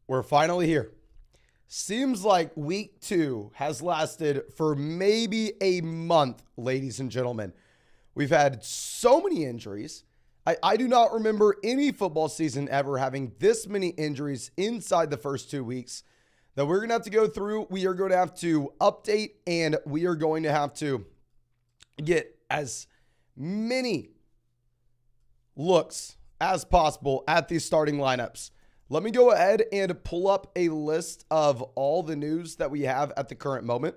We're finally here. Seems like week 2 has lasted for maybe a month, ladies and gentlemen. We've had so many injuries. I do not remember any football season ever having this many injuries inside the first 2 weeks that we're going to have to go through. We are going to have to update, and we are going to have to get as many looks as possible at these starting lineups. Let me go ahead and pull up a list of all the news that we have at the current moment,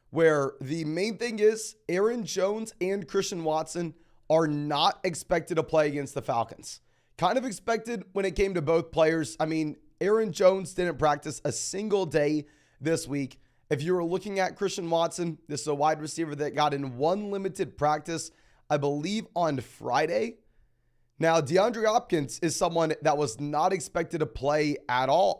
where the main thing is Aaron Jones and Christian Watson are not expected to play against the Falcons. Kind of expected when it came to both players. I mean, Aaron Jones didn't practice a single day this week. If you were looking at Christian Watson, this is a wide receiver that got in one limited practice, I believe on Friday. Now, DeAndre Hopkins is someone that was not expected to play at all.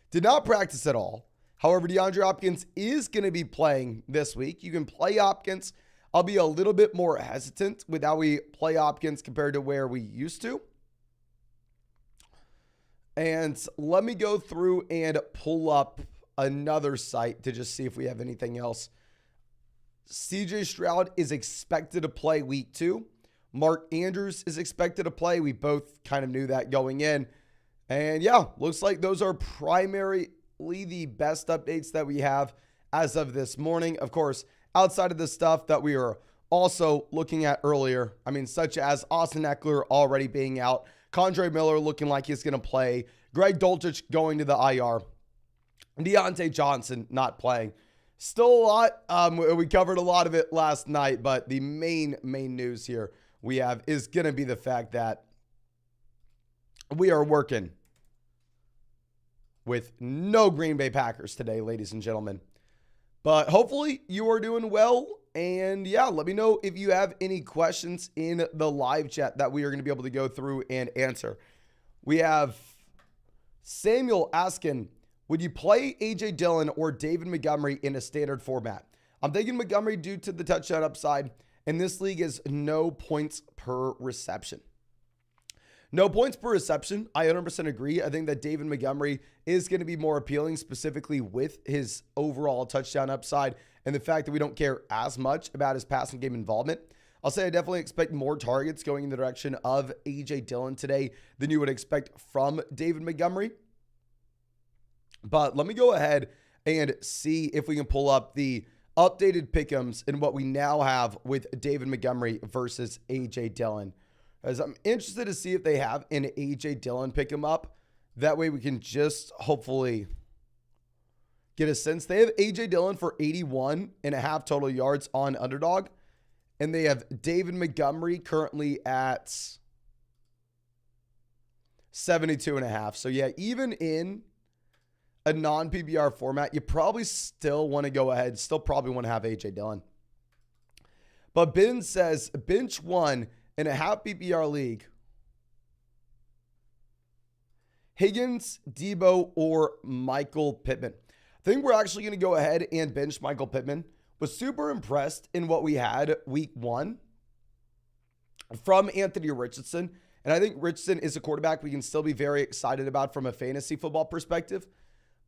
Did not practice at all. However, DeAndre Hopkins is going to be playing this week. You can play Hopkins. I'll be a little bit more hesitant with how we play Hopkins compared to where we used to. And let me go through and pull up another site to just see if we have anything else. CJ Stroud is expected to play week 2. Mark Andrews is expected to play. We both kind of knew that going in. And yeah, looks like those are primarily the best updates that we have as of this morning. Of course, outside of the stuff that we were also looking at earlier, such as Austin Eckler already being out, Condre Miller looking like he's going to play, Greg Dulcich going to the IR, Deontay Johnson not playing. Still a lot. We covered a lot of it last night, but the main news here we have is going to be the fact that we are working with no Green Bay Packers today, ladies and gentlemen. But hopefully you are doing well. And yeah, let me know if you have any questions in the live chat that we are going to be able to go through and answer. We have Samuel asking, would you play A.J. Dillon or David Montgomery in a standard format? I'm thinking Montgomery due to the touchdown upside, and this league is no points per reception. No points per reception. I 100% agree. I think that David Montgomery is going to be more appealing, specifically with his overall touchdown upside and the fact that we don't care as much about his passing game involvement. I'll say I definitely expect more targets going in the direction of A.J. Dillon today than you would expect from David Montgomery. But let me go ahead and see if we can pull up the updated pick'ems and what we now have with David Montgomery versus A.J. Dillon. As I'm interested to see if they have an A.J. Dillon pick him up. That way we can just hopefully get a sense. They have A.J. Dillon for 81.5 total yards on Underdog. And they have David Montgomery currently at 72.5. So yeah, even in a non-PPR format, you probably still want to go ahead, still probably want to have A.J. Dillon. But Ben says, bench 1 in a half PPR league, Higgins, Debo, or Michael Pittman. I think we're actually going to go ahead and bench Michael Pittman. Was super impressed in what we had week 1 from Anthony Richardson. And I think Richardson is a quarterback we can still be very excited about from a fantasy football perspective.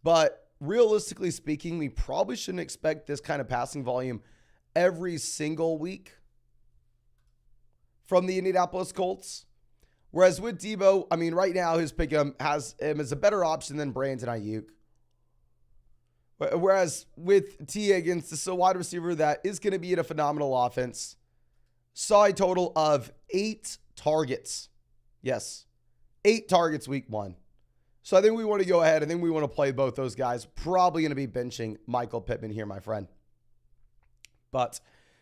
But realistically speaking, we probably shouldn't expect this kind of passing volume every single week from the Indianapolis Colts. Whereas with Debo, right now his pick'em has him as a better option than Brandon Ayuk. Whereas with T. Higgins, this is a wide receiver that is going to be in a phenomenal offense. Saw a total of 8 targets. Yes, 8 targets week 1. So I think we want to go ahead. I think we want to play both those guys. Probably going to be benching Michael Pittman here, my friend. But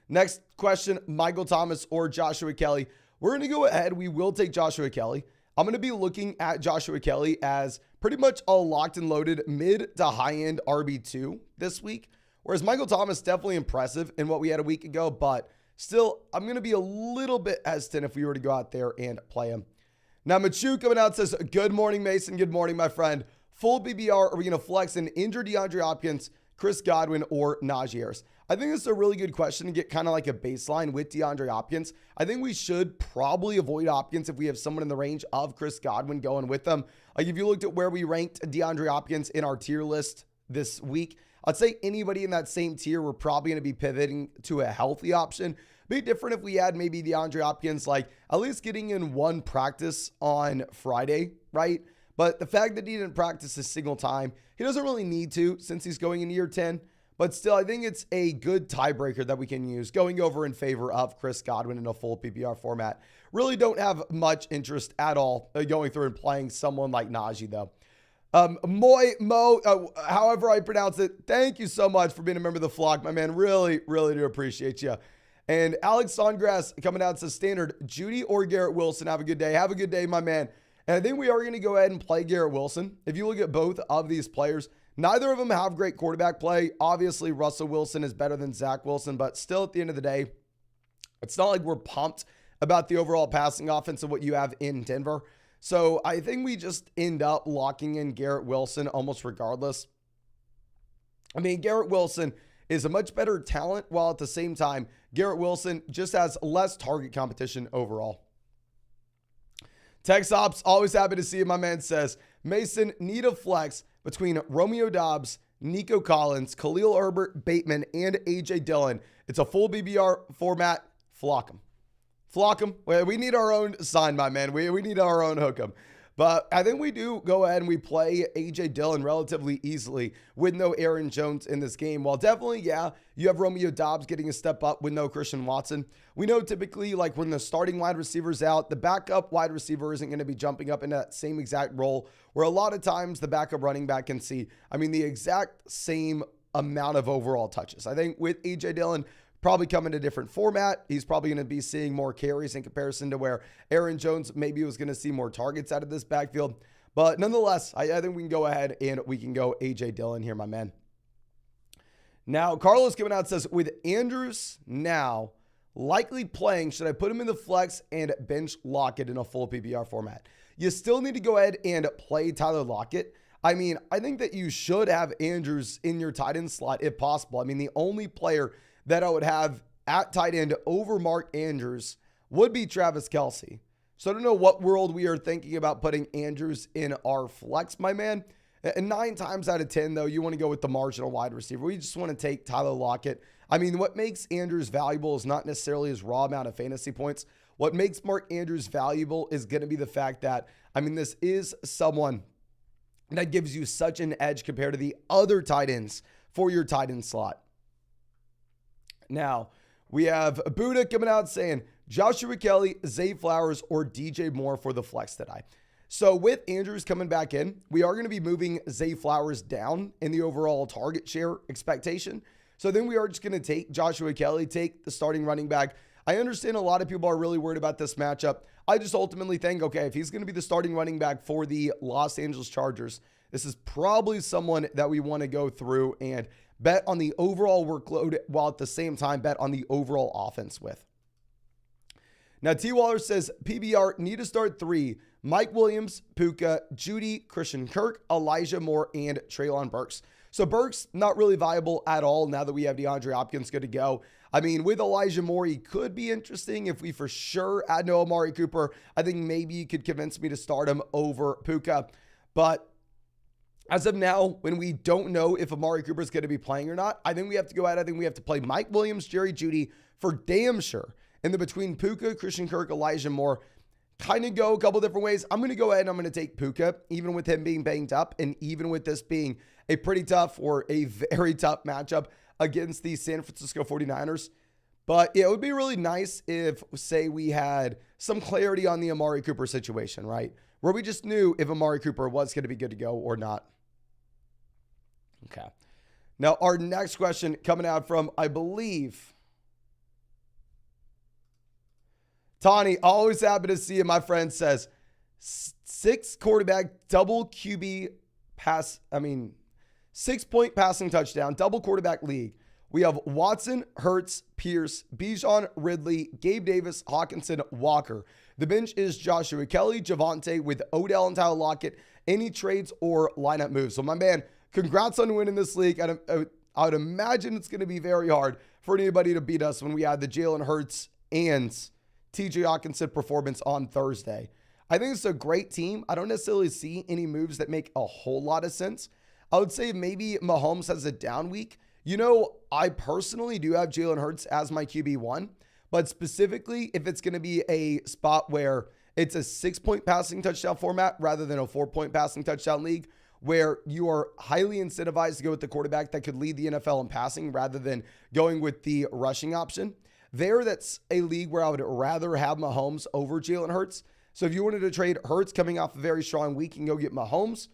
next question, Michael Thomas or Joshua Kelly. We're going to go ahead. We will take Joshua Kelly. I'm going to be looking at Joshua Kelly as pretty much a locked and loaded mid to high end RB2 this week. Whereas Michael Thomas, definitely impressive in what we had a week ago. But still, I'm going to be a little bit hesitant if we were to go out there and play him. Now, Machu coming out says, good morning, Mason. Good morning, my friend. Full BBR, are we going to flex an injured DeAndre Hopkins, Chris Godwin, or Najee Harris? I think this is a really good question to get kind of like a baseline with DeAndre Hopkins. I think we should probably avoid Hopkins if we have someone in the range of Chris Godwin going with them. Like if you looked at where we ranked DeAndre Hopkins in our tier list this week, I'd say anybody in that same tier, we're probably going to be pivoting to a healthy option. Be different if we had maybe DeAndre Hopkins, like at least getting in one practice on Friday, right? But the fact that he didn't practice a single time, he doesn't really need to since he's going into year 10. But still, I think it's a good tiebreaker that we can use going over in favor of Chris Godwin in a full PPR format. Really don't have much interest at all going through and playing someone like Najee, though. However I pronounce it, thank you so much for being a member of the flock, my man. Really, really do appreciate you. And Alex Songrass coming out says, standard, Judy or Garrett Wilson. Have a good day. Have a good day, my man. And I think we are going to go ahead and play Garrett Wilson. If you look at both of these players, neither of them have great quarterback play. Obviously, Russell Wilson is better than Zach Wilson, but still at the end of the day, it's not like we're pumped about the overall passing offense of what you have in Denver. So I think we just end up locking in Garrett Wilson almost regardless. I mean, Garrett Wilson is a much better talent, while at the same time, Garrett Wilson just has less target competition overall. Tex Ops, always happy to see you. My man says, Mason, need a flex between Romeo Doubs, Nico Collins, Khalil Herbert, Bateman, and A.J. Dillon. It's a full BBR format. Flock them. Flock them. We need our own sign, my man. We need our own hook 'em. But I think we do go ahead and we play A.J. Dillon relatively easily with no Aaron Jones in this game. While definitely, yeah, you have Romeo Doubs getting a step up with no Christian Watson. We know typically, like when the starting wide receiver's out, the backup wide receiver isn't going to be jumping up into that same exact role, where a lot of times the backup running back can see, the exact same amount of overall touches. I think with A.J. Dillon, probably come in a different format. He's probably going to be seeing more carries in comparison to where Aaron Jones maybe was going to see more targets out of this backfield. But nonetheless, I think we can go ahead and we can go A.J. Dillon here, my man. Now, Carlos coming out says, with Andrews now likely playing, should I put him in the flex and bench Lockett in a full PPR format? You still need to go ahead and play Tyler Lockett. I think that you should have Andrews in your tight end slot if possible. The only player that I would have at tight end over Mark Andrews would be Travis Kelce. So I don't know what world we are thinking about putting Andrews in our flex, my man. And 9 times out of 10, though, you want to go with the marginal wide receiver. We just want to take Tyler Lockett. What makes Andrews valuable is not necessarily his raw amount of fantasy points. What makes Mark Andrews valuable is going to be the fact that, this is someone that gives you such an edge compared to the other tight ends for your tight end slot. Now, we have Buddha coming out saying, Joshua Kelly, Zay Flowers, or DJ Moore for the flex today. So with Andrews coming back in, we are going to be moving Zay Flowers down in the overall target share expectation. So then we are just going to take Joshua Kelly, take the starting running back. I understand a lot of people are really worried about this matchup. I just ultimately think, okay, if he's going to be the starting running back for the Los Angeles Chargers, this is probably someone that we want to go through and bet on the overall workload while at the same time bet on the overall offense with. Now, T. Waller says, PBR need to start 3. Mike Williams, Puka, Judy, Christian Kirk, Elijah Moore, and Treylon Burks. So Burks, not really viable at all now that we have DeAndre Hopkins good to go. With Elijah Moore, he could be interesting if we for sure add no Amari Cooper. I think maybe you could convince me to start him over Puka. But as of now, when we don't know if Amari Cooper is going to be playing or not, I think we have to go ahead. I think we have to play Mike Williams, Jerry Jeudy for damn sure. And then between Puka, Christian Kirk, Elijah Moore, kind of go a couple different ways. I'm going to go ahead and I'm going to take Puka, even with him being banged up and even with this being a pretty tough or a very tough matchup against the San Francisco 49ers. But yeah, it would be really nice if, say, we had some clarity on the Amari Cooper situation, right? Where we just knew if Amari Cooper was going to be good to go or not. Okay. Now, our next question coming out from, I believe, Tawny, always happy to see you, my friend, says 6 quarterback, double QB pass, 6-point passing touchdown, double quarterback league. We have Watson, Hurts, Pierce, Bijan, Ridley, Gabe Davis, Hawkinson, Walker. The bench is Joshua Kelly, Javonte with Odell and Tyler Lockett. Any trades or lineup moves? So my man, congrats on winning this league. I would imagine it's going to be very hard for anybody to beat us when we had the Jalen Hurts and TJ Hawkinson performance on Thursday. I think it's a great team. I don't necessarily see any moves that make a whole lot of sense. I would say maybe Mahomes has a down week. I personally do have Jalen Hurts as my QB1, but specifically if it's going to be a spot where it's a 6-point passing touchdown format rather than a 4-point passing touchdown league, where you are highly incentivized to go with the quarterback that could lead the NFL in passing rather than going with the rushing option. That's a league where I would rather have Mahomes over Jalen Hurts. So if you wanted to trade Hurts coming off a very strong week and go get Mahomes,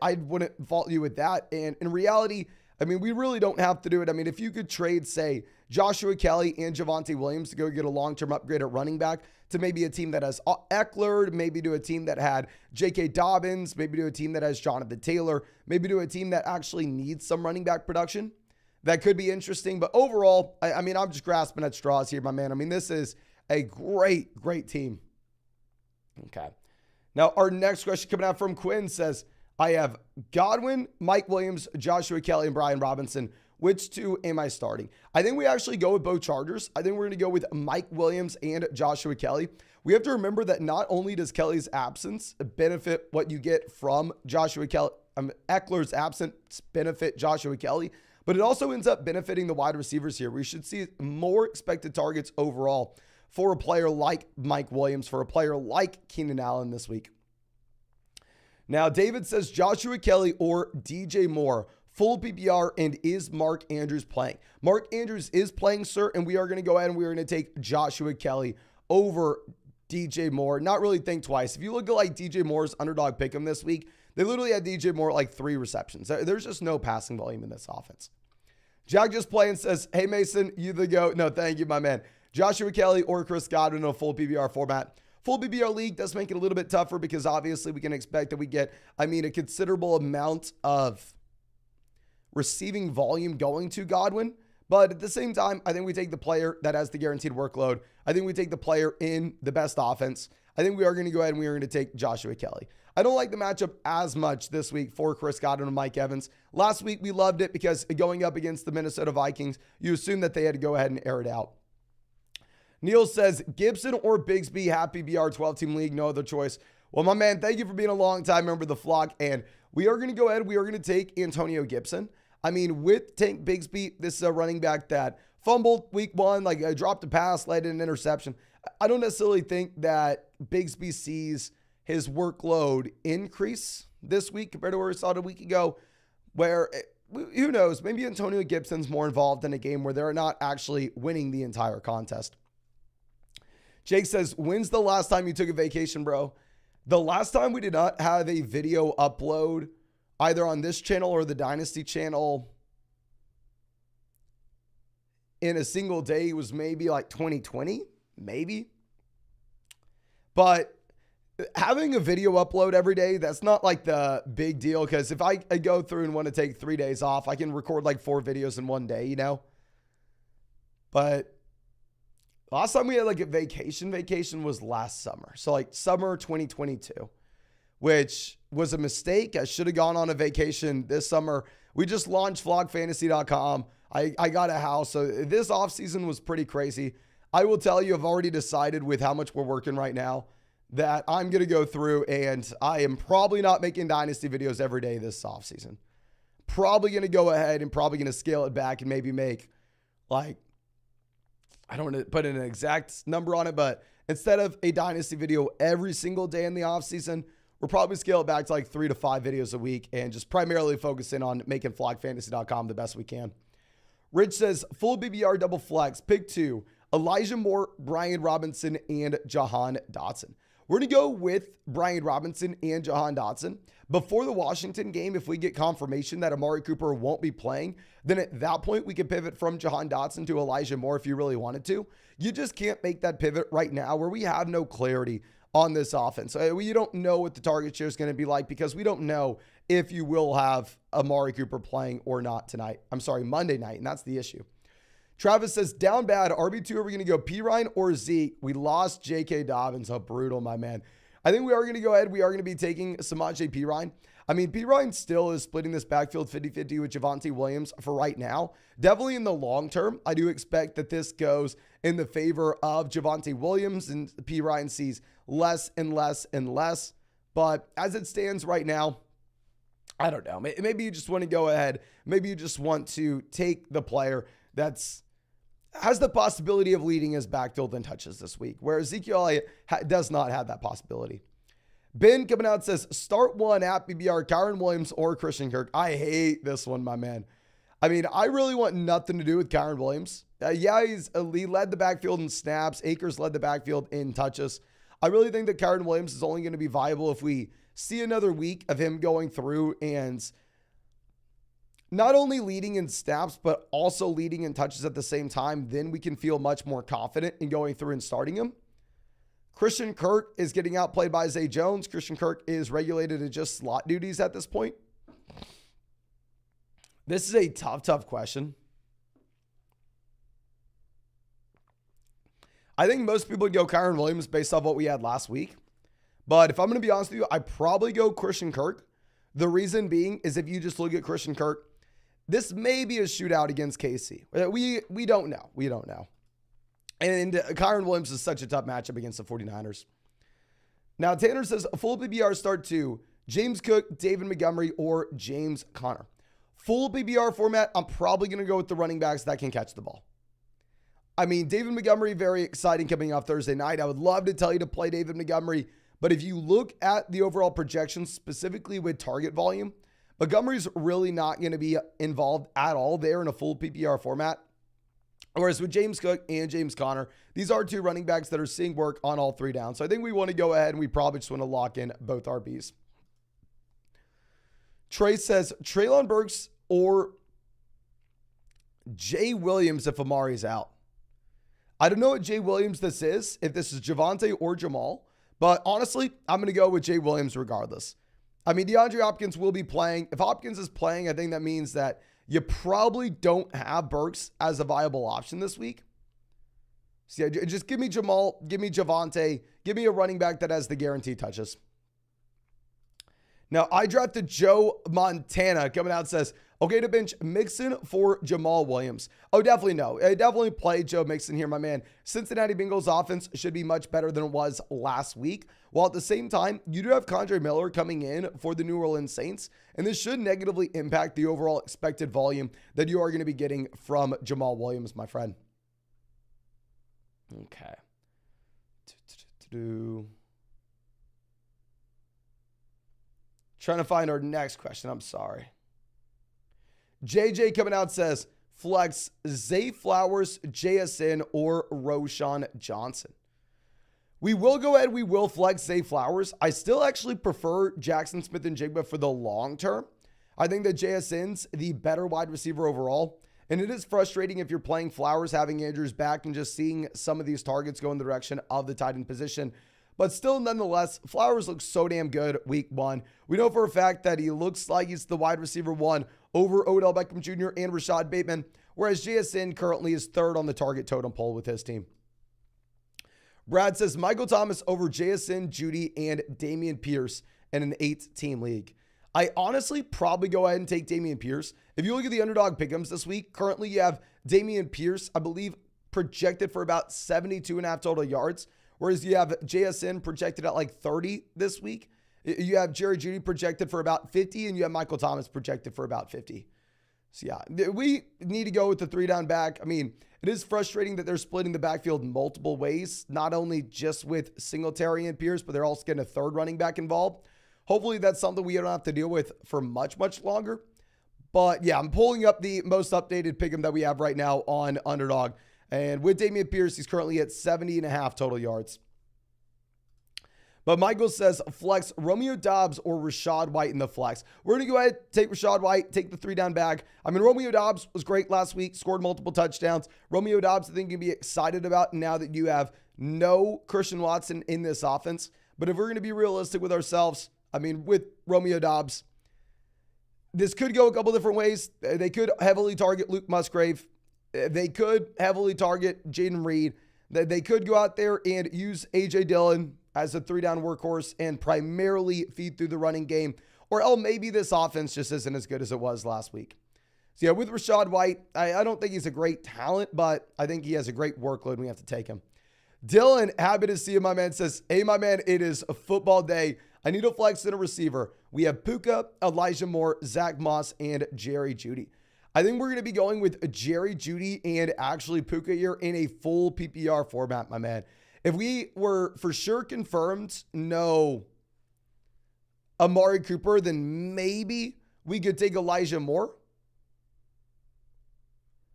I wouldn't fault you with that. And in reality, we really don't have to do it. If you could trade, say, Joshua Kelly and Javonte Williams to go get a long-term upgrade at running back to maybe a team that has Eckler, maybe to a team that had J.K. Dobbins, maybe to a team that has Jonathan Taylor, maybe to a team that actually needs some running back production, that could be interesting. But overall, I'm just grasping at straws here, my man. This is a great, great team. Okay. Now, our next question coming out from Quinn says, I have Godwin, Mike Williams, Joshua Kelly, and Brian Robinson. Which two am I starting? I think we actually go with both Chargers. I think we're going to go with Mike Williams and Joshua Kelly. We have to remember that not only does Kelly's absence benefit what you get from Joshua Kelly, Eckler's absence benefit Joshua Kelly, but it also ends up benefiting the wide receivers here. We should see more expected targets overall for a player like Mike Williams, for a player like Keenan Allen this week. Now, David says Joshua Kelly or DJ Moore, full PPR, and is Mark Andrews playing? Mark Andrews is playing, sir, and we are going to go ahead and we're going to take Joshua Kelly over DJ Moore. Not really think twice. If you look at DJ Moore's underdog pick'em this week, they literally had DJ Moore 3 receptions. There's just no passing volume in this offense. Jack just playing says, hey, Mason, you the GOAT. No, thank you, my man. Joshua Kelly or Chris Godwin in a full PPR format. Full PPR league does make it a little bit tougher because obviously we can expect that we get, a considerable amount of receiving volume going to Godwin. But at the same time, I think we take the player that has the guaranteed workload. I think we take the player in the best offense. I think we are going to go ahead and we are going to take Joshua Kelly. I don't like the matchup as much this week for Chris Godwin and Mike Evans. Last week, we loved it because going up against the Minnesota Vikings, you assume that they had to go ahead and air it out. Neil says, Gibson or Bigsby, happy BR 12-team league, no other choice. Well, my man, thank you for being a long-time member of the flock, and we are going to go ahead, we are going to take Antonio Gibson. With Tank Bigsby, this is a running back that fumbled week 1, dropped a pass, led an interception. I don't necessarily think that Bigsby sees his workload increase this week compared to where we saw it a week ago, where, who knows, maybe Antonio Gibson's more involved in a game where they're not actually winning the entire contest. Jake says, when's the last time you took a vacation, bro? The last time we did not have a video upload either on this channel or the Dynasty channel in a single day was maybe 2020, maybe. But having a video upload every day, that's not the big deal, because if I go through and want to take 3 days off, I can record 4 videos in one day, But last time we had a vacation was last summer. So summer 2022, which was a mistake. I should have gone on a vacation this summer. We just launched vlogfantasy.com. I got a house. So this offseason was pretty crazy. I will tell you, I've already decided with how much we're working right now that I'm going to go through, and I am probably not making Dynasty videos every day this offseason. Probably going to go ahead and probably going to scale it back and maybe make I don't want to put an exact number on it, but instead of a Dynasty video every single day in the offseason, we'll probably scale it back to 3 to 5 videos a week and just primarily focus in on making vlogfantasy.com the best we can. Rich says, full BBR double flex, pick 2, Elijah Moore, Brian Robinson, and Jahan Dotson. We're going to go with Brian Robinson and Jahan Dotson. Before the Washington game, if we get confirmation that Amari Cooper won't be playing, then at that point, we could pivot from Jahan Dotson to Elijah Moore if you really wanted to. You just can't make that pivot right now where we have no clarity on this offense. You don't know what the target share is going to be like because we don't know if you will have Amari Cooper playing or not Monday night, and that's the issue. Travis says, down bad, RB2, are we going to go P. Ryan or Zeke? We lost J.K. Dobbins. How brutal, my man. I think we are going to go ahead. We are going to be taking Samaje Perine. I mean, Perine still is splitting this backfield 50-50 with Javonte Williams for right now. Definitely in the long term, I do expect that this goes in the favor of Javonte Williams, and Perine sees less and less and less. But as it stands right now, I don't know. Maybe you just want to go ahead. Maybe you just want to take the player that's has the possibility of leading his backfield in touches this week, where Ezekiel Elliott does not have that possibility. Ben coming out says, start one at BBR, Kyron Williams or Christian Kirk. I hate this one, my man. I mean, I really want nothing to do with Kyron Williams. He led the backfield in snaps. Akers led the backfield in touches. I really think that Kyron Williams is only going to be viable if we see another week of him going through and not only leading in snaps, but also leading in touches at the same time. Then we can feel much more confident in going through and starting him. Christian Kirk is getting outplayed by Zay Jones. Christian Kirk is regulated to just slot duties at this point. This is a tough question. I think most people would go Kyron Williams based off what we had last week. But if I'm going to be honest with you, I'd probably go Christian Kirk. The reason being is if you just look at Christian Kirk, this may be a shootout against KC. We don't know. We don't know. And Kyron Williams is such a tough matchup against the 49ers. Now, Tanner says, a full PBR start to James Cook, David Montgomery, or James Conner. Full PBR format, I'm probably going to go with the running backs that can catch the ball. I mean, David Montgomery, very exciting coming off Thursday night. I would love to tell you to play David Montgomery, but if you look at the overall projections, specifically with target volume, Montgomery's really not going to be involved at all there in a full PPR format. Whereas with James Cook and James Conner, these are two running backs that are seeing work on all three downs. So I think we want to go ahead and we probably just want to lock in both RBs. Trey says, Treylon Burks or Jay Williams if Amari's out. I don't know what Jay Williams this is, if this is Javonte or Jamal, but honestly, I'm going to go with Jay Williams regardless. I mean, DeAndre Hopkins will be playing. If Hopkins is playing, I think that means that you probably don't have Burks as a viable option this week. So yeah, just give me Jamal, give me Javonte, give me a running back that has the guaranteed touches. Now, I drafted Joe Montana coming out says, okay to bench Mixon for Jamal Williams. Oh, definitely no. I definitely play Joe Mixon here, my man. Cincinnati Bengals offense should be much better than it was last week. While at the same time, you do have Kondre Miller coming in for the New Orleans Saints, and this should negatively impact the overall expected volume that you are going to be getting from Jamal Williams, my friend. Okay. Trying to find our next question. I'm sorry. JJ coming out says, flex Zay Flowers, JSN, or Roschon Johnson. We will go ahead. We will flex Zay Flowers. I still actually prefer Jackson Smith-Njigba for the long term. I think that JSN's the better wide receiver overall. And it is frustrating if you're playing Flowers, having Andrews back, and just seeing some of these targets go in the direction of the tight end position. But still, nonetheless, Flowers looks so damn good week one. We know for a fact that he looks like he's the wide receiver one over Odell Beckham Jr. and Rashad Bateman, whereas JSN currently is third on the target totem pole with his team. Brad says, Michael Thomas over JSN, Judy, and Dameon Pierce in an 8-team league. I honestly probably go ahead and take Dameon Pierce. If you look at the underdog pick'ems this week, currently you have Dameon Pierce, I believe, projected for about 72.5 total yards. Whereas you have JSN projected at like 30 this week. You have Jerry Jeudy projected for about 50, and you have Michael Thomas projected for about 50. So yeah, we need to go with the 3-down back. I mean, it is frustrating that they're splitting the backfield in multiple ways, not only just with Singletary and Pierce, but they're also getting a third running back involved. Hopefully that's something we don't have to deal with for much, much longer. But yeah, I'm pulling up the most updated pick'em that we have right now on Underdog. And with Dameon Pierce, he's currently at 70.5 total yards. But Michael says, flex Romeo Doubs or Rachaad White in the flex. We're going to go ahead, take Rachaad White, take the 3-down bag. I mean, Romeo Doubs was great last week, scored multiple touchdowns. Romeo Doubs, I think you can be excited about now that you have no Christian Watson in this offense. But if we're going to be realistic with ourselves, I mean, with Romeo Doubs, this could go a couple different ways. They could heavily target Luke Musgrave. They could heavily target Jaden Reed. They could go out there and use A.J. Dillon. as a 3-down workhorse and primarily feed through the running game, or maybe this offense just isn't as good as it was last week. So yeah, with Rachaad White, I don't think he's a great talent, but I think he has a great workload and we have to take him. Dillon, happy to see you, my man, says, hey, my man, it is a football day. I need a flex in a receiver. We have Puka, Elijah Moore, Zach Moss, and Jerry Jeudy. I think we're going to be going with Jerry Jeudy and actually Puka here in a full PPR format, my man. If we were for sure confirmed no Amari Cooper, then maybe we could take Elijah Moore.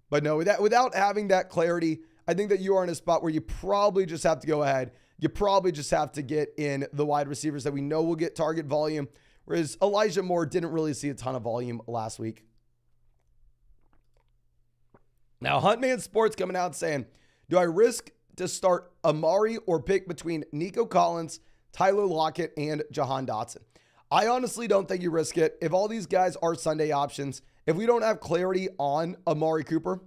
But no, without having that clarity, I think that you are in a spot where you probably just have to go ahead. You probably just have to get in the wide receivers that we know will get target volume, whereas Elijah Moore didn't really see a ton of volume last week. Now, Huntman Sports coming out saying, do I risk to start Amari or pick between Nico Collins, Tyler Lockett, and Jahan Dotson? I honestly don't think you risk it. If all these guys are Sunday options, if we don't have clarity on Amari Cooper,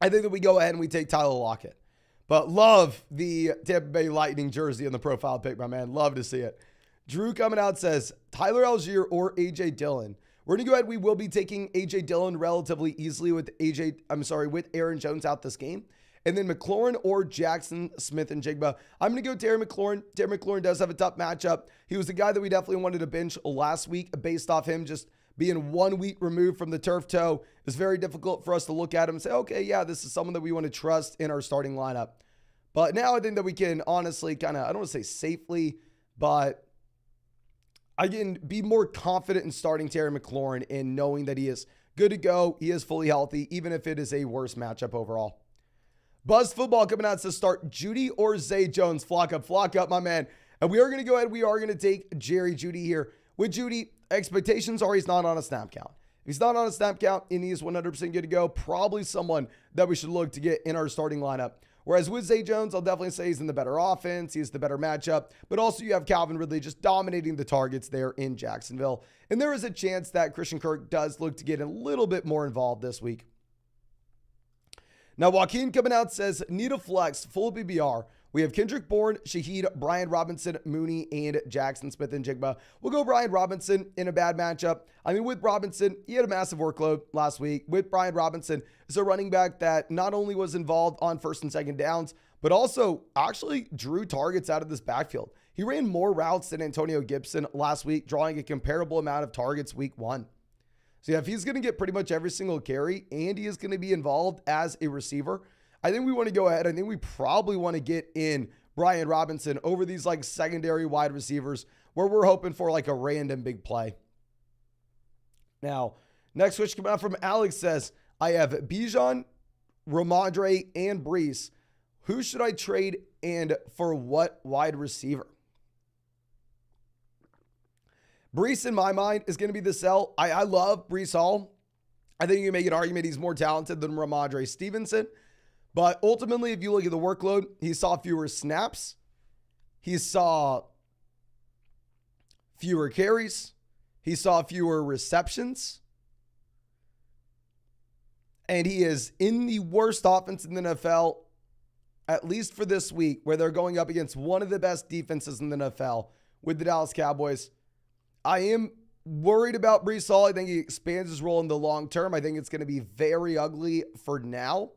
I think that we go ahead and we take Tyler Lockett. But love the Tampa Bay Lightning jersey in the profile pic, my man. Love to see it. Drew coming out says, Tyler Algier or A.J. Dillon. We're going to go ahead. We will be taking A.J. Dillon relatively easily with with Aaron Jones out this game. And then McLaurin or Jackson Smith and Jigba. I'm going to go Terry McLaurin. Terry McLaurin does have a tough matchup. He was the guy that we definitely wanted to bench last week based off him just being 1 week removed from the turf toe. It's very difficult for us to look at him and say, okay, yeah, this is someone that we want to trust in our starting lineup. But now I think that we can honestly I don't want to say safely, but I can be more confident in starting Terry McLaurin and knowing that he is good to go. He is fully healthy, even if it is a worse matchup overall. Buzz Football coming out to start Jeudy or Zay Jones. Flock up, my man. And we are going to go ahead. We are going to take Jerry Jeudy here. With Jeudy, expectations are he's not on a snap count. If he's not on a snap count and he is 100% good to go, probably someone that we should look to get in our starting lineup. Whereas with Zay Jones, I'll definitely say he's in the better offense. He's the better matchup. But also you have Calvin Ridley just dominating the targets there in Jacksonville. And there is a chance that Christian Kirk does look to get a little bit more involved this week. Now, Joaquin coming out says, need a flex, full PPR. We have Kendrick Bourne, Shaheed, Brian Robinson, Mooney, and Jackson Smith and Jigba. We'll go Brian Robinson in a bad matchup. I mean, with Robinson, he had a massive workload last week. With Brian Robinson, it's a running back that not only was involved on first and second downs, but also actually drew targets out of this backfield. He ran more routes than Antonio Gibson last week, drawing a comparable amount of targets week 1. So yeah, if he's going to get pretty much every single carry and he is going to be involved as a receiver, I think we want to go ahead. I think we probably want to get in Brian Robinson over these like secondary wide receivers where we're hoping for like a random big play. Now, next switch coming out from Alex says, I have Bijan, Ramondre, and Brees. Who should I trade and for what wide receiver? Brees, in my mind, is going to be the sell. I love Brees Hall. I think you can make an argument he's more talented than Ramondre Stevenson. But ultimately, if you look at the workload, he saw fewer snaps. He saw fewer carries. He saw fewer receptions. And he is in the worst offense in the NFL, at least for this week, where they're going up against one of the best defenses in the NFL with the Dallas Cowboys. I am worried about Brees Hall. I think he expands his role in the long term. I think it's going to be very ugly for now.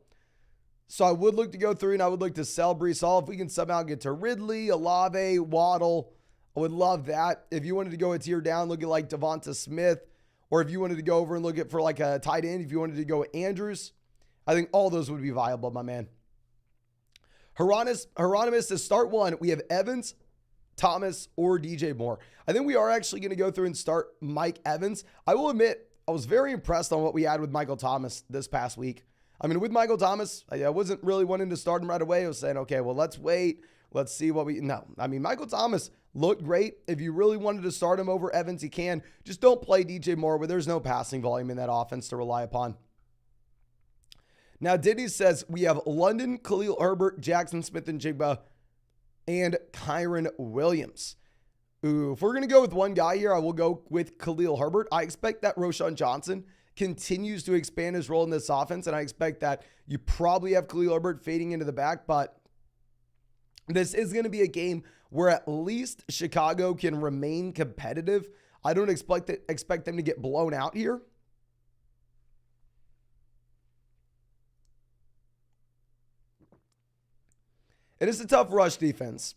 So I would look to go through and I would look to sell Brees Hall. If we can somehow get to Ridley, Olave, Waddle, I would love that. If you wanted to go a tier down, look at like Devonta Smith, or if you wanted to go over and look at for like a tight end, if you wanted to go Andrews, I think all those would be viable, my man. Hieronymus to start one. We have Evans, Thomas, or DJ Moore. I think we are actually going to go through and start Mike Evans. I will admit, I was very impressed on what we had with Michael Thomas this past week. I mean, with Michael Thomas, I wasn't really wanting to start him right away. I was saying, okay, well, let's wait. Let's see what no. I mean, Michael Thomas looked great. If you really wanted to start him over Evans, you can. Just don't play DJ Moore where there's no passing volume in that offense to rely upon. Now, Diddy says we have London, Khalil Herbert, Jackson Smith and Jigba, and Kyron Williams. Ooh, if we're going to go with one guy here, I will go with Khalil Herbert. I expect that Roschon Johnson continues to expand his role in this offense, and I expect that you probably have Khalil Herbert fading into the back, but this is going to be a game where at least Chicago can remain competitive. I don't expect them to get blown out here. It is a tough rush defense.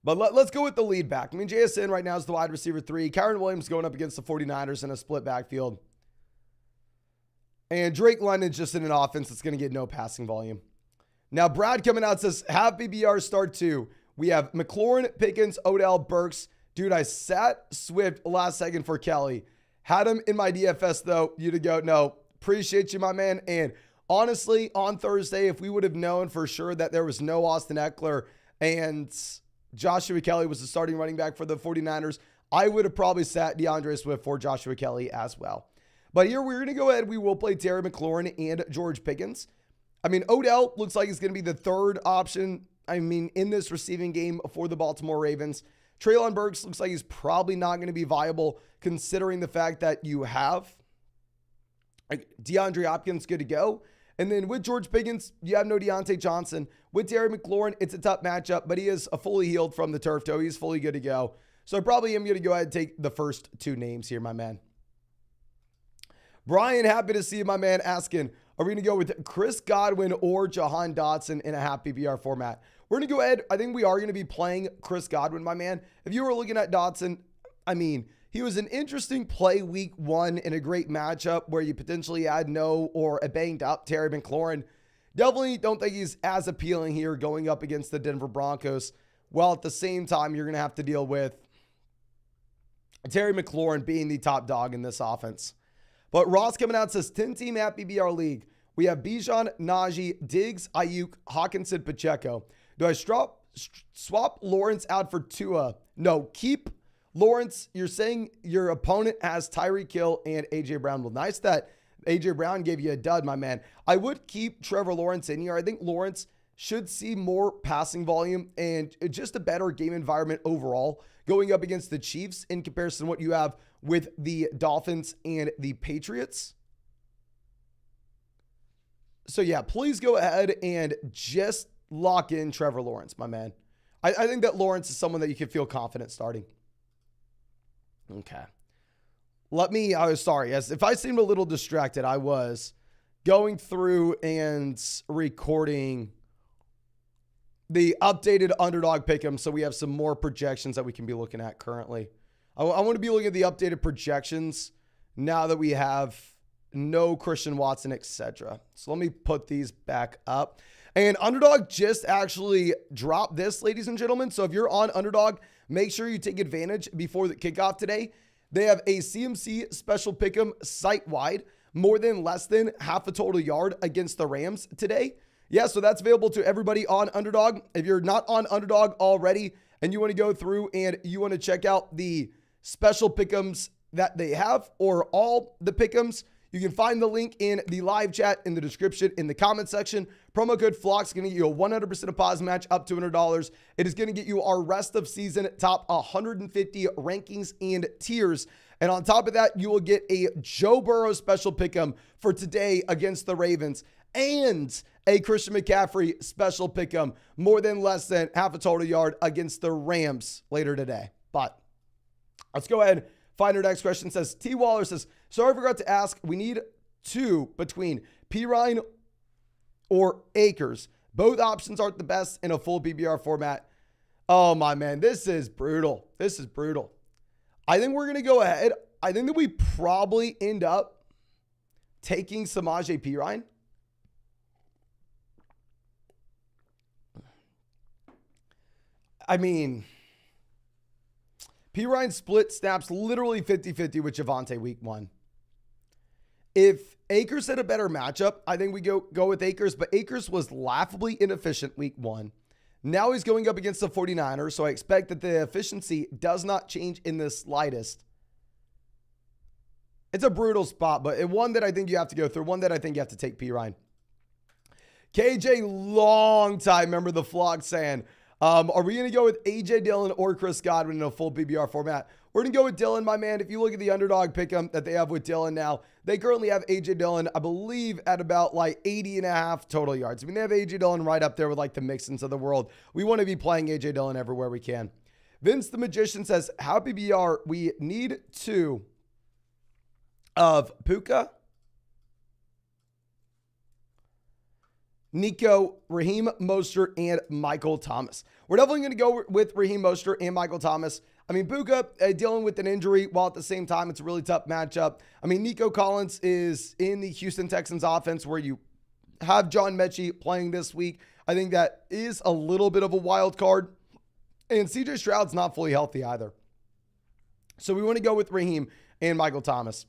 But let's go with the lead back. I mean, JSN right now is the wide receiver 3. Kyron Williams going up against the 49ers in a split backfield. And Drake London's just in an offense that's going to get no passing volume. Now, Brad coming out says, have BBR start 2. We have McLaurin, Pickens, Odell, Burks. Dude, I sat Swift last second for Kelly. Had him in my DFS, though. You to go, no, appreciate you, my man. And honestly, on Thursday, if we would have known for sure that there was no Austin Eckler and Joshua Kelly was the starting running back for the 49ers, I would have probably sat DeAndre Swift for Joshua Kelly as well. But here we're going to go ahead. We will play Terry McLaurin and George Pickens. I mean, Odell looks like he's going to be the third option, in this receiving game for the Baltimore Ravens. Treylon Burks looks like he's probably not going to be viable considering the fact that you have DeAndre Hopkins good to go. And then with George Pickens, you have no Deontay Johnson. With Terry McLaurin, it's a tough matchup, but he is fully healed from the turf toe. He's fully good to go. So I probably am going to go ahead and take the first 2 names here, my man. Brian, happy to see you, my man, asking, are we going to go with Chris Godwin or Jahan Dotson in a half PPR format? We're going to go ahead. I think we are going to be playing Chris Godwin, my man. If you were looking at Dotson, he was an interesting play week 1 in a great matchup where you potentially had no or a banged up Terry McLaurin. Definitely don't think he's as appealing here going up against the Denver Broncos. While at the same time, you're going to have to deal with Terry McLaurin being the top dog in this offense. But Ross coming out says 10-team at BBR League. We have Bijan, Najee, Diggs, Ayuk, Hawkinson, Pacheco. Do I swap Lawrence out for Tua? No, keep Lawrence. You're saying your opponent has Tyreek Hill and A.J. Brown. Well, nice that A.J. Brown gave you a dud, my man. I would keep Trevor Lawrence in here. I think Lawrence should see more passing volume and just a better game environment overall going up against the Chiefs in comparison to what you have with the Dolphins and the Patriots. So yeah, please go ahead and just lock in Trevor Lawrence, my man. I think that Lawrence is someone that you can feel confident starting. Okay. If I seemed a little distracted, I was going through and recording the updated Underdog Pick'em, so we have some more projections that we can be looking at currently. I want to be looking at the updated projections now that we have no Christian Watson, etc. So let me put these back up. And Underdog just actually dropped this, ladies and gentlemen. So if you're on Underdog, make sure you take advantage before the kickoff today. They have a CMC special pick'em site-wide, more than less than half a total yard against the Rams today. Yeah, so that's available to everybody on Underdog. If you're not on Underdog already and you want to go through and you want to check out the special pick'ems that they have or all the pick'ems, you can find the link in the live chat, in the description, in the comment section. Promo code FLOCK is going to get you a 100% deposit match up to $200. It is going to get you our rest of season top 150 rankings and tiers. And on top of that, you will get a Joe Burrow special pick'em for today against the Ravens and a Christian McCaffrey special pick'em, more than less than half a total yard against the Rams later today. But let's go ahead. Find our next question. Says T. Waller says, sorry, I forgot to ask. We need 2 between Pirine or Akers. Both options aren't the best in a full PPR format. Oh my man, this is brutal. This is brutal. I think we're going to go ahead. I think that we probably end up taking Samaje Pirine. Pirine split snaps literally 50-50 with Javonte week 1. If Akers had a better matchup, I think we go with Akers, but Akers was laughably inefficient week 1. Now he's going up against the 49ers, so I expect that the efficiency does not change in the slightest. It's a brutal spot, but one that I think you have to go through, one that I think you have to take Pirine. KJ, long time member of the vlog saying, are we going to go with AJ Dillon or Chris Godwin in a full PPR format? We're going to go with Dillon, my man. If you look at the underdog pick'em that they have with Dillon now, they currently have A.J. Dillon, I believe, at about like 80.5 total yards. I mean, they have A.J. Dillon right up there with like the Mixons of the world. We want to be playing A.J. Dillon everywhere we can. Vince the Magician says, Happy BR, we need 2 of Puka, Nico, Raheem Mostert, and Michael Thomas. We're definitely going to go with Raheem Mostert and Michael Thomas. I mean, Puka dealing with an injury while at the same time it's a really tough matchup. I mean, Nico Collins is in the Houston Texans offense where you have John Mechie playing this week. I think that is a little bit of a wild card. And CJ Stroud's not fully healthy either. So we want to go with Raheem and Michael Thomas.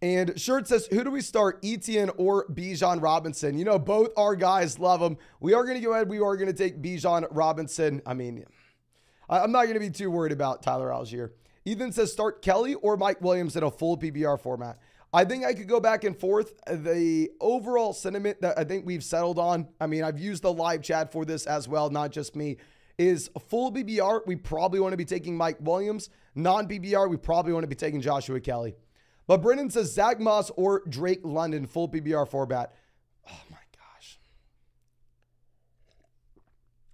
And Shirt says, who do we start, Etienne or Bijan Robinson? You know, both our guys love him. We are going to go ahead. We are going to take Bijan Robinson. I mean, I'm not going to be too worried about Tyler Algier. Ethan says, start Kelly or Mike Williams in a full PPR format. I think I could go back and forth. The overall sentiment that I think we've settled on, I mean, I've used the live chat for this as well, not just me, is full PPR. We probably want to be taking Mike Williams. Non-PPR, we probably want to be taking Joshua Kelly. But Brendan says Zach Moss or Drake London, full PPR format. Oh my gosh.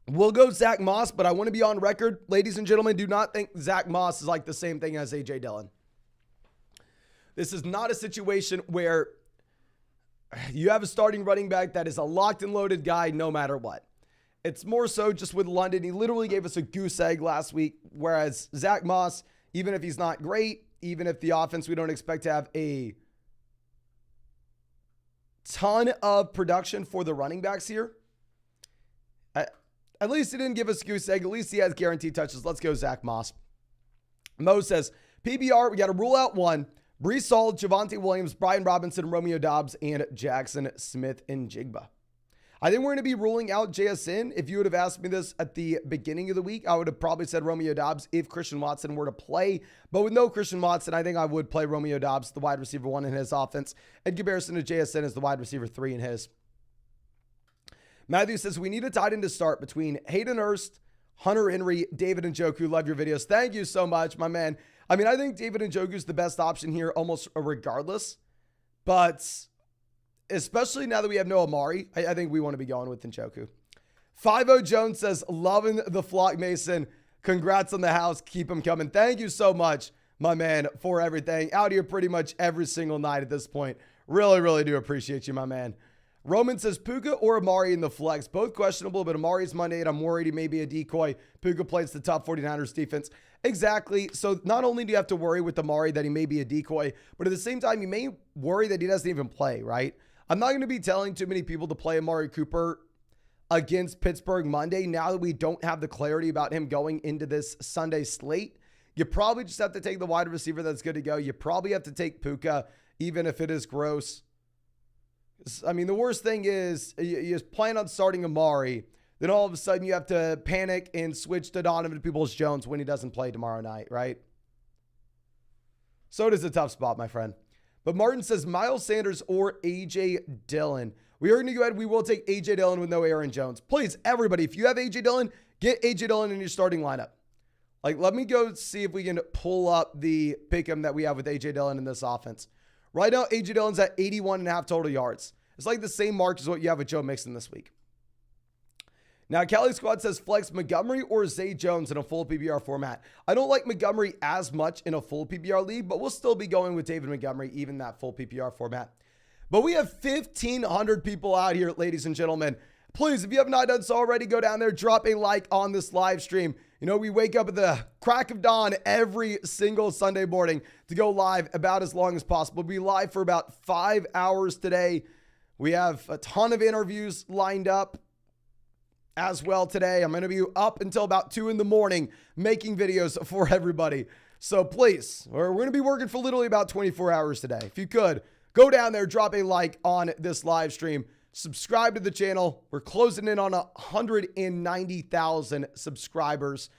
We'll go Zach Moss, but I want to be on record. Ladies and gentlemen, do not think Zach Moss is like the same thing as A.J. Dillon. This is not a situation where you have a starting running back that is a locked and loaded guy no matter what. It's more so just with London. He literally gave us a goose egg last week, whereas Zach Moss, even if he's not great, even if the offense, we don't expect to have a ton of production for the running backs here. At least he didn't give us a goose egg. At least he has guaranteed touches. Let's go Zach Moss. Mo says, PBR, we got to rule out 1. Brees Hall, Javonte Williams, Brian Robinson, Romeo Doubs, and Jackson Smith and Jigba. I think we're going to be ruling out JSN. If you would have asked me this at the beginning of the week, I would have probably said Romeo Doubs if Christian Watson were to play. But with no Christian Watson, I think I would play Romeo Doubs, the wide receiver 1 in his offense, in comparison to JSN as the wide receiver 3 in his. Matthew says, we need a tight end to start between Hayden Hurst, Hunter Henry, David Njoku. Love your videos. Thank you so much, my man. I mean, I think David Njoku is the best option here almost regardless. But especially now that we have no Amari, I think we want to be going with Njoku. 5-0 Jones says, loving the flock, Mason. Congrats on the house. Keep them coming. Thank you so much, my man, for everything. Out here pretty much every single night at this point. Really, really do appreciate you, my man. Roman says, Puka or Amari in the flex. Both questionable, but Amari's Monday, and I'm worried he may be a decoy. Puka plays the top 49ers defense. Exactly. So not only do you have to worry with Amari that he may be a decoy, but at the same time, you may worry that he doesn't even play, right? I'm not going to be telling too many people to play Amari Cooper against Pittsburgh Monday now that we don't have the clarity about him going into this Sunday slate. You probably just have to take the wide receiver that's good to go. You probably have to take Puka, even if it is gross. I mean, the worst thing is you plan on starting Amari, then all of a sudden you have to panic and switch to Donovan Peoples-Jones when he doesn't play tomorrow night, right? So it is a tough spot, my friend. But Martin says Miles Sanders or A.J. Dillon. We are going to go ahead. We will take A.J. Dillon with no Aaron Jones. Please, everybody, if you have A.J. Dillon, get A.J. Dillon in your starting lineup. Like, let me go see if we can pull up the pick'em that we have with A.J. Dillon in this offense. Right now, A.J. Dillon's at 81.5 total yards. It's like the same mark as what you have with Joe Mixon this week. Now, Cali Squad says flex Montgomery or Zay Jones in a full PPR format. I don't like Montgomery as much in a full PPR league, but we'll still be going with David Montgomery, even that full PPR format. But we have 1,500 people out here, ladies and gentlemen. Please, if you have not done so already, go down there, drop a like on this live stream. You know, we wake up at the crack of dawn every single Sunday morning to go live about as long as possible. We'll be live for about 5 hours today. We have a ton of interviews lined up as well today. I'm going to be up until about 2 in the morning making videos for everybody. So please, we're going to be working for literally about 24 hours today. If you could, go down there, drop a like on this live stream, subscribe to the channel. We're closing in on 190,000 subscribers.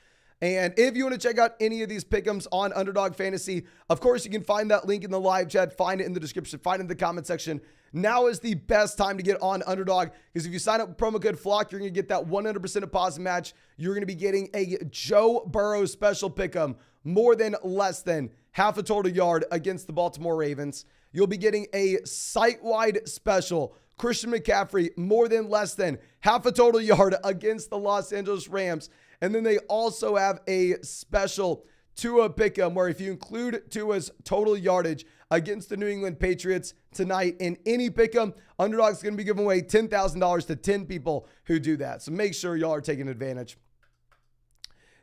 And if you want to check out any of these pick'ems on Underdog Fantasy, of course, you can find that link in the live chat, find it in the description, find it in the comment section. Now is the best time to get on Underdog because if you sign up with promo code FLOCK, you're going to get that 100% deposit match. You're going to be getting a Joe Burrow special pick'em more than less than half a total yard against the Baltimore Ravens. You'll be getting a site-wide special. Christian McCaffrey, more than less than half a total yard against the Los Angeles Rams. And then they also have a special Tua pick'em where if you include Tua's total yardage against the New England Patriots tonight in any pick'em, Underdog's going to be giving away $10,000 to 10 people who do that. So make sure y'all are taking advantage.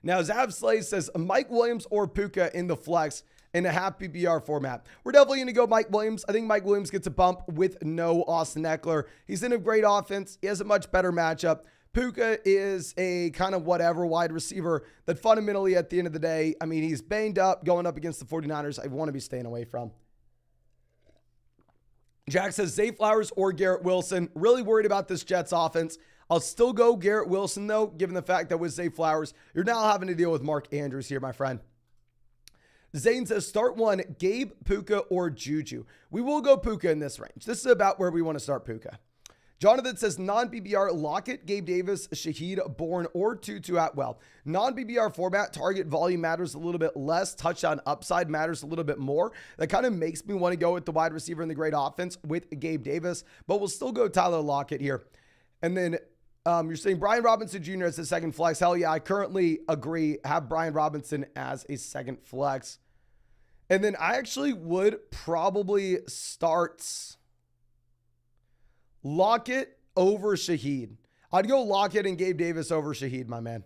Now, Zav Slay says Mike Williams or Puka in the flex in a half PPR format. We're definitely going to go Mike Williams. I think Mike Williams gets a bump with no Austin Eckler. He's in a great offense. He has a much better matchup. Puka is a kind of whatever wide receiver that fundamentally at the end of the day, I mean, he's banged up going up against the 49ers. I want to be staying away from. Jack says Zay Flowers or Garrett Wilson. Really worried about this Jets offense. I'll still go Garrett Wilson though, given the fact that with Zay Flowers, you're now having to deal with Mark Andrews here, my friend. Zane says start one, Gabe, Puka, or Juju. We will go Puka in this range. This is about where we want to start Puka. Jonathan says non-PPR, Lockett, Gabe Davis, Shaheed, Bourne, or Tutu Atwell. Non-PPR format, target volume matters a little bit less. Touchdown upside matters a little bit more. That kind of makes me want to go with the wide receiver in the great offense with Gabe Davis, but we'll still go Tyler Lockett here. And then you're saying Brian Robinson Jr. as the second flex. Hell yeah, I currently agree. Have Brian Robinson as a second flex. And then I actually would probably start Lockett over Shaheed. I'd go Lockett and Gabe Davis over Shaheed, my man.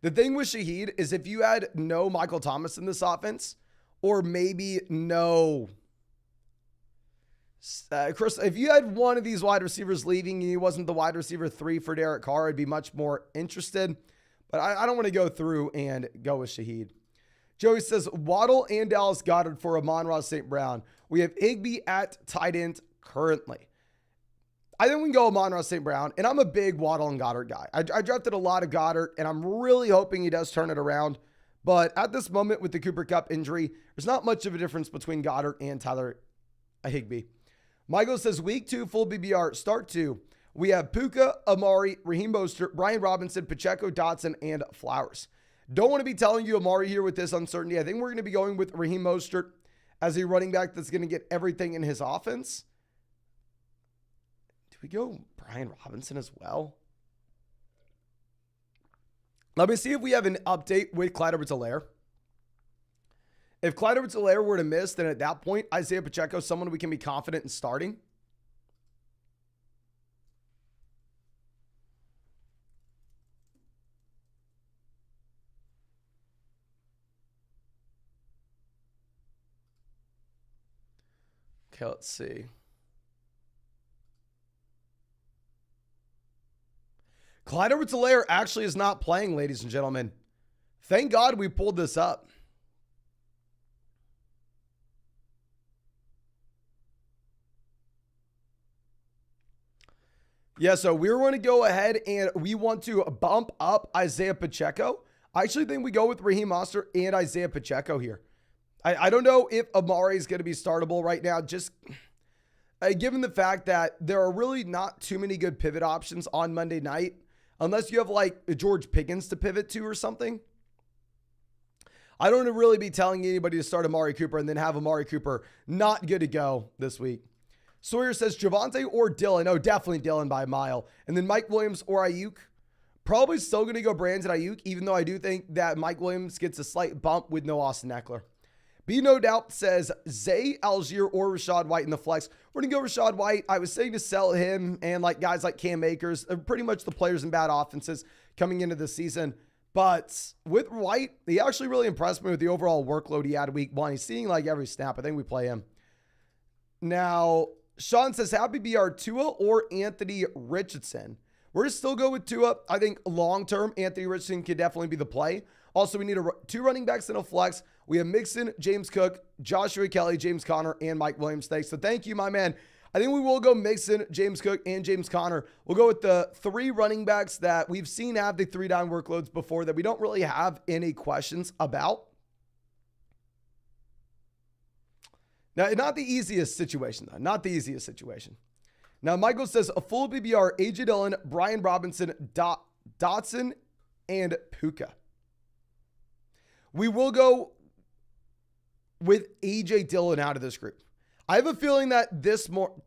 The thing with Shaheed is if you had no Michael Thomas in this offense, or maybe no Chris, if you had one of these wide receivers leaving and he wasn't the wide receiver 3 for Derek Carr, I'd be much more interested. But I don't want to go through and go with Shaheed. Joey says Waddle and Dallas Goedert for Amon-Ra St. Brown. We have Higbee at tight end currently. I think we can go Amon-Ra St. Brown, and I'm a big Waddle and Goddard guy. I drafted a lot of Goddard, and I'm really hoping he does turn it around. But at this moment with the Cooper Kupp injury, there's not much of a difference between Goddard and Tyler Higbee. Michael says week 2 full BBR, start 2. We have Puka, Amari, Raheem Mostert, Brian Robinson, Pacheco, Dotson, and Flowers. Don't want to be telling you Amari here with this uncertainty. I think we're going to be going with Raheem Mostert as a running back that's going to get everything in his offense. Do we go Brian Robinson as well? Let me see if we have an update with Clyde Edwards-Helaire. If Clyde Edwards-Helaire were to miss, then at that point, Isaiah Pacheco is someone we can be confident in starting. Okay, let's see. Clyde Edwards-Helaire actually is not playing, ladies and gentlemen. Thank God we pulled this up. Yeah, so we're going to go ahead and we want to bump up Isaiah Pacheco. I actually think we go with Raheem Mostert and Isaiah Pacheco here. I don't know if Amari is going to be startable right now, just given the fact that there are really not too many good pivot options on Monday night, unless you have like George Pickens to pivot to or something. I don't want to really be telling anybody to start Amari Cooper and then have Amari Cooper not good to go this week. Sawyer says Javonte or Dillon. Oh, definitely Dillon by a mile. And then Mike Williams or Ayuk. Probably still going to go Brandon Ayuk, even though I do think that Mike Williams gets a slight bump with no Austin Eckler. Be No Doubt says Zay, Algier, or Rachaad White in the flex. We're going to go Rachaad White. I was saying to sell him and like guys like Cam Akers, pretty much the players in bad offenses coming into the season. But with White, he actually really impressed me with the overall workload he had week 1. He's seeing like every snap. I think we play him. Now, Sean says happy BR Tua or Anthony Richardson. We're going to still go with Tua. I think long-term, Anthony Richardson could definitely be the play. Also, we need 2 running backs in a flex. We have Mixon, James Cook, Joshua Kelly, James Conner, and Mike Williams. Thanks. So thank you, my man. I think we will go Mixon, James Cook, and James Conner. We'll go with the 3 running backs that we've seen have the 3-down workloads before that we don't really have any questions about. Now, not the easiest situation, though. Not the easiest situation. Now, Michael says a full BBR, A.J. Dillon, Brian Robinson, Dotson, and Puka. We will go with A.J. Dillon out of this group. I have a feeling that this morning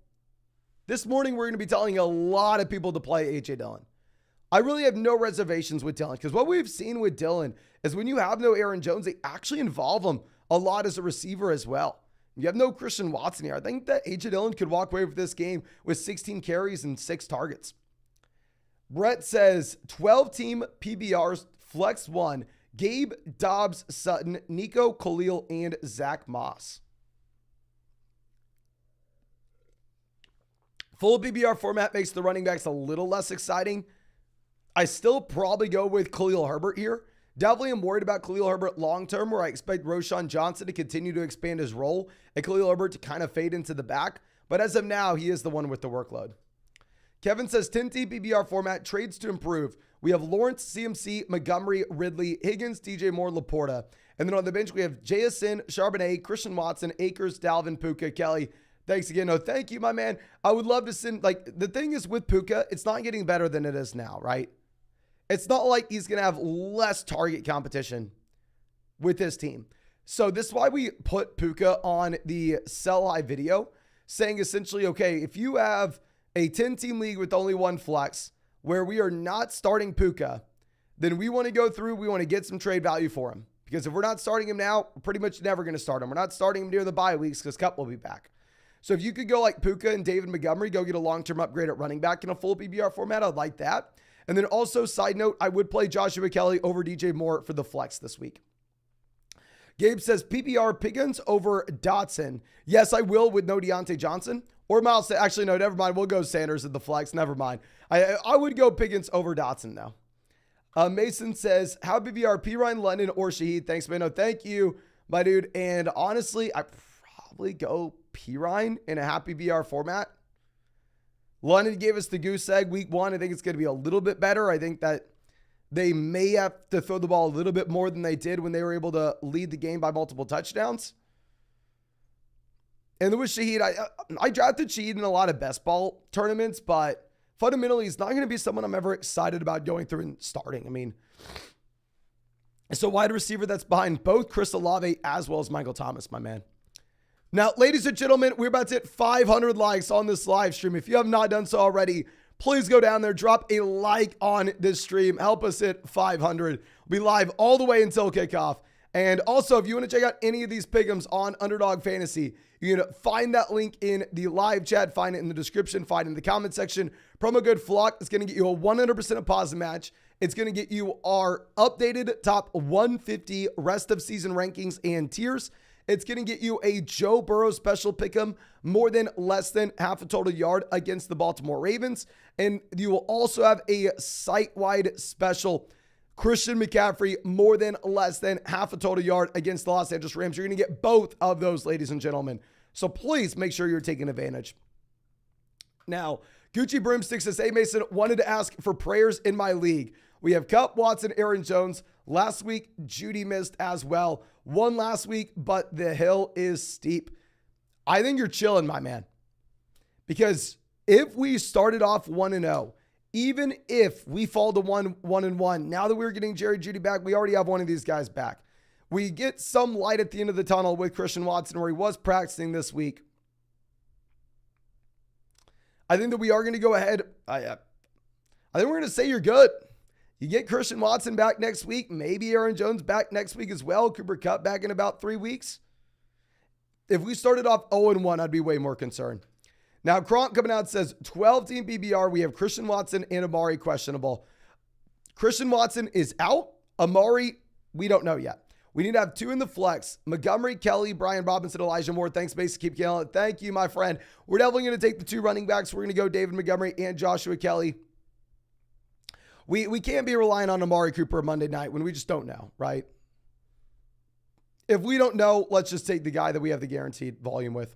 we're going to be telling a lot of people to play A.J. Dillon. I really have no reservations with Dillon because what we've seen with Dillon is when you have no Aaron Jones, they actually involve him a lot as a receiver as well. You have no Christian Watson here. I think that A.J. Dillon could walk away with this game with 16 carries and 6 targets. Brett says 12-team PBRs, flex 1, Gabe, Dobbs, Sutton, Nico, Khalil, and Zach Moss. Full PBR format makes the running backs a little less exciting. I still probably go with Khalil Herbert here. Definitely am worried about Khalil Herbert long-term, where I expect Roschon Johnson to continue to expand his role and Khalil Herbert to kind of fade into the back. But as of now, he is the one with the workload. Kevin says 10-team PBR format, trades to improve. We have Lawrence, CMC, Montgomery, Ridley, Higgins, DJ Moore, Laporta. And then on the bench, we have JSN, Charbonnet, Christian Watson, Akers, Dalvin, Puka, Kelly. Thanks again. No, thank you, my man. I would love to send, the thing is with Puka, it's not getting better than it is now, right? It's not like he's going to have less target competition with this team. So this is why we put Puka on the sell high video, saying essentially, okay, if you have a 10-team league with only one flex where we are not starting Puka, then we want to go through, we want to get some trade value for him. Because if we're not starting him now, we're pretty much never going to start him. We're not starting him near the bye weeks because Kupp will be back. So if you could go like Puka and David Montgomery, go get a long-term upgrade at running back in a full PBR format, I'd like that. And then also, side note, I would play Joshua Kelly over DJ Moore for the flex this week. Gabe says, PPR Pickens over Dotson. Yes, I will with no Deontay Johnson. Or Miles, actually, no, never mind. We'll go Sanders at the flex. Never mind. I would go Pickens over Dotson, though. Mason says, how PPR P. Ryan, London, or Shaheed? Thanks, man. No, thank you, my dude. And honestly, I probably go P. Ryan in a happy BR format. London gave us the goose egg week 1. I think it's going to be a little bit better. I think that they may have to throw the ball a little bit more than they did when they were able to lead the game by multiple touchdowns. And there was Shaheed. I drafted Shaheed in a lot of best ball tournaments, but fundamentally, he's not going to be someone I'm ever excited about going through and starting. I mean, it's a wide receiver that's behind both Chris Olave as well as Michael Thomas, my man. Now, ladies and gentlemen, we're about to hit 500 likes on this live stream. If you have not done so already, please go down there, drop a like on this stream. Help us hit 500. We'll be live all the way until kickoff. And also, if you want to check out any of these pick'ems on Underdog Fantasy, you can find that link in the live chat, find it in the description, find it in the comment section. Promo code FLOCK is going to get you a 100% deposit match. It's going to get you our updated top 150 rest of season rankings and tiers. It's going to get you a Joe Burrow special pick'em, more than less than half a total yard against the Baltimore Ravens. And you will also have a site-wide special Christian McCaffrey, more than less than half a total yard against the Los Angeles Rams. You're going to get both of those, ladies and gentlemen. So please make sure you're taking advantage. Now, Gucci Broomstick says, hey, Mason, wanted to ask for prayers in my league. We have Kupp, Watson, Aaron Jones. Last week, Judy missed as well. One last week, but the hill is steep. I think you're chilling, my man. Because if we started off 1-0, even if we fall to 1-1, now that we're getting Jerry Judy back, we already have one of these guys back. We get some light at the end of the tunnel with Christian Watson, where he was practicing this week. I think that we are going to go ahead. I think we're going to say you're good. You get Christian Watson back next week. Maybe Aaron Jones back next week as well. Cooper Kupp back in about 3 weeks. If we started off 0-1, I'd be way more concerned. Now, Kronk coming out says 12-team PBR. We have Christian Watson and Amari questionable. Christian Watson is out. Amari, we don't know yet. We need to have 2 in the flex. Montgomery, Kelly, Brian Robinson, Elijah Moore. Thanks, Mason. Keep killing it. Thank you, my friend. We're definitely going to take the 2 running backs. We're going to go David Montgomery and Joshua Kelly. We can't be relying on Amari Cooper Monday night when we just don't know, right? If we don't know, let's just take the guy that we have the guaranteed volume with.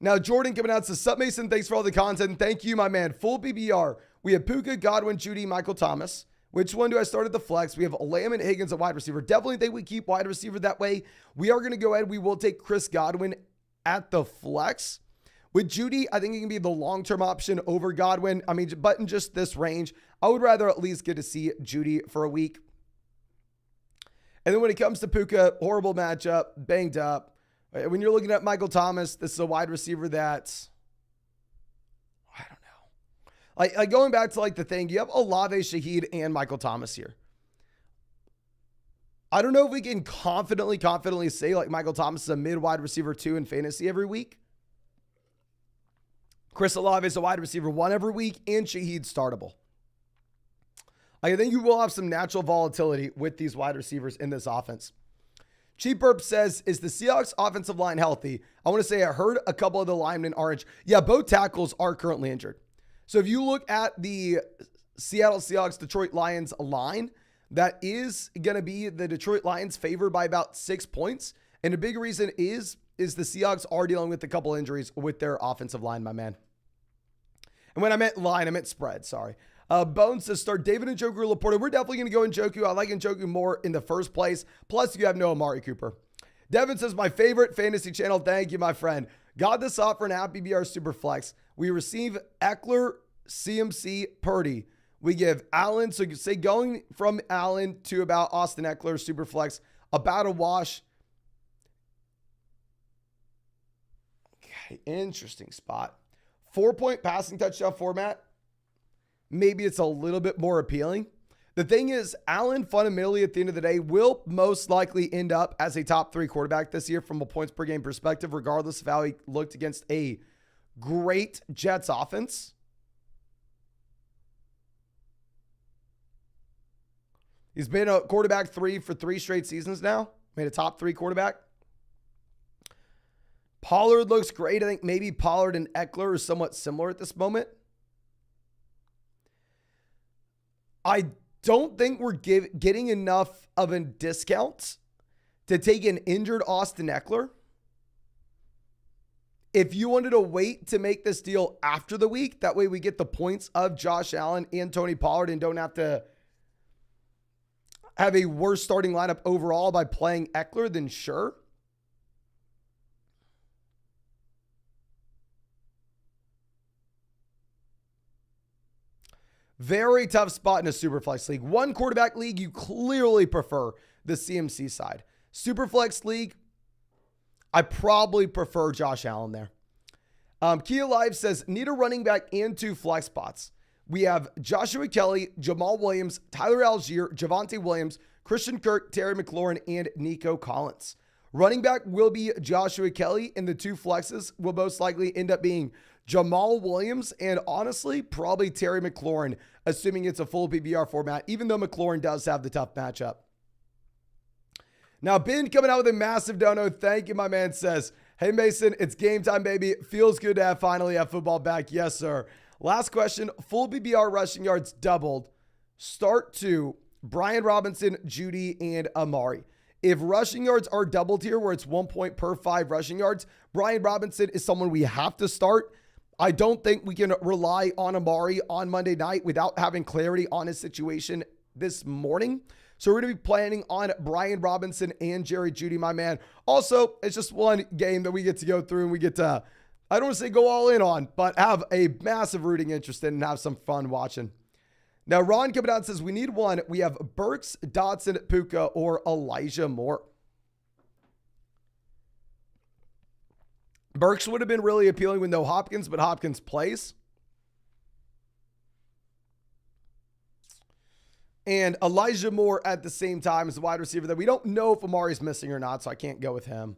Now, Jordan coming out says, sup, Mason, thanks for all the content. Thank you, my man. Full PBR. We have Puka, Godwin, Judy, Michael Thomas. Which one do I start at the flex? We have Lamb and Higgins at wide receiver. Definitely think we keep wide receiver that way. We are going to go ahead. We will take Chris Godwin at the flex. With Judy, I think he can be the long-term option over Godwin. I mean, but in just this range, I would rather at least get to see Judy for a week. And then when it comes to Puka, horrible matchup, banged up. When you're looking at Michael Thomas, this is a wide receiver that's, I don't know. Like going back to like the thing, you have Olave, Shaheed, and Michael Thomas here. I don't know if we can confidently say like Michael Thomas is a mid-wide receiver 2 in fantasy every week. Chris Olave is a wide receiver 1 every week, and Shaheed startable. I think you will have some natural volatility with these wide receivers in this offense. Cheap Burp says, is the Seahawks offensive line healthy? I want to say I heard a couple of the linemen are injured. Yeah, both tackles are currently injured. So if you look at the Seattle Seahawks Detroit Lions line, that is going to be the Detroit Lions favored by about 6 points. And a big reason is the Seahawks are dealing with a couple injuries with their offensive line, my man. And when I meant line, I meant spread, sorry. Bones says, start David Njoku Laporta. We're definitely going to go Njoku. I like Njoku more in the first place. Plus, you have no Amari Cooper. Devin says, my favorite fantasy channel. Thank you, my friend. Got this offer in app BBR Superflex. We receive Eckler, CMC, Purdy. We give Allen, so you say going from Allen to about Austin Eckler, Superflex, about a wash. Okay, interesting spot. 4-point passing touchdown format. Maybe it's a little bit more appealing. The thing is, Allen fundamentally at the end of the day will most likely end up as a top 3 quarterback this year from a points per game perspective, regardless of how he looked against a great Jets offense. He's been a quarterback 3 for 3 straight seasons now. Made a top 3 quarterback. Pollard looks great. I think maybe Pollard and Eckler are somewhat similar at this moment. I don't think we're getting enough of a discount to take an injured Austin Eckler. If you wanted to wait to make this deal after the week, that way we get the points of Josh Allen and Tony Pollard and don't have to have a worse starting lineup overall by playing Eckler, then sure. Very tough spot in a Superflex league. 1 quarterback league, you clearly prefer the CMC side. Superflex league, I probably prefer Josh Allen there. Kia Live says, need a running back and 2 flex spots. We have Joshua Kelly, Jamal Williams, Tyler Algier, Javonte Williams, Christian Kirk, Terry McLaurin, and Nico Collins. Running back will be Joshua Kelly, and the 2 flexes will most likely end up being Jamal Williams and honestly, probably Terry McLaurin, assuming it's a full PPR format, even though McLaurin does have the tough matchup. Now, Ben coming out with a massive dono. Thank you, my man says, hey, Mason, it's game time, baby. Feels good to finally have football back. Yes, sir. Last question, full PPR rushing yards doubled. Start to Brian Robinson, Judy, and Amari. If rushing yards are doubled here, where it's 1 point per 5 rushing yards, Brian Robinson is someone we have to start. I don't think we can rely on Amari on Monday night without having clarity on his situation this morning. So we're going to be planning on Brian Robinson and Jerry Judy, my man. Also, it's just one game that we get to go through and we get to, I don't want to say go all in on, but have a massive rooting interest in and have some fun watching. Now, Ron coming out and says, we need one. We have Burks, Dotson, Puka, or Elijah Moore. Burks would have been really appealing with no Hopkins, but Hopkins plays. And Elijah Moore at the same time is a wide receiver that we don't know if Amari's missing or not, so I can't go with him.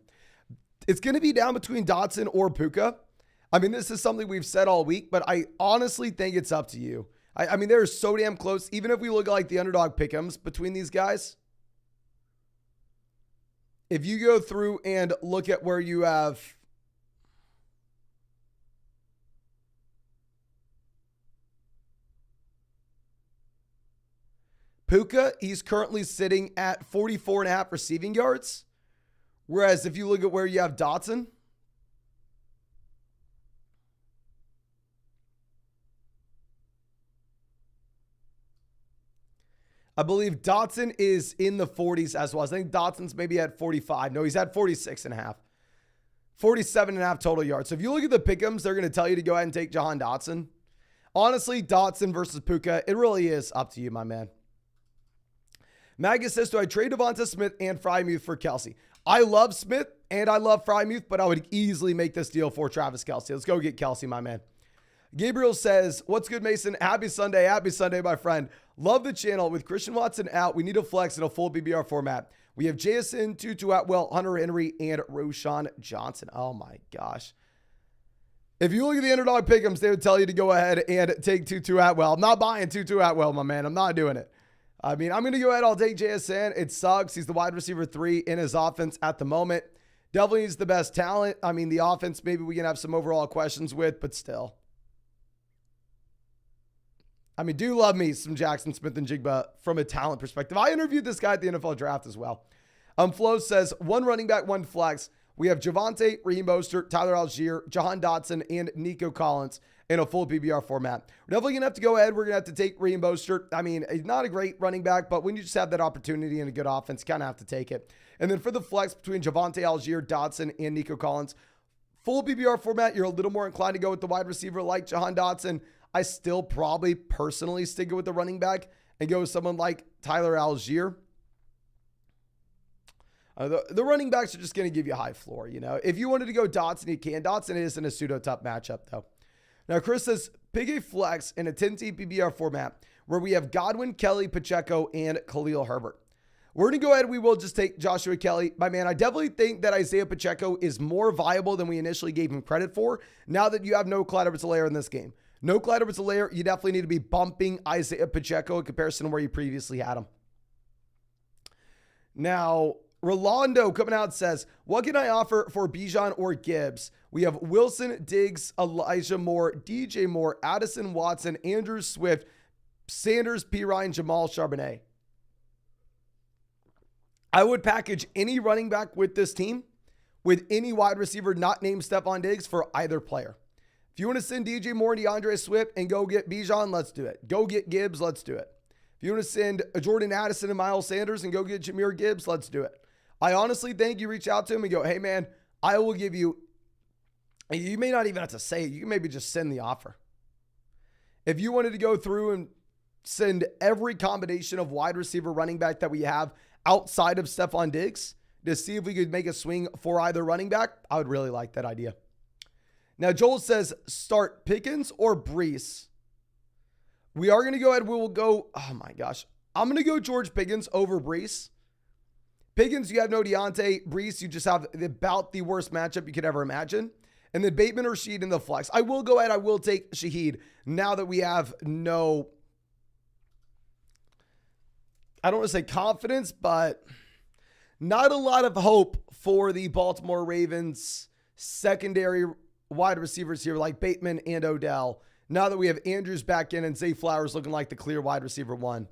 It's going to be down between Dotson or Puka. I mean, this is something we've said all week, but I honestly think it's up to you. I mean, they're so damn close. Even if we look at like the underdog pick'ems between these guys, if you go through and look at where you have Puka, he's currently sitting at 44.5 receiving yards. Whereas if you look at where you have Dotson, I believe Dotson is in the 40s as well. I think Dotson's maybe at 45. No, he's at 46.5. 47.5 total yards. So if you look at the pick'ems, they're going to tell you to go ahead and take Jahan Dotson. Honestly, Dotson versus Puka, it really is up to you, my man. Magus says, do I trade Devonta Smith and Freiermuth for Kelce? I love Smith and I love Freiermuth, but I would easily make this deal for Travis Kelce. Let's go get Kelce, my man. Gabriel says, what's good, Mason? Happy Sunday, my friend. Love the channel. With Christian Watson out, we need a flex in a full BBR format. We have JSN, Tutu Atwell, Hunter Henry, and Roschon Johnson. Oh my gosh. If you look at the underdog pick'ems, they would tell you to go ahead and take Tutu Atwell. I'm not buying Tutu Atwell, my man. I'm not doing it. I mean, I'm going to go ahead. I'll take JSN. It sucks. He's the wide receiver 3 in his offense at the moment. Definitely is the best talent. I mean, the offense, maybe we can have some overall questions with, but still. I mean, do love me some Jackson Smith and Jigba from a talent perspective. I interviewed this guy at the NFL draft as well. Flo says, 1 running back, 1 flex. We have Javonte, Raheem Mostert, Tyler Algier, Jahan Dotson, and Nico Collins in a full PBR format. We're definitely going to have to go ahead. We're going to have to take Raheem Mostert. I mean, he's not a great running back, but when you just have that opportunity and a good offense, you kind of have to take it. And then for the flex between Javonte, Algier, Dotson, and Nico Collins, full PBR format, you're a little more inclined to go with the wide receiver like Jahan Dotson. I still probably personally stick with the running back and go with someone like Tyler Algier. The running backs are just going to give you a high floor, you know. If you wanted to go Dotson, you can. Dotson isn't a pseudo-tough matchup, though. Now, Chris says, pick a flex in a 10-team PBR format where we have Godwin, Kelly, Pacheco, and Khalil Herbert. We're going to go ahead. We will just take Joshua Kelly. My man, I definitely think that Isaiah Pacheco is more viable than we initially gave him credit for now that you have no Clyde Edwards-Helaire in this game. No Clyde Edwards-Helaire, you definitely need to be bumping Isaiah Pacheco in comparison to where you previously had him. Now, Rolando coming out says, what can I offer for Bijan or Gibbs? We have Wilson, Diggs, Elijah Moore, DJ Moore, Addison Watson, Andrew Swift, Sanders, P. Ryan, Jamal Charbonnet. I would package any running back with this team with any wide receiver not named Stephon Diggs for either player. If you want to send DJ Moore and DeAndre Swift and go get Bijan, let's do it. Go get Gibbs, let's do it. If you want to send Jordan Addison and Miles Sanders and go get Jahmyr Gibbs, let's do it. I honestly think you reach out to him and go, hey man, I will give you, you may not even have to say it. You can maybe just send the offer. If you wanted to go through and send every combination of wide receiver running back that we have outside of Stephon Diggs to see if we could make a swing for either running back, I would really like that idea. Now, Joel says, start Pickens or Breece. We are going to go ahead. We will go, oh my gosh. I'm going to go George Pickens over Breece. Pickens, you have no Deontay. Breece, you just have about the worst matchup you could ever imagine. And then Bateman or Shaheed in the flex. I will go ahead. I will take Shaheed now that we have no, I don't want to say confidence, but not a lot of hope for the Baltimore Ravens secondary wide receivers here like Bateman and Odell. Now that we have Andrews back in and Zay Flowers looking like the clear wide receiver 1.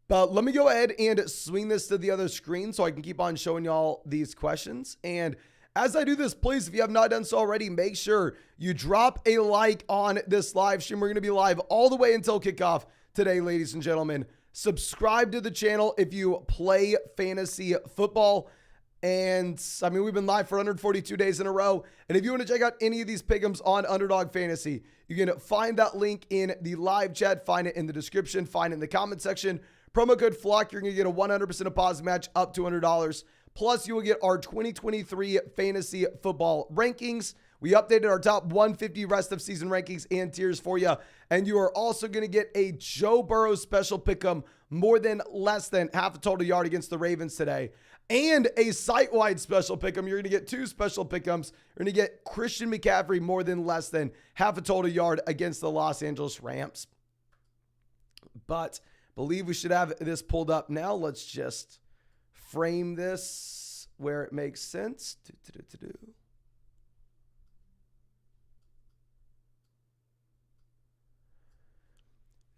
But let me go ahead and swing this to the other screen so I can keep on showing y'all these questions. And as I do this, please, if you have not done so already, make sure you drop a like on this live stream. We're going to be live all the way until kickoff today, ladies and gentlemen. Subscribe to the channel if you play fantasy football. And I mean, we've been live for 142 days in a row. And if you want to check out any of these pick'ems on Underdog Fantasy, you can find that link in the live chat, find it in the description, find it in the comment section. Promo code FLOCK, you're going to get a 100% deposit match up to $100. Plus, you will get our 2023 fantasy football rankings. We updated our top 150 rest of season rankings and tiers for you. And you are also going to get a Joe Burrow special pick'em, more than less than half a total yard against the Ravens today. And a site-wide special pick'em. You're going to get 2 special pick'ems. You're going to get Christian McCaffrey more than less than half a total yard against the Los Angeles Rams. But believe we should have this pulled up now. Let's just frame this where it makes sense.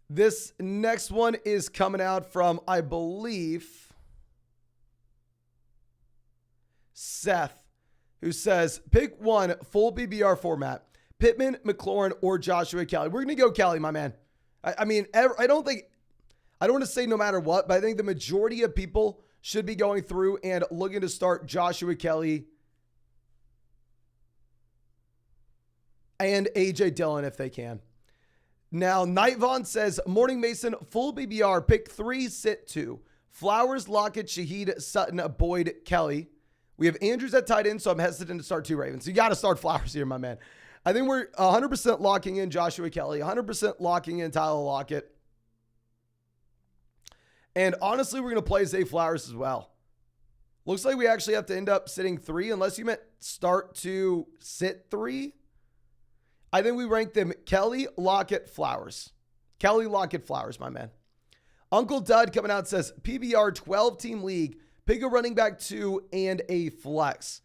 This next one is coming out from, I believe, Seth, who says, pick one full PBR format, Pittman, McLaurin, or Joshua Kelly. We're going to go Kelly, my man. I mean, I don't want to say no matter what, but I think the majority of people should be going through and looking to start Joshua Kelly and AJ Dillon if they can. Now, Nightvon says, morning Mason, full BBR, pick 3, sit 2. Flowers, Lockett, Shaheed, Sutton, Boyd, Kelly. We have Andrews at tight end, so I'm hesitant to start 2 Ravens. You got to start Flowers here, my man. I think we're 100% locking in Joshua Kelly, 100% locking in Tyler Lockett. And honestly, we're going to play Zay Flowers as well. Looks like we actually have to end up sitting 3, unless you meant start to sit 3. I think we rank them Kelly, Lockett, Flowers. Kelly, Lockett, Flowers, my man. Uncle Dud coming out says, PBR 12-team league, pick a running back 2 and a flex.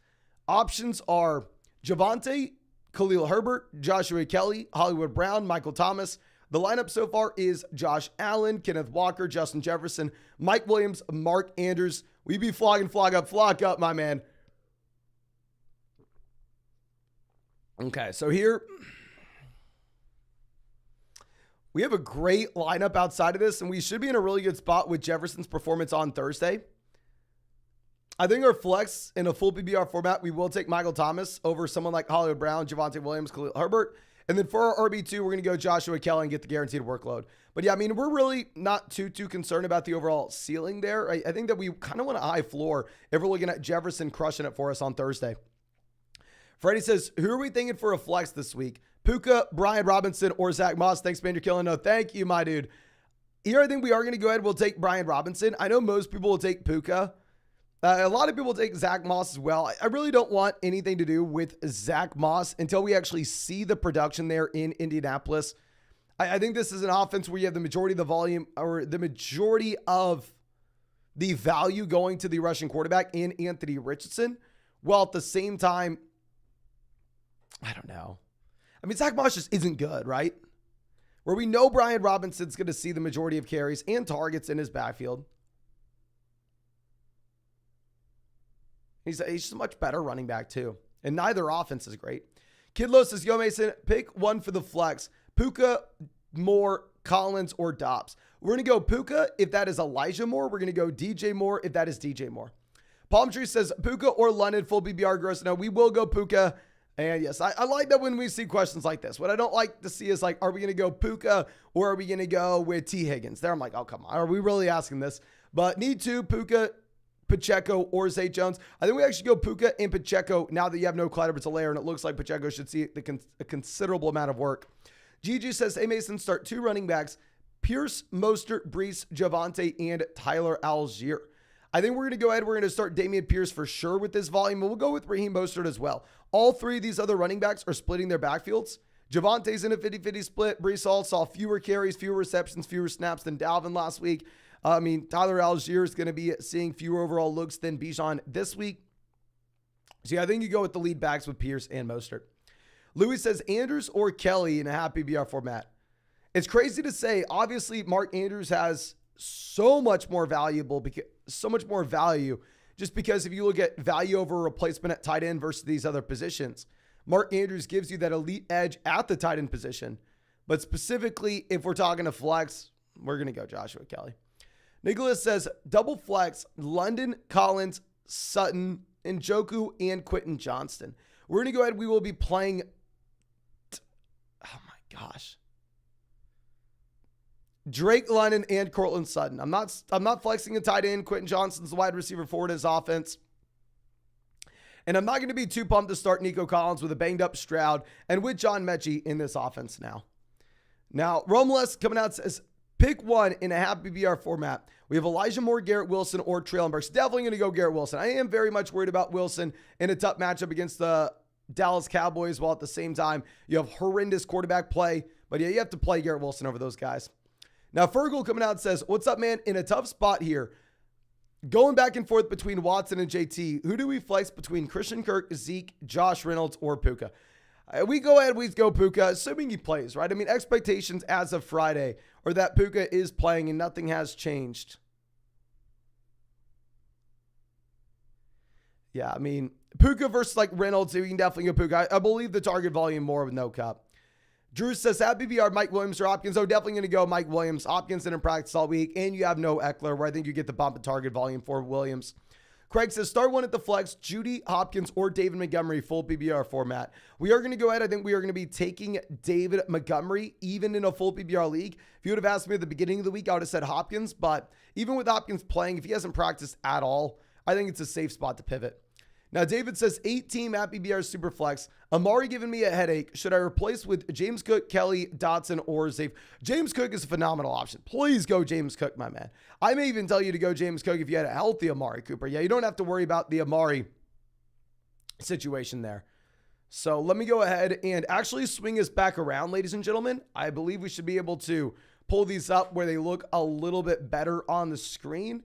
Options are Javonte, Khalil Herbert, Joshua Kelly, Hollywood Brown, Michael Thomas. The lineup so far is Josh Allen, Kenneth Walker, Justin Jefferson, Mike Williams, Mark Andrews. We be flogging, flock up, my man. Okay, so here we have a great lineup outside of this, and we should be in a really good spot with Jefferson's performance on Thursday. I think our flex in a full PBR format, we will take Michael Thomas over someone like Hollywood Brown, Javonte Williams, Khalil Herbert. And then for our RB2, we're going to go Joshua Kelly and get the guaranteed workload. But yeah, I mean, we're really not too concerned about the overall ceiling there. I think that we kind of want a high floor if we're looking at Jefferson crushing it for us on Thursday. Freddie says, who are we thinking for a flex this week? Puka, Brian Robinson, or Zach Moss? Thanks, man. You're killing. No, thank you, my dude. Here, I think we are going to go ahead. We'll take Brian Robinson. I know most people will take Puka. A lot of people take Zach Moss as well. I really don't want anything to do with Zach Moss until we actually see the production there in Indianapolis. I think this is an offense where you have the majority of the volume or the majority of the value going to the rushing quarterback in Anthony Richardson, while at the same time, I don't know. I mean, Zach Moss just isn't good, right? Where we know Brian Robinson's going to see the majority of carries and targets in his backfield. He's just a much better running back, too. And neither offense is great. Kidlo says, Yo, Mason, pick one for the flex. Puka, Moore, Collins, or Dobbs. We're going to go Puka if that is Elijah Moore. We're going to go DJ Moore if that is DJ Moore. Palm Tree says, Puka or London, full BBR gross. No, we will go Puka. And yes, I like that when we see questions like this. What I don't like to see is like, are we going to go Puka or are we going to go with T. Higgins? There I'm like, oh, come on. Are we really asking this? But need to, Puka, Pacheco, or Zay Jones. I think we actually go Puka and Pacheco now that you have no Clyde Edwards-Helaire, and it looks like Pacheco should see a considerable amount of work. Gigi says, hey, Mason, start 2 running backs, Pierce, Mostert, Brees, Javonte, and Tyler Algier. I think we're going to go ahead. We're going to start Dameon Pierce for sure with this volume, and we'll go with Raheem Mostert as well. All 3 of these other running backs are splitting their backfields. Javonte's in a 50-50 split. Brees Hall saw fewer carries, fewer receptions, fewer snaps than Dalvin last week. I mean, Tyler Algier is going to be seeing fewer overall looks than Bijan this week. So yeah, I think you go with the lead backs with Pierce and Mostert. Louis says Andrews or Kelly in a half PBR format. It's crazy to say. Obviously, Mark Andrews has so much more value just because if you look at value over replacement at tight end versus these other positions, Mark Andrews gives you that elite edge at the tight end position. But specifically, if we're talking a flex, we're going to go Joshua Kelly. Nicholas says, double flex, London, Collins, Sutton, Njoku, and Quentin Johnston. We're going to go ahead. We will be playing. Oh my gosh. Drake London and Cortland Sutton. I'm not flexing a tight end. Quentin Johnston's the wide receiver forward his offense. And I'm not going to be too pumped to start Nico Collins with a banged up Stroud and with John Mechie in this offense now. Now, Romulas coming out says, pick one in a half PBR format. We have Elijah Moore, Garrett Wilson, or Treylon Burks. Definitely going to go Garrett Wilson. I am very much worried about Wilson in a tough matchup against the Dallas Cowboys, while at the same time, you have horrendous quarterback play. But yeah, you have to play Garrett Wilson over those guys. Now, Fergal coming out says, what's up, man? In a tough spot here. Going back and forth between Watson and JT, who do we flex between Christian Kirk, Zeke, Josh Reynolds, or Puka? We go ahead, we go Puka, assuming he plays, right? I mean, expectations as of Friday are that Puka is playing and nothing has changed. Yeah, I mean, Puka versus like Reynolds, we can definitely go Puka. I believe the target volume more with no cup. Drew says, at BBR, Mike Williams or Hopkins. Oh, definitely going to go Mike Williams. Hopkins didn't practice all week, and you have no Eckler, where I think you get the bump in target volume for Williams. Craig says, start one at the flex, Judy Hopkins or David Montgomery, full PPR format. We are going to go ahead. I think we are going to be taking David Montgomery, even in a full PPR league. If you would have asked me at the beginning of the week, I would have said Hopkins. But even with Hopkins playing, if he hasn't practiced at all, I think it's a safe spot to pivot. Now, David says, 8-team at PPR Superflex. Amari giving me a headache. Should I replace with James Cook, Kelly, Dotson, or Zay? James Cook is a phenomenal option. Please go James Cook, my man. I may even tell you to go James Cook if you had a healthy Amari Cooper. Yeah, you don't have to worry about the Amari situation there. So let me go ahead and actually swing us back around, ladies and gentlemen. I believe we should be able to pull these up where they look a little bit better on the screen.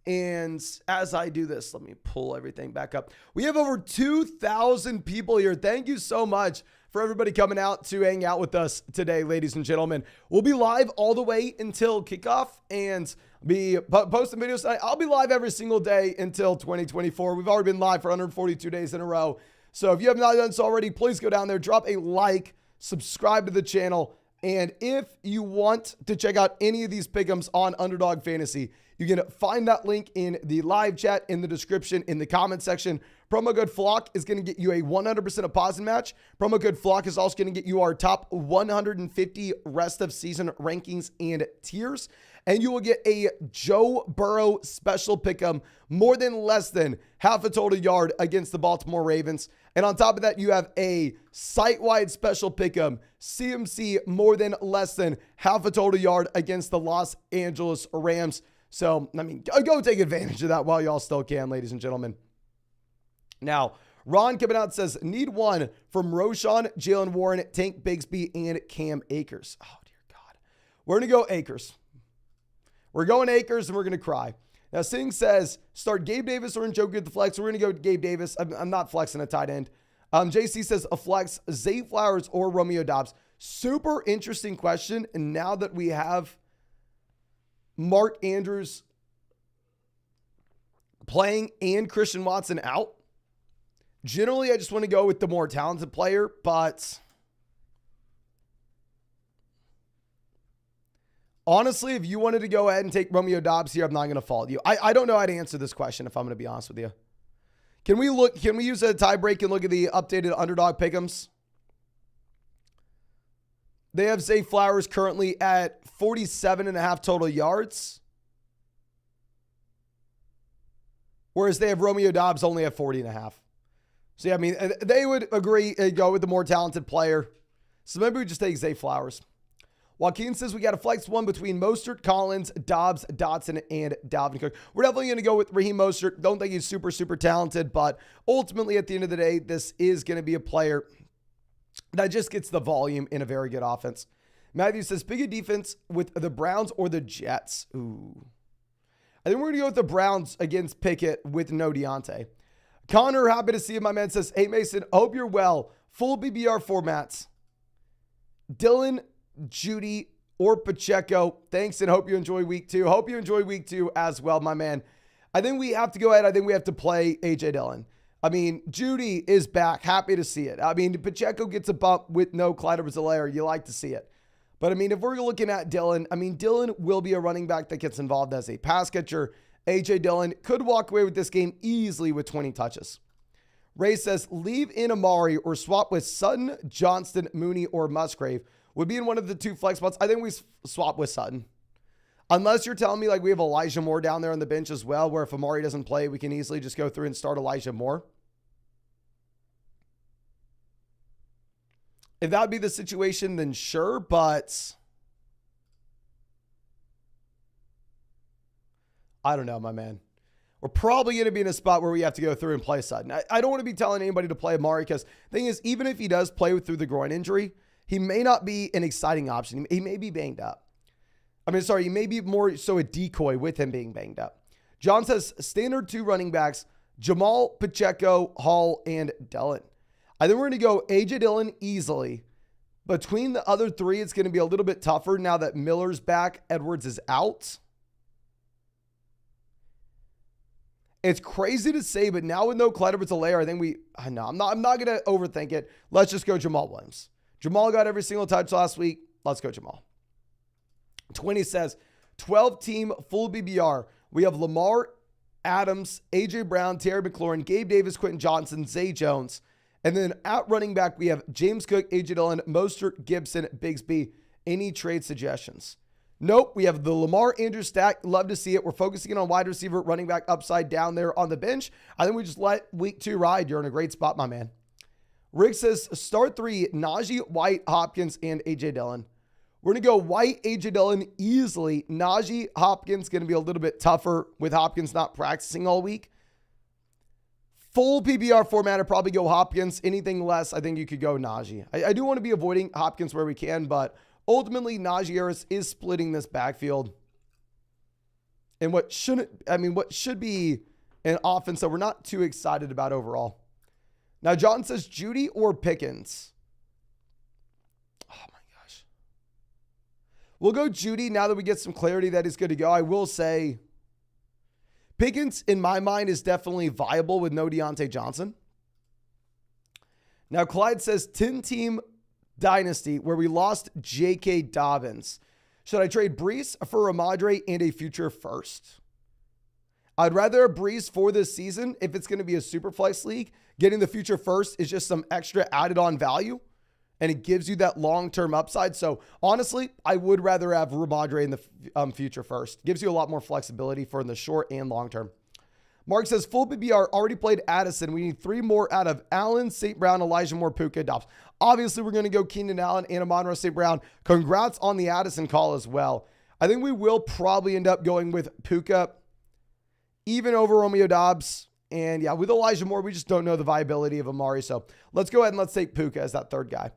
And as I do this, let me pull everything back up. We have over 2,000 people here. Thank you so much for everybody coming out to hang out with us today, ladies and gentlemen. We'll be live all the way until kickoff and be posting videos tonight. I'll be live every single day until 2024. We've already been live for 142 days in a row. So if you have not done so already, please go down there, drop a like, subscribe to the channel. And if you want to check out any of these pick'ems on Underdog Fantasy, you can find that link in the live chat, in the description, in the comment section. Promo code FLOCK is going to get you a 100% deposit match. Promo code FLOCK is also going to get you our top 150 rest of season rankings and tiers. And you will get a Joe Burrow special pick'em, more than less than half a total yard against the Baltimore Ravens. And on top of that, you have a site-wide special pick'em, CMC more than less than half a total yard against the Los Angeles Rams. So, I mean, go take advantage of that while y'all still can, ladies and gentlemen. Now, Ron coming out says, need one from Roshan, Jalen Warren, Tank Bigsby, and Cam Akers. Oh, dear God. We're going to go Akers. We're going Akers, and we're going to cry. Now, Singh says, start Gabe Davis or Njoku at the flex. We're going to go Gabe Davis. I'm not flexing a tight end. JC says, a flex, Zay Flowers or Romeo Doubs. Super interesting question. And now that we have Mark Andrews playing and Christian Watson out, generally I just want to go with the more talented player, but honestly, if you wanted to go ahead and take Romeo Doubs here, I'm not going to fault you. I don't know how to answer this question, if I'm going to be honest with you. Can we use a tie break and look at the updated Underdog pick'ems? They have Zay Flowers currently at 47.5 total yards, whereas they have Romeo Doubs only at 40.5. So, yeah, I mean, they would agree and go with the more talented player. So maybe we just take Zay Flowers. Joaquin says we got to flex one between Mostert, Collins, Dobbs, Dotson, and Dalvin Cook. We're definitely going to go with Raheem Mostert. Don't think he's super, super talented, but ultimately at the end of the day, this is going to be a player that just gets the volume in a very good offense. Matthew says, pick a defense with the Browns or the Jets. Ooh. I think we're going to go with the Browns against Pickett with no Deontay. Connor, happy to see you. My man says, hey, Mason, hope you're well. Full BBR formats. Dillon, Judy, or Pacheco. Thanks, and hope you enjoy week 2. Hope you enjoy week 2 as well, my man. I think we have to go ahead. I think we have to play A.J. Dillon. I mean, Judy is back. Happy to see it. I mean, Pacheco gets a bump with no Clyde Edwards-Helaire. You like to see it. But, I mean, if we're looking at Dillon, I mean, Dillon will be a running back that gets involved as a pass catcher. A.J. Dillon could walk away with this game easily with 20 touches. Ray says, leave in Amari or swap with Sutton, Johnston, Mooney, or Musgrave. Would be in one of the two flex spots. I think we swap with Sutton. Unless you're telling me like we have Elijah Moore down there on the bench as well, where if Amari doesn't play, we can easily just go through and start Elijah Moore. If that would be the situation, then sure, but I don't know, my man. We're probably going to be in a spot where we have to go through and play Sutton. I don't want to be telling anybody to play Amari because the thing is, even if he does play through the groin injury, he may not be an exciting option. He may be banged up. He may be more so a decoy with him being banged up. John says, standard 2 running backs, Jamal, Pacheco, Hall, and Dillon. I think we're going to go A.J. Dillon easily. Between the other 3, it's going to be a little bit tougher now that Miller's back, Edwards is out. It's crazy to say, but now with no Clyde Edwards-Helaire, I'm not going to overthink it. Let's just go Jamal Williams. Jamal got every single touch last week. Let's go Jamal. 20 says, 12-team full BBR. We have Lamar, Adams, A.J. Brown, Terry McLaurin, Gabe Davis, Quentin Johnson, Zay Jones. And then at running back, we have James Cook, A.J. Dillon, Mostert, Gibson, Bigsby. Any trade suggestions? Nope. We have the Lamar Andrews stack. Love to see it. We're focusing on wide receiver, running back upside down there on the bench. I think we just let week 2 ride. You're in a great spot, my man. Rick says start 3, Najee, White, Hopkins, and A.J. Dillon. We're going to go White, A.J. Dillon easily. Najee, Hopkins going to be a little bit tougher with Hopkins not practicing all week. Full PPR format, I'd probably go Hopkins. Anything less, I think you could go Najee. I do want to be avoiding Hopkins where we can, but ultimately Najee Harris is splitting this backfield. And what should be an offense that we're not too excited about overall. Now, John says Judy or Pickens. Oh my gosh. We'll go Judy now that we get some clarity that he's good to go. I will say Pickens, in my mind, is definitely viable with no Deontay Johnson. Now, Clyde says 10-team Dynasty where we lost J.K. Dobbins. Should I trade Brees for Ramadre and a future first? I'd rather a Brees for this season if it's going to be a super flex league. Getting the future first is just some extra added on value, and it gives you that long-term upside. So honestly, I would rather have Ramadre in the future first. Gives you a lot more flexibility for in the short and long term. Mark says full PPR already played Addison. We need 3 more out of Allen, St. Brown, Elijah Moore, Puka, Dobbs. Obviously, we're going to go Keenan Allen and Amon-Ra St. Brown. Congrats on the Addison call as well. I think we will probably end up going with Puka, even over Romeo Dobbs. And yeah, with Elijah Moore, we just don't know the viability of Amari. So let's go ahead and let's take Puka as that third guy.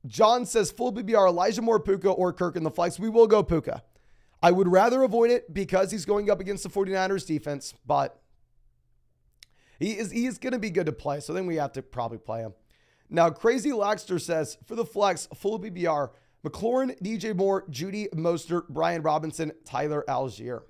John says full PPR, Elijah Moore, Puka, or Kirk in the flex. We will go Puka. I would rather avoid it because he's going up against the 49ers defense, but he is going to be good to play. So then we have to probably play him. Now, Crazy Laxter says for the flex, full PPR, McLaurin, DJ Moore, Judy Mostert, Brian Robinson, Tyler Algier.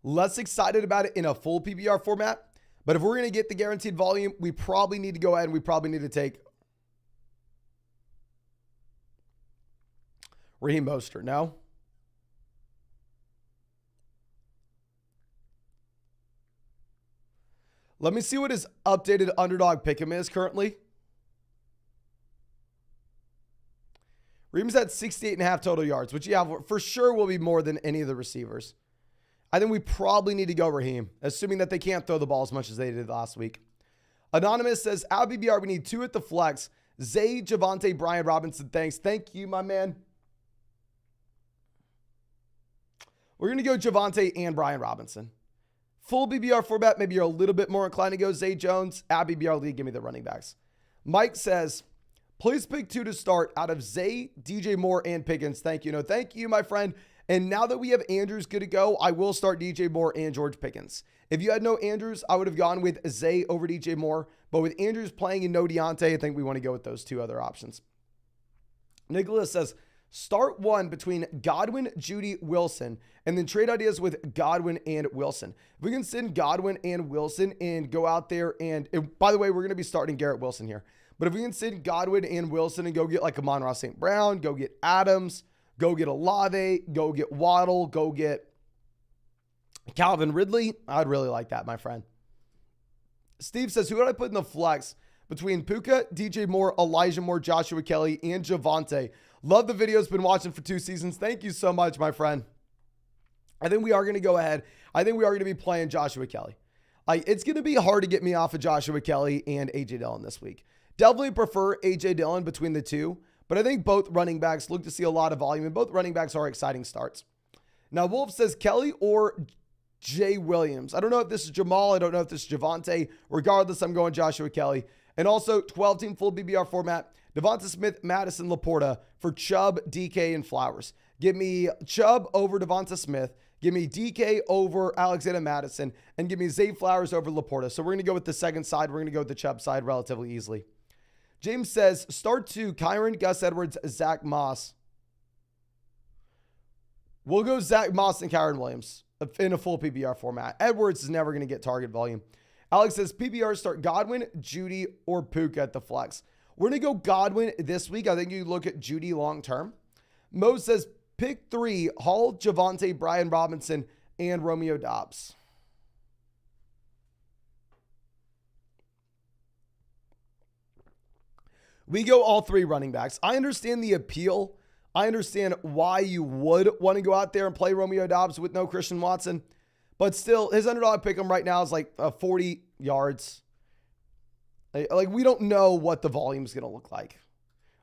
Less excited about it in a full PPR format, but if we're going to get the guaranteed volume, we probably need to go ahead and we probably need to take Raheem Mostert. No? Let me see what his updated underdog pick'em is currently. Raheem's at 68.5 total yards, which, yeah, for sure will be more than any of the receivers. I think we probably need to go Raheem, assuming that they can't throw the ball as much as they did last week. Anonymous says, out BBR, we need 2 at the flex. Zay, Javonte, Brian Robinson, thanks. Thank you, my man. We're going to go Javonte and Brian Robinson. Full BBR format, maybe you're a little bit more inclined to go Zay Jones. At BBR league, give me the running backs. Mike says, please pick 2 to start out of Zay, DJ Moore, and Pickens. Thank you. No, thank you, my friend. And now that we have Andrews good to go, I will start DJ Moore and George Pickens. If you had no Andrews, I would have gone with Zay over DJ Moore. But with Andrews playing and no Deontay, I think we want to go with those 2 other options. Nicholas says, start 1 between Godwin, Judy, Wilson, and then trade ideas with Godwin and Wilson. If we can send Godwin and Wilson and go out there and by the way, we're going to be starting Garrett Wilson here. But if we can send Godwin and Wilson and go get like Amon-Ra St. Brown, go get Adams, go get Olave, go get Waddle, go get Calvin Ridley, I'd really like that, my friend. Steve says, who would I put in the flex between Puka, DJ Moore, Elijah Moore, Joshua Kelly, and Javonte? Love the videos, been watching for 2 seasons. Thank you so much, my friend. I think we are going to go ahead. I think we are going to be playing Joshua Kelly. It's going to be hard to get me off of Joshua Kelly and A.J. Dillon this week. Definitely prefer A.J. Dillon between the 2, but I think both running backs look to see a lot of volume, and both running backs are exciting starts. Now, Wolf says Kelly or Jay Williams. I don't know if this is Jamal. I don't know if this is Javonte. Regardless, I'm going Joshua Kelly. And also, 12-team full BBR format, Devonta Smith, Madison, Laporta for Chubb, DK, and Flowers. Give me Chubb over Devonta Smith. Give me DK over Alexander Madison. And give me Zay Flowers over Laporta. So we're going to go with the second side. We're going to go with the Chubb side relatively easily. James says, start 2, Kyron, Gus Edwards, Zach Moss. We'll go Zach Moss and Kyron Williams in a full PPR format. Edwards is never going to get target volume. Alex says, PPR start Godwin, Judy, or Puka at the flex. We're going to go Godwin this week. I think you look at Judy long-term. Mo says, pick 3, Hall, Javonte, Brian Robinson, and Romeo Doubs. We go all 3 running backs. I understand the appeal. I understand why you would want to go out there and play Romeo Doubs with no Christian Watson. But still, his underdog pick him right now is like 40 yards. Like, we don't know what the volume is going to look like.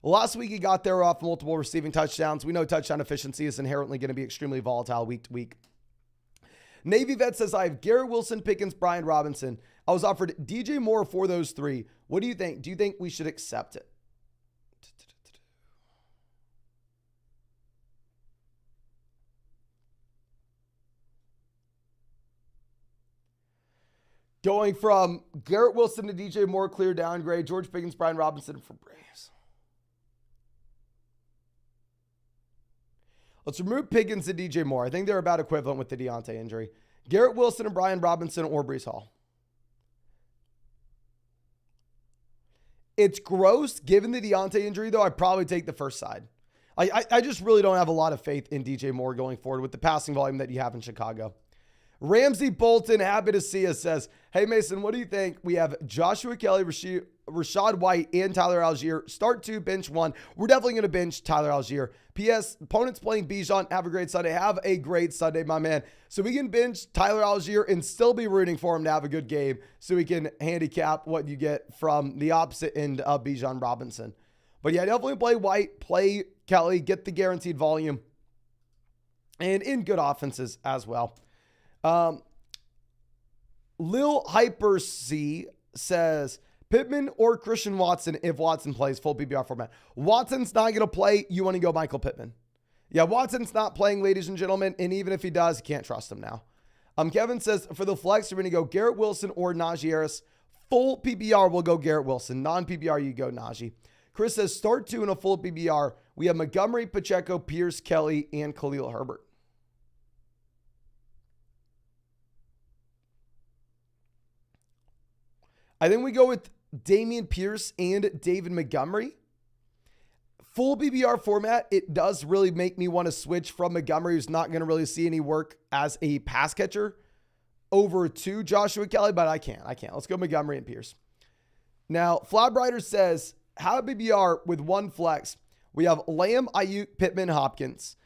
Last week, he got there off multiple receiving touchdowns. We know touchdown efficiency is inherently going to be extremely volatile week to week. Navy Vet says, I have Garrett Wilson, Pickens, Brian Robinson. I was offered DJ Moore for those 3. What do you think? Do you think we should accept it? Going from Garrett Wilson to DJ Moore, clear downgrade. George Pickens, Brian Robinson for Braves. Let's remove Pickens and DJ Moore. I think they're about equivalent with the Deontay injury. Garrett Wilson and Brian Robinson or Breece Hall. It's gross. Given the Deontay injury, though, I'd probably take the first side. I just really don't have a lot of faith in DJ Moore going forward with the passing volume that you have in Chicago. Ramsey Bolton, happy to see us, says, hey, Mason, what do you think? We have Joshua Kelly, Rashad White, and Tyler Algier. Start 2, bench 1. We're definitely going to bench Tyler Algier. P.S. Opponents playing Bijan. Have a great Sunday. Have a great Sunday, my man. So we can bench Tyler Algier and still be rooting for him to have a good game so we can handicap what you get from the opposite end of Bijan Robinson. But yeah, definitely play White, play Kelly, get the guaranteed volume, and in good offenses as well. Lil Hyper C says, Pittman or Christian Watson if Watson plays full PPR format. Watson's not going to play. You want to go Michael Pittman. Yeah, Watson's not playing, ladies and gentlemen, and even if he does, you can't trust him now. Kevin says, for the flex, we're going to go Garrett Wilson or Najee Harris. Full PPR, we'll go Garrett Wilson. Non-PPR, you go Najee. Chris says, start 2 in a full PPR. We have Montgomery, Pacheco, Pierce, Kelly, and Khalil Herbert. I think we go with Dameon Pierce and David Montgomery. Full PPR format, it does really make me want to switch from Montgomery, who's not going to really see any work as a pass catcher, over to Joshua Kelly, but I can't. Let's go Montgomery and Pierce. Now, Flabrider says, how PPR with 1 flex? We have Lamb, Ayuk, Pittman, Hopkins,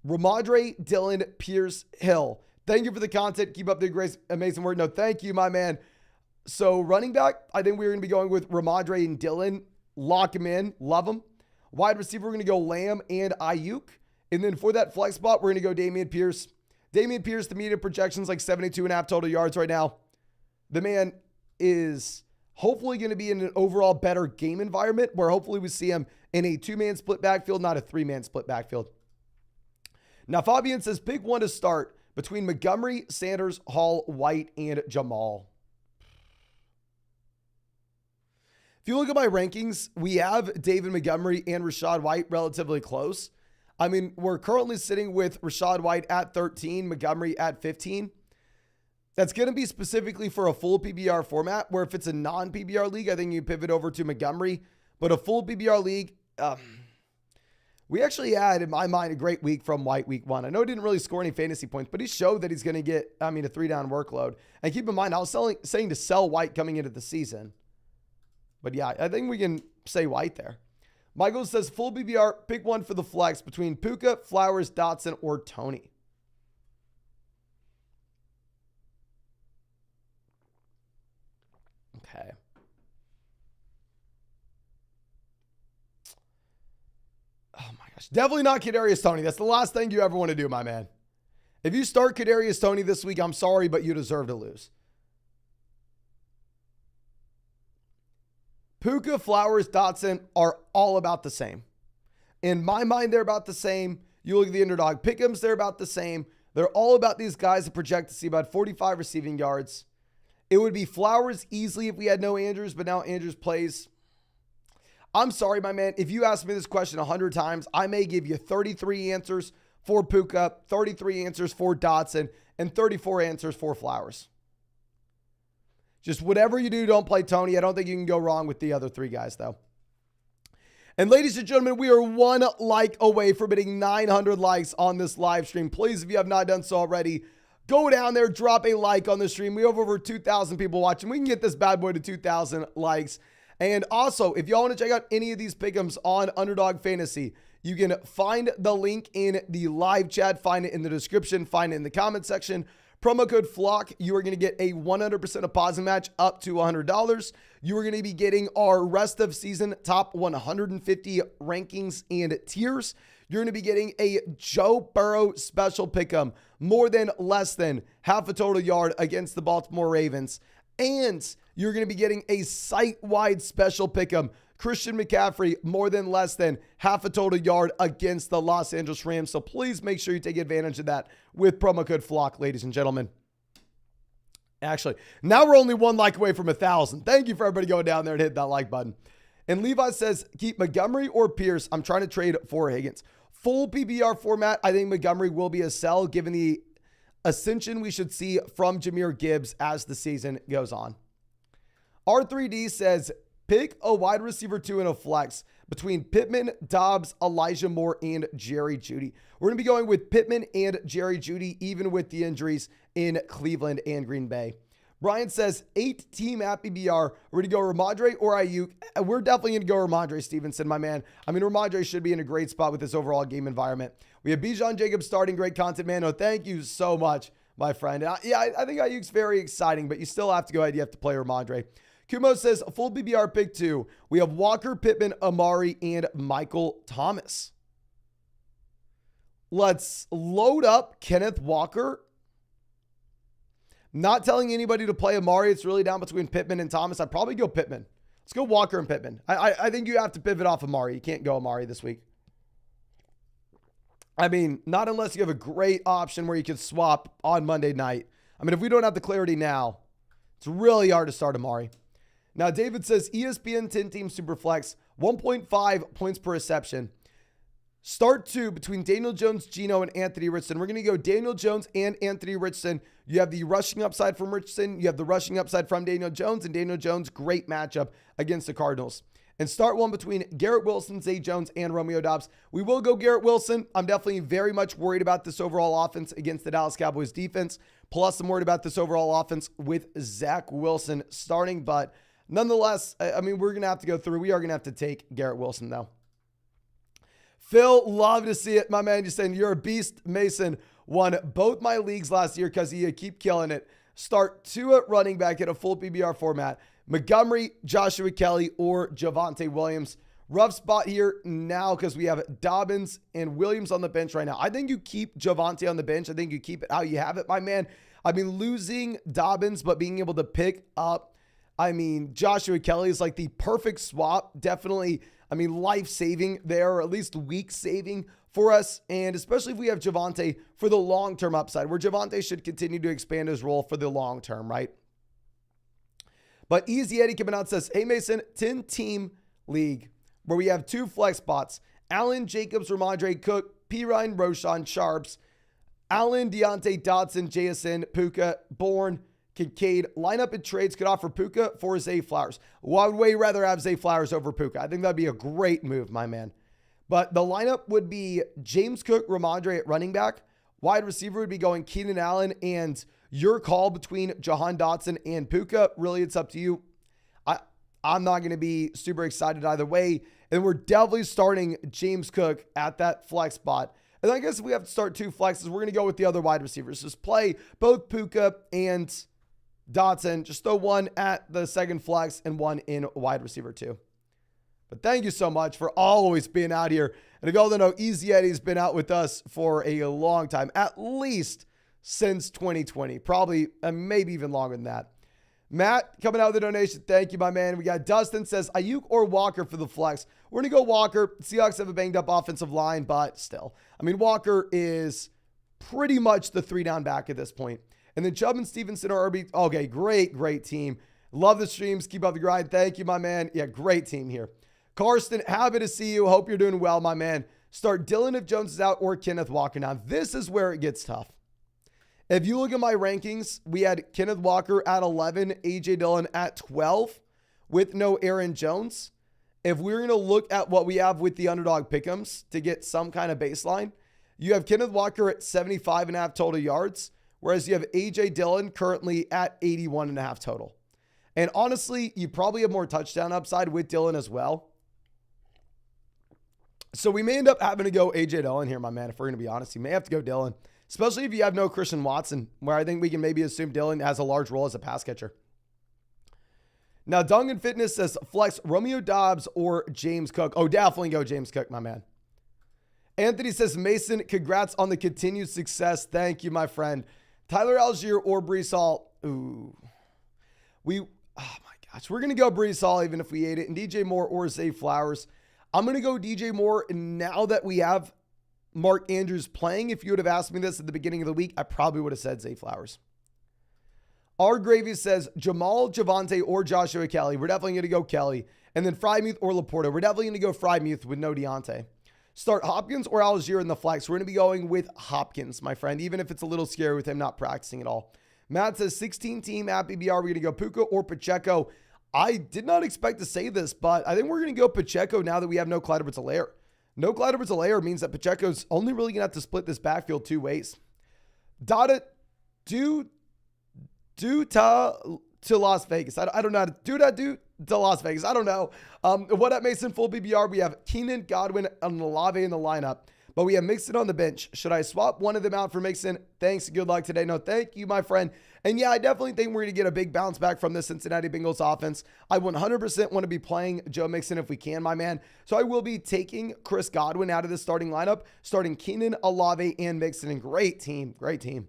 Ramondre, Dillon, Pierce, Hill. Thank you for the content. Keep up the great, amazing work. No, thank you, my man. So running back, I think we're going to be going with Ramondre and Dillon. Lock him in. Love him. Wide receiver, we're going to go Lamb and Ayuk. And then for that flex spot, we're going to go Dameon Pierce. Dameon Pierce, the media projections like 72.5 total yards right now. The man is hopefully going to be in an overall better game environment where hopefully we see him in a 2-man split backfield, not a 3-man split backfield. Now, Fabian says, pick 1 to start between Montgomery, Sanders, Hall, White, and Jamal. If you look at my rankings, we have David Montgomery and Rashad White relatively close. I mean, we're currently sitting with Rashad White at 13, Montgomery at 15. That's going to be specifically for a full PPR format, where if it's a non-PPR league, I think you pivot over to Montgomery. But a full PPR league, we actually had, in my mind, a great week from White week 1. I know he didn't really score any fantasy points, but he showed that he's going to get, a 3-down workload. And keep in mind, I was saying to sell White coming into the season. But yeah, I think we can say White there. Michael says, full PPR, pick 1 for the flex between Puka, Flowers, Dotson, or Tony. Okay. Oh my gosh. Definitely not Kadarius Toney. That's the last thing you ever want to do, my man. If you start Kadarius Toney this week, I'm sorry, but you deserve to lose. Puka, Flowers, Dotson are all about the same. In my mind, they're about the same. You look at the underdog pick'ems, they're about the same. They're all about these guys that project to see about 45 receiving yards. It would be Flowers easily if we had no Andrews, but now Andrews plays. I'm sorry, my man. If you ask me this question 100 times, I may give you 33 answers for Puka, 33 answers for Dotson, and 34 answers for Flowers. Just whatever you do, don't play Tony. I don't think you can go wrong with the other three guys, though. And ladies and gentlemen, we are one like away from hitting 900 likes on this live stream. Please, if you have not done so already, go down there, drop a like on the stream. We have over 2,000 people watching. We can get this bad boy to 2,000 likes. And also, if y'all want to check out any of these pick'ems on Underdog Fantasy, you can find the link in the live chat, find it in the description, find it in the comment section. Promo code FLOCK, you are going to get a 100% deposit match up to $100. You are going to be getting our rest of season top 150 rankings and tiers. You're going to be getting a Joe Burrow special pick'em, more than less than half a total yard against the Baltimore Ravens. And you're going to be getting a site-wide special pick'em, Christian McCaffrey, more than less than half a total yard against the Los Angeles Rams. So please make sure you take advantage of that with promo code FLOCK, ladies and gentlemen. Actually, now we're only one like away from 1,000. Thank you for everybody going down there and hit that like button. And Levi says, keep Montgomery or Pierce. I'm trying to trade for Higgins. Full PPR format, I think Montgomery will be a sell given the ascension we should see from Jahmyr Gibbs as the season goes on. R3D says, pick a wide receiver 2 in a flex between Pittman, Dobbs, Elijah Moore, and Jerry Jeudy. We're going to be going with Pittman and Jerry Jeudy, even with the injuries in Cleveland and Green Bay. Brian says, 8-team at PBR. We're going to go Ramondre or Ayuk. We're definitely going to go Ramondre Stevenson, my man. I mean, Ramondre should be in a great spot with this overall game environment. We have Bijan Jacobs starting, great content, man. Oh, thank you so much, my friend. I think Ayuk's very exciting, but you still have to go ahead. You have to play Ramondre. Kumo says, full BBR pick 2. We have Walker, Pittman, Amari, and Michael Thomas. Let's load up Kenneth Walker. Not telling anybody to play Amari. It's really down between Pittman and Thomas. I'd probably go Pittman. Let's go Walker and Pittman. I think you have to pivot off Amari. You can't go Amari this week. I mean, not unless you have a great option where you can swap on Monday night. I mean, if we don't have the clarity now, it's really hard to start Amari. Now, David says ESPN 10-team Superflex, 1.5 points per reception. Start 2 between Daniel Jones, Geno, and Anthony Richardson. We're going to go Daniel Jones and Anthony Richardson. You have the rushing upside from Richardson. You have the rushing upside from Daniel Jones. And Daniel Jones, great matchup against the Cardinals. And start 1 between Garrett Wilson, Zay Jones, and Romeo Doubs. We will go Garrett Wilson. I'm definitely very much worried about this overall offense against the Dallas Cowboys defense. Plus, I'm worried about this overall offense with Zach Wilson starting. But nonetheless, I mean, we're going to have to go through. We are going to have to take Garrett Wilson, though. Phil, love to see it. My man, just saying, you're a beast. Mason won both my leagues last year because you keep killing it. Start 2 at running back in a full PBR format. Montgomery, Joshua Kelly, or Javonte Williams. Rough spot here now because we have Dobbins and Williams on the bench right now. I think you keep Javonte on the bench. I think you keep it how you have it, my man. I mean, losing Dobbins, but being able to pick up, I mean, Joshua Kelly is like the perfect swap. Definitely, I mean, life-saving there, or at least week-saving for us. And especially if we have Javonte for the long-term upside, where Javonte should continue to expand his role for the long term, right? But Easy Eddie coming out says, hey, Mason, 10-team league where we have 2 flex spots. Allen, Jacobs, Ramondre, Cook, Pirine, Roshan, Sharps, Allen, Deontay, Dotson, JSN, Puka, Bourne, Kincaid. Lineup and trades could offer Puka for Zay Flowers. Well, I would way rather have Zay Flowers over Puka. I think that'd be a great move, my man. But the lineup would be James Cook, Ramondre at running back. Wide receiver would be going Keenan Allen, and your call between Jahan Dotson and Puka. Really, it's up to you. I'm not going to be super excited either way. And we're definitely starting James Cook at that flex spot. And I guess if we have to start 2 flexes, we're going to go with the other wide receivers. Just play both Puka and Dotson. Just throw 1 at the second flex and 1 in wide receiver 2. But thank you so much for always being out here. And if y'all don't know, Easy Eddie's been out with us for a long time, at least since 2020, probably maybe even longer than that. Matt coming out with a donation. Thank you, my man. We got Dustin says Ayuk or Walker for the flex. We're going to go Walker. Seahawks have a banged up offensive line, but still. I mean, Walker is pretty much the 3-down back at this point. And then Chubb and Stevenson are RB. Okay, great team. Love the streams. Keep up the grind. Thank you, my man. Yeah, great team here. Karsten, happy to see you. Hope you're doing well, my man. Start Dillon if Jones is out or Kenneth Walker. Now, this is where it gets tough. If you look at my rankings, we had Kenneth Walker at 11, A.J. Dillon at 12 with no Aaron Jones. If we're going to look at what we have with the underdog pick'ems to get some kind of baseline, you have Kenneth Walker at 75.5 total yards, whereas you have A.J. Dillon currently at 81.5 total. And honestly, you probably have more touchdown upside with Dillon as well. So we may end up having to go A.J. Dillon here, my man. If we're going to be honest, you may have to go Dillon, especially if you have no Christian Watson, where I think we can maybe assume Dillon has a large role as a pass catcher. Now, Duncan Fitness says flex Romeo Doubs or James Cook. Oh, definitely go James Cook, my man. Anthony says, Mason, congrats on the continued success. Thank you, my friend. Tyler Algier or Breece Hall. Ooh. Oh my gosh. We're going to go Breece Hall even if we ate it. And DJ Moore or Zay Flowers. I'm going to go DJ Moore now that we have Mark Andrews playing. If you would have asked me this at the beginning of the week, I probably would have said Zay Flowers. R. Gravy says Jamal, Javonte, or Joshua Kelly. We're definitely going to go Kelly. And then Frymuth or Laporta. We're definitely going to go Frymuth with no Deontay. Start Hopkins or Algier in the flex. We're going to be going with Hopkins, my friend, even if it's a little scary with him not practicing at all. Matt says 16-team at PBR. We're going to go Puka or Pacheco. I did not expect to say this, but I think we're going to go Pacheco now that we have no Clyde Edwards-Helaire. No Clyde Edwards-Helaire means that Pacheco's only really going to have to split this backfield two ways. To Las Vegas. I don't know how to do to Las Vegas. I don't know. What up, Mason? Full BBR. We have Keenan, Godwin, and Olave in the lineup, but we have Mixon on the bench. Should I swap one of them out for Mixon? Thanks. Good luck today. No, thank you, my friend. And yeah, I definitely think we're going to get a big bounce back from the Cincinnati Bengals offense. I 100% want to be playing Joe Mixon if we can, my man. So I will be taking Chris Godwin out of the starting lineup, starting Keenan, Olave, and Mixon. And great team. Great team.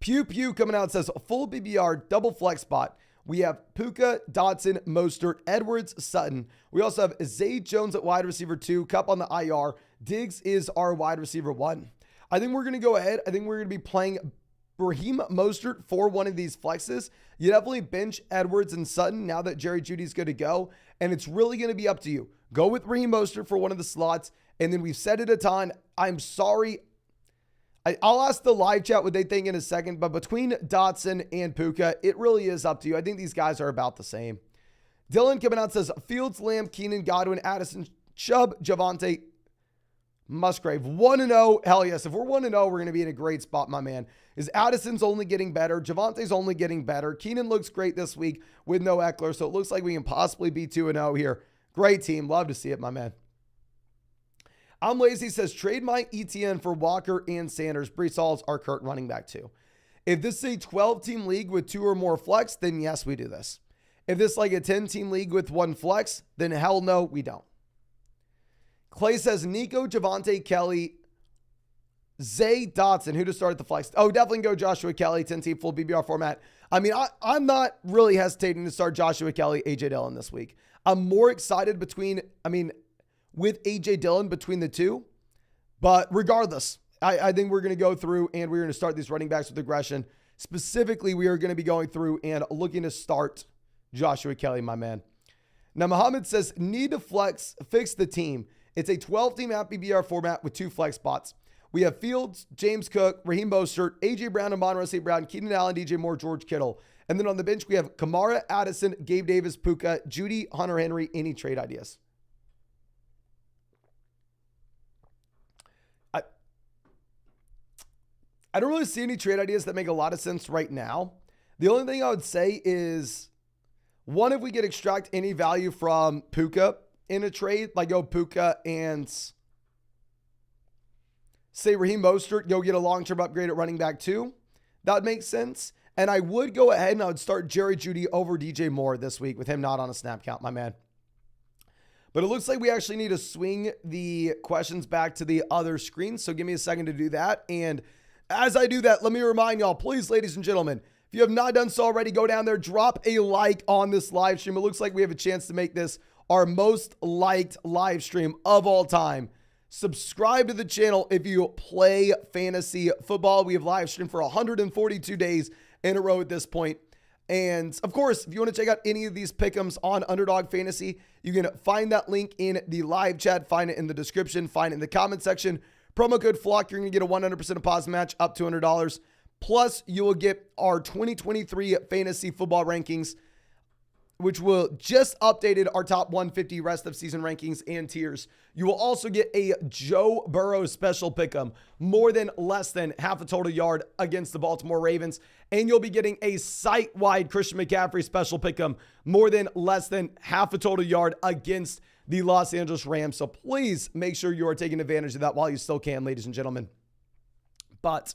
Pew Pew coming out says full BBR double flex spot. We have Puka, Dotson, Mostert, Edwards, Sutton. We also have Zay Jones at wide receiver 2, Kupp on the IR. Diggs is our wide receiver 1. I think we're going to go ahead. I think we're going to be playing Raheem Mostert for one of these flexes. You definitely bench Edwards and Sutton now that Jerry Jeudy's good to go. And it's really going to be up to you. Go with Raheem Mostert for one of the slots. And then we've said it a ton. I'm sorry. I'll ask the live chat what they think in a second, but between Dotson and Puka, it really is up to you. I think these guys are about the same. Dylan coming out says Fields, Lamb, Keenan, Godwin, Addison, Chubb, Javonte, Musgrave. 1-0. Hell yes. If we're 1-0, we're going to be in a great spot, my man. Is Addison's only getting better. Javante's only getting better. Keenan looks great this week with no Eckler, so it looks like we can possibly be 2-0 here. Great team. Love to see it, my man. I'm lazy says trade my ETN for Walker and Sanders. Breece Hall's our current running back too. If this is a 12-team league with 2 or more flex, then yes, we do this. If this is like a 10-team league with 1 flex, then hell no, we don't. Clay says Nico, Javonte, Kelly, Zay, Dotson. Who to start at the flex? Oh, definitely go Joshua Kelly, 10-team full BBR format. I mean, I'm not really hesitating to start Joshua Kelly, A.J. Dillon this week. I'm more excited with A.J. Dillon between the two. But regardless, I think we're going to go through and we're going to start these running backs with aggression. Specifically, we are going to be going through and looking to start Joshua Kelly, my man. Now, Muhammad says, need to fix the team. It's a 12-team app BBR format with 2 flex spots. We have Fields, James Cook, Raheem Mostert, A.J. Brown, Amon-Ra St. Brown, Keenan Allen, DJ Moore, George Kittle. And then on the bench, we have Kamara, Addison, Gabe Davis, Puka, Judy, Hunter Henry. Any trade ideas? I don't really see any trade ideas that make a lot of sense right now. The only thing I would say is, one, if we could extract any value from Puka in a trade, like go Puka and say Raheem Mostert, go get a long-term upgrade at running back 2. That would make sense. And I would go ahead and I would start Jerry Jeudy over DJ Moore this week with him not on a snap count, my man. But it looks like we actually need to swing the questions back to the other screen. So give me a second to do that. And as I do that, let me remind y'all, please, ladies and gentlemen, if you have not done so already, go down there, drop a like on this live stream. It looks like we have a chance to make this our most liked live stream of all time. Subscribe to the channel if you play fantasy football. We have live streamed for 142 days in a row at this point. And of course, if you want to check out any of these pick'ems on Underdog Fantasy, you can find that link in the live chat, find it in the description, find it in the comment section. Promo code FLOCK, you're going to get a 100% deposit match up to $100. Plus, you will get our 2023 fantasy football rankings, which will just updated our top 150 rest of season rankings and tiers. You will also get a Joe Burrow special pick'em, more than less than half a total yard against the Baltimore Ravens. And you'll be getting a site-wide Christian McCaffrey special pick'em, more than less than half a total yard against the Los Angeles Rams. So please make sure you are taking advantage of that while you still can, ladies and gentlemen. But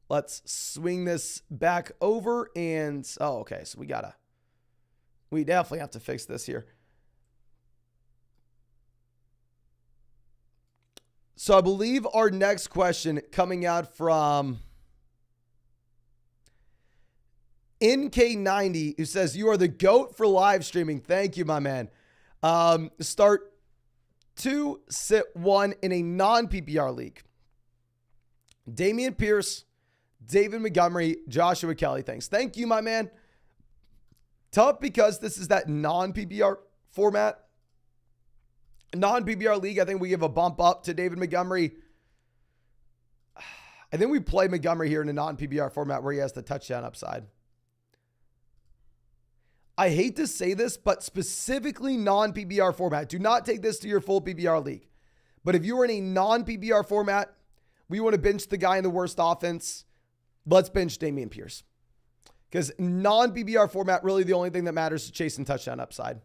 let's swing this back over and, oh, okay, so we definitely have to fix this here. So I believe our next question coming out from NK90, who says, you are the GOAT for live streaming. Thank you, my man. Start 2, sit 1 in a non-PPR league. Dameon Pierce, David Montgomery, Joshua Kelly. Thanks. Thank you, my man. Tough because this is that non-PPR format. Non-PPR league, I think we give a bump up to David Montgomery. I think we play Montgomery here in a non-PPR format where he has the touchdown upside. I hate to say this, but specifically non-PPR format. Do not take this to your full PPR league. But if you are in a non-PPR format, we want to bench the guy in the worst offense. Let's bench Dameon Pierce. Because non-PPR format, really the only thing that matters is chasing touchdown upside.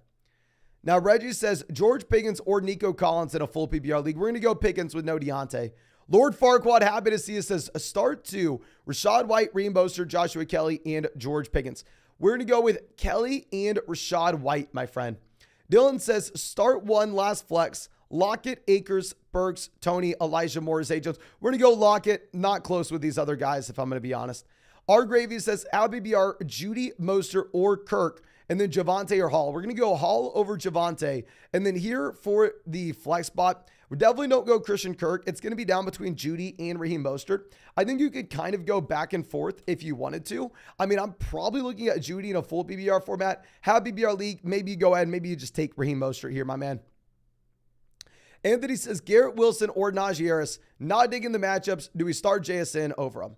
Now, Reggie says, George Pickens or Nico Collins in a full PPR league. We're going to go Pickens with no Deontay. Lord Farquaad, happy to see us, says, a start 2, Rachaad White, Raheem Mostert, Joshua Kelly, and George Pickens. We're going to go with Kelly and Rachaad White, my friend. Dillon says, start 1, last flex, Lockett, Akers, Burks, Tony, Elijah Moore, Zay Jones. We're going to go Lockett, not close with these other guys, if I'm going to be honest. Our Gravy says, LBBR, Judy, Mostert, or Kirk, and then Javonte or Hall. We're going to go Hall over Javonte. And then here for the flex spot, we definitely don't go Christian Kirk. It's going to be down between Judy and Raheem Mostert. I think you could kind of go back and forth if you wanted to. I mean, I'm probably looking at Judy in a full PPR format. Have PPR league, maybe you go ahead and maybe you just take Raheem Mostert here, my man. Anthony says, Garrett Wilson or Najee Harris. Not digging the matchups. Do we start JSN over him?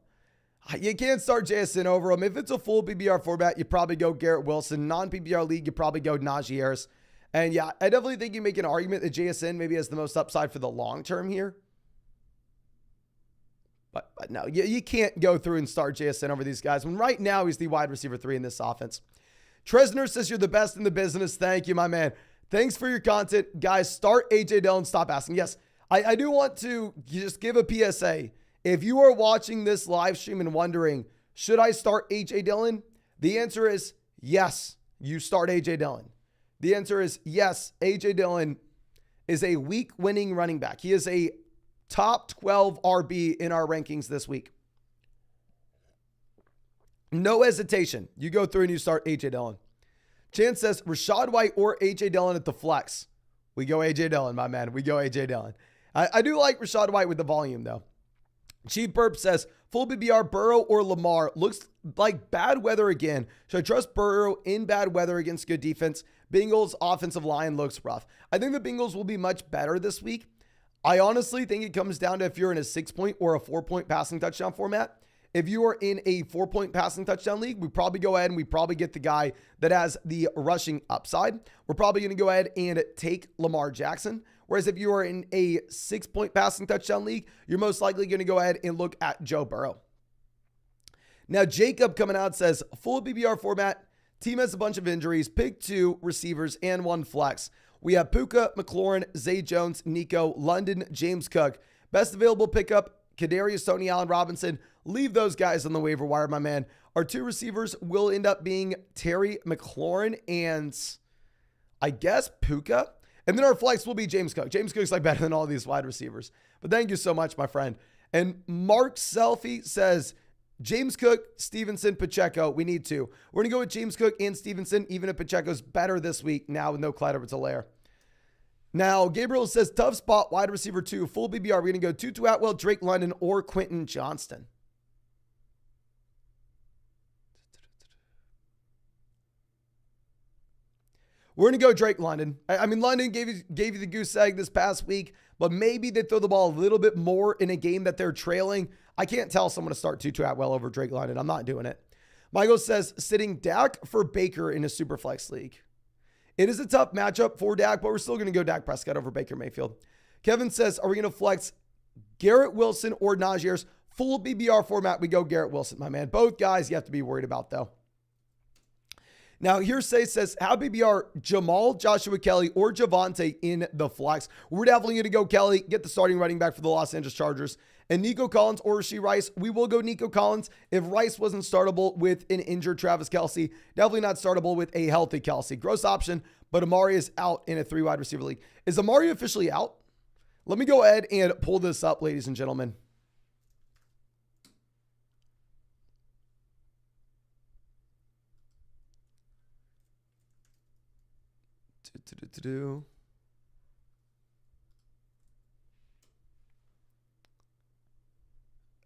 You can't start JSN over him. If it's a full PPR format, you probably go Garrett Wilson. Non-PPR league, you probably go Najee Harris. And yeah, I definitely think you make an argument that JSN maybe has the most upside for the long term here. But no, you can't go through and start JSN over these guys when right now he's the wide receiver 3 in this offense. Tresner says you're the best in the business. Thank you, my man. Thanks for your content. Guys, start AJ Dillon. Stop asking. Yes, I do want to just give a PSA. If you are watching this live stream and wondering, should I start A.J. Dillon? The answer is yes, you start A.J. Dillon. The answer is yes, A.J. Dillon is a week-winning running back. He is a top 12 RB in our rankings this week. No hesitation. You go through and you start A.J. Dillon. Chance says, Rachaad White or A.J. Dillon at the flex. We go A.J. Dillon, my man. We go A.J. Dillon. I do like Rachaad White with the volume, though. Chief Burp says, full PPR, Burrow or Lamar. Looks like bad weather again. Should I trust Burrow in bad weather against good defense? Bengals offensive line looks rough. I think the Bengals will be much better this week. I honestly think it comes down to if you're in a 6-point or a 4-point passing touchdown format. If you are in a 4-point passing touchdown league, we probably go ahead and we probably get the guy that has the rushing upside. We're probably going to go ahead and take Lamar Jackson. Whereas if you are in a 6-point passing touchdown league, you're most likely going to go ahead and look at Joe Burrow. Now, Jacob coming out says, full PPR format, team has a bunch of injuries, pick 2 receivers and 1 flex. We have Puka, McLaurin, Zay Jones, Nico, London, James Cook. Best available pickup, Kadarius Toney, Allen Robinson. Leave those guys on the waiver wire, my man. Our 2 receivers will end up being Terry McLaurin and I guess Puka. And then our flex will be James Cook. James Cook's like better than all these wide receivers. But thank you so much, my friend. And Mark Selfie says, James Cook, Stevenson, Pacheco. We need 2. We're going to go with James Cook and Stevenson, even if Pacheco's better this week now with no Clyde Edwards-Helaire. Now, Gabriel says, tough spot, wide receiver 2, full BBR. We're going to go Tutu Atwell, Drake London, or Quentin Johnston. We're going to go Drake London. I mean, London gave you the goose egg this past week, but maybe they throw the ball a little bit more in a game that they're trailing. I can't tell someone to start Tutu Atwell over Drake London. I'm not doing it. Michael says, sitting Dak for Baker in a super flex league. It is a tough matchup for Dak, but we're still going to go Dak Prescott over Baker Mayfield. Kevin says, are we going to flex Garrett Wilson or Najee Harris? Full BBR format, we go Garrett Wilson, my man. Both guys you have to be worried about, though. Now, Hearsay says, how BBR Jamal, Joshua Kelly, or Javonte in the flex? We're definitely going to go Kelly, get the starting running back for the Los Angeles Chargers. And Nico Collins or Rashee Rice, we will go Nico Collins. If Rice wasn't startable with an injured Travis Kelce, definitely not startable with a healthy Kelce. Gross option, but Amari is out in a 3-wide receiver league. Is Amari officially out? Let me go ahead and pull this up, ladies and gentlemen.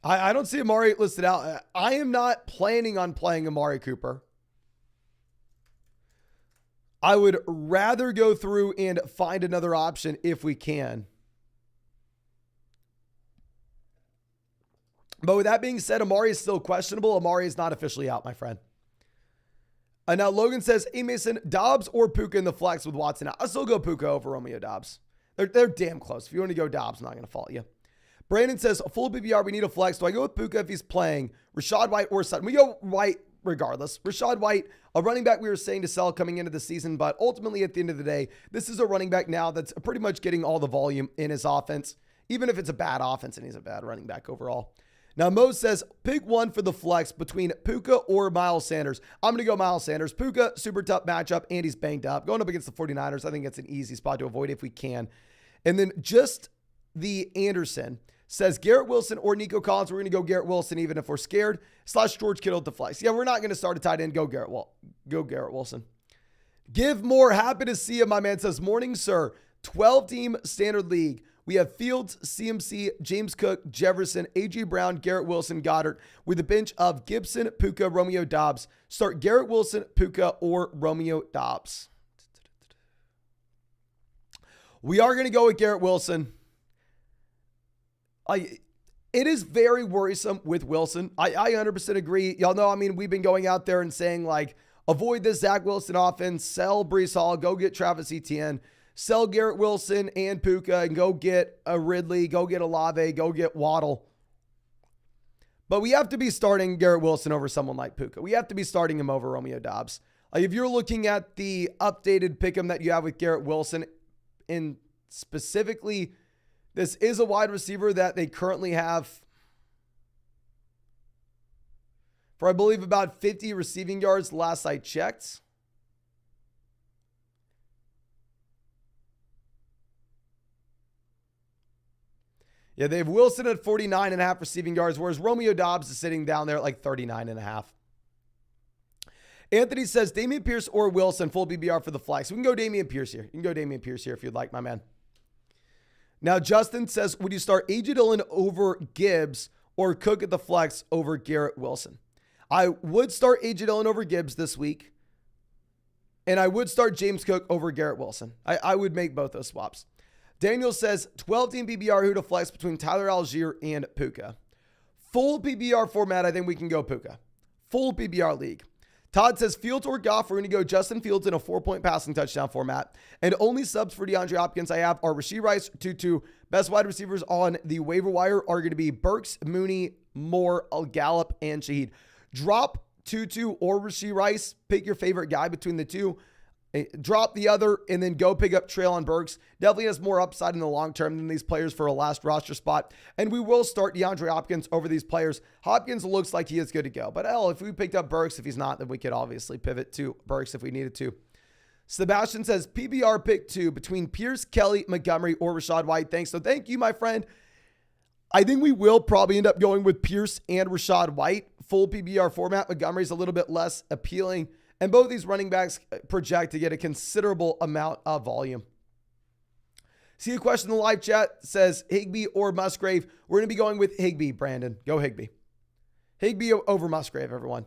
I don't see Amari listed out. I am not planning on playing Amari Cooper. I would rather go through and find another option if we can. But with that being said, Amari is still questionable. Amari is not officially out, my friend. And now Logan says, hey, Mason, Dobbs or Puka in the flex with Watson out? I'll still go Puka over Romeo Dobbs. They're damn close. If you want to go Dobbs, I'm not going to fault you. Brandon says, a full BBR, we need a flex. Do I go with Puka if he's playing Rachaad White or Sutton? We go White regardless. Rachaad White, a running back we were saying to sell coming into the season, but ultimately at the end of the day, this is a running back now that's pretty much getting all the volume in his offense, even if it's a bad offense and he's a bad running back overall. Now, Mo says, pick one for the flex between Puka or Miles Sanders. I'm going to go Miles Sanders. Puka, super tough matchup, and he's banged up. Going up against the 49ers, I think it's an easy spot to avoid if we can. And then just the Anderson says, Garrett Wilson or Nico Collins. We're going to go Garrett Wilson even if we're scared. / George Kittle at the flex. Yeah, we're not going to start a tight end. Go Garrett Wilson. Give more. Happy to see you, my man. Says, morning, sir. 12-team standard league. We have Fields, CMC, James Cook, Jefferson, A.J. Brown, Garrett Wilson, Goddard, with a bench of Gibson, Puka, Romeo Dobbs. Start Garrett Wilson, Puka, or Romeo Dobbs. We are going to go with Garrett Wilson. It is very worrisome with Wilson. I 100% agree. Y'all know, I mean, we've been going out there and saying, like, avoid this Zach Wilson offense, sell Breece Hall, go get Travis Etienne. Sell Garrett Wilson and Puka and go get a Ridley, go get Olave, go get Waddle. But we have to be starting Garrett Wilson over someone like Puka. We have to be starting him over Romeo Dobbs. If you're looking at the updated pick'em that you have with Garrett Wilson, and specifically, this is a wide receiver that they currently have for, I believe, about 50 receiving yards last I checked. Yeah, they have Wilson at 49.5 receiving yards, whereas Romeo Dobbs is sitting down there at like 39.5. Anthony says, Dameon Pierce or Wilson, full BBR for the flex. We can go Dameon Pierce here. You can go Dameon Pierce here if you'd like, my man. Now, Justin says, would you start A.J. Dillon over Gibbs or Cook at the flex over Garrett Wilson? I would start A.J. Dillon over Gibbs this week, and I would start James Cook over Garrett Wilson. I would make both those swaps. Daniel says, 12-team PPR, who to flex between Tyler Algier and Puka. Full PPR format, I think we can go Puka. Full PPR league. Todd says, Fields or Goff, we're going to go Justin Fields in a 4-point passing touchdown format. And only subs for DeAndre Hopkins I have are Rashee Rice, Tutu. Best wide receivers on the waiver wire are going to be Burks, Mooney, Moore, Gallup, and Shaheed. Drop Tutu or Rashee Rice. Pick your favorite guy between the two. Drop the other and then go pick up Treylon Burks. Definitely has more upside in the long term than these players for a last roster spot. And we will start DeAndre Hopkins over these players. Hopkins looks like he is good to go. But hell, if we picked up Burks, if he's not, then we could obviously pivot to Burks if we needed to. Sebastian says, PBR pick 2 between Pierce, Kelly, Montgomery, or Rachaad White. Thanks. So thank you, my friend. I think we will probably end up going with Pierce and Rachaad White. Full PBR format. Montgomery's a little bit less appealing. And both these running backs project to get a considerable amount of volume. See a question in the live chat says Higbee or Musgrave. We're going to be going with Higbee, Brandon. Go Higbee. Higbee over Musgrave, everyone.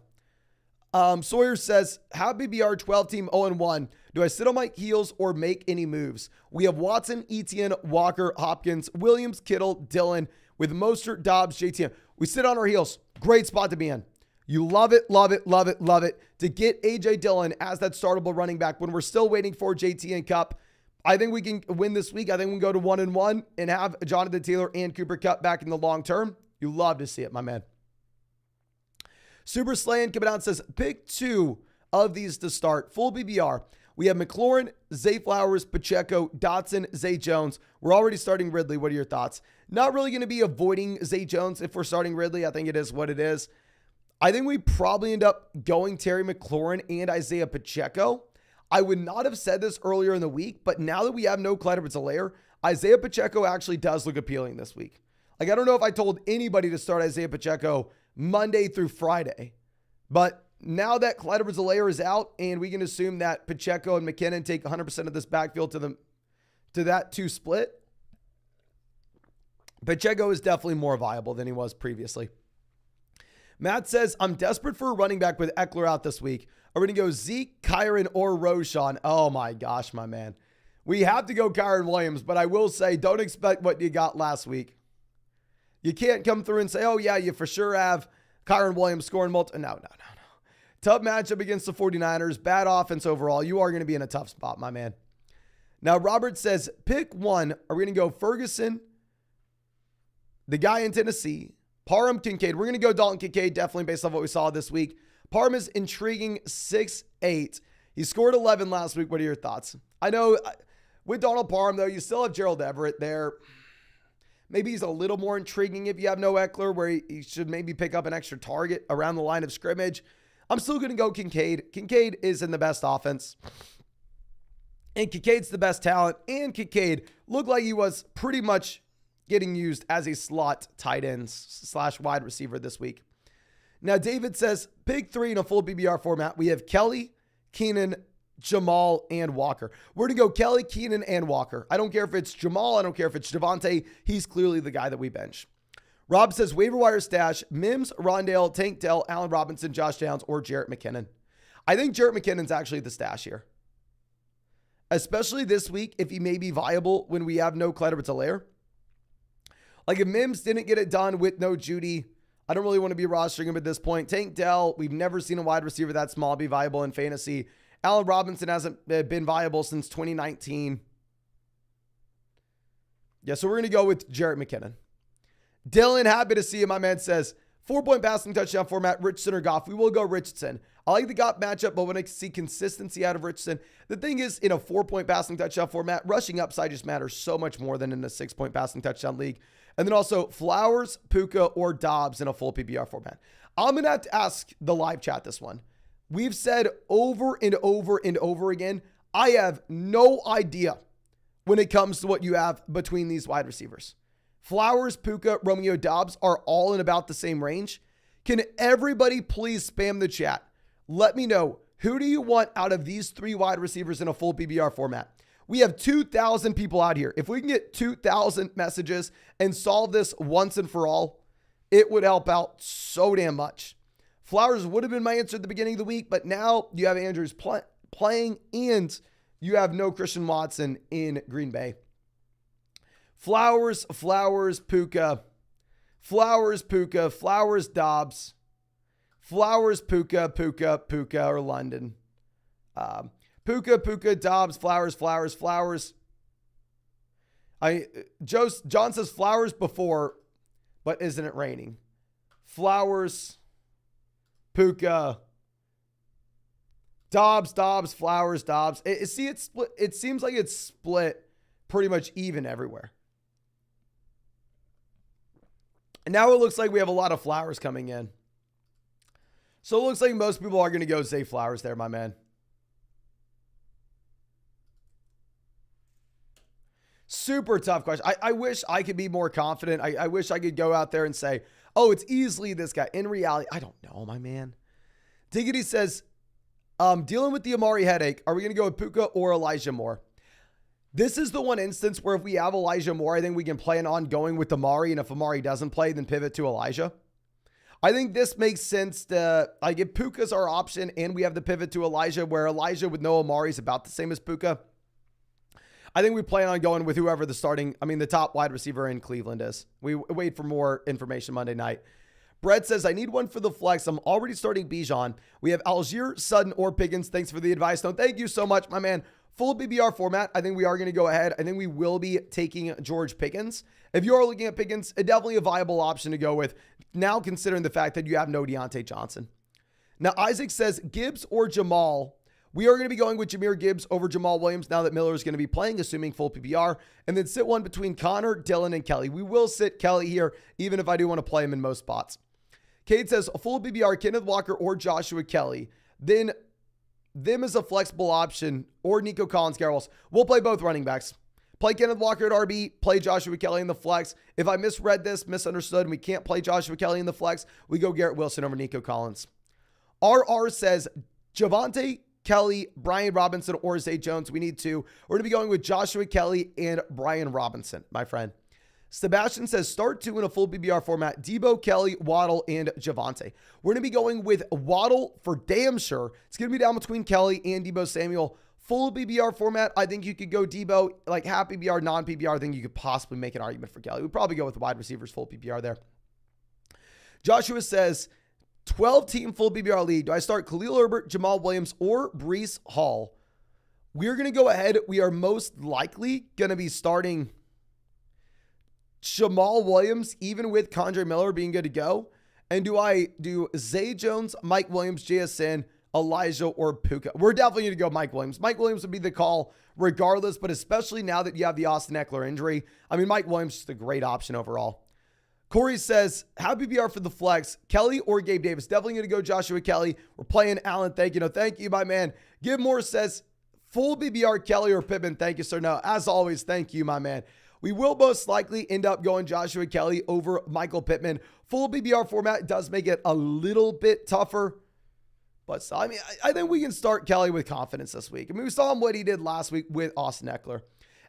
Sawyer says, how BBR 12 team 0-1? Do I sit on my heels or make any moves? We have Watson, Etienne, Walker, Hopkins, Williams, Kittle, Dillon with Mostert, Dobbs, JTM. We sit on our heels. Great spot to be in. You love it, love it, love it, love it to get A.J. Dillon as that startable running back when we're still waiting for JT and Kupp. I think we can win this week. I think we can go to 1-1 and have Jonathan Taylor and Cooper Kupp back in the long term. You love to see it, my man. Super Slayin coming out says, pick 2 of these to start. Full BBR. We have McLaurin, Zay Flowers, Pacheco, Dotson, Zay Jones. We're already starting Ridley. What are your thoughts? Not really going to be avoiding Zay Jones if we're starting Ridley. I think it is what it is. I think we probably end up going Terry McLaurin and Isaiah Pacheco. I would not have said this earlier in the week, but now that we have no Clyde Edwards-Helaire, Isaiah Pacheco actually does look appealing this week. Like, I don't know if I told anybody to start Isaiah Pacheco Monday through Friday, but now that Clyde Edwards-Helaire is out and we can assume that Pacheco and McKinnon take 100% of this backfield to that 2 split, Pacheco is definitely more viable than he was previously. Matt says, I'm desperate for a running back with Eckler out this week. Are we going to go Zeke, Kyron, or Roshan? Oh my gosh, my man. We have to go Kyron Williams, but I will say, don't expect what you got last week. You can't come through and say, oh yeah, you for sure have Kyron Williams scoring multiple. No. Tough matchup against the 49ers. Bad offense overall. You are going to be in a tough spot, my man. Now, Robert says, pick 1. Are we going to go Ferguson, the guy in Tennessee, Parham, Kincaid? We're going to go Dalton Kincaid, definitely based off what we saw this week. Parham is intriguing, 6'8". He scored 11 last week. What are your thoughts? I know with Donald Parham, though, you still have Gerald Everett there. Maybe he's a little more intriguing if you have no Eckler, where he should maybe pick up an extra target around the line of scrimmage. I'm still going to go Kincaid. Kincaid is in the best offense. And Kincaid's the best talent. And Kincaid looked like he was pretty much getting used as a slot tight end / wide receiver this week. Now, David says, pick 3 in a full BBR format. We have Kelly, Keenan, Jamal, and Walker. We're going to go Kelly, Keenan, and Walker. I don't care if it's Jamal. I don't care if it's Javonte. He's clearly the guy that we bench. Rob says, waiver wire stash, Mims, Rondale, Tank Dell, Allen Robinson, Josh Downs, or Jarrett McKinnon. I think Jarrett McKinnon's actually the stash here. Especially this week, if he may be viable when we have no Clyde Edwards-Helaire. Like, if Mims didn't get it done with no Judy, I don't really want to be rostering him at this point. Tank Dell, we've never seen a wide receiver that small be viable in fantasy. Allen Robinson hasn't been viable since 2019. Yeah, so we're going to go with Jarrett McKinnon. Dillon, happy to see you. My man says, 4-point passing touchdown format, Richardson or Goff. We will go Richardson. I like the Goff matchup, but when I see consistency out of Richardson, the thing is, in a 4-point passing touchdown format, rushing upside just matters so much more than in a 6-point passing touchdown league. And then also Flowers, Puka, or Dobbs in a full PPR format. I'm going to have to ask the live chat this one. We've said over and over and over again, I have no idea when it comes to what you have between these wide receivers. Flowers, Puka, Romeo, Dobbs are all in about the same range. Can everybody please spam the chat? Let me know, who do you want out of these 3 wide receivers in a full PPR format? We have 2,000 people out here. If we can get 2,000 messages and solve this once and for all, it would help out so damn much. Flowers would have been my answer at the beginning of the week, but now you have Andrews playing and you have no Christian Watson in Green Bay. Flowers, Puka. Flowers, Puka. Flowers, Dobbs. Flowers, Puka, or London. Puka, Dobbs, Flowers. John says Flowers before, but isn't it raining? Flowers, Puka, Dobbs, Flowers, Dobbs. It's split. It seems like it's split pretty much even everywhere. And now it looks like we have a lot of Flowers coming in. So it looks like most people are going to go Zay Flowers there, my man. Super tough question. I wish I could be more confident. I wish I could go out there and say, oh, it's easily this guy. In reality, I don't know, my man. Diggity says, dealing with the Amari headache, are we going to go with Puka or Elijah Moore? This is the one instance where if we have Elijah Moore, I think we can plan on going with Amari. And if Amari doesn't play, then pivot to Elijah. I think this makes sense to, like, if Puka's our option and we have the pivot to Elijah, where Elijah with no Amari is about the same as Puka, I think we plan on going with whoever the top wide receiver in Cleveland is. We wait for more information Monday night. Brett says, I need one for the flex. I'm already starting Bijan. We have Algier, Sutton, or Pickens. Thanks for the advice. No, thank you so much, my man. Full BBR format. I think we are going to go ahead. I think we will be taking George Pickens. If you are looking at Pickens, definitely a viable option to go with, now considering the fact that you have no Deontay Johnson. Now, Isaac says, Gibbs or Jamal. We are going to be going with Jahmyr Gibbs over Jamal Williams now that Miller is going to be playing, assuming full PPR, and then sit one between Connor, Dillon, and Kelly. We will sit Kelly here, even if I do want to play him in most spots. Kate says, a full PPR, Kenneth Walker or Joshua Kelly. Then them as a flexible option, or Nico Collins-Garrels. We'll play both running backs. Play Kenneth Walker at RB, play Joshua Kelly in the flex. If I misunderstood, and we can't play Joshua Kelly in the flex, we go Garrett Wilson over Nico Collins. RR says, Javonte, Kelly, Brian Robinson, or Zay Jones. We need two. We're going to be going with Joshua Kelly and Brian Robinson, my friend. Sebastian says, start two in a full PPR format. Debo, Kelly, Waddle, and Javonte. We're going to be going with Waddle for damn sure. It's going to be down between Kelly and Debo Samuel. Full PPR format, I think you could go Debo, like half PPR, non-PPR. I think you could possibly make an argument for Kelly. We'd probably go with wide receivers, full PPR there. Joshua says, 12-team full PPR league. Do I start Khalil Herbert, Jamal Williams, or Breece Hall? We're going to go ahead. We are most likely going to be starting Jamal Williams, even with Kondre Miller being good to go. And do I do Zay Jones, Mike Williams, JSN, Elijah, or Puka? We're definitely going to go Mike Williams. Mike Williams would be the call regardless, but especially now that you have the Austin Eckler injury. I mean, Mike Williams is a great option overall. Corey says, how PPR for the flex? Kelly or Gabe Davis? Definitely going to go Joshua Kelly. We're playing Allen. Thank you. No, thank you, my man. Give Moore says, full PPR Kelly or Pittman. Thank you, sir. No, as always, thank you, my man. We will most likely end up going Joshua Kelly over Michael Pittman. Full PPR format does make it a little bit tougher. But I mean, I think we can start Kelly with confidence this week. I mean, we saw him what he did last week with Austin Eckler.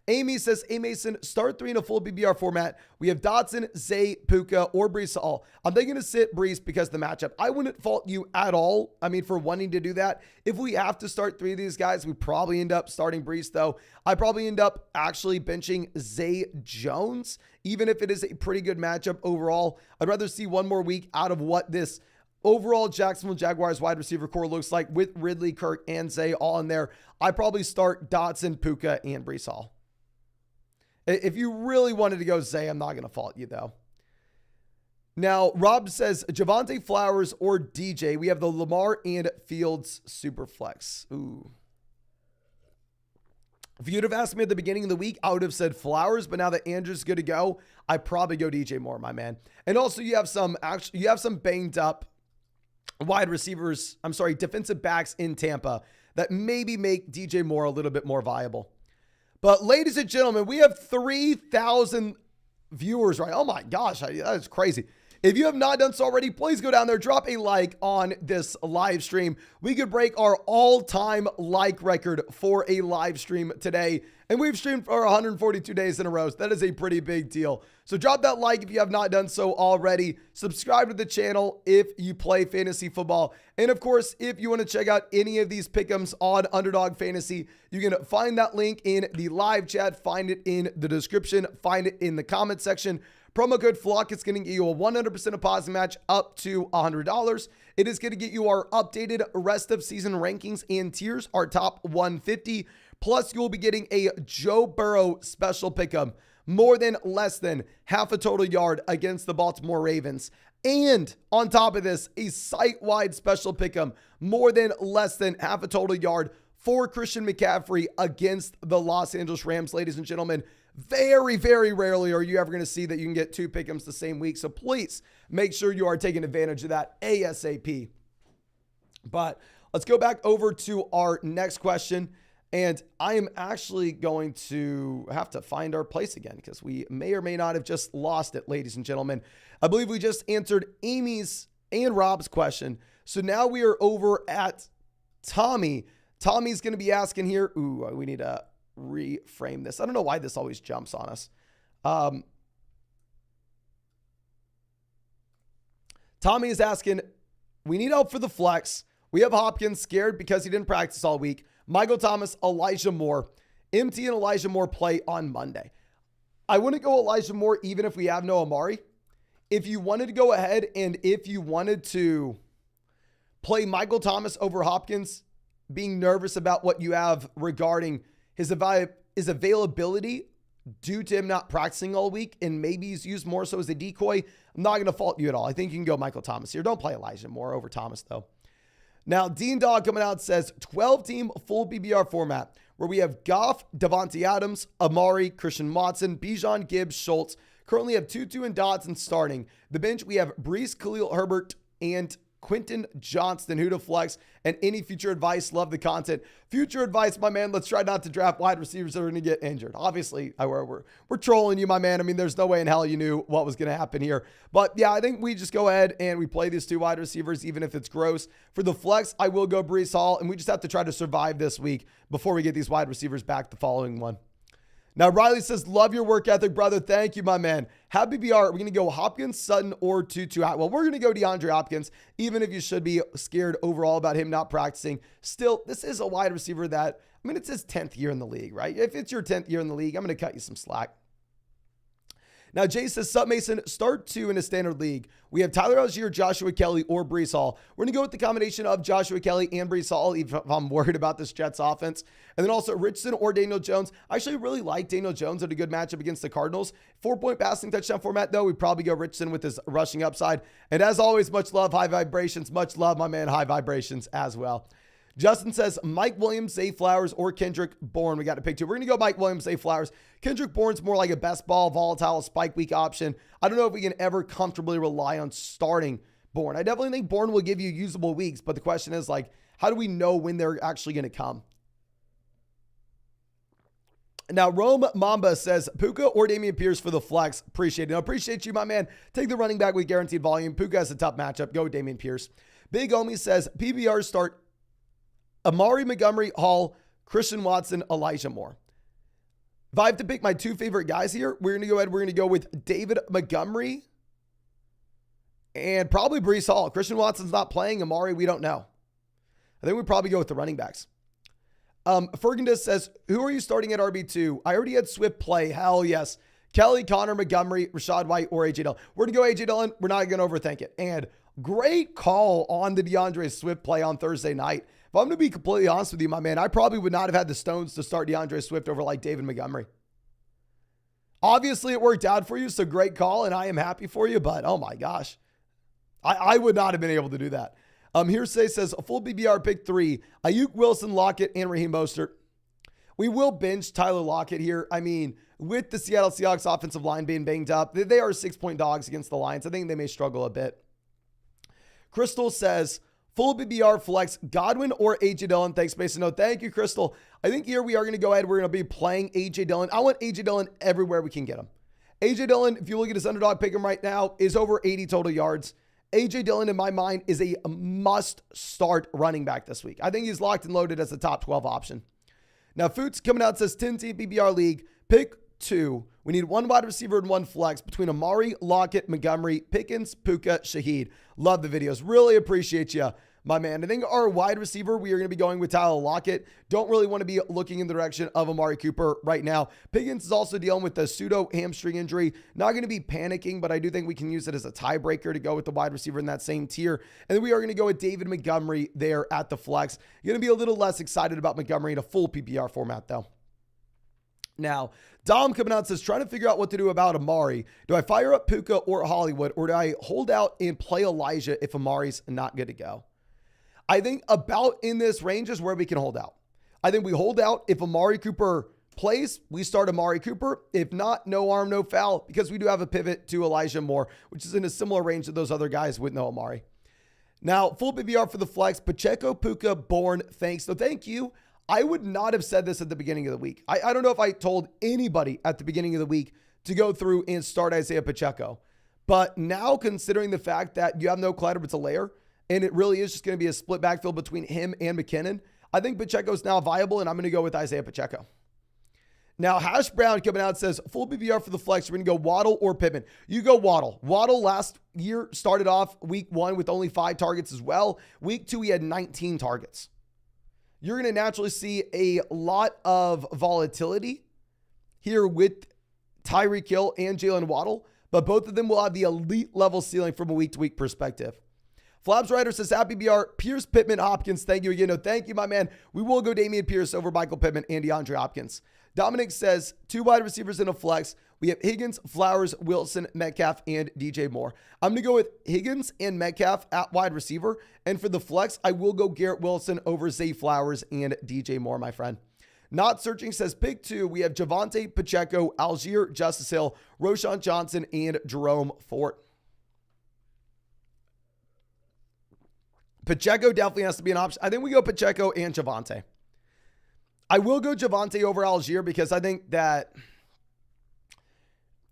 Amy says, A Mason, start three in a full PPR format. We have Dotson, Zay, Puka, or Breece Hall. I'm thinking to sit Breece because of the matchup. I wouldn't fault you at all. I mean, for wanting to do that. If we have to start three of these guys, we probably end up starting Breece, though. I probably end up actually benching Zay Jones, even if it is a pretty good matchup overall. I'd rather see one more week out of what this overall Jacksonville Jaguars wide receiver core looks like with Ridley, Kirk, and Zay all in there. I probably start Dotson, Puka, and Breece Hall. If you really wanted to go Zay, I'm not going to fault you, though. Now, Rob says, Javonte Flowers or DJ. We have the Lamar and Fields Superflex. Ooh. If you'd have asked me at the beginning of the week, I would have said Flowers, but now that Andrew's good to go, I probably go DJ Moore, my man. And also, you have some banged up defensive backs in Tampa that maybe make DJ Moore a little bit more viable. But ladies and gentlemen, we have 3,000 viewers, right? Oh my gosh, that is crazy. If you have not done so already, please go down there, drop a like on this live stream. We could break our all-time like record for a live stream today. And we've streamed for 142 days in a row. So that is a pretty big deal. So drop that like if you have not done so already. Subscribe to the channel if you play fantasy football. And of course, if you want to check out any of these pick'ems on Underdog Fantasy, you can find that link in the live chat, find it in the description, find it in the comment section. Promo code FLOCK is going to get you a 100% deposit match up to $100. It is going to get you our updated rest of season rankings and tiers, our top 150. Plus, you'll be getting a Joe Burrow special pick'em, more than less than half a total yard against the Baltimore Ravens. And on top of this, a site-wide special pick'em, more than less than half a total yard for Christian McCaffrey against the Los Angeles Rams. Ladies and gentlemen, very, very rarely are you ever going to see that you can get two pick'ems the same week. So please make sure you are taking advantage of that ASAP. But let's go back over to our next question. And I am actually going to have to find our place again because we may or may not have just lost it, ladies and gentlemen. I believe we just answered Amy's and Rob's question. So now we are over at Tommy. Tommy's going to be asking here. Ooh, we need to reframe this. I don't know why this always jumps on us. Tommy is asking, we need help for the flex. We have Hopkins scared because he didn't practice all week. Michael Thomas, Elijah Moore. MT and Elijah Moore play on Monday. I wouldn't go Elijah Moore even if we have no Amari. If you wanted to go ahead and if you wanted to play Michael Thomas over Hopkins, being nervous about what you have regarding his availability due to him not practicing all week, and maybe he's used more so as a decoy, I'm not going to fault you at all. I think you can go Michael Thomas here. Don't play Elijah Moore over Thomas, though. Now, Dean Dog coming out says 12-team full PBR format where we have Goff, Devontae Adams, Amari, Christian Watson, Bijan, Gibbs, Schultz. Currently have Tutu and Dodson starting. The bench, we have Brees, Khalil Herbert, and Quentin Johnston, who to flex, and any future advice. Love the content. Future advice, my man, let's try not to draft wide receivers that are going to get injured. Obviously, we're trolling you, my man. I mean, there's no way in hell you knew what was going to happen here. But yeah, I think we just go ahead and we play these two wide receivers, even if it's gross. For the flex, I will go Brees Hall, and we just have to try to survive this week before we get these wide receivers back the following one. Now, Riley says, love your work ethic, brother. Thank you, my man. Have BBR. We're going to go Hopkins, Sutton, or Tutu. Well, we're going to go DeAndre Hopkins, even if you should be scared overall about him not practicing. Still, this is a wide receiver that, I mean, it's his 10th year in the league, right? If it's your 10th year in the league, I'm going to cut you some slack. Now, Jay says, Sup Mason, start 2 in a standard league. We have Tyler Algier, Joshua Kelly, or Brees Hall. We're going to go with the combination of Joshua Kelly and Brees Hall, even if I'm worried about this Jets offense. And then also Richardson or Daniel Jones. I actually really like Daniel Jones at a good matchup against the Cardinals. 4-point passing touchdown format, though. We'd probably go Richardson with his rushing upside. And as always, much love, high vibrations. Much love, my man, high vibrations as well. Justin says, Mike Williams, Zay Flowers, or Kendrick Bourne. We got to pick 2. We're going to go Mike Williams, Zay Flowers. Kendrick Bourne's more like a best ball, volatile, spike week option. I don't know if we can ever comfortably rely on starting Bourne. I definitely think Bourne will give you usable weeks, but the question is, like, how do we know when they're actually going to come? Now, Rome Mamba says, Puka or Dameon Pierce for the flex. Appreciate it. I appreciate you, my man. Take the running back with guaranteed volume. Puka has a tough matchup. Go with Dameon Pierce. Big Omi says, PBR start Amari, Montgomery, Hall, Christian Watson, Elijah Moore. If I have to pick my 2 favorite guys here, we're going to go ahead. We're going to go with David Montgomery and probably Brees Hall. Christian Watson's not playing. Amari, we don't know. I think we'd probably go with the running backs. Fergandus says, who are you starting at RB2? I already had Swift play. Hell yes. Kelly, Connor, Montgomery, Rashad White, or A.J. Dillon. We're going to go A.J. Dillon. We're not going to overthink it. And great call on the DeAndre Swift play on Thursday night. If I'm going to be completely honest with you, my man, I probably would not have had the stones to start DeAndre Swift over like David Montgomery. Obviously, it worked out for you, so great call, and I am happy for you, but oh my gosh. I would not have been able to do that. Hearsay says, a full BBR pick 3, Ayuk, Wilson, Lockett, and Raheem Mostert. We will bench Tyler Lockett here. I mean, with the Seattle Seahawks offensive line being banged up, they are 6-point dogs against the Lions. I think they may struggle a bit. Crystal says, full BBR flex, Godwin or A.J. Dillon. Thanks, Mason. No, thank you, Crystal. I think here we are going to go ahead. We're going to be playing A.J. Dillon. I want A.J. Dillon everywhere we can get him. A.J. Dillon, if you look at his underdog pick him right now, is over 80 total yards. A.J. Dillon, in my mind, is a must-start running back this week. I think he's locked and loaded as the top 12 option. Now, Foots coming out says 10-team BBR league, pick 2. We need 1 wide receiver and 1 flex between Amari, Lockett, Montgomery, Pickens, Puka, Shaheed. Love the videos. Really appreciate you, my man. I think our wide receiver, we are going to be going with Tyler Lockett. Don't really want to be looking in the direction of Amari Cooper right now. Pickens is also dealing with a pseudo hamstring injury. Not going to be panicking, but I do think we can use it as a tiebreaker to go with the wide receiver in that same tier. And then we are going to go with David Montgomery there at the flex. You're going to be a little less excited about Montgomery in a full PPR format, though. Now, Dom coming out says, trying to figure out what to do about Amari. Do I fire up Puka or Hollywood, or do I hold out and play Elijah if Amari's not good to go? I think about in this range is where we can hold out. I think we hold out. If Amari Cooper plays, we start Amari Cooper. If not, no harm, no foul, because we do have a pivot to Elijah Moore, which is in a similar range to those other guys with no Amari. Now, full PBR for the flex, Pacheco, Puka, Bourne, thanks. So thank you. I would not have said this at the beginning of the week. I don't know if I told anybody at the beginning of the week to go through and start Isaiah Pacheco. But now, considering the fact that you have no Clyde Edwards-Helaire, and it really is just going to be a split backfield between him and McKinnon, I think Pacheco is now viable, and I'm going to go with Isaiah Pacheco. Now, Hash Brown coming out says, full PPR for the flex. We're going to go Waddle or Pittman. You go Waddle. Waddle last year started off week 1 with only 5 targets as well. Week 2, he had 19 targets. You're going to naturally see a lot of volatility here with Tyreek Hill and Jalen Waddle, but both of them will have the elite level ceiling from a week-to-week perspective. Flabs Rider says, happy BR, Pierce, Pittman, Hopkins. Thank you again. No, thank you, my man. We will go Damian Pierce over Michael Pittman and DeAndre Hopkins. Dominic says, 2 wide receivers in a flex. We have Higgins, Flowers, Wilson, Metcalf, and DJ Moore. I'm going to go with Higgins and Metcalf at wide receiver. And for the flex, I will go Garrett Wilson over Zay Flowers and DJ Moore, my friend. Not Searching says, pick 2. We have Javonte, Pacheco, Algier, Justice Hill, Roshan Johnson, and Jerome Fort. Pacheco definitely has to be an option. I think we go Pacheco and Javonte. I will go Javonte over Algier because I think that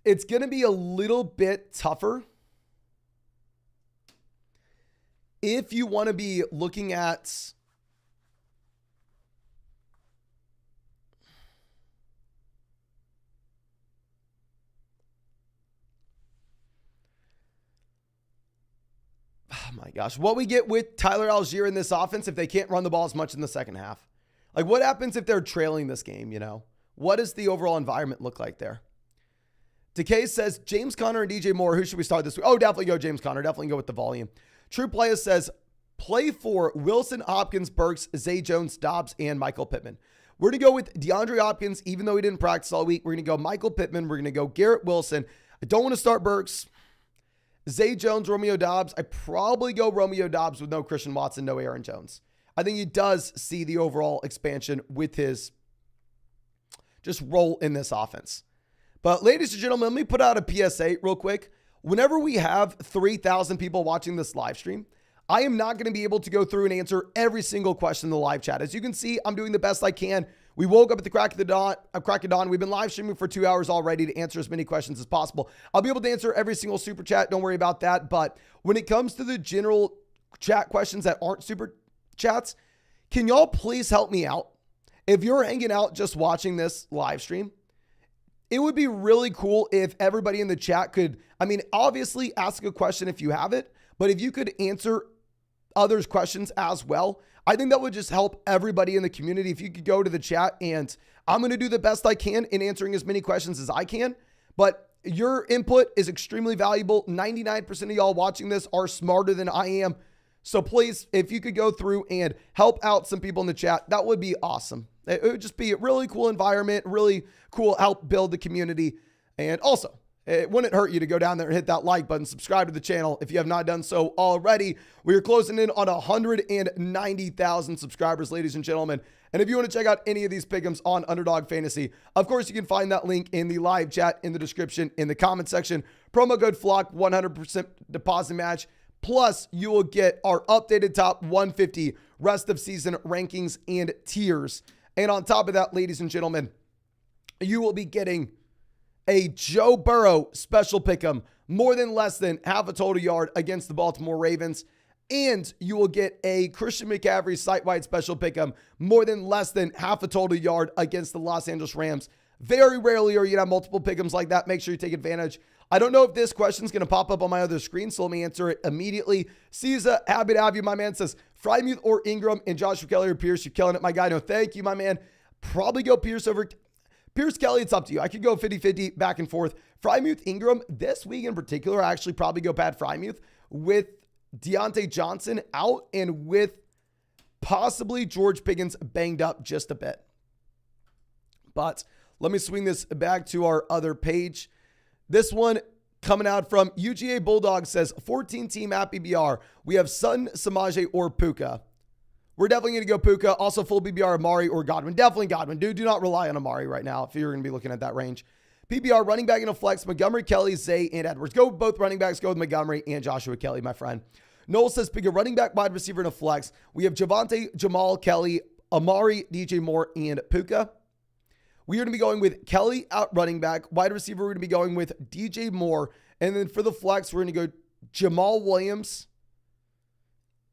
it's going to be a little bit tougher if you want to be looking at oh my gosh, what we get with Tyler Algier in this offense if they can't run the ball as much in the second half. Like, what happens if they're trailing this game, you know? What does the overall environment look like there? Decay says, James Conner and DJ Moore, who should we start this week? Oh, definitely go James Conner. Definitely go with the volume. True Player says, play for Wilson, Hopkins, Burks, Zay Jones, Dobbs, and Michael Pittman. We're going to go with DeAndre Hopkins, even though he didn't practice all week. We're going to go Michael Pittman. We're going to go Garrett Wilson. I don't want to start Burks. Zay Jones, Romeo Dobbs. I probably go Romeo Dobbs with no Christian Watson, no Aaron Jones. I think he does see the overall expansion with his just role in this offense. But ladies and gentlemen, let me put out a PSA real quick. Whenever we have 3,000 people watching this live stream, I am not going to be able to go through and answer every single question in the live chat. As you can see, I'm doing the best I can. We woke up at the crack of dawn. We've been live streaming for 2 hours already to answer as many questions as possible. I'll be able to answer every single super chat. Don't worry about that. But when it comes to the general chat questions that aren't super chats, can y'all please help me out? If you're hanging out just watching this live stream, it would be really cool if everybody in the chat could, obviously ask a question if you have it, but if you could answer others' questions as well, I think that would just help everybody in the community. If you could go to the chat, and I'm going to do the best I can in answering as many questions as I can, but your input is extremely valuable. 99% of y'all watching this are smarter than I am. So please, if you could go through and help out some people in the chat, that would be awesome. It would just be a really cool environment, really cool, help build the community. And also, it wouldn't hurt you to go down there and hit that like button, subscribe to the channel if you have not done so already. We are closing in on 190,000 subscribers, ladies and gentlemen. And if you want to check out any of these pick'ems on Underdog Fantasy, of course, you can find that link in the live chat, in the description, in the comment section. Promo code FLOCK, 100% deposit match. Plus, you will get our updated top 150 rest of season rankings and tiers. And on top of that, ladies and gentlemen, you will be getting a Joe Burrow special pick'em, more than less than half a total yard against the Baltimore Ravens. And you will get a Christian McCaffrey site-wide special pick'em, more than less than half a total yard against the Los Angeles Rams. Very rarely are you going to have multiple pick'ems like that. Make sure you take advantage. I don't know if this question is going to pop up on my other screen, so let me answer it immediately. Caesar, happy to have you, my man, says, Frymuth or Ingram and Joshua Kelly or Pierce. You're killing it, my guy. No, thank you, my man. Probably go Pierce over Pierce Kelly. It's up to you. I could go 50-50 back and forth. Frymuth, Ingram, this week in particular, I actually probably go Pat Frymuth with Deontay Johnson out and with possibly George Pickens banged up just a bit. But let me swing this back to our other page. This one coming out from UGA Bulldog says, 14-team at BBR. We have Sutton, Samaje, or Puka. We're definitely going to go Puka. Also, full BBR, Amari or Godwin. Definitely Godwin. Dude, do not rely on Amari right now if you're going to be looking at that range. PBR, running back in a flex, Montgomery, Kelly, Zay, and Edwards. Go with both running backs. Go with Montgomery and Joshua Kelly, my friend. Noel says, pick a running back, wide receiver, in a flex. We have Javonte, Jamal, Kelly, Amari, DJ Moore, and Puka. We are going to be going with Kelly out running back. Wide receiver, we're going to be going with DJ Moore. And then for the flex, we're going to go Jamal Williams.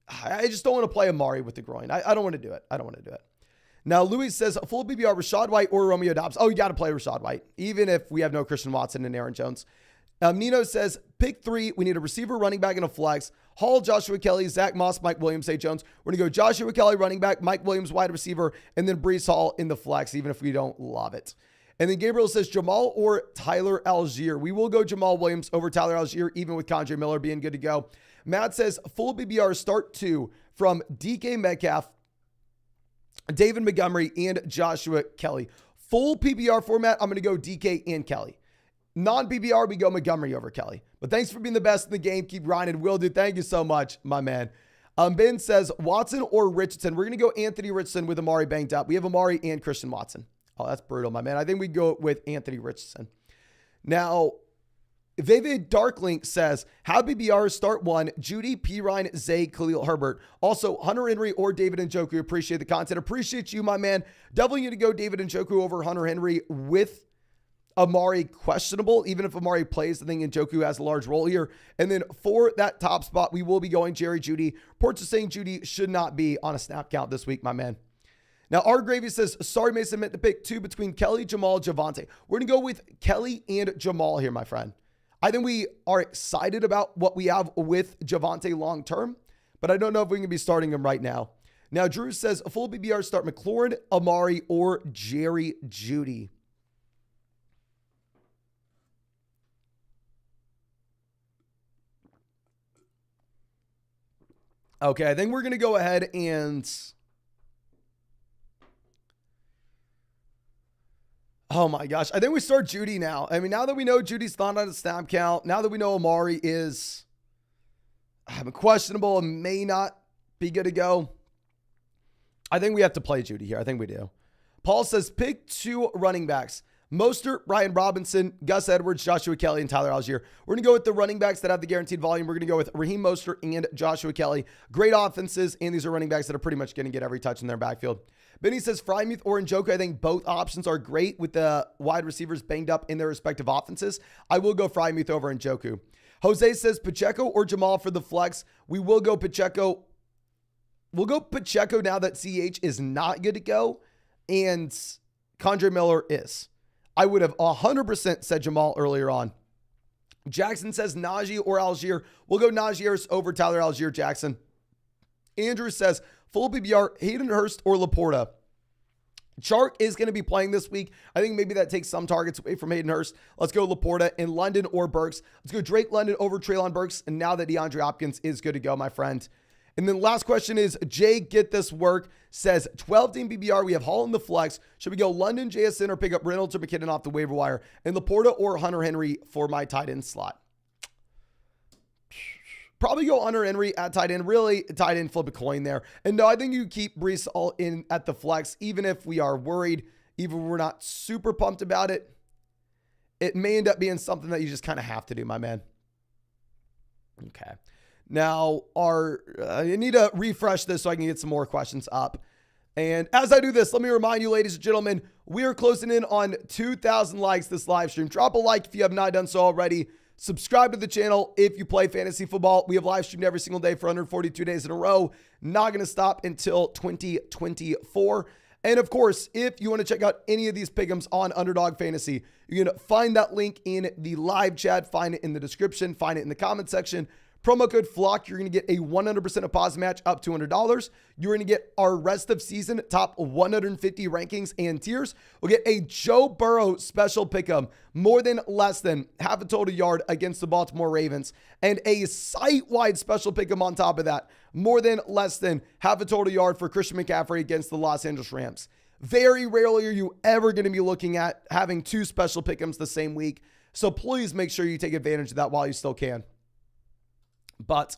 I just don't want to play Amari with the groin. I don't want to do it. Now, Louis says, full PPR, Rashad White or Romeo Dobbs. Oh, you got to play Rashad White, even if we have no Christian Watson and Aaron Jones. Nino says, pick 3. We need a receiver, running back, and a flex. Hall, Joshua Kelly, Zach Moss, Mike Williams, Zay Jones. We're going to go Joshua Kelly, running back, Mike Williams, wide receiver, and then Breece Hall in the flex, even if we don't love it. And then Gabriel says, Jamal or Tyler Algier. We will go Jamal Williams over Tyler Algier, even with Condre Miller being good to go. Matt says, full PPR, start 2 from DK Metcalf, David Montgomery, and Joshua Kelly. Full PPR format, I'm going to go DK and Kelly. Non-PPR, we go Montgomery over Kelly. But thanks for being the best in the game. Keep grinding. Will do. Thank you so much, my man. Ben says, Watson or Richardson. We're going to go Anthony Richardson with Amari banged up. We have Amari and Christian Watson. Oh, that's brutal, my man. I think we go with Anthony Richardson. Now, Vivid Darklink says, how PPR start 1, Judy, P. Ryan, Zay, Khalil Herbert. Also, Hunter Henry or David Njoku. Appreciate the content. Appreciate you, my man. Definitely going to go David Njoku over Hunter Henry with Amari questionable. Even if Amari plays, I think Njoku has a large role here. And then for that top spot, we will be going Jerry Judy. Reports are saying Judy should not be on a snap count this week, my man. Now, R. Gravy says, sorry, Mason, meant to pick 2 between Kelly, Jamal, Javonte. We're going to go with Kelly and Jamal here, my friend. I think we are excited about what we have with Javonte long-term, but I don't know if we can be starting him right now. Now, Drew says, a full PPR start McLaurin, Amari, or Jerry Judy. Okay, I think we're going to go ahead and... Oh my gosh. I think we start Judy now. I mean, now that we know Judy's not on a snap count, now that we know Amari is questionable and may not be good to go, I think we have to play Judy here. I think we do. Paul says, pick 2 running backs. Mostert, Ryan Robinson, Gus Edwards, Joshua Kelly, and Tyler Algier. We're going to go with the running backs that have the guaranteed volume. We're going to go with Raheem Mostert and Joshua Kelly. Great offenses, and these are running backs that are pretty much going to get every touch in their backfield. Benny says, Frymuth or Njoku. I think both options are great with the wide receivers banged up in their respective offenses. I will go Frymuth over Njoku. Jose says, Pacheco or Jamal for the flex. We will go Pacheco. We'll go Pacheco now that CH is not good to go, and Condre Miller is. I would have 100% said Jamal earlier on. Jackson says Najee or Algier. We'll go Najee over Tyler Algier Jackson. Andrew says full PPR, Hayden Hurst or Laporta. Chark is going to be playing this week. I think maybe that takes some targets away from Hayden Hurst. Let's go Laporta in London or Burks. Let's go Drake London over Treylon Burks. And now that DeAndre Hopkins is good to go, my friend. And then last question is, Jay, get this work, says 12-team PPR. We have Hall in the flex. Should we go London, JSN, or pick up Reynolds or McKinnon off the waiver wire? And Laporta or Hunter Henry for my tight end slot? Probably go Hunter Henry at tight end. Really, tight end, flip a coin there. And no, I think you keep Breece Hall in at the flex, even if we are worried, even if we're not super pumped about it. It may end up being something that you just kind of have to do, my man. Okay. Now, I need to refresh this so I can get some more questions up. And as I do this, let me remind you, ladies and gentlemen, we are closing in on 2,000 likes this live stream. Drop a like if you have not done so already. Subscribe to the channel if you play fantasy football. We have live streamed every single day for 142 days in a row. Not going to stop until 2024. And of course, if you want to check out any of these pick'ems on Underdog Fantasy, you're going to find that link in the live chat, find it in the description, find it in the comment section. Promo code FLOCK, you're going to get a 100% deposit match up to $200. You're going to get our rest of season top 150 rankings and tiers. We'll get a Joe Burrow special pick'em, more than less than half a total yard against the Baltimore Ravens, and a site-wide special pick'em on top of that, more than less than half a total yard for Christian McCaffrey against the Los Angeles Rams. Very rarely are you ever going to be looking at having 2 special pick'ems the same week, so please make sure you take advantage of that while you still can. But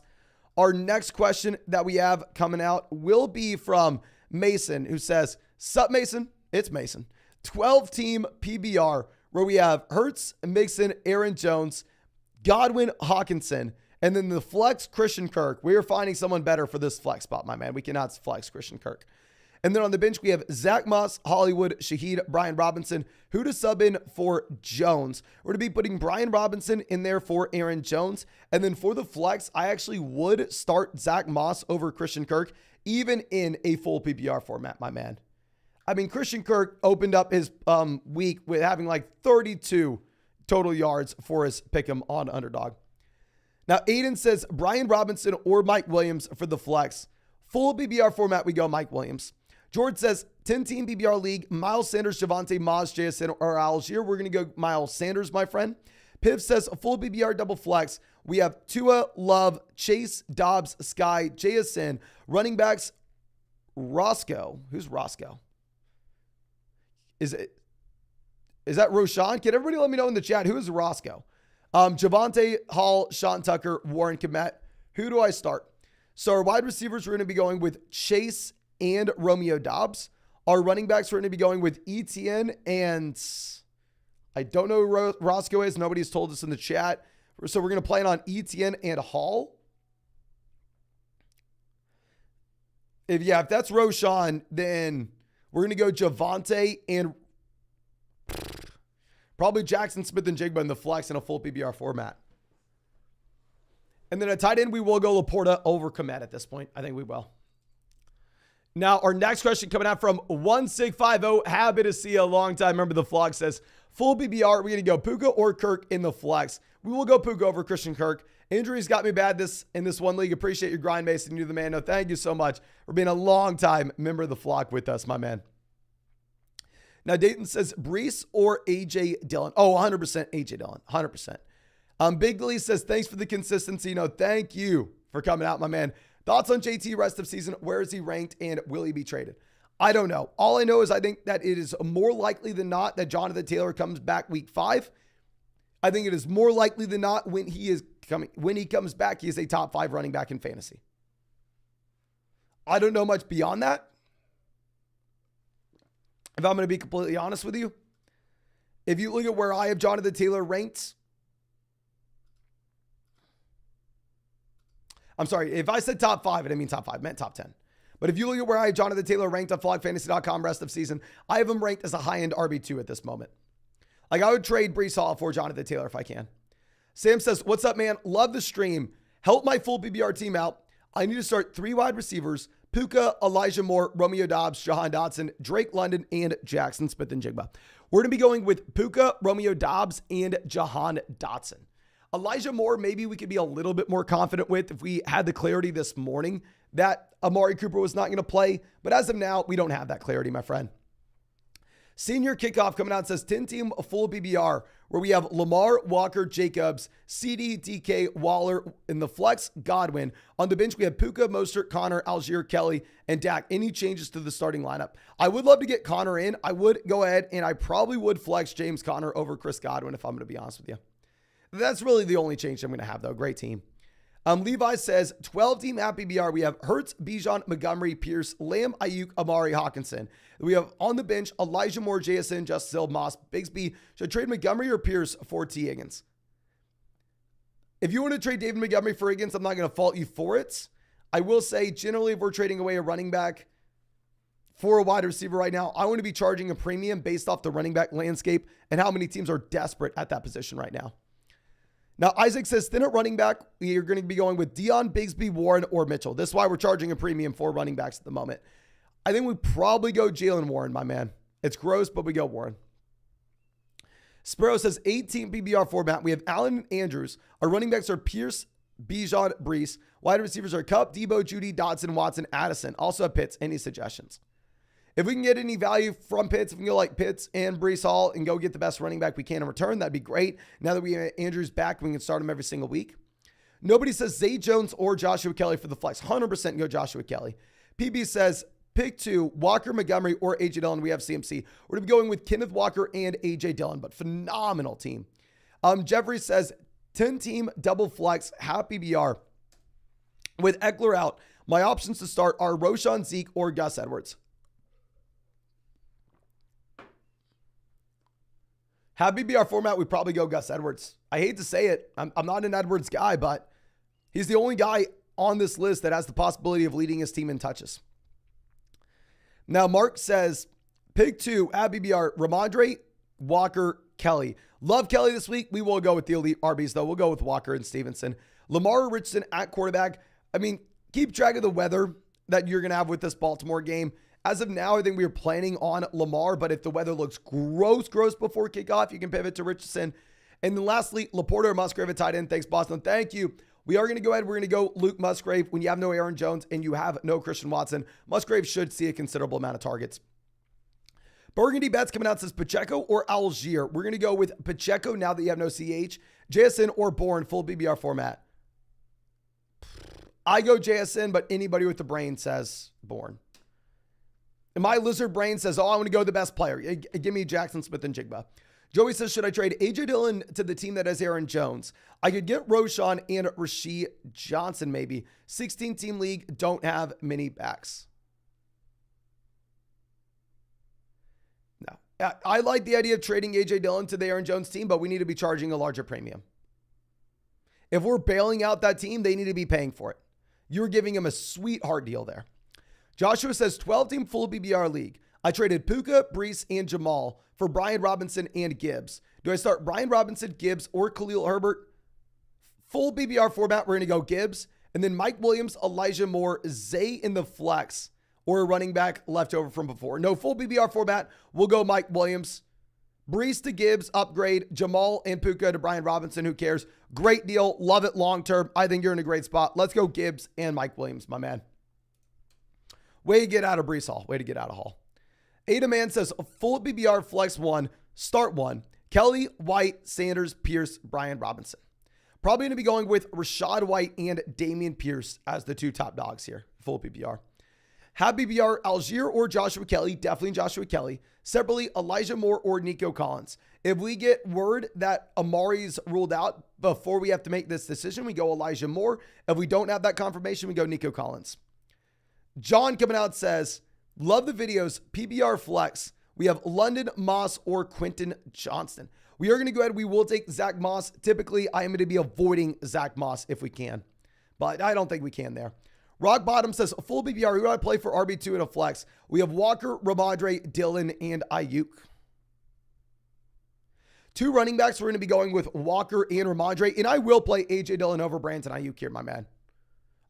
our next question that we have coming out will be from Mason, who says, sup, Mason? It's Mason. 12-team PBR, where we have Hurts, Mixon, Aaron Jones, Godwin, Hawkinson, and then the flex, Christian Kirk. We are finding someone better for this flex spot, my man. We cannot flex Christian Kirk. And then on the bench, we have Zach Moss, Hollywood, Shaheed, Brian Robinson. Who to sub in for Jones? We're going to be putting Brian Robinson in there for Aaron Jones. And then for the flex, I actually would start Zach Moss over Christian Kirk, even in a full PPR format, my man. I mean, Christian Kirk opened up his week with having like 32 total yards for his pick'em on Underdog. Now, Aiden says Brian Robinson or Mike Williams for the flex. Full BBR format, we go Mike Williams. George says 10-team BBR league, Miles Sanders, Javonte, Maz, JSN, or Algier. We're going to go Miles Sanders, my friend. Piv says a full BBR double flex. We have Tua, Love, Chase, Dobbs, Sky, JSN. Running backs, Roscoe. Who's Roscoe? Is that Roshan? Can everybody let me know in the chat who is Roscoe? Javonte, Hall, Sean Tucker, Warren Kmet. Who do I start? So our wide receivers are going to be going with Chase and Romeo Dobbs. Our running backs are going to be going with ETN and I don't know who Roscoe is. Nobody's told us in the chat. So we're going to plan on ETN and Hall. If that's Roshan, then we're going to go Javonte and probably Jackson Smith and Jigba in the flex in a full PBR format. And then at tight end, we will go Laporta over Kmet at this point. I think we will. Now, our next question coming out from 1650. Happy to see you a long time. Remember, the vlog says, full BBR, we're going to go Puka or Kirk in the flex. We will go Puka over Christian Kirk. Injuries got me bad in this one league. Appreciate your grind, Mason. You're the man. No, thank you so much for being a long time member of the flock with us, my man. Now, Dayton says Brees or AJ Dillon. Oh, 100% AJ Dillon. 100%. Big Lee says, thanks for the consistency. No, thank you for coming out, my man. Thoughts on JT rest of season? Where is he ranked and will he be traded? I don't know. All I know is I think that it is more likely than not that Jonathan Taylor comes back week 5. I think it is more likely than not when he comes back, he is a top 5 running back in fantasy. I don't know much beyond that. If I'm going to be completely honest with you, if you look at where I have Jonathan Taylor ranked, I'm sorry, if I said top 5, I didn't mean top 5, I meant top 10. But if you look at where I have Jonathan Taylor ranked on flogfantasy.com rest of season, I have him ranked as a high-end RB2 at this moment. Like, I would trade Brees Hall for Jonathan Taylor if I can. Sam says, what's up, man? Love the stream. Help my full BBR team out. I need to start 3 wide receivers: Puka, Elijah Moore, Romeo Dobbs, Jahan Dotson, Drake London, and Jackson Smith and Jigba. We're going to be going with Puka, Romeo Dobbs, and Jahan Dotson. Elijah Moore, maybe we could be a little bit more confident with if we had the clarity this morning that Amari Cooper was not going to play. But as of now, we don't have that clarity, my friend. Senior Kickoff coming out says 10-team full BBR, where we have Lamar, Walker, Jacobs, CD, DK, Waller in the flex, Godwin. On the bench, we have Puka, Mostert, Connor, Algier, Kelly, and Dak. Any changes to the starting lineup? I would love to get Connor in. I would go ahead and I probably would flex James Conner over Chris Godwin if I'm going to be honest with you. That's really the only change I'm going to have, though. Great team. Levi says 12-team at BBR. We have Hurts, Bijan, Montgomery, Pierce, Lamb, Ayuk, Amari, Hawkinson. We have on the bench Elijah Moore, JSN, Justice Hill, Moss, Bigsby. Should I trade Montgomery or Pierce for T. Higgins? If you want to trade David Montgomery for Higgins, I'm not going to fault you for it. I will say, generally, if we're trading away a running back for a wide receiver right now, I want to be charging a premium based off the running back landscape and how many teams are desperate at that position right now. Now, Isaac says, thin at running back, we are going to be going with Deion, Bigsby, Warren, or Mitchell. This is why we're charging a premium for running backs at the moment. I think we probably go Jalen Warren, my man. It's gross, but we go Warren. Sparrow says, 18 PBR format. We have Allen and Andrews. Our running backs are Pierce, Bijan, Brees. Wide receivers are Kupp, Debo, Judy, Dodson, Watson, Addison. Also have Pitts. Any suggestions? If we can get any value from Pitts, if we can go like Pitts and Brees Hall and go get the best running back we can in return, that'd be great. Now that we have Andrews back, we can start him every single week. Nobody says Zay Jones or Joshua Kelly for the flex. 100% go Joshua Kelly. PB says pick 2, Walker, Montgomery, or AJ Dillon. We have CMC. We're going to be going with Kenneth Walker and AJ Dillon, but phenomenal team. Jeffrey says 10-team double flex, half PBR. With Eckler out, my options to start are Roshan, Zeke, or Gus Edwards. Have BBR format, we probably go Gus Edwards. I hate to say it. I'm not an Edwards guy, but he's the only guy on this list that has the possibility of leading his team in touches. Now, Mark says, pick 2, at BBR, Ramondre, Walker, Kelly. Love Kelly this week. We will go with the elite RBs, though. We'll go with Walker and Stevenson. Lamar Richardson at quarterback. I mean, keep track of the weather that you're going to have with this Baltimore game. As of now, I think we are planning on Lamar, but if the weather looks gross before kickoff, you can pivot to Richardson. And then lastly, Laporta or Musgrave at tight end. Thanks, Boston. Thank you. We are going to go ahead. We're going to go Luke Musgrave when you have no Aaron Jones and you have no Christian Watson. Musgrave should see a considerable amount of targets. Burgundy Bets coming out says Pacheco or Algier. We're going to go with Pacheco now that you have no CH. JSN or Bourne, full BBR format. I go JSN, but anybody with the brain says Bourne. And my lizard brain says, oh, I want to go the best player. Give me Jackson Smith and Jigba. Joey says, should I trade A.J. Dillon to the team that has Aaron Jones? I could get Roshan and Rasheed Johnson maybe. 16-team league, don't have many backs. No. I like the idea of trading A.J. Dillon to the Aaron Jones team, but we need to be charging a larger premium. If we're bailing out that team, they need to be paying for it. You're giving him a sweetheart deal there. Joshua says, 12-team full BBR league. I traded Puka, Brees, and Jamal for Brian Robinson and Gibbs. Do I start Brian Robinson, Gibbs, or Khalil Herbert? Full BBR format, we're going to go Gibbs. And then Mike Williams, Elijah Moore, Zay in the flex, or a running back left over from before. No, full BBR format, we'll go Mike Williams. Brees to Gibbs, upgrade. Jamal and Puka to Brian Robinson, who cares? Great deal, love it long term. I think you're in a great spot. Let's go Gibbs and Mike Williams, my man. Way to get out of Brees Hall. Way to get out of Hall. Ada Man says, full BBR flex 1, start 1. Kelly, White, Sanders, Pierce, Brian Robinson. Probably going to be going with Rashad White and Damian Pierce as the two top dogs here. Full BBR. Have BBR Algier or Joshua Kelly. Definitely Joshua Kelly. Separately, Elijah Moore or Nico Collins. If we get word that Amari's ruled out before we have to make this decision, we go Elijah Moore. If we don't have that confirmation, we go Nico Collins. John coming out says, love the videos, PBR flex. We have London Moss or Quentin Johnston. We are going to go ahead. We will take Zach Moss. Typically, I am going to be avoiding Zach Moss if we can, but I don't think we can there. Rock Bottom says, full BBR. Who do I play for RB2 in a flex? We have Walker, Ramondre, Dillon, and Ayuk. Two running backs. We're going to be going with Walker and Ramondre, and I will play A.J. Dillon over Brandon Ayuk here, my man.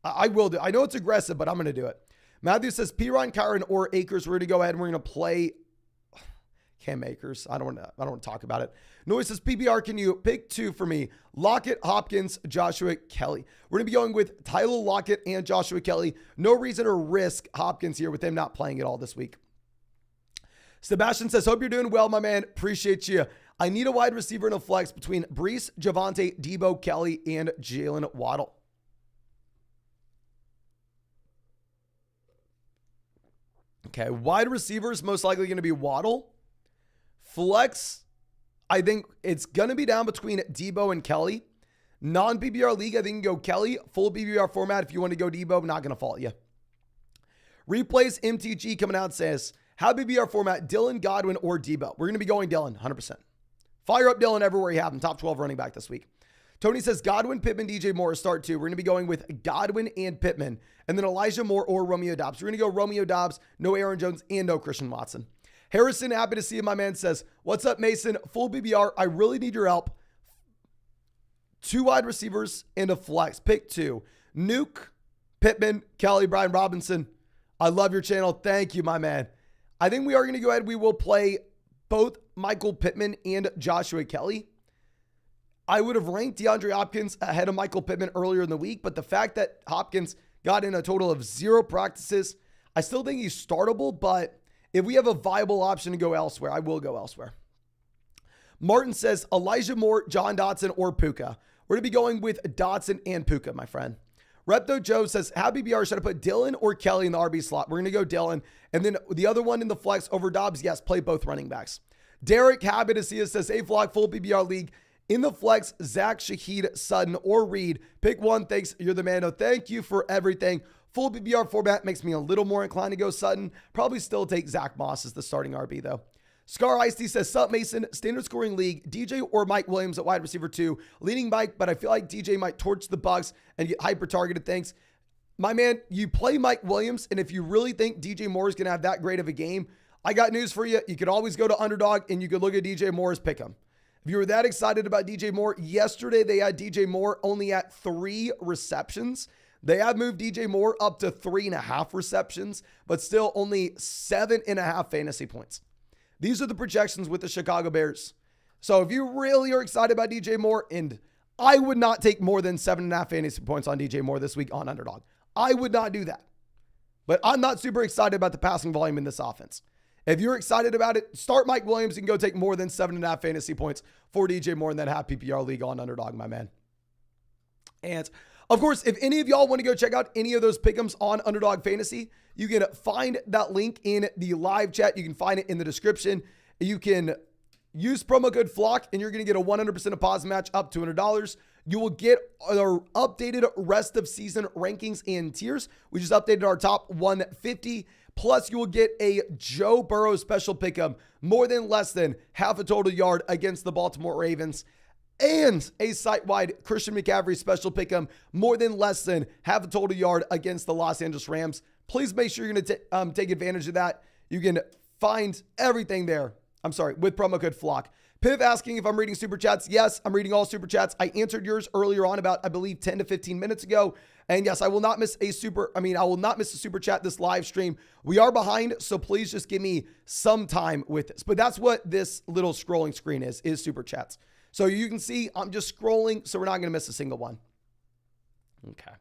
I will do. I know it's aggressive, but I'm going to do it. Matthew says, Piron, Kyron, or Akers. We're going to go ahead and we're going to play Cam Akers. I don't want to talk about it. Noise says, PBR, can you pick 2 for me? Lockett, Hopkins, Joshua Kelly. We're going to be going with Tyler Lockett and Joshua Kelly. No reason to risk Hopkins here with him not playing at all this week. Sebastian says, hope you're doing well, my man. Appreciate you. I need a wide receiver in a flex between Brees, Javonte, Debo, Kelly, and Jalen Waddle. Okay, wide receivers most likely going to be Waddle. Flex, I think it's going to be down between Debo and Kelly. Non-PBR league, I think you can go Kelly. Full PBR format, if you want to go Debo, I'm not going to fault you. Replays MTG coming out says, how PBR format, Dillon, Godwin, or Debo? We're going to be going Dillon, 100%. Fire up Dillon everywhere you have him. Top 12 running back this week. Tony says, Godwin, Pittman, DJ Moore start 2. We're going to be going with Godwin and Pittman. And then Elijah Moore or Romeo Doubs. We're going to go Romeo Doubs, no Aaron Jones, and no Christian Watson. Harrison, happy to see you, my man, says, what's up, Mason? Full BBR. I really need your help. 2 wide receivers and a flex. Pick 2. Nuke, Pittman, Kelly, Brian Robinson. I love your channel. Thank you, my man. I think we are going to go ahead. We will play both Michael Pittman and Joshua Kelly. I would have ranked DeAndre Hopkins ahead of Michael Pittman earlier in the week, but the fact that Hopkins got in a total of 0 practices, I still think he's startable, but if we have a viable option to go elsewhere, I will go elsewhere. Martin says, Elijah Moore, John Dotson, or Puka. We're going to be going with Dotson and Puka, my friend. Repto Joe says, how BBR, should I put Dillon or Kelly in the RB slot? We're going to go Dillon. And then the other one in the flex over Dobbs, yes, play both running backs. Derek, happy to see us, says, hey, Vlog, full BBR league. In the flex, Zach, Shaheed, Sutton, or Reed. Pick 1. Thanks. You're the man. No, thank you for everything. Full BBR format makes me a little more inclined to go Sutton. Probably still take Zach Moss as the starting RB, though. Scar Ice-T says, Sup, Mason, standard scoring league, DJ or Mike Williams at wide receiver 2. Leading Mike, but I feel like DJ might torch the Bucs and get hyper-targeted. Thanks. My man, you play Mike Williams, and if you really think DJ Moore is going to have that great of a game, I got news for you. You could always go to Underdog, and you could look at DJ Moore's pick him. If you were that excited about DJ Moore, yesterday they had DJ Moore only at 3 receptions. They have moved DJ Moore up to 3.5 receptions, but still only 7.5 fantasy points. These are the projections with the Chicago Bears. So if you really are excited about DJ Moore, and I would not take more than 7.5 fantasy points on DJ Moore this week on Underdog. I would not do that. But I'm not super excited about the passing volume in this offense. If you're excited about it, start Mike Williams and go take more than 7.5 fantasy points for DJ Moore in that half PPR league on Underdog, my man. And of course, if any of y'all want to go check out any of those pick'ems on Underdog Fantasy, you can find that link in the live chat. You can find it in the description. You can use promo code FLOCK and you're going to get a 100% deposit match up to $200. You will get our updated rest of season rankings and tiers. We just updated our top 150. Plus, you will get a Joe Burrow special pick'em, more than less than half a total yard against the Baltimore Ravens, and a site-wide Christian McCaffrey special pick'em, more than less than half a total yard against the Los Angeles Rams. Please make sure you're going to take advantage of that. You can find everything there. I'm sorry, with promo code FLOCK. Piv asking if I'm reading Super Chats. Yes, I'm reading all Super Chats. I answered yours earlier on about, I believe, 10 to 15 minutes ago. And yes, I will not miss a Super Chat this live stream. We are behind, so please just give me some time with this. But that's what this little scrolling screen is Super Chats. So you can see I'm just scrolling, so we're not going to miss a single one. Okay.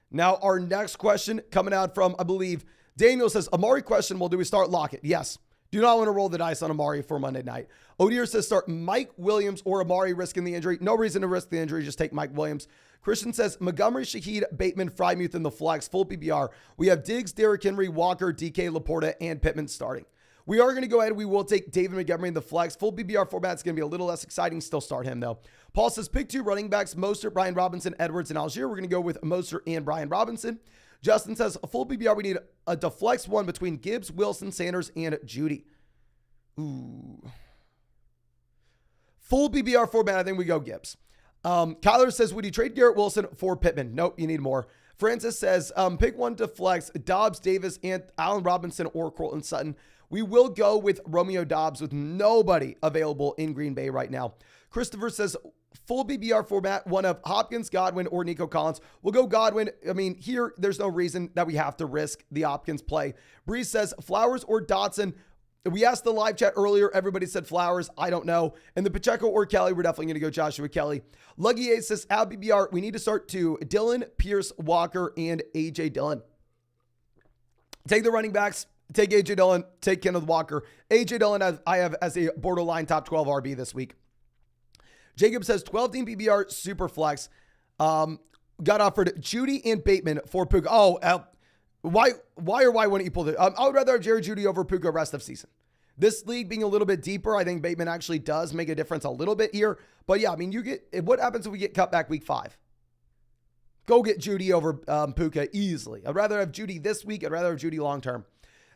Now, our next question coming out from, I believe, Daniel says, Amari questionable. Do we start Lockett? Yes. Do not want to roll the dice on Amari for Monday night. Odier says start Mike Williams or Amari risking the injury. No reason to risk the injury. Just take Mike Williams. Christian says Montgomery, Shaheed, Bateman, Frymuth in the flex, full PPR. We have Diggs, Derrick Henry, Walker, DK, Laporta, and Pittman starting. We are going to go ahead. We will take David Montgomery in the flex. Full PPR format is going to be a little less exciting. Still start him, though. Paul says pick 2 running backs, Mostert, Brian Robinson, Edwards, and Algier. We're going to go with Mostert and Brian Robinson. Justin says a full PPR. We need a deflex one between Gibbs, Wilson, Sanders, and Judy. Ooh. Full PPR format, I think we go Gibbs. Kyler says, would you trade Garrett Wilson for Pittman? Nope, you need more. Francis says, pick one to flex, Dobbs, Davis, and Allen Robinson or Courtland Sutton. We will go with Romeo Dobbs with nobody available in Green Bay right now. Christopher says, full PPR format, one of Hopkins, Godwin, or Nico Collins. We'll go Godwin. I mean, here, there's no reason that we have to risk the Hopkins play. Breeze says, Flowers or Dotson. We asked the live chat earlier. Everybody said Flowers. I don't know. And the Pacheco or Kelly, we're definitely going to go Joshua Kelly. Luggy A says, BBR, we need to start to Dillon, Pierce, Walker, and A.J. Dillon. Take the running backs. Take A.J. Dillon. Take Kenneth Walker. A.J. Dillon I have as a borderline top 12 RB this week. Jacob says 12-team PBR super flex. Got offered Judy and Bateman for Puka. Why wouldn't you pull it? I would rather have Jerry Judy over Puka rest of season. This league being a little bit deeper, I think Bateman actually does make a difference a little bit here. But yeah, I mean, what happens if we get cut back week 5? Go get Judy over Puka easily. I'd rather have Judy this week. I'd rather have Judy long-term.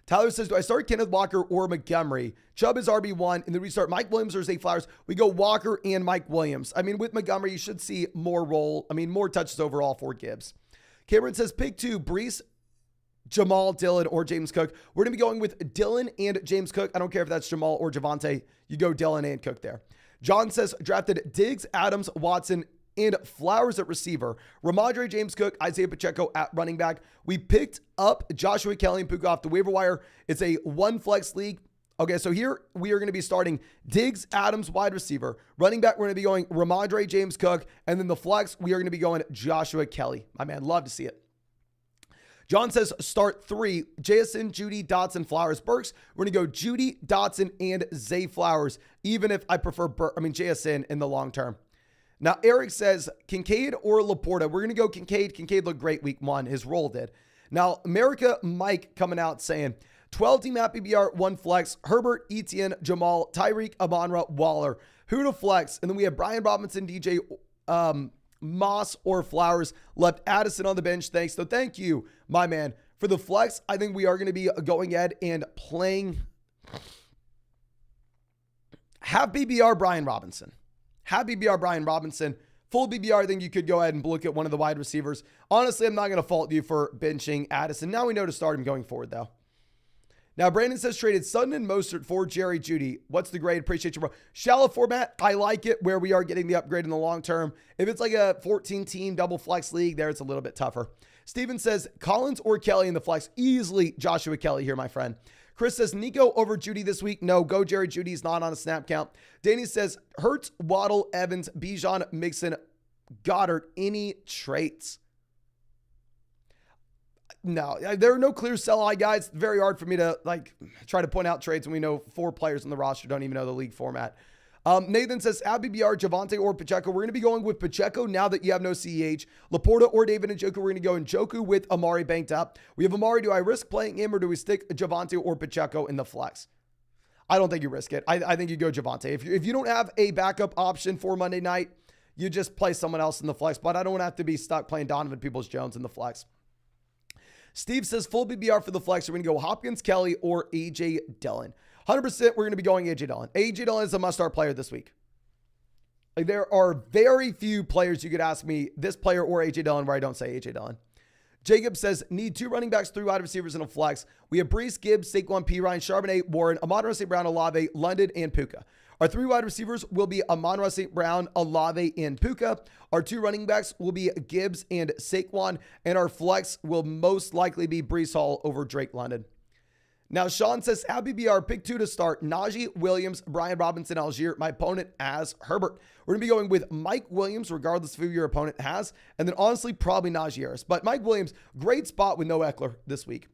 Tyler says, do I start Kenneth Walker or Montgomery? Chubb is RB1, and then we start Mike Williams or Zay Flowers. We go Walker and Mike Williams. I mean, with Montgomery, you should see more touches overall for Gibbs. Cameron says, pick 2, Brees, Jamal, Dillon, or James Cook. We're going to be going with Dillon and James Cook. I don't care if that's Jamal or Javonte. You go Dillon and Cook there. John says, drafted Diggs, Adams, Watson, and Flowers at receiver. Ramondre, James Cook, Isaiah Pacheco at running back. We picked up Joshua Kelly and Puka off the waiver wire. It's a one flex league. Okay, so here we are going to be starting Diggs, Adams, wide receiver. Running back, we're going to be going Ramondre, James Cook. And then the flex, we are going to be going Joshua Kelly. My man, love to see it. John says start 3, JSN, Judy, Dotson, Flowers, Burks. We're going to go Judy, Dotson, and Zay Flowers, even if I prefer JSN in the long term. Now, Eric says Kincaid or Laporta. We're going to go Kincaid. Kincaid looked great week 1. His role did. Now, America Mike coming out saying 12-team Happy BR, 1 flex, Herbert, Etienne, Jamal, Tyreek, Amonra, Waller. Who to flex? And then we have Brian Robinson, DJ, Moss or Flowers. Left Addison on the bench. Thanks. So thank you, my man. For the flex, I think we are going to be going ahead and playing have BBR Brian Robinson. Have BBR Brian Robinson. Full BBR, I think you could go ahead and look at one of the wide receivers. Honestly, I'm not going to fault you for benching Addison. Now we know to start him going forward, though. Now, Brandon says traded Sutton and Mostert for Jerry Judy. What's the grade? Appreciate you, bro. Shallow format, I like it where we are getting the upgrade in the long term. If it's like a 14-team double flex league, there it's a little bit tougher. Steven says, Collins or Kelly in the flex. Easily Joshua Kelly here, my friend. Chris says, Nico over Judy this week. No, go Jerry Judy. He's not on a snap count. Danny says, Hurts, Waddle, Evans, Bijan, Mixon, Goddard. Any traits? No, there are no clear sell-high guys. It's very hard for me to try to point out trades when we know 4 players on the roster don't even know the league format. Nathan says, Abby BR, Javonte, or Pacheco. We're going to be going with Pacheco now that you have no CEH. Laporta or David Njoku. We're going to go Njoku with Amari banked up. We have Amari. Do I risk playing him or do we stick Javonte or Pacheco in the flex? I don't think you risk it. I think you go Javonte. If you don't have a backup option for Monday night, you just play someone else in the flex. But I don't want to have to be stuck playing Donovan Peoples-Jones in the flex. Steve says, full BBR for the flex. We're going to go Hopkins, Kelly, or A.J. Dillon. 100% we're going to be going A.J. Dillon. A.J. Dillon is a must-start player this week. There are very few players you could ask me, this player or A.J. Dillon, where I don't say A.J. Dillon. Jacob says, need 2 running backs, 3 wide receivers in a flex. We have Brees, Gibbs, Saquon, Pirine, Charbonnet, Warren, Amon-Ra St. Brown, Olave, London, and Puka. Our 3 wide receivers will be Amon-Ra St. Brown, Olave, and Puka. Our 2 running backs will be Gibbs and Saquon. And our flex will most likely be Brees Hall over Drake London. Now, Sean says, Abby BR, pick 2 to start. Najee Williams, Brian Robinson, Algier. My opponent as Herbert. We're going to be going with Mike Williams, regardless of who your opponent has. And then honestly, probably Najee Harris. But Mike Williams, great spot with no Eckler this week.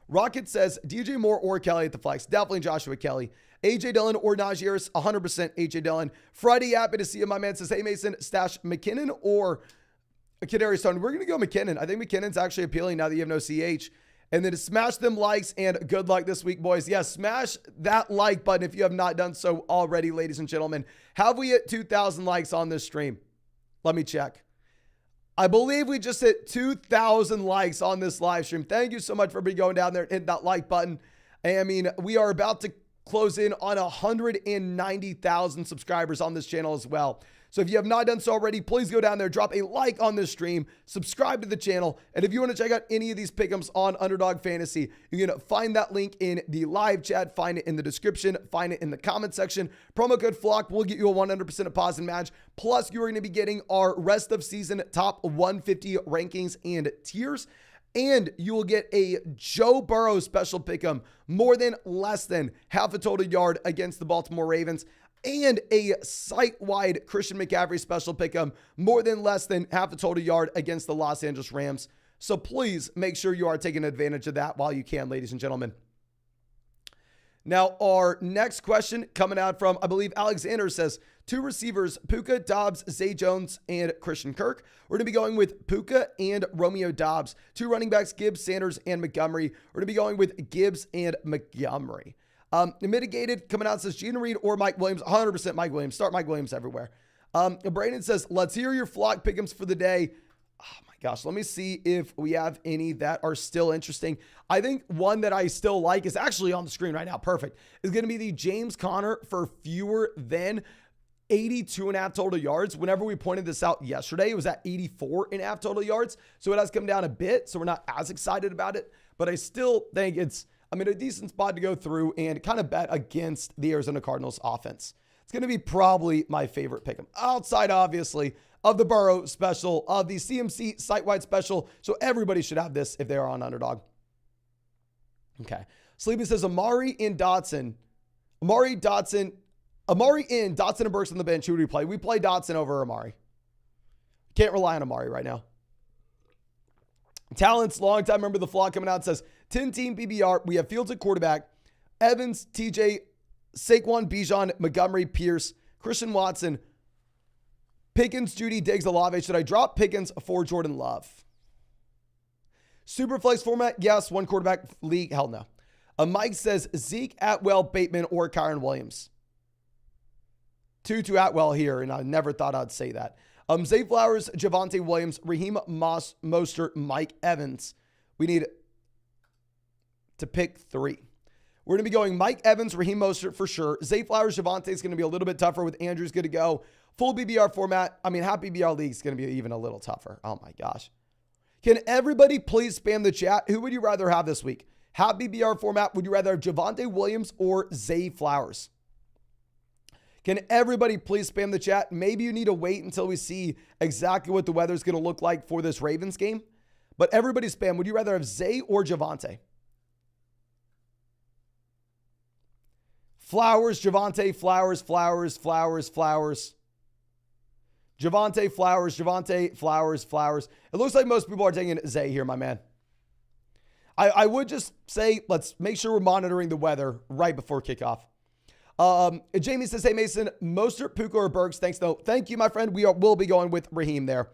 Rocket says, DJ Moore or Kelly at the flex. Definitely Joshua Kelly. A.J. Dillon or Najee Harris, 100% A.J. Dillon. Friday, happy to see you. My man says, hey, Mason, stash McKinnon or Kadarius Toney. We're going to go McKinnon. I think McKinnon's actually appealing now that you have no CH. And then to smash them likes and good luck this week, boys. Yes, smash that like button if you have not done so already, ladies and gentlemen. Have we hit 2,000 likes on this stream? Let me check. I believe we just hit 2,000 likes on this live stream. Thank you so much for going down there and hitting that like button. I mean, we are about to close in on 190,000 subscribers on this channel as well. So if you have not done so already, please go down there, drop a like on this stream, subscribe to the channel. And if you want to check out any of these pick'ems on Underdog Fantasy, you can find that link in the live chat, find it in the description, find it in the comment section. Promo code FLOCK will get you a 100% deposit match. Plus, you're going to be getting our rest of season top 150 rankings and tiers. And you will get a Joe Burrow special pick'em, more than less than half a total yard against the Baltimore Ravens. And a site-wide Christian McCaffrey special pick'em, more than less than half a total yard against the Los Angeles Rams. So please make sure you are taking advantage of that while you can, ladies and gentlemen. Now, our next question coming out from, I believe, Alexander says, 2 receivers, Puka, Dobbs, Zay Jones, and Christian Kirk. We're going to be going with Puka and Romeo Dobbs. 2 running backs, Gibbs, Sanders, and Montgomery. We're going to be going with Gibbs and Montgomery. Mitigated coming out says Gina Reed or Mike Williams. 100% Mike Williams. Start Mike Williams everywhere. Brandon says, let's hear your flock pick'ems for the day. Oh my gosh. Let me see if we have any that are still interesting. I think one that I still like is actually on the screen right now. Perfect. Is going to be the James Conner for fewer than 82.5 total yards. Whenever we pointed this out yesterday, it was at 84.5 total yards. So it has come down a bit. So we're not as excited about it, but I still think it's, a decent spot to go through and kind of bet against the Arizona Cardinals offense. It's going to be probably my favorite pick'em outside, obviously, of the Burrow special, of the CMC site-wide special. So everybody should have this if they are on Underdog. Okay. Sleepy says Amari in Dotson. Amari in Dotson and Burks on the bench. Who do we play? We play Dotson over Amari. Can't rely on Amari right now. Talents, longtime member of the flock coming out says, 10-team BBR. We have Fields at quarterback, Evans, TJ, Saquon, Bijan, Montgomery, Pierce, Christian Watson, Pickens, Judy, Diggs, Olave. Should I drop Pickens for Jordan Love? Superflex format, yes. 1 quarterback league, hell no. Mike says Zeke, Atwell, Bateman, or Kyron Williams. 2 to Atwell here, and I never thought I'd say that. Zay Flowers, Javonte Williams, Raheem Mostert, Mike Evans. We need to pick 3. We're going to be going Mike Evans, Raheem Mostert for sure. Zay Flowers, Javonte is going to be a little bit tougher with Andrews good to go. Full BBR format. Half BBR league is going to be even a little tougher. Oh my gosh. Can everybody please spam the chat? Who would you rather have this week? Half BBR format. Would you rather have Javonte Williams or Zay Flowers? Can everybody please spam the chat? Maybe you need to wait until we see exactly what the weather is going to look like for this Ravens game. But everybody's spam. Would you rather have Zay or Javonte? Flowers, Javonte, Flowers, Flowers, Flowers, Flowers. Javonte, Flowers, Javonte, Flowers, Flowers. It looks like most people are taking Zay here, my man. I would just say, let's make sure we're monitoring the weather right before kickoff. Jamie says, hey, Mason, Mostert, Puka, or Burks? Thanks, though. Thank you, my friend. We'll be going with Raheem there.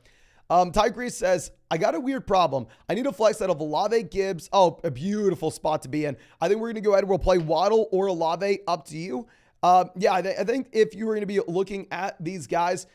Tigrease says, I got a weird problem. I need a flex out of Olave, Gibbs. Oh, a beautiful spot to be in. I think we're going to go ahead and we'll play Waddle or Olave, up to you. Yeah, I think if you were going to be looking at these guys,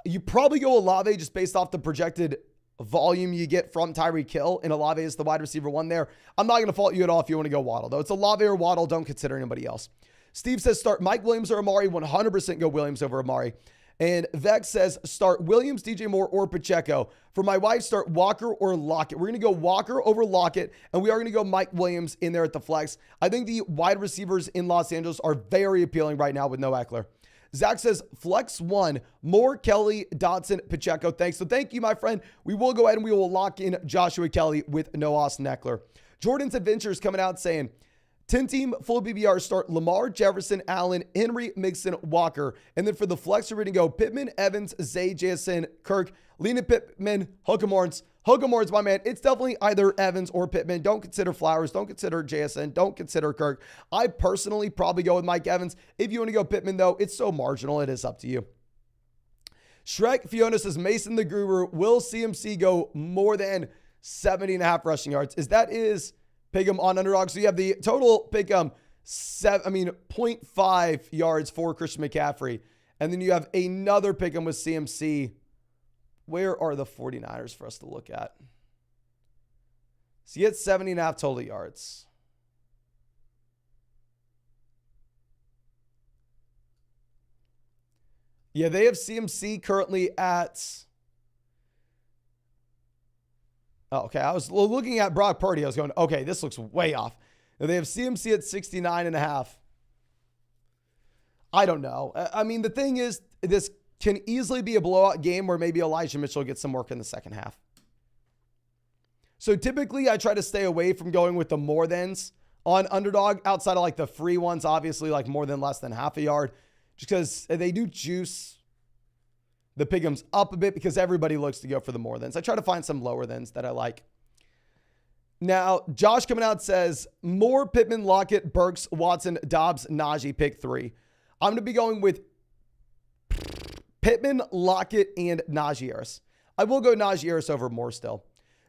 you probably go Olave just based off the projected volume you get from Tyreek Hill, and Olave is the wide receiver one there. I'm not going to fault you at all if you want to go Waddle, though. It's Olave or Waddle. Don't consider anybody else. Steve says start Mike Williams or Amari. 100% go Williams over Amari. And Vex says start Williams, DJ Moore, or Pacheco. For my wife, start Walker or Lockett. We're going to go Walker over Lockett, and we are going to go Mike Williams in there at the flex. I think the wide receivers in Los Angeles are very appealing right now with no Eckler. Zach says flex one, Moore, Kelly, Dotson, Pacheco. Thanks. So thank you, my friend. We will go ahead and we will lock in Joshua Kelly with no Austin Eckler. Jordan's Adventures coming out saying 10-team full BBR start Lamar, Jefferson, Allen, Henry, Mixon, Walker. And then for the flex, we're going to go Pittman, Evans, Zay, JSN, Kirk, Lena Pittman, Hookamorns. Hookamorns, my man. It's definitely either Evans or Pittman. Don't consider Flowers. Don't consider JSN. Don't consider Kirk. I personally probably go with Mike Evans. If you want to go Pittman, though, it's so marginal. It is up to you. Shrek Fiona says Mason the Guru, will CMC go more than 70.5 rushing yards? That is Pick'em on Underdog. So you have the total Pick'em 0.5 yards for Christian McCaffrey. And then you have another Pick'em with CMC. Where are the 49ers for us to look at? So you get 70.5 total yards. Yeah, they have CMC currently at... Oh, okay, I was looking at Brock Purdy. I was going, okay, this looks way off. Now they have CMC at 69.5. I don't know. I mean, the thing is, this can easily be a blowout game where maybe Elijah Mitchell gets some work in the second half. So typically I try to stay away from going with the more thans on Underdog outside of like the free ones, obviously like more than less than half a yard, just because they do juice the pick'ems up a bit because everybody looks to go for the more thans. I try to find some lower thans that I like. Now, Josh coming out says Moore, Pittman, Lockett, Burks, Watson, Dobbs, Najee, pick 3. I'm going to be going with Pittman, Lockett, and Najee Harris. I will go Najee Harris over Moore still.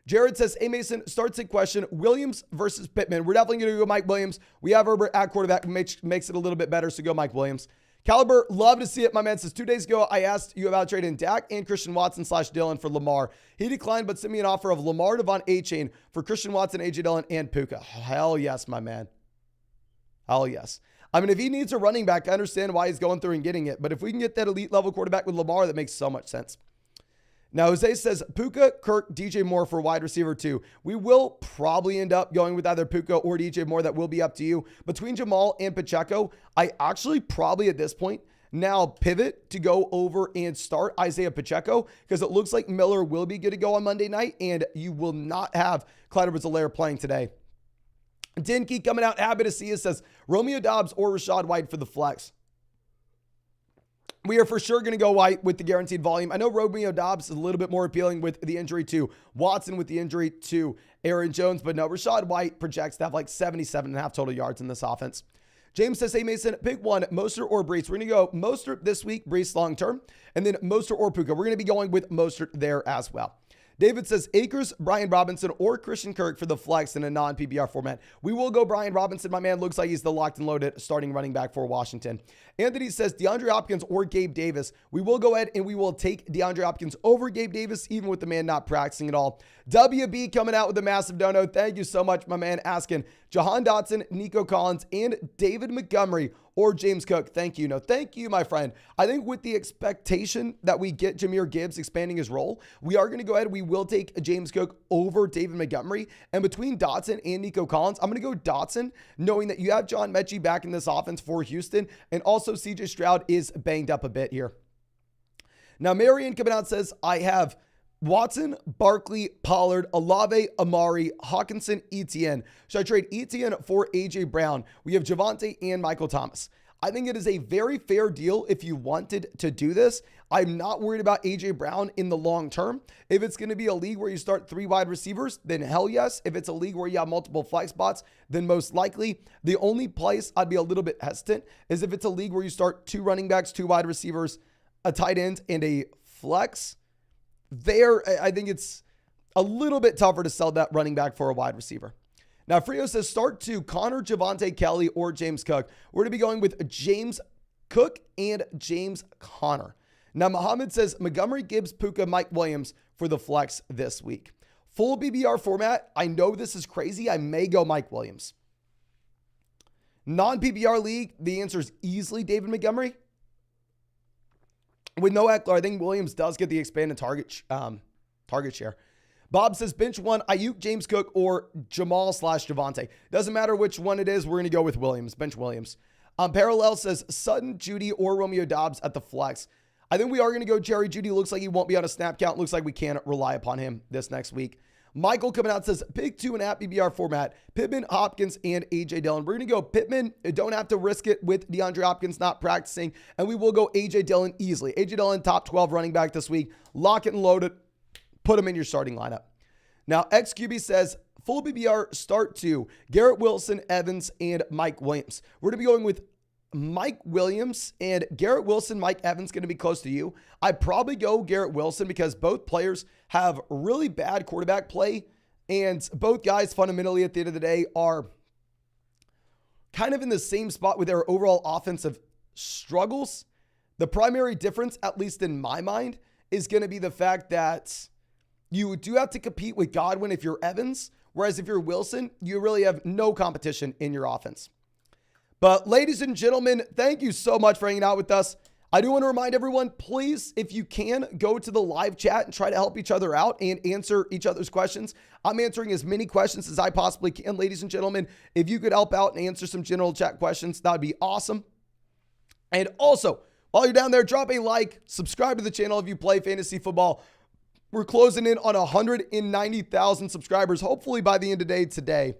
Jared says, hey, Mason, starts a question. Williams versus Pittman. We're definitely going to go Mike Williams. We have Herbert at quarterback, makes it a little bit better, so go Mike Williams. Caliber, love to see it. My man says, 2 days ago, I asked you about trading Dak and Christian Watson / Dillon for Lamar. He declined, but sent me an offer of Lamar, Devon A-Chain for Christian Watson, A.J. Dillon, and Puka. Hell yes, my man. Hell yes. I mean, if he needs a running back, I understand why he's going through and getting it. But if we can get that elite level quarterback with Lamar, that makes so much sense. Now, Jose says Puka, Kirk, DJ Moore for wide receiver 2. We will probably end up going with either Puka or DJ Moore. That will be up to you. Between Jamal and Pacheco, I actually probably at this point now pivot to go over and start Isaiah Pacheco because it looks like Miller will be good to go on Monday night and you will not have Clyde Edwards-Helaire playing today. Dinky coming out, happy to see us, says Romeo Dobbs or Rashad White for the flex. We are for sure going to go White with the guaranteed volume. I know Romeo Dobbs is a little bit more appealing with the injury to Watson, with the injury to Aaron Jones, but no, Rashad White projects to have like 77.5 total yards in this offense. James says, hey, Mason, pick one, Mostert or Brees. We're going to go Mostert this week, Brees long-term, and then Mostert or Puka. We're going to be going with Mostert there as well. David says Akers, Brian Robinson, or Christian Kirk for the flex in a non-PPR format. We will go Brian Robinson. My man looks like he's the locked and loaded starting running back for Washington. Anthony says DeAndre Hopkins or Gabe Davis. We will go ahead and we will take DeAndre Hopkins over Gabe Davis, even with the man not practicing at all. WB coming out with a massive dono. Thank you so much, my man, asking Jahan Dotson, Nico Collins, and David Montgomery or James Cook. Thank you. No, thank you, my friend. I think with the expectation that we get Jahmyr Gibbs expanding his role, we are going to go ahead. We will take James Cook over David Montgomery. And between Dotson and Nico Collins, I'm going to go Dotson, knowing that you have John Mechie back in this offense for Houston. And also CJ Stroud is banged up a bit here. Now, Marion coming out says, I have Watson, Barkley, Pollard, Olave, Amari, Hawkinson, Etienne. Should I trade Etienne for A.J. Brown? We have Javonte and Michael Thomas. I think it is a very fair deal if you wanted to do this. I'm not worried about A.J. Brown in the long term. If it's going to be a league where you start 3 wide receivers, then hell yes. If it's a league where you have multiple flex spots, then most likely. The only place I'd be a little bit hesitant is if it's a league where you start 2 running backs, 2 wide receivers, a tight end, and a flex. There, I think it's a little bit tougher to sell that running back for a wide receiver. Now, Frio says start 2, Connor, Javonte, Kelly, or James Cook. We're going to be going with James Cook and James Conner. Now, Muhammad says Montgomery, Gibbs, Puka, Mike Williams for the flex this week. Full BBR format. I know this is crazy. I may go Mike Williams. Non-PBR league, the answer is easily David Montgomery. With no Eckler, I think Williams does get the expanded target share. Bob says bench 1, Ayuk, James Cook, or Jamal/Javonte. Doesn't matter which one it is. We're going to go with Williams. Bench Williams. Parallel says Sutton, Judy, or Romeo Dobbs at the flex. I think we are going to go Jerry Judy. Looks like he won't be on a snap count. Looks like we can rely upon him this next week. Michael coming out says pick 2.5 BBR format. Pittman, Hopkins, and A.J. Dillon. We're going to go Pittman. Don't have to risk it with DeAndre Hopkins not practicing. And we will go A.J. Dillon easily. A.J. Dillon, top 12 running back this week. Lock it and load it. Put him in your starting lineup. Now, XQB says full BBR start 2. Garrett Wilson, Evans, and Mike Williams. We're going to be going with Mike Williams and Garrett Wilson. Mike Evans going to be close to you. I'd probably go Garrett Wilson because both players have really bad quarterback play, and both guys fundamentally at the end of the day are kind of in the same spot with their overall offensive struggles. The primary difference, at least in my mind, is going to be the fact that you do have to compete with Godwin if you're Evans, whereas if you're Wilson, you really have no competition in your offense. But ladies and gentlemen, thank you so much for hanging out with us. I do want to remind everyone, please, if you can, go to the live chat and try to help each other out and answer each other's questions. I'm answering as many questions as I possibly can, ladies and gentlemen. If you could help out and answer some general chat questions, that would be awesome. And also, while you're down there, drop a like, subscribe to the channel if you play fantasy football. We're closing in on 190,000 subscribers, hopefully by the end of the day today.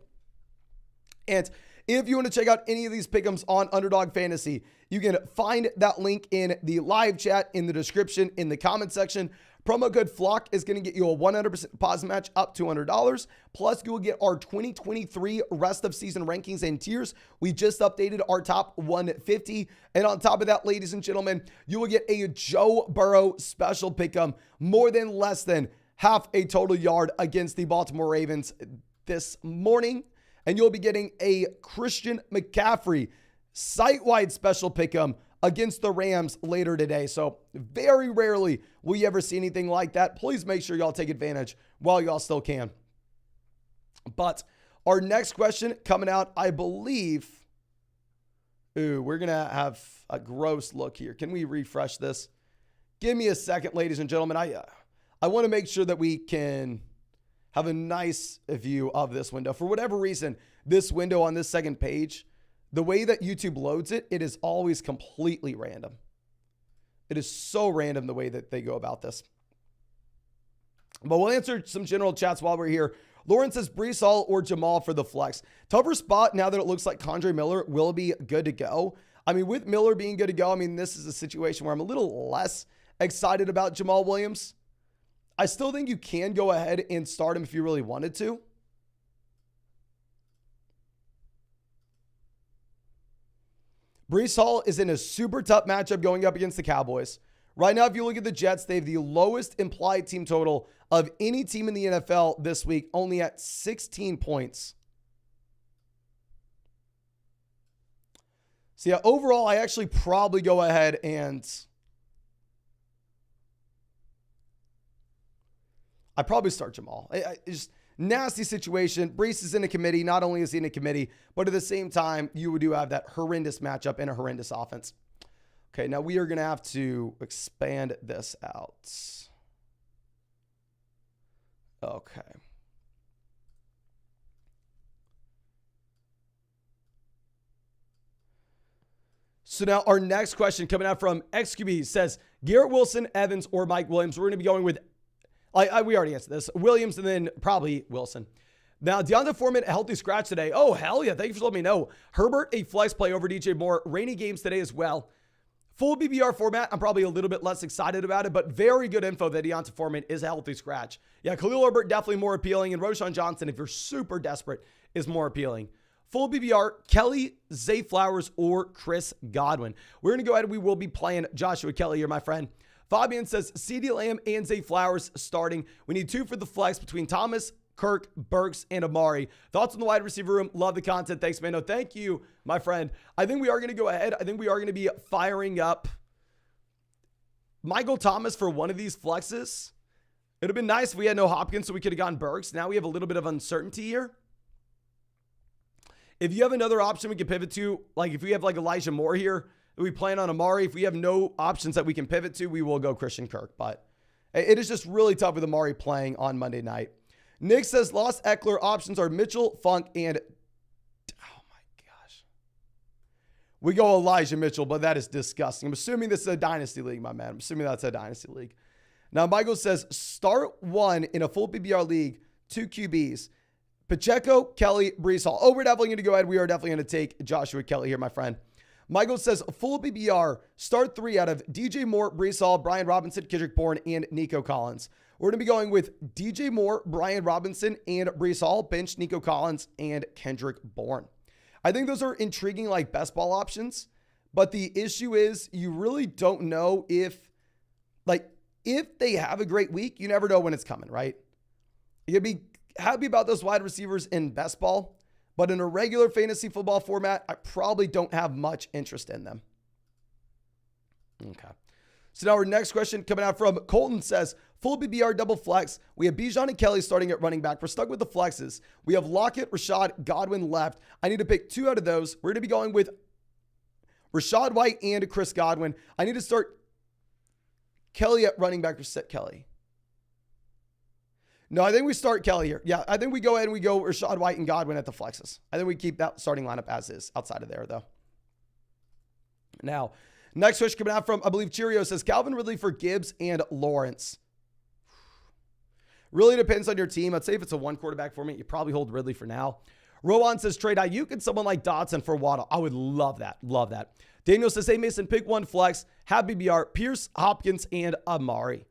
And if you want to check out any of these pick'ems on Underdog Fantasy, you can find that link in the live chat, in the description, in the comment section. Promo code FLOCK is going to get you a 100% deposit match up to $100. Plus, you will get our 2023 rest of season rankings and tiers. We just updated our top 150. And on top of that, ladies and gentlemen, you will get a Joe Burrow special pick'em, more than less than half a total yard against the Baltimore Ravens this morning. And you'll be getting a Christian McCaffrey site-wide special pick'em against the Rams later today. So very rarely will you ever see anything like that. Please make sure y'all take advantage while y'all still can. But our next question coming out, I believe. We're going to have a gross look here. Can we refresh this? Give me a second, ladies and gentlemen. I want to make sure that we can have a nice view of this window. For whatever reason, this window on this second page, the way that YouTube loads it, it is always completely random. It is so random the way that they go about this. But we'll answer some general chats while we're here. Lauren says Brees Hall or Jamal for the flex. Tougher spot now that it looks like Kondre Miller will be good to go. I mean, with Miller being good to go, I mean, this is a situation where I'm a little less excited about Jamal Williams. I still think you can go ahead and start him if you really wanted to. Brees Hall is in a super tough matchup going up against the Cowboys. Right now, if you look at the Jets, they have the lowest implied team total of any team in the NFL this week, only at 16 points. So yeah, overall, I actually probably go ahead and I probably start Jamal. It's just nasty situation. Brees is in a committee. Not only is he in a committee, but at the same time, you do have that horrendous matchup and a horrendous offense. Okay, now we are going to have to expand this out. Okay. So now our next question coming out from XQB says, Garrett Wilson, Evans, or Mike Williams. We're going to be going with We already answered this. Williams and then probably Wilson. Now, Deonta Foreman, a healthy scratch today. Oh, hell yeah. Thank you for letting me know. Herbert, a flex play over DJ Moore. Rainy games today as well. Full BBR format, I'm probably a little bit less excited about it, but very good info that Deonta Foreman is a healthy scratch. Yeah, Khalil Herbert definitely more appealing, and Roschon Johnson, if you're super desperate, is more appealing. Full BBR, Kelly, Zay Flowers, or Chris Godwin. We're going to go ahead and we will be playing Joshua Kelly here, my friend. Fabian says CeeDee Lamb and Zay Flowers starting. We need 2 for the flex between Thomas, Kirk, Burks, and Amari. Thoughts on the wide receiver room? Love the content. Thanks, man. No, thank you, my friend. I think we are going to go ahead. I think we are going to be firing up Michael Thomas for one of these flexes. It would have been nice if we had no Hopkins so we could have gotten Burks. Now we have a little bit of uncertainty here. If you have another option we can pivot to, like if we have like Elijah Moore here, we plan on Amari. If we have no options that we can pivot to, we will go Christian Kirk. But it is just really tough with Amari playing on Monday night. Nick says lost Eckler. Options are Mitchell, Funk, and oh my gosh. We go Elijah Mitchell, but that is disgusting. I'm assuming this is a dynasty league, my man. I'm assuming that's a dynasty league. Now, Michael says start 1 in a full PPR league, 2 QBs. Pacheco, Kelly, Brees Hall. Oh, we're definitely going to go ahead. We are definitely going to take Joshua Kelly here, my friend. Michael says full PPR, start 3 out of DJ Moore, Brees Hall, Brian Robinson, Kendrick Bourne, and Nico Collins. We're going to be going with DJ Moore, Brian Robinson, and Brees Hall, bench Nico Collins, and Kendrick Bourne. I think those are intriguing like best ball options, but the issue is you really don't know if they have a great week. You never know when it's coming, right? You can be happy about those wide receivers in best ball, but in a regular fantasy football format, I probably don't have much interest in them. Okay. So now our next question coming out from Colton says, full BBR double flex. We have Bijan and Kelly starting at running back. We're stuck with the flexes. We have Lockett, Rashad, Godwin left. I need to pick 2 out of those. We're going to be going with Rashad White and Chris Godwin. I need to start Kelly at running back or set Kelly. No, I think we start Kelly here. Yeah, I think we go ahead and we go Rashad White and Godwin at the flexes. I think we keep that starting lineup as is outside of there, though. Now, next question coming out from, I believe, Cheerio says, Calvin Ridley for Gibbs and Lawrence. Really depends on your team. I'd say if it's a 1 quarterback format, you probably hold Ridley for now. Rowan says, trade Ayuk and someone like Dotson for Waddle. I would love that. Love that. Daniel says, hey, Mason, pick 1 flex. Have BBR, Pierce, Hopkins, and Amari.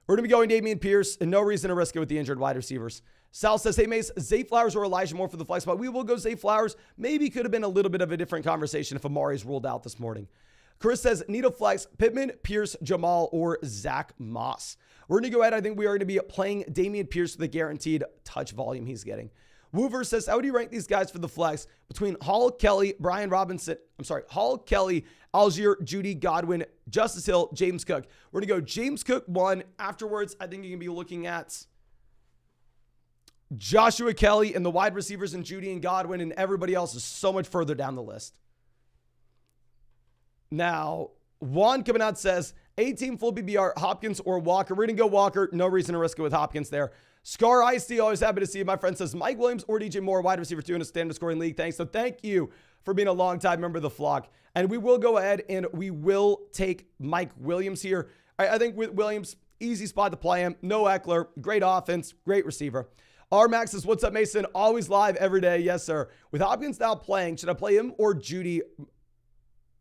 We're going to be going Dameon Pierce, and no reason to risk it with the injured wide receivers. Sal says, hey, Mace, Zay Flowers or Elijah Moore for the flex spot. We will go Zay Flowers. Maybe could have been a little bit of a different conversation if Amari's ruled out this morning. Chris says, need a flex, Pittman, Pierce, Jamal, or Zach Moss. We're going to go ahead. I think we are going to be playing Dameon Pierce for the guaranteed touch volume he's getting. Woover says, how would you rank these guys for the flex between Hall, Kelly, Hall, Kelly, Algier, Judy, Godwin, Justice Hill, James Cook. We're going to go James Cook 1. Afterwards, I think you can be looking at Joshua Kelly and the wide receivers and Judy and Godwin, and everybody else is so much further down the list. Now, Juan coming out says, 18 full BBR, Hopkins or Walker. We're going to go Walker. No reason to risk it with Hopkins there. Scar Icy, always happy to see you. My friend says, Mike Williams or DJ Moore, wide receiver 2 in a standard scoring league. Thanks. So thank you for being a long-time member of the flock. And we will go ahead and we will take Mike Williams here. I think with Williams, easy spot to play him. No Eckler, great offense, great receiver. R-Max says, what's up, Mason? Always live every day. Yes, sir. With Hopkins now playing, should I play him or Judy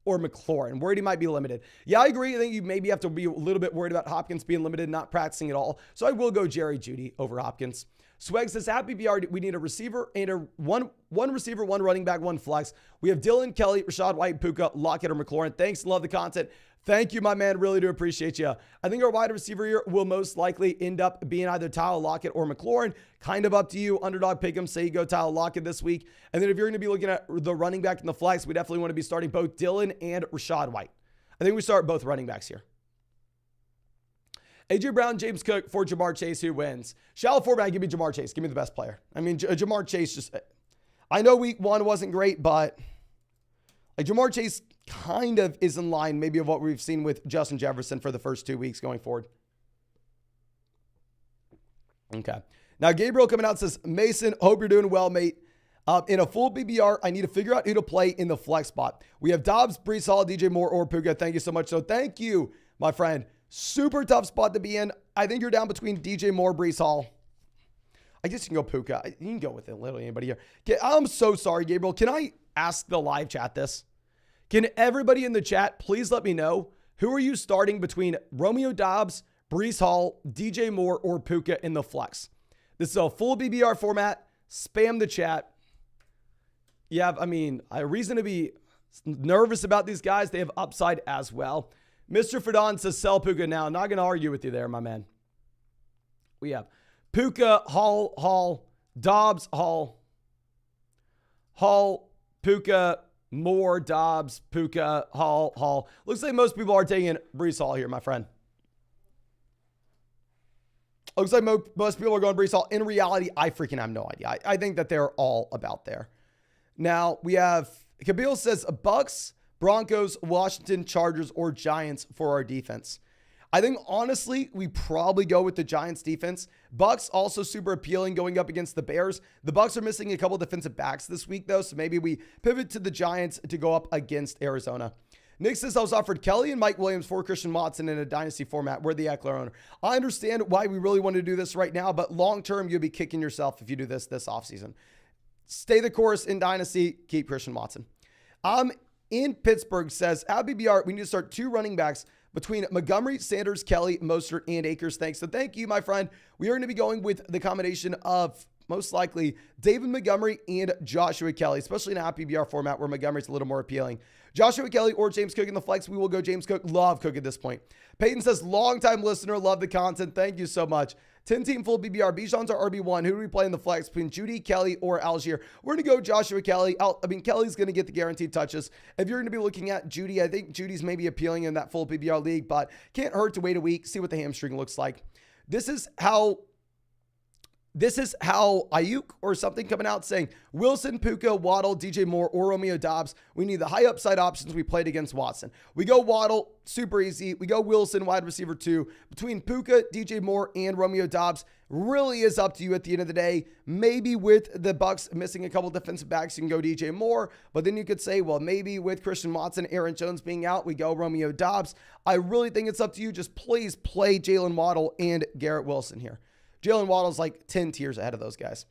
or McLaurin? Worried he might be limited. Yeah, I agree. I think you maybe have to be a little bit worried about Hopkins being limited, not practicing at all. So I will go Jerry Judy over Hopkins. Swag says, happy BR, we need a receiver and a one receiver, 1 running back, 1 flex. We have Dillon, Kelly, Rashad White, Puka, Lockett, or McLaurin. Thanks. Love the content. Thank you, my man. Really do appreciate you. I think our wide receiver here will most likely end up being either Tyler Lockett or McLaurin. Kind of up to you. Underdog Pick'em, say you go Tyler Lockett this week. And then if you're going to be looking at the running back in the flex, we definitely want to be starting both Dillon and Rashad White. I think we start both running backs here. AJ Brown, James Cook for Jamar Chase, who wins? Shallow format, give me Jamar Chase. Give me the best player. I mean, Jamar Chase just, I know week 1 wasn't great, but like Jamar Chase kind of is in line maybe of what we've seen with Justin Jefferson for the first 2 weeks going forward. Okay. Now, Gabriel coming out says, Mason, hope you're doing well, mate. In a full BBR, I need to figure out who to play in the flex spot. We have Dobbs, Brees Hall, DJ Moore, or Puka. Thank you so much. So thank you, my friend. Super tough spot to be in. I think you're down between DJ Moore, Brees Hall. I guess you can go Puka. You can go with it, literally anybody here. Okay, I'm so sorry, Gabriel. Can I ask the live chat this? Can everybody in the chat please let me know, who are you starting between Romeo Doubs, Brees Hall, DJ Moore, or Puka in the flex? This is a full BBR format. Spam the chat. Yeah, I mean, I have reason to be nervous about these guys. They have upside as well. Mr. Fadon says sell Puka now. Not going to argue with you there, my man. We have Puka, Hall, Dobbs, Hall, Puka, Moore, Dobbs, Puka, Hall. Looks like most people are taking Brees Hall here, my friend. Looks like most people are going Brees Hall. In reality, I freaking have no idea. I think that they're all about there. Now, we have, Kabil says, Bucks, Broncos, Washington, Chargers, or Giants for our defense. I think, honestly, we probably go with the Giants defense. Bucks also super appealing going up against the Bears. The Bucks are missing a couple defensive backs this week, though, so maybe we pivot to the Giants to go up against Arizona. Nick says, I was offered Kelly and Mike Williams for Christian Watson in a dynasty format. We're the Eckler owner. I understand why we really want to do this right now, but long-term, you'll be kicking yourself if you do this offseason. Stay the course in dynasty. Keep Christian Watson. In Pittsburgh says, at BBR, we need to start 2 running backs between Montgomery, Sanders, Kelly, Mostert, and Akers. Thanks. So thank you, my friend. We are going to be going with the combination of most likely David Montgomery and Joshua Kelly, especially in an PBR format where Montgomery's a little more appealing. Joshua Kelly or James Cook in the flex. We will go James Cook. Love Cook at this point. Peyton says, long-time listener, love the content. Thank you so much. 10-team full BBR. Bijan's our RB1. Who do we play in the flex between Judy, Kelly, or Algier? We're going to go Joshua Kelly. Kelly's going to get the guaranteed touches. If you're going to be looking at Judy, I think Judy's maybe appealing in that full BBR league, but can't hurt to wait a week, see what the hamstring looks like. This is how Ayuk or something coming out saying Wilson, Puka, Waddle, DJ Moore, or Romeo Doubs. We need the high upside options we played against Watson. We go Waddle, super easy. We go Wilson, wide receiver 2. Between Puka, DJ Moore, and Romeo Doubs, really is up to you at the end of the day. Maybe with the Bucks missing a couple defensive backs, you can go DJ Moore. But then you could say, well, maybe with Christian Watson, Aaron Jones being out, we go Romeo Doubs. I really think it's up to you. Just please play Jalen Waddle and Garrett Wilson here. Jalen Waddle's like 10 tiers ahead of those guys.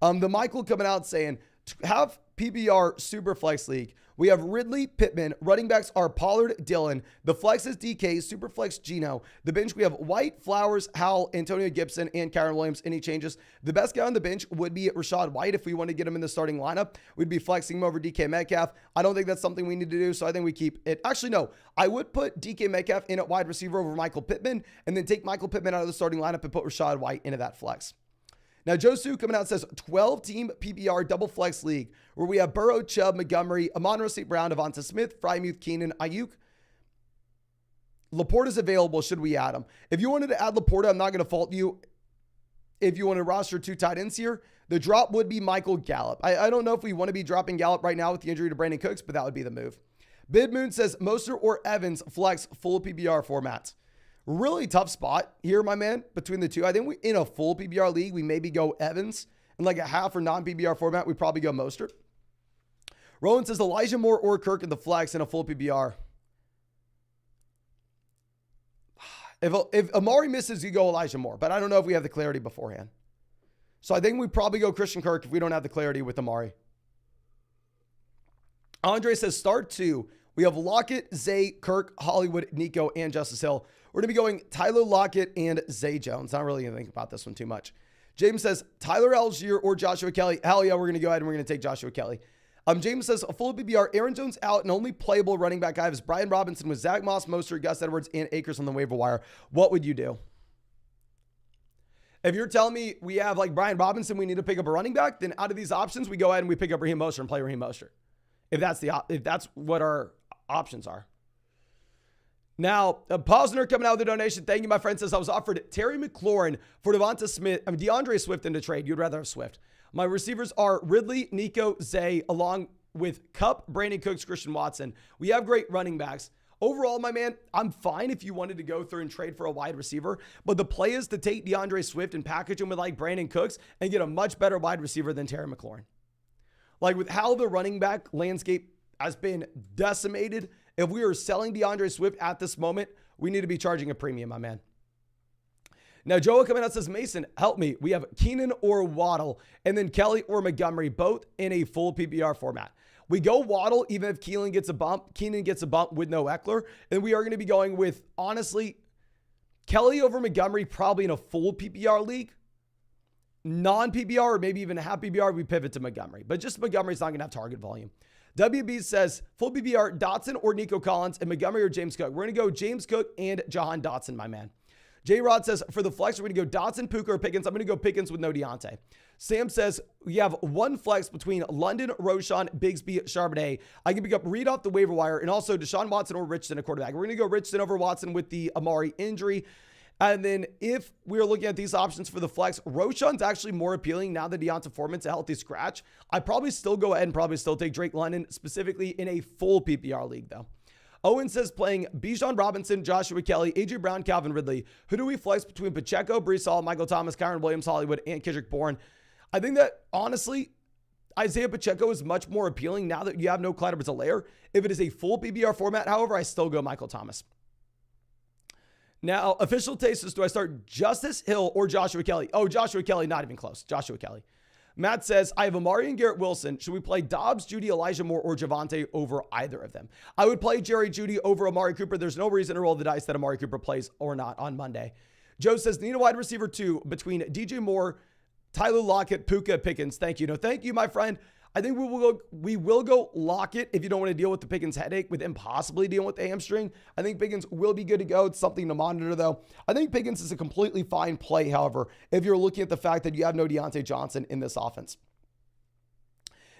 The Michael coming out saying, have PBR Superflex League. We have Ridley, Pittman. Running backs are Pollard, Dillon. The flex is DK, Superflex Gino. The bench, we have White, Flowers, Howell, Antonio Gibson, and Kyron Williams. Any changes? The best guy on the bench would be Rachaad White. If we want to get him in the starting lineup, we'd be flexing him over DK Metcalf. I don't think that's something we need to do, so I think we keep it. Actually, no. I would put DK Metcalf in at wide receiver over Michael Pittman, and then take Michael Pittman out of the starting lineup and put Rachaad White into that flex. Now, Josu coming out says 12-team PPR double flex league where we have Burrow, Chubb, Montgomery, Amon-Ra St. Brown, Devonta Smith, Freiermuth, Keenan, Ayuk. Laporta's available. Should we add him? If you wanted to add Laporta, I'm not going to fault you. If you want to roster 2 tight ends here, the drop would be Michael Gallup. I don't know if we want to be dropping Gallup right now with the injury to Brandon Cooks, but that would be the move. Bid Moon says Mostert or Evans flex full PPR formats. Really tough spot here, my man, between the two. I think we in a full PBR league, we maybe go Evans. In like a half or non-PBR format, we probably go Mostert. Rowan says Elijah Moore or Kirk in the flex in a full PBR. If Amari misses, you go Elijah Moore. But I don't know if we have the clarity beforehand. So I think we probably go Christian Kirk if we don't have the clarity with Amari. Andre says start 2. We have Lockett, Zay, Kirk, Hollywood, Nico, and Justice Hill. We're going to be going Tyler Lockett and Zay Jones. Not really going to think about this one too much. James says Tyler Algier or Joshua Kelly. Hell yeah, we're going to go ahead and we're going to take Joshua Kelly. James says a full PBR, Aaron Jones out, and only playable running back I have is Brian Robinson with Zach Moss, Mostert, Gus Edwards, and Akers on the waiver wire. What would you do? If you're telling me we have like Brian Robinson, we need to pick up a running back, then out of these options, we go ahead and we pick up Raheem Mostert and play Raheem Mostert. If that's what our options are. Now, Positional coming out with a donation. Thank you, my friend. Says I was offered Terry McLaurin for DeAndre Swift in the trade. You'd rather have Swift. My receivers are Ridley, Nico, Zay, along with Kupp, Brandon Cooks, Christian Watson. We have great running backs. Overall, my man, I'm fine if you wanted to go through and trade for a wide receiver, but the play is to take DeAndre Swift and package him with like Brandon Cooks and get a much better wide receiver than Terry McLaurin. Like with how the running back landscape has been decimated, if we are selling DeAndre Swift at this moment, we need to be charging a premium, my man. Now, Joel coming out says, Mason, help me. We have Keenan or Waddle, and then Kelly or Montgomery, both in a full PPR format. We go Waddle, even if Keenan gets a bump with no Eckler. And we are going to be going with, honestly, Kelly over Montgomery, probably in a full PPR league. Non-PPR or maybe even a half PPR, we pivot to Montgomery. But just Montgomery's not going to have target volume. WB says, full PPR, Dotson or Nico Collins, and Montgomery or James Cook. We're going to go James Cook and Jahan Dotson, my man. J-Rod says, for the flex, we're going to go Dotson, Puka, or Pickens. I'm going to go Pickens with no Deontay. Sam says, we have one flex between London, Roshan, Bigsby, Charbonnet. I can pick up Reed off the waiver wire, and also Deshaun Watson or Richardson, a quarterback. We're going to go Richardson over Watson with the Amari injury. And then if we're looking at these options for the flex, Roshan's actually more appealing now that Deonta Foreman's a healthy scratch. I'd probably still go ahead and probably still take Drake London, specifically in a full PPR league, though. Owen says playing Bijan Robinson, Joshua Kelly, A.J. Brown, Calvin Ridley. Who do we flex between Pacheco, Breece Hall, Michael Thomas, Kyron Williams, Hollywood, and Kendrick Bourne? I think that, honestly, Isaiah Pacheco is much more appealing now that you have no Clyde Edwards-Helaire. If it is a full PPR format, however, I still go Michael Thomas. Now, official taste is, do I start Justice Hill or Joshua Kelly? Oh, Joshua Kelly, not even close. Joshua Kelly. Matt says, I have Amari and Garrett Wilson. Should we play Dobbs, Judy, Elijah Moore, or Javonte over either of them? I would play Jerry Judy over Amari Cooper. There's no reason to roll the dice that Amari Cooper plays or not on Monday. Joe says, need a wide receiver 2 between DJ Moore, Tyler Lockett, Puka, Pickens. Thank you. No, thank you, my friend. I think we will go Lockett if you don't want to deal with the Pickens headache with impossibly dealing with the hamstring. I think Pickens will be good to go. It's something to monitor, though. I think Pickens is a completely fine play, however, if you're looking at the fact that you have no Deontay Johnson in this offense.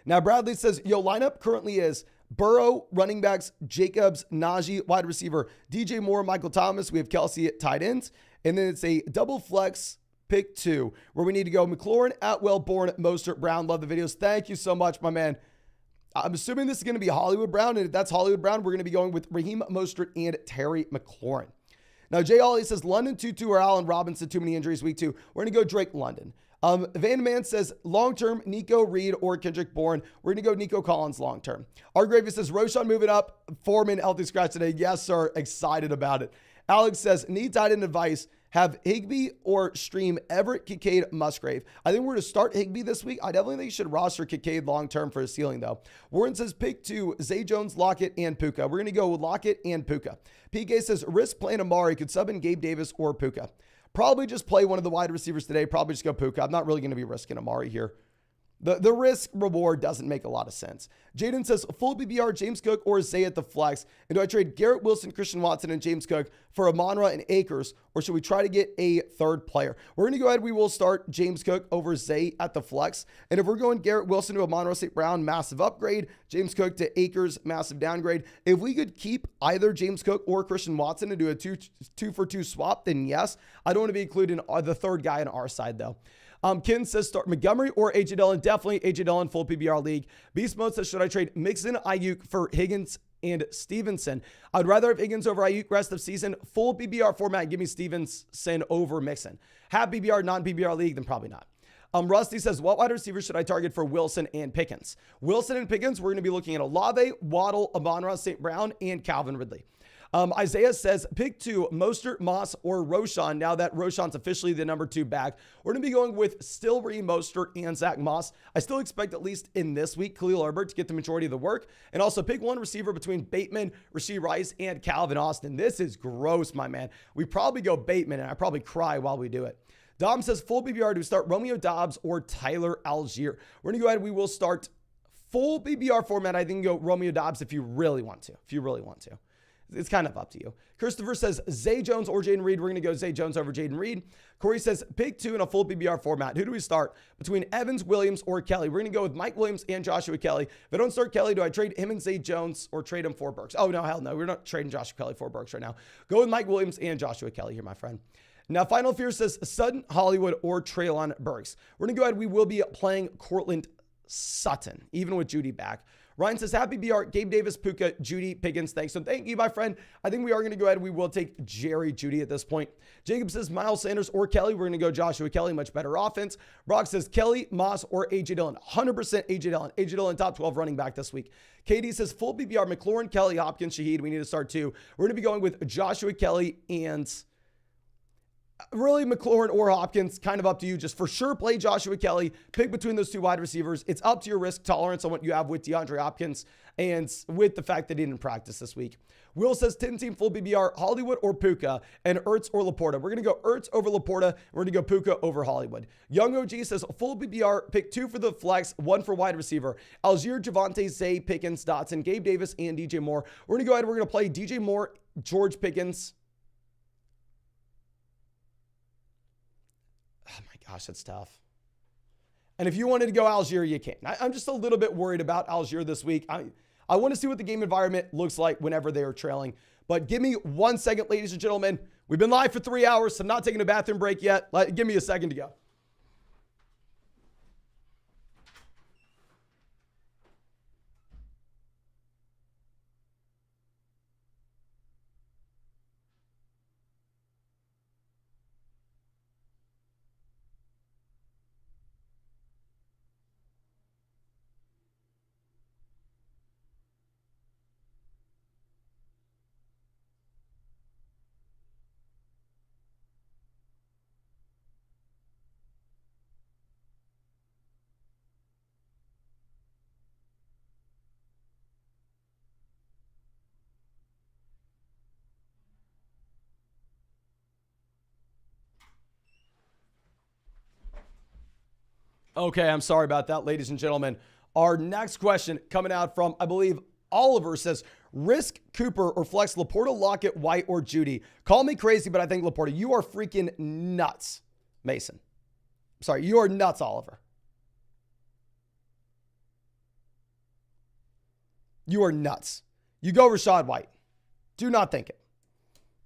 Now, Bradley says, yo, lineup currently is Burrow, running backs, Jacobs, Najee, wide receiver, DJ Moore, Michael Thomas. We have Kelsey at tight ends. And then it's a double flex pick 2, where we need to go McLaurin, Atwell, Bourne, Mostert, Brown. Love the videos. Thank you so much, my man. I'm assuming this is going to be Hollywood Brown, and if that's Hollywood Brown, we're going to be going with Raheem Mostert and Terry McLaurin. Now, Jay Ollie says London 2-2 or Allen Robinson, too many injuries week 2. We're going to go Drake London. Van Man says long-term Nico Reed or Kendrick Bourne. We're going to go Nico Collins long-term. Our Gravy says Roshan moving up, Foreman healthy scratch today. Yes, sir. Excited about it. Alex says need tight end advice. Have Higbee or stream Everett, Kincaid, Musgrave. I think we're going to start Higbee this week. I definitely think you should roster Kincaid long-term for a ceiling, though. Warren says pick 2, Zay Jones, Lockett, and Puka. We're going to go with Lockett and Puka. PK says risk playing Amari. Could sub in Gabe Davis or Puka. Probably just play one of the wide receivers today. Probably just go Puka. I'm not really going to be risking Amari here. The risk reward doesn't make a lot of sense. Jaden says full PPR, James Cook or Zay at the flex. And do I trade Garrett Wilson, Christian Watson, and James Cook for Amon-Ra and Akers, or should we try to get a third player? We're going to go ahead. We will start James Cook over Zay at the flex. And if we're going Garrett Wilson to Amon-Ra St. Brown, massive upgrade. James Cook to Akers, massive downgrade. If we could keep either James Cook or Christian Watson and do a two for two swap, then yes. I don't want to be including the third guy on our side, though. Ken says start Montgomery or A.J. Dillon. Definitely A.J. Dillon, full PPR league. Beast Mode says, should I trade Mixon, Ayuk for Higgins and Stevenson? I'd rather have Higgins over Ayuk rest of season. Full PPR format, give me Stevenson over Mixon. Half PPR, non-PPR league, then probably not. Rusty says, what wide receivers should I target for Wilson and Pickens? Wilson and Pickens, we're going to be looking at Olave, Waddle, Amon-Ra St. Brown, and Calvin Ridley. Isaiah says, pick 2, Mostert, Moss, or Roshan. Now that Roshan's officially the number 2 back, we're going to be going with still Raheem Mostert and Zach Moss. I still expect, at least in this week, Khalil Herbert to get the majority of the work. And also pick one receiver between Bateman, Rashee Rice, and Calvin Austin. This is gross, my man. We probably go Bateman, and I probably cry while we do it. Dom says, full PPR to start Romeo Doubs or Tyler Algier. We're going to go ahead. We will start full PPR format. I think go Romeo Doubs if you really want to. It's kind of up to you. Christopher says Zay Jones or Jaden Reed. We're going to go Zay Jones over Jaden Reed. Corey says pick 2 in a full PPR format. Who do we start between Evans, Williams, or Kelly? We're going to go with Mike Williams and Joshua Kelly. If I don't start Kelly, do I trade him and Zay Jones or trade him for Burks? Oh, no, hell no. We're not trading Joshua Kelly for Burks right now. Go with Mike Williams and Joshua Kelly here, my friend. Now, Final Fear says Sutton, Hollywood, or Treylon Burks. We're going to go ahead. We will be playing Cortland Sutton, even with Judy back. Ryan says, happy BR, Gabe Davis, Puka, Judy, Pickens. Thanks. So thank you, my friend. I think we are going to go ahead. We will take Jerry Judy at this point. Jacob says, Miles Sanders or Kelly. We're going to go Joshua Kelly, much better offense. Brock says, Kelly, Moss, or A.J. Dillon. 100% A.J. Dillon. A.J. Dillon, top 12 running back this week. Katie says, full BBR, McLaurin, Kelly, Hopkins, Shaheed. We need to start two. We're going to be going with Joshua Kelly and really McLaurin or Hopkins, kind of up to you. Just for sure play Joshua Kelly. Pick between those two wide receivers. It's up to your risk tolerance on what you have with DeAndre Hopkins and with the fact that he didn't practice this week. Will says 10-team full BBR, Hollywood or Puka, and Ertz or Laporta. We're going to go Ertz over Laporta. We're going to go Puka over Hollywood. Young OG says full BBR, pick 2 for the flex, 1 for wide receiver. Algier, Javonte, Zay, Pickens, Dotson, Gabe Davis, and DJ Moore. We're going to go ahead. We're going to play DJ Moore, George Pickens. Oh my gosh, that's tough. And if you wanted to go Algier, you can. I'm just a little bit worried about Algier this week. I want to see what the game environment looks like whenever they are trailing. But give me 1 second, ladies and gentlemen. We've been live for 3 hours, so I'm not taking a bathroom break yet. Give me a second to go. Okay, I'm sorry about that, ladies and gentlemen. Our next question coming out from, I believe, Oliver says, risk Cooper or flex Laporta, Lockett, White, or Judy. Call me crazy, but I think Laporta. You are freaking nuts, Mason. Sorry, you are nuts, Oliver. You are nuts. You go Rachaad White. Do not think it.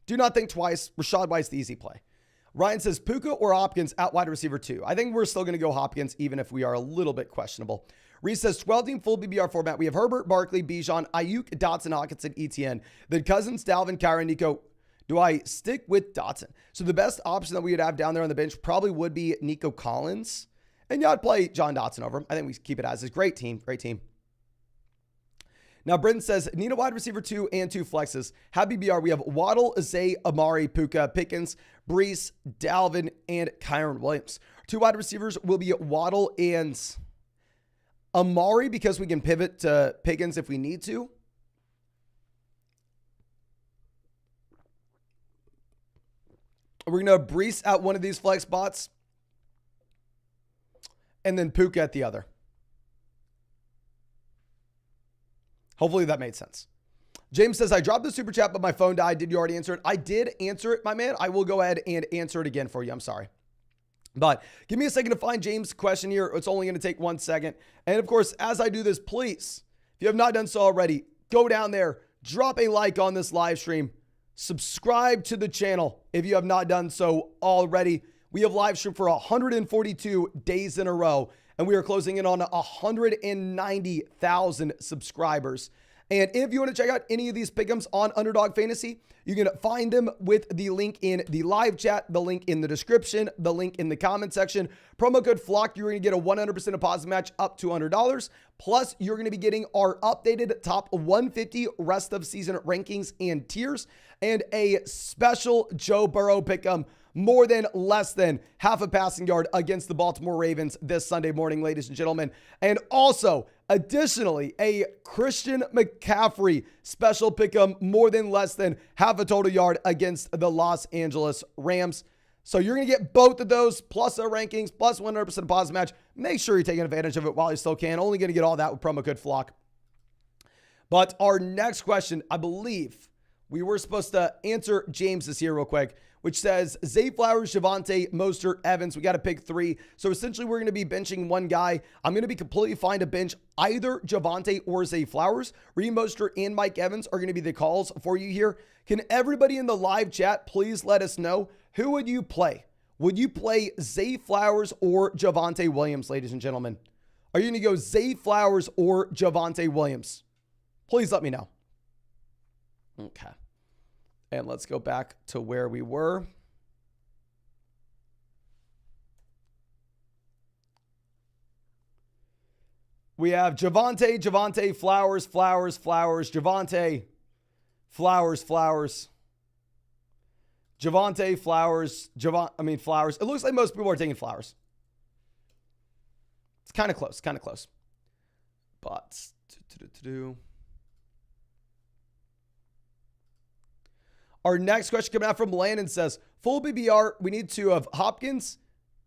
Do not think twice. Rachaad White's the easy play. Ryan says, Puka or Hopkins at wide receiver 2. I think we're still going to go Hopkins, even if we are a little bit questionable. Reese says, 12-team full BBR format. We have Herbert, Barkley, Bijan, Ayuk, Dotson, Hockenson, ETN. Then Cousins, Dalvin, Kyron, Nico. Do I stick with Dotson? So the best option that we would have down there on the bench probably would be Nico Collins. And yeah, I'd play John Dotson over him. I think we keep it as is. Great team. Great team. Now, Brenton says, need a wide receiver 2 and 2 flexes. Have BBR. We have Waddle, Zay, Amari, Puka, Pickens, Brees, Dalvin, and Kyron Williams. 2 wide receivers will be Waddle and Amari because we can pivot to Pickens if we need to. We're going to have Brees at one of these flex spots and then Puka at the other. Hopefully that made sense. James says, I dropped the super chat, but my phone died. Did you already answer it? I did answer it, my man. I will go ahead and answer it again for you. I'm sorry. But give me a second to find James' question here. It's only going to take 1 second. And of course, as I do this, please, if you have not done so already, go down there, drop a like on this live stream, subscribe to the channel if you have not done so already. We have live streamed for 142 days in a row. And we are closing in on 190,000 subscribers. And if you want to check out any of these pick'ems on Underdog Fantasy, you can find them with the link in the live chat, the link in the description, the link in the comment section. Promo code FLOCK, you're going to get a 100% deposit match up to $100. Plus, you're going to be getting our updated top 150 rest of season rankings and tiers and a special Joe Burrow pick'em. More than less than half a passing yard against the Baltimore Ravens this Sunday morning, ladies and gentlemen. And also, additionally, a Christian McCaffrey special pick'em, more than less than half a total yard against the Los Angeles Rams. So you're going to get both of those, plus our rankings, plus 100% deposit match. Make sure you're taking advantage of it while you still can. Only going to get all that with promo code FLOCK. But our next question, I believe we were supposed to answer James's here real quick, which says Zay Flowers, Javonte, Mostert, Evans. We got to pick 3. So essentially, we're going to be benching one guy. I'm going to be completely fine to bench either Javonte or Zay Flowers. Raheem Mostert and Mike Evans are going to be the calls for you here. Can everybody in the live chat please let us know, who would you play? Would you play Zay Flowers or Javonte Williams, ladies and gentlemen? Are you going to go Zay Flowers or Javonte Williams? Please let me know. Okay. And let's go back to where we were. We have Javonte, Flowers, Javonte, Flowers. Javonte, Flowers. It looks like most people are taking Flowers. It's kind of close. But, our next question coming out from Landon says, full BBR, we need to have Hopkins,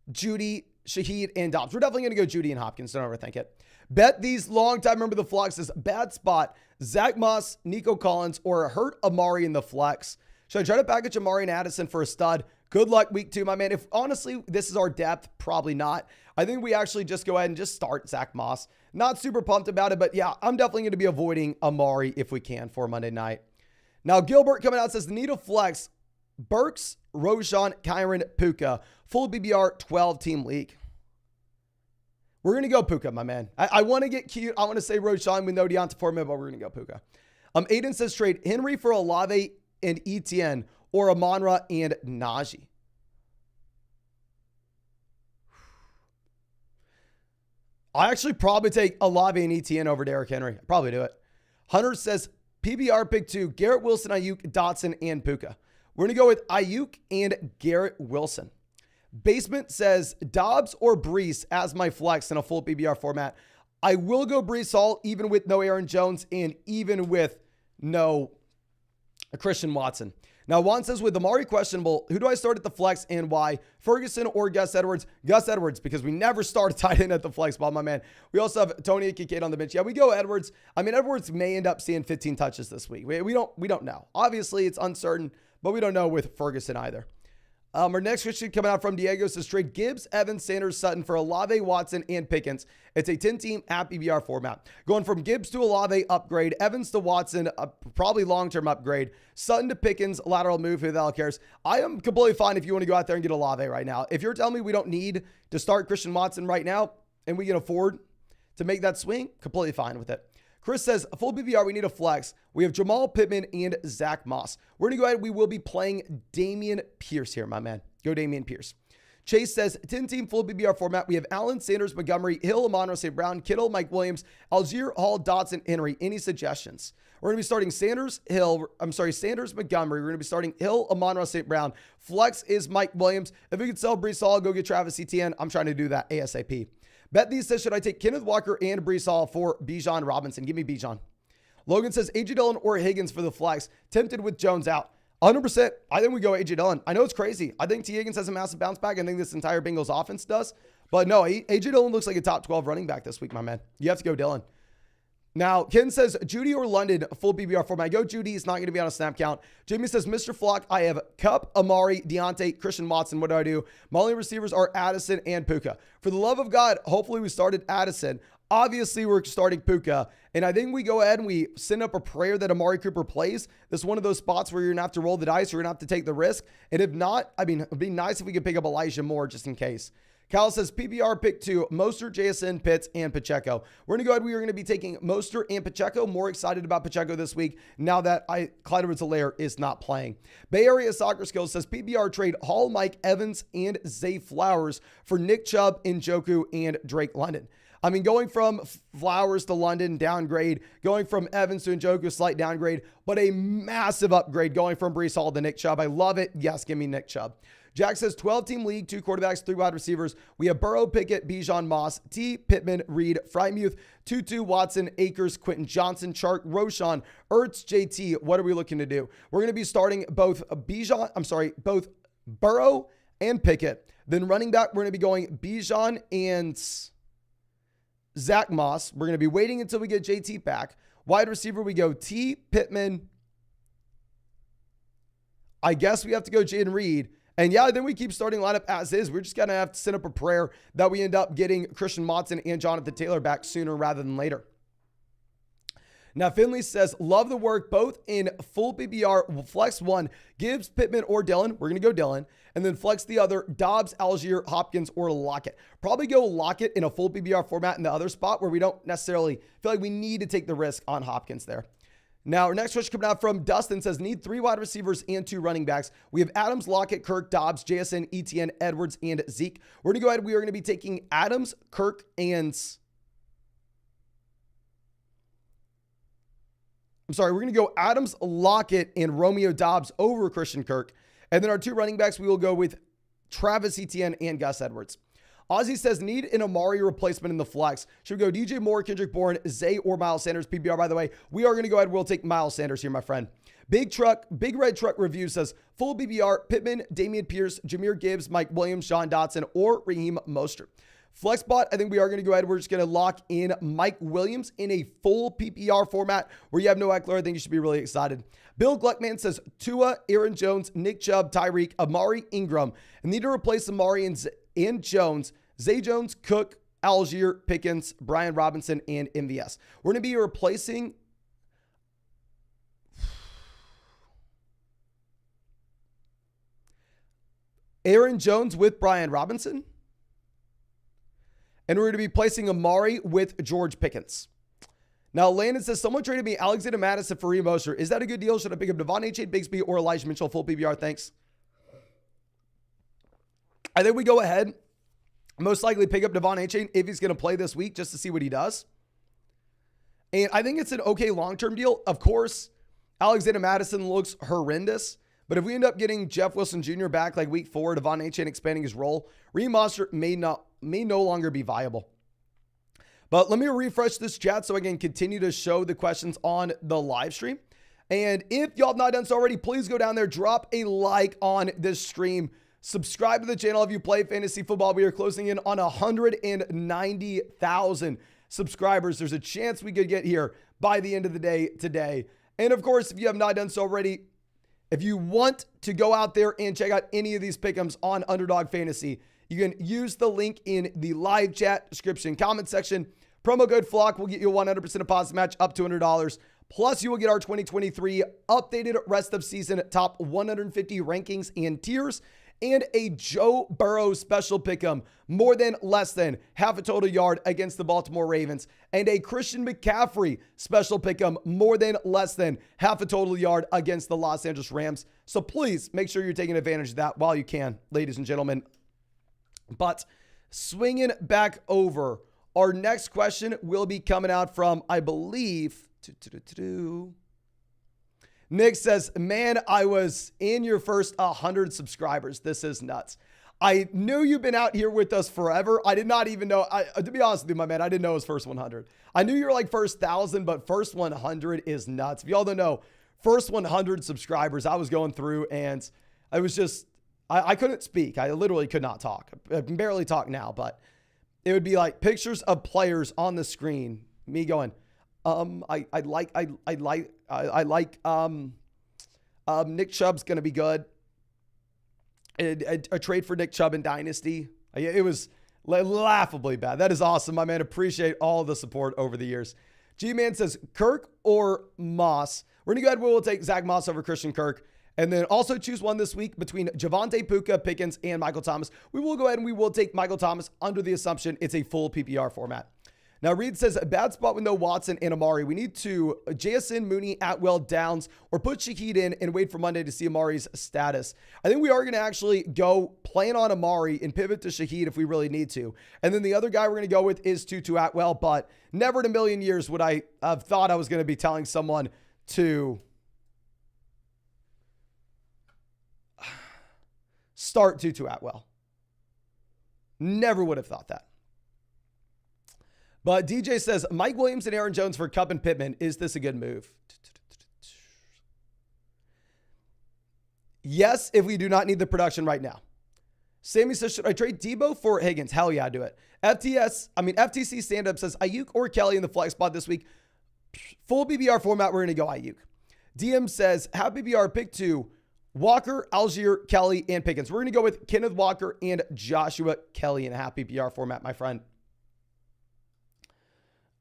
Judy, Shaheed, and Dobbs. We're definitely going to go Judy and Hopkins. Don't overthink it. Bet these long-time member of the flex is bad spot. Zach Moss, Nico Collins, or hurt Amari in the flex. Should I try to package Amari and Addison for a stud? Good luck week 2, my man. If honestly, this is our depth, probably not. I think we actually just go ahead and just start Zach Moss. Not super pumped about it, but yeah, I'm definitely going to be avoiding Amari if we can for Monday night. Now, Gilbert coming out says, need a flex. Burks, Roshan, Kyron, Puka. Full BBR 12-team league. We're going to go Puka, my man. I want to get cute. I want to say Roshan with no Deonta Foreman, but we're going to go Puka. Aiden says, trade Henry for Olave and Etienne or Amon-Ra and Najee. I actually probably take Olave and Etienne over Derrick Henry. I'd probably do it. Hunter says, PBR pick 2, Garrett Wilson, Ayuk, Dotson, and Puka. We're going to go with Ayuk and Garrett Wilson. Basement says Dobbs or Breece as my flex in a full PBR format. I will go Breece Hall even with no Aaron Jones and even with no Christian Watson. Now, Juan says with Amari questionable, who do I start at the flex and why? Ferguson or Gus Edwards? Gus Edwards, because we never start a tight end at the flex spot, my man. We also have Tony and Kincaid on the bench. Yeah, we go Edwards. I mean, Edwards may end up seeing 15 touches this week. We don't know. Obviously, it's uncertain, but we don't know with Ferguson either. Our next question coming out from Diego says trade Gibbs, Evans, Sanders, Sutton for Olave, Watson, and Pickens. It's a 10-team app PBR format. Going from Gibbs to Olave, upgrade. Evans to Watson, probably long-term upgrade. Sutton to Pickens, lateral move, who the hell cares? I am completely fine if you want to go out there and get Olave right now. If you're telling me we don't need to start Christian Watson right now and we can afford to make that swing, completely fine with it. Chris says, a full BBR, we need a flex. We have Jamal Pittman and Zach Moss. We're going to go ahead. We will be playing Damian Pierce here, my man. Go Damian Pierce. Chase says, 10-team full BBR format. We have Allen, Sanders, Montgomery, Hill, Amon-Ra, St. Brown, Kittle, Mike Williams, Algier, Hall, Dotson, Henry. Any suggestions? We're going to be starting Sanders, Montgomery. We're going to be starting Hill, Amon-Ra, St. Brown. Flex is Mike Williams. If we could sell Breece Hall, go get Travis Etienne. I'm trying to do that ASAP. Bet these says, should I take Kenneth Walker and Breece Hall for Bijan Robinson? Give me Bijan. Logan says, A.J. Dillon or Higgins for the flex. Tempted with Jones out. 100%. I think we go A.J. Dillon. I know it's crazy. I think T. Higgins has a massive bounce back. I think this entire Bengals offense does. But no, A.J. Dillon looks like a top 12 running back this week, my man. You have to go Dillon. Now, Ken says, Judy or London, full BBR format. I go Judy. He's not going to be on a snap count. Jimmy says, Mr. Flock, I have Kupp, Amari, Deontay, Christian Watson. What do? My only receivers are Addison and Puka. For the love of God, hopefully we started Addison. Obviously, we're starting Puka. And I think we go ahead and we send up a prayer that Amari Cooper plays. This is one of those spots where you're going to have to roll the dice. You're going to have to take the risk. And if not, I mean, it'd be nice if we could pick up Elijah Moore just in case. Kyle says PBR pick 2, Mostert, JSN, Pitts, and Pacheco. We're going to go ahead. We are going to be taking Mostert and Pacheco. More excited about Pacheco this week now that Clyde Edwards-Helaire is not playing. Bay Area Soccer Skills says PBR trade Hall, Mike Evans, and Zay Flowers for Nick Chubb, Njoku, and Drake London. I mean, going from Flowers to London, downgrade. Going from Evans to Njoku, slight downgrade. But a massive upgrade going from Breece Hall to Nick Chubb. I love it. Yes, give me Nick Chubb. Jack says 12-team league, 2 quarterbacks, 3 wide receivers. We have Burrow, Pickett, Bijan, Moss, T, Pittman, Reed, Freiermuth, Tutu, Watson, Akers, Quentin Johnson, Chark, Roshan, Ertz, JT. What are we looking to do? We're going to be starting both Burrow and Pickett. Then running back, we're going to be going Bijan and Zach Moss. We're going to be waiting until we get JT back. Wide receiver, we go T, Pittman. I guess we have to go Jaden Reed. And yeah, then we keep starting lineup as is. We're just going to have to send up a prayer that we end up getting Christian Watson and Jonathan Taylor back sooner rather than later. Now, Finley says, love the work both in full PPR, flex one, Gibbs, Pittman, or Dillon. We're going to go Dillon. And then flex the other, Dobbs, Algier, Hopkins, or Lockett. Probably go Lockett in a full PPR format in the other spot where we don't necessarily feel like we need to take the risk on Hopkins there. Now, our next question coming out from Dustin says, need 3 wide receivers and 2 running backs. We have Adams, Lockett, Kirk, Dobbs, JSN, ETN, Edwards, and Zeke. We're going to go ahead. We are going to be taking Adams, Kirk, and... we're going to go Adams, Lockett, and Romeo Dobbs over Christian Kirk. And then our 2 running backs, we will go with Travis Etienne and Gus Edwards. Ozzy says, need an Amari replacement in the flex. Should we go DJ Moore, Kendrick Bourne, Zay, or Miles Sanders? PPR, by the way. We are going to go ahead. We'll take Miles Sanders here, my friend. Big Red Truck Review says, full PPR, Pittman, Damian Pierce, Jahmyr Gibbs, Mike Williams, Sean Dotson, or Raheem Mostert. Flexbot, I think we are going to go ahead. We're just going to lock in Mike Williams in a full PPR format where you have no Eckler. I think you should be really excited. Bill Gluckman says Tua, Aaron Jones, Nick Chubb, Tyreek, Amari Ingram. And need to replace Amari and Jones, Zay Jones, Cook, Algier, Pickens, Brian Robinson, and MVS. We're going to be replacing Aaron Jones with Brian Robinson. And we're going to be placing Amari with George Pickens. Now, Landon says, someone traded me Alexander Madison for Raheem Mostert. Is that a good deal? Should I pick up Devon Achane, Bigsby, or Elijah Mitchell? Full PPR, thanks. I think we go ahead. Most likely pick up Devon Achane if he's going to play this week just to see what he does. And I think it's an okay long-term deal. Of course, Alexander Madison looks horrendous. But if we end up getting Jeff Wilson Jr. back like week 4, Devon Achane expanding his role, Raheem Mostert may no longer be viable. But let me refresh this chat so I can continue to show the questions on the live stream. And if y'all have not done so already, please go down there, drop a like on this stream, subscribe to the channel if you play fantasy football. We are closing in on 190,000 subscribers. There's a chance we could get here by the end of the day today. And of course, if you have not done so already, if you want to go out there and check out any of these pick'ems on Underdog Fantasy, you can use the link in the live chat description comment section. Promo code FLOCK will get you a 100% deposit match up to $100. Plus, you will get our 2023 updated rest of season top 150 rankings and tiers, and a Joe Burrow special pick'em, more than less than half a total yard against the Baltimore Ravens, and a Christian McCaffrey special pick'em, more than less than half a total yard against the Los Angeles Rams. So please make sure you're taking advantage of that while you can, ladies and gentlemen. But swinging back over, our next question will be coming out from, I believe, Nick says, man, I was in your first 100 subscribers. This is nuts. I knew you've been out here with us forever. I did not even know, to be honest with you, my man, I didn't know it was first 100. I knew you were like first 1,000, but first 100 is nuts. If y'all don't know, first 100 subscribers, I was going through and I was just, I couldn't speak. I literally could not talk. I can barely talk now, but it would be like pictures of players on the screen. Me going, I like Nick Chubb's going to be good. A trade for Nick Chubb in Dynasty. It was laughably bad. That is awesome, my man. Appreciate all the support over the years. G-Man says, Kirk or Moss? We're going to go ahead. We'll take Zach Moss over Christian Kirk. And then also choose one this week between Javonte Puka, Pickens, and Michael Thomas. We will go ahead and we will take Michael Thomas under the assumption it's a full PPR format. Now, Reed says, a bad spot with no Watson and Amari. We need to JSN, Mooney, Atwell, Downs, or put Shaheed in and wait for Monday to see Amari's status. I think we are going to actually go plan on Amari and pivot to Shaheed if we really need to. And then the other guy we're going to go with is Tutu Atwell, but never in a million years would I have thought I was going to be telling someone to start Tutu Atwell. Never would have thought that. But DJ says, Mike Williams and Aaron Jones for Kupp and Pittman. Is this a good move? Yes, if we do not need the production right now. Sammy says, should I trade Debo for Higgins? Hell yeah, do it. FTC stand-up says, Ayuk or Kelly in the flex spot this week. Full BBR format, we're going to go Ayuk. DM says, have BBR pick 2. Walker, Algier, Kelly, and Pickens. We're going to go with Kenneth Walker and Joshua Kelly in a half PPR format, my friend.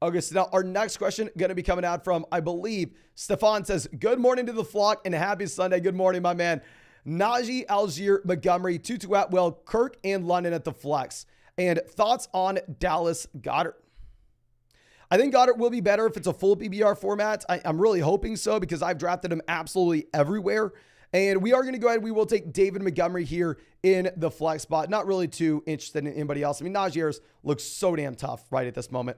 Okay, so now our next question going to be coming out from, I believe, Stefan says, good morning to the flock and happy Sunday. Good morning, my man. Najee, Algier, Montgomery, Tutu Atwell, Kirk, and London at the flex. And thoughts on Dallas Goedert? I think Goddard will be better if it's a full PPR format. I'm really hoping so because I've drafted him absolutely everywhere. And we are going to go ahead. We will take David Montgomery here in the flex spot. Not really too interested in anybody else. I mean, Najee Harris looks so damn tough right at this moment.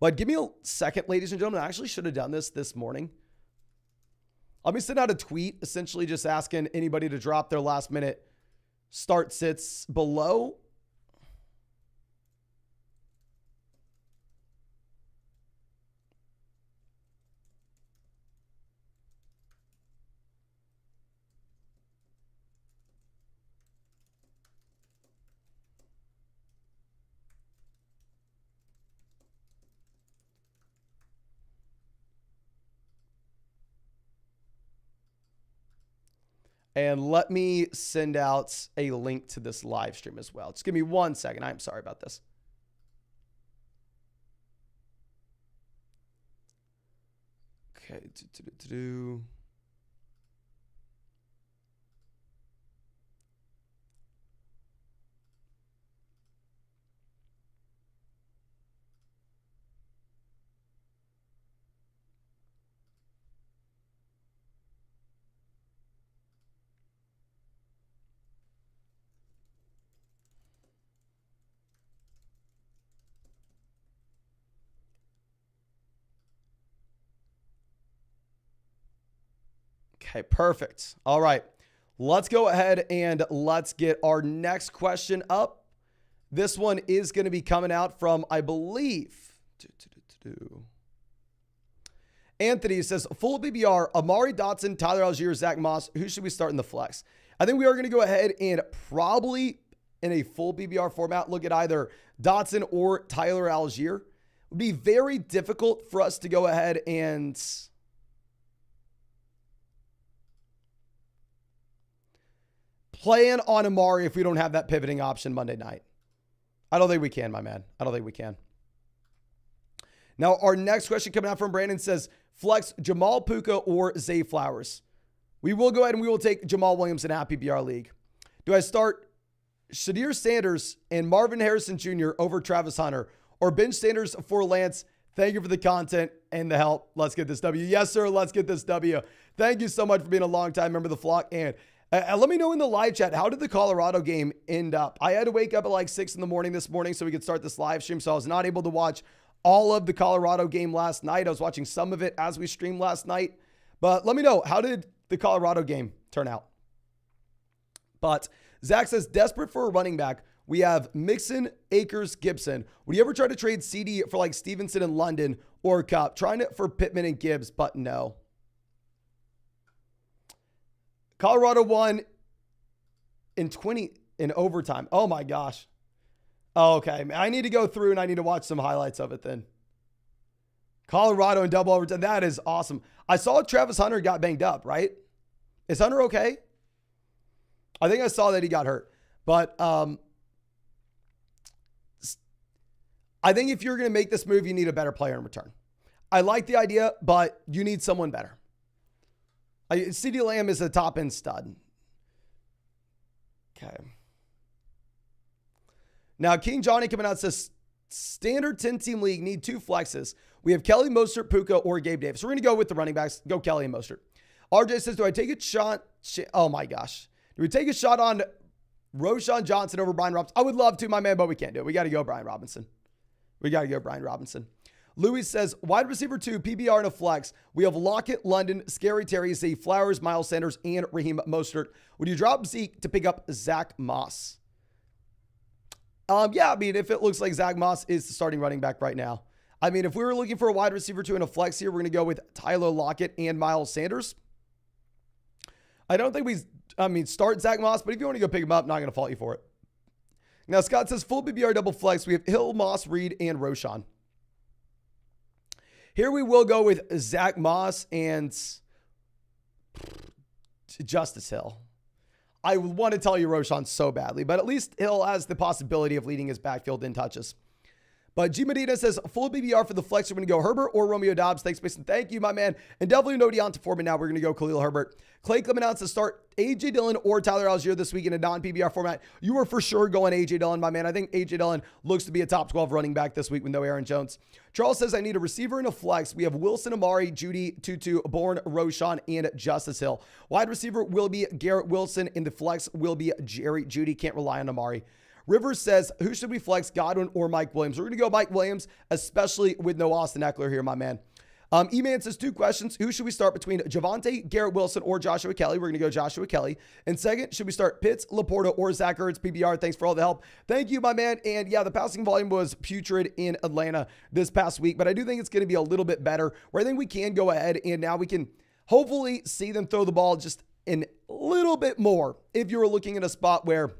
But give me a second, ladies and gentlemen. I actually should have done this morning. Let me send out a tweet essentially just asking anybody to drop their last minute start sits below. And let me send out a link to this live stream as well. Just give me 1 second. I'm sorry about this. Okay. Okay, perfect. All right, let's go ahead and let's get our next question up. This one is going to be coming out from, I believe, Anthony says, full BBR, Amari Dotson, Tyler Algier, Zach Moss. Who should we start in the flex? I think we are going to go ahead and probably in a full BBR format, look at either Dotson or Tyler Algier. It would be very difficult for us to go ahead and plan on Amari if we don't have that pivoting option Monday night. I don't think we can, my man. I don't think we can. Now, our next question coming out from Brandon says, flex Jamal Puka or Zay Flowers. We will go ahead and we will take Jamal Williams in a PPR league. Do I start Shadir Sanders and Marvin Harrison Jr. over Travis Hunter or bench Sanders for Lance? Thank you for the content and the help. Let's get this W. Yes, sir. Let's get this W. Thank you so much for being a long-time member of the flock. And let me know in the live chat, how did the Colorado game end up? I had to wake up at like 6 in the morning this morning so we could start this live stream. So I was not able to watch all of the Colorado game last night. I was watching some of it as we streamed last night. But let me know, how did the Colorado game turn out? But Zach says, desperate for a running back. We have Mixon, Akers, Gibson. Would you ever try to trade CD for like Stevenson and London or Cup? Trying it for Pittman and Gibbs, but no. Colorado won in overtime. Oh my gosh. Oh, okay. I need to go through and I need to watch some highlights of it then. Colorado in double overtime. That is awesome. I saw Travis Hunter got banged up, right? Is Hunter okay? I think I saw that he got hurt. But I think if you're going to make this move, you need a better player in return. I like the idea, but you need someone better. CeeDee Lamb is a top-end stud. Okay. Now, King Johnny coming out says, standard 10-team league, need 2 flexes. We have Kelly, Mostert, Puka, or Gabe Davis. We're going to go with the running backs. Go Kelly and Mostert. RJ says, do I take a shot? Oh, my gosh. Do we take a shot on Roschon Johnson over Brian Robinson? I would love to, my man, but we can't do it. We got to go Brian Robinson. Louis says, wide receiver 2, PBR and a flex. We have Lockett, London, Scary Terry, Zay Flowers, Miles Sanders, and Raheem Mostert. Would you drop Zeke to pick up Zach Moss? Yeah, I mean, if it looks like Zach Moss is the starting running back right now. I mean, if we were looking for a wide receiver 2 and a flex here, we're going to go with Tyler Lockett and Miles Sanders. I don't think start Zach Moss, but if you want to go pick him up, not going to fault you for it. Now, Scott says, full BBR double flex. We have Hill, Moss, Reed, and Roschon. Here we will go with Zach Moss and Justice Hill. I want to tell you Roschon so badly, but at least Hill has the possibility of leading his backfield in touches. But G Medina says, full BBR for the flex. We're going to go Herbert or Romeo Dobbs. Thanks, Mason. Thank you, my man. And definitely no Deonta Foreman now. We're going to go Khalil Herbert. Clay Clement to start A.J. Dillon or Tyler Algier this week in a non-PBR format. You are for sure going A.J. Dillon, my man. I think A.J. Dillon looks to be a top 12 running back this week with no Aaron Jones. Charles says, I need a receiver and a flex. We have Wilson, Amari, Judy, Tutu, Bourne, Roshan, and Justice Hill. Wide receiver will be Garrett Wilson, and the flex will be Jerry Judy. Can't rely on Amari. Rivers says, who should we flex, Godwin or Mike Williams? We're going to go Mike Williams, especially with no Austin Eckler here, my man. E-Man says 2 questions. Who should we start between Javonte, Garrett Wilson, or Joshua Kelly? We're going to go Joshua Kelly. And second, should we start Pitts, Laporta, or Zach Ertz, PBR? Thanks for all the help. Thank you, my man. And yeah, the passing volume was putrid in Atlanta this past week, but I do think it's going to be a little bit better, where I think we can go ahead and now we can hopefully see them throw the ball just a little bit more. If you were looking at a spot where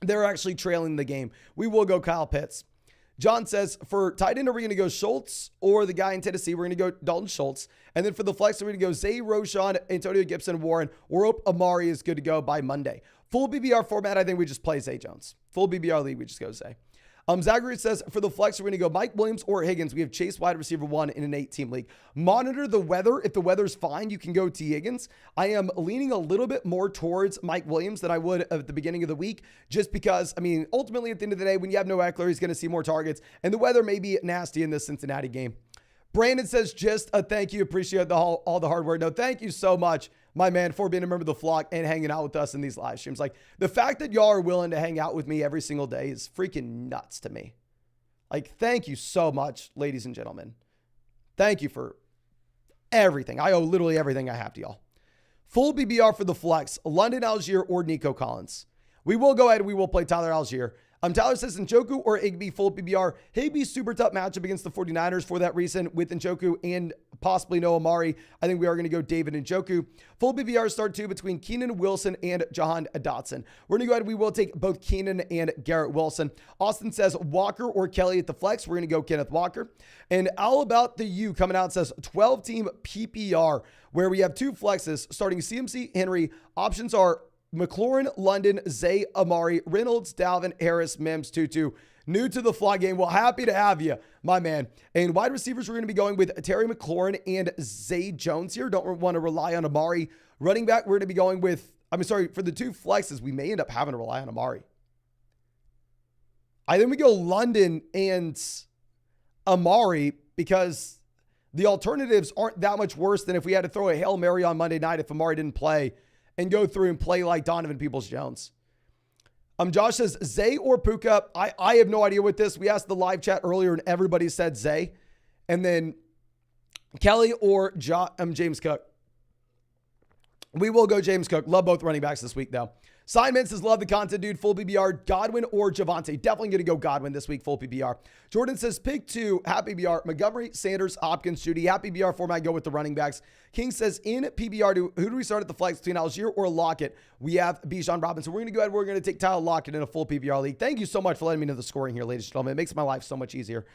they're actually trailing the game, we will go Kyle Pitts. John says, for tight end, are we going to go Schultz or the guy in Tennessee? We're going to go Dalton Schultz. And then for the flex, we're going to go Zay, Roshan, Antonio Gibson, Warren, or hope Amari is good to go by Monday. Full BBR format, I think we just play Zay Jones. Full BBR league, we just go Zay. Zachary says, for the flex, we're going to go Mike Williams or Higgins. We have Chase wide receiver 1 in an 8-team league. Monitor the weather. If the weather's fine, you can go T. Higgins. I am leaning a little bit more towards Mike Williams than I would at the beginning of the week, just because, I mean, ultimately at the end of the day, when you have no Eckler, he's going to see more targets, and the weather may be nasty in this Cincinnati game. Brandon says, just a thank you. Appreciate all the hard work. No, thank you so much, my man, for being a member of the flock and hanging out with us in these live streams. Like, the fact that y'all are willing to hang out with me every single day is freaking nuts to me. Like, thank you so much, ladies and gentlemen. Thank you for everything. I owe literally everything I have to y'all. Full BBR for the flex, London Algier or Nico Collins. We will go ahead and we will play Tyler Algier. Tyler says Njoku or Higbee, full PBR. Higbee, super tough matchup against the 49ers for that reason with Njoku and possibly no Amari. I think we are going to go David Njoku. Full PBR start 2 between Keenan Wilson and Jahan Dotson. We're going to go ahead. We will take both Keenan and Garrett Wilson. Austin says Walker or Kelly at the flex. We're going to go Kenneth Walker. And All About the U coming out says 12-team PPR, where we have 2 flexes starting CMC Henry. Options are McLaurin, London, Zay, Amari, Reynolds, Dalvin, Harris, Mims, Tutu. New to the fly game. Well, happy to have you, my man. And wide receivers, we're going to be going with Terry McLaurin and Zay Jones here. Don't want to rely on Amari. Running back, we're going to be going with, for the 2 flexes, we may end up having to rely on Amari. I think we go London and Amari because the alternatives aren't that much worse than if we had to throw a Hail Mary on Monday night if Amari didn't play and go through and play like Donovan Peoples-Jones. Josh says Zay or Puka. I have no idea what this. We asked the live chat earlier and everybody said Zay. And then Kelly or James Cook. We will go James Cook. Love both running backs this week though. Simon says, love the content, dude. Full PBR, Godwin or Javonte. Definitely going to go Godwin this week, full PBR. Jordan says, pick 2, happy PBR, Montgomery, Sanders, Hopkins, Judy. Happy PBR format, go with the running backs. King says, in PBR, who do we start at the flex between Algier or Lockett? We have Bijan Robinson. We're going to go ahead. We're going to take Tyler Lockett in a full PBR league. Thank you so much for letting me know the scoring here, ladies and gentlemen. It makes my life so much easier.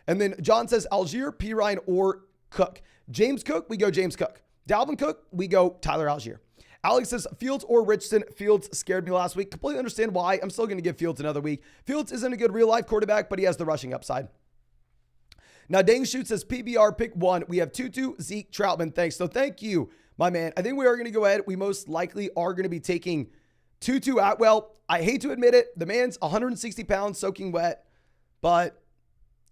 And then John says, Algier, P. Ryan, or Cook. James Cook, we go James Cook. Dalvin Cook, we go Tyler Algier. Alex says Fields or Richardson. Fields scared me last week. Completely understand why. I'm still going to give Fields another week. Fields isn't a good real life quarterback, but he has the rushing upside. Now, Dang Shoot says PBR pick 1. We have Tutu, Zeke, Troutman. Thanks. So thank you, my man. I think we are going to go ahead. We most likely are going to be taking Tutu Atwell. I hate to admit it. The man's 160 pounds soaking wet, but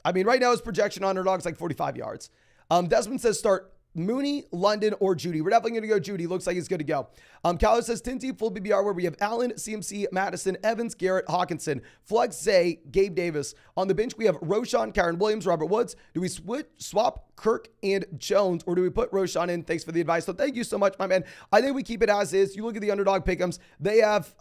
right now his projection on Underdog is like 45 yards. Desmond says start Mooney, London, or Judy. We're definitely going to go Judy. Looks like he's good to go. Kyler says 10-team full PBR where we have Allen, CMC, Madison, Evans, Garrett, Hawkinson, Flex, Zay, Gabe Davis. On the bench, we have Roshan, Kyron Williams, Robert Woods. Do we swap Kirk and Jones, or do we put Roshan in? Thanks for the advice. So thank you so much, my man. I think we keep it as is. You look at the Underdog pick'ems. They have,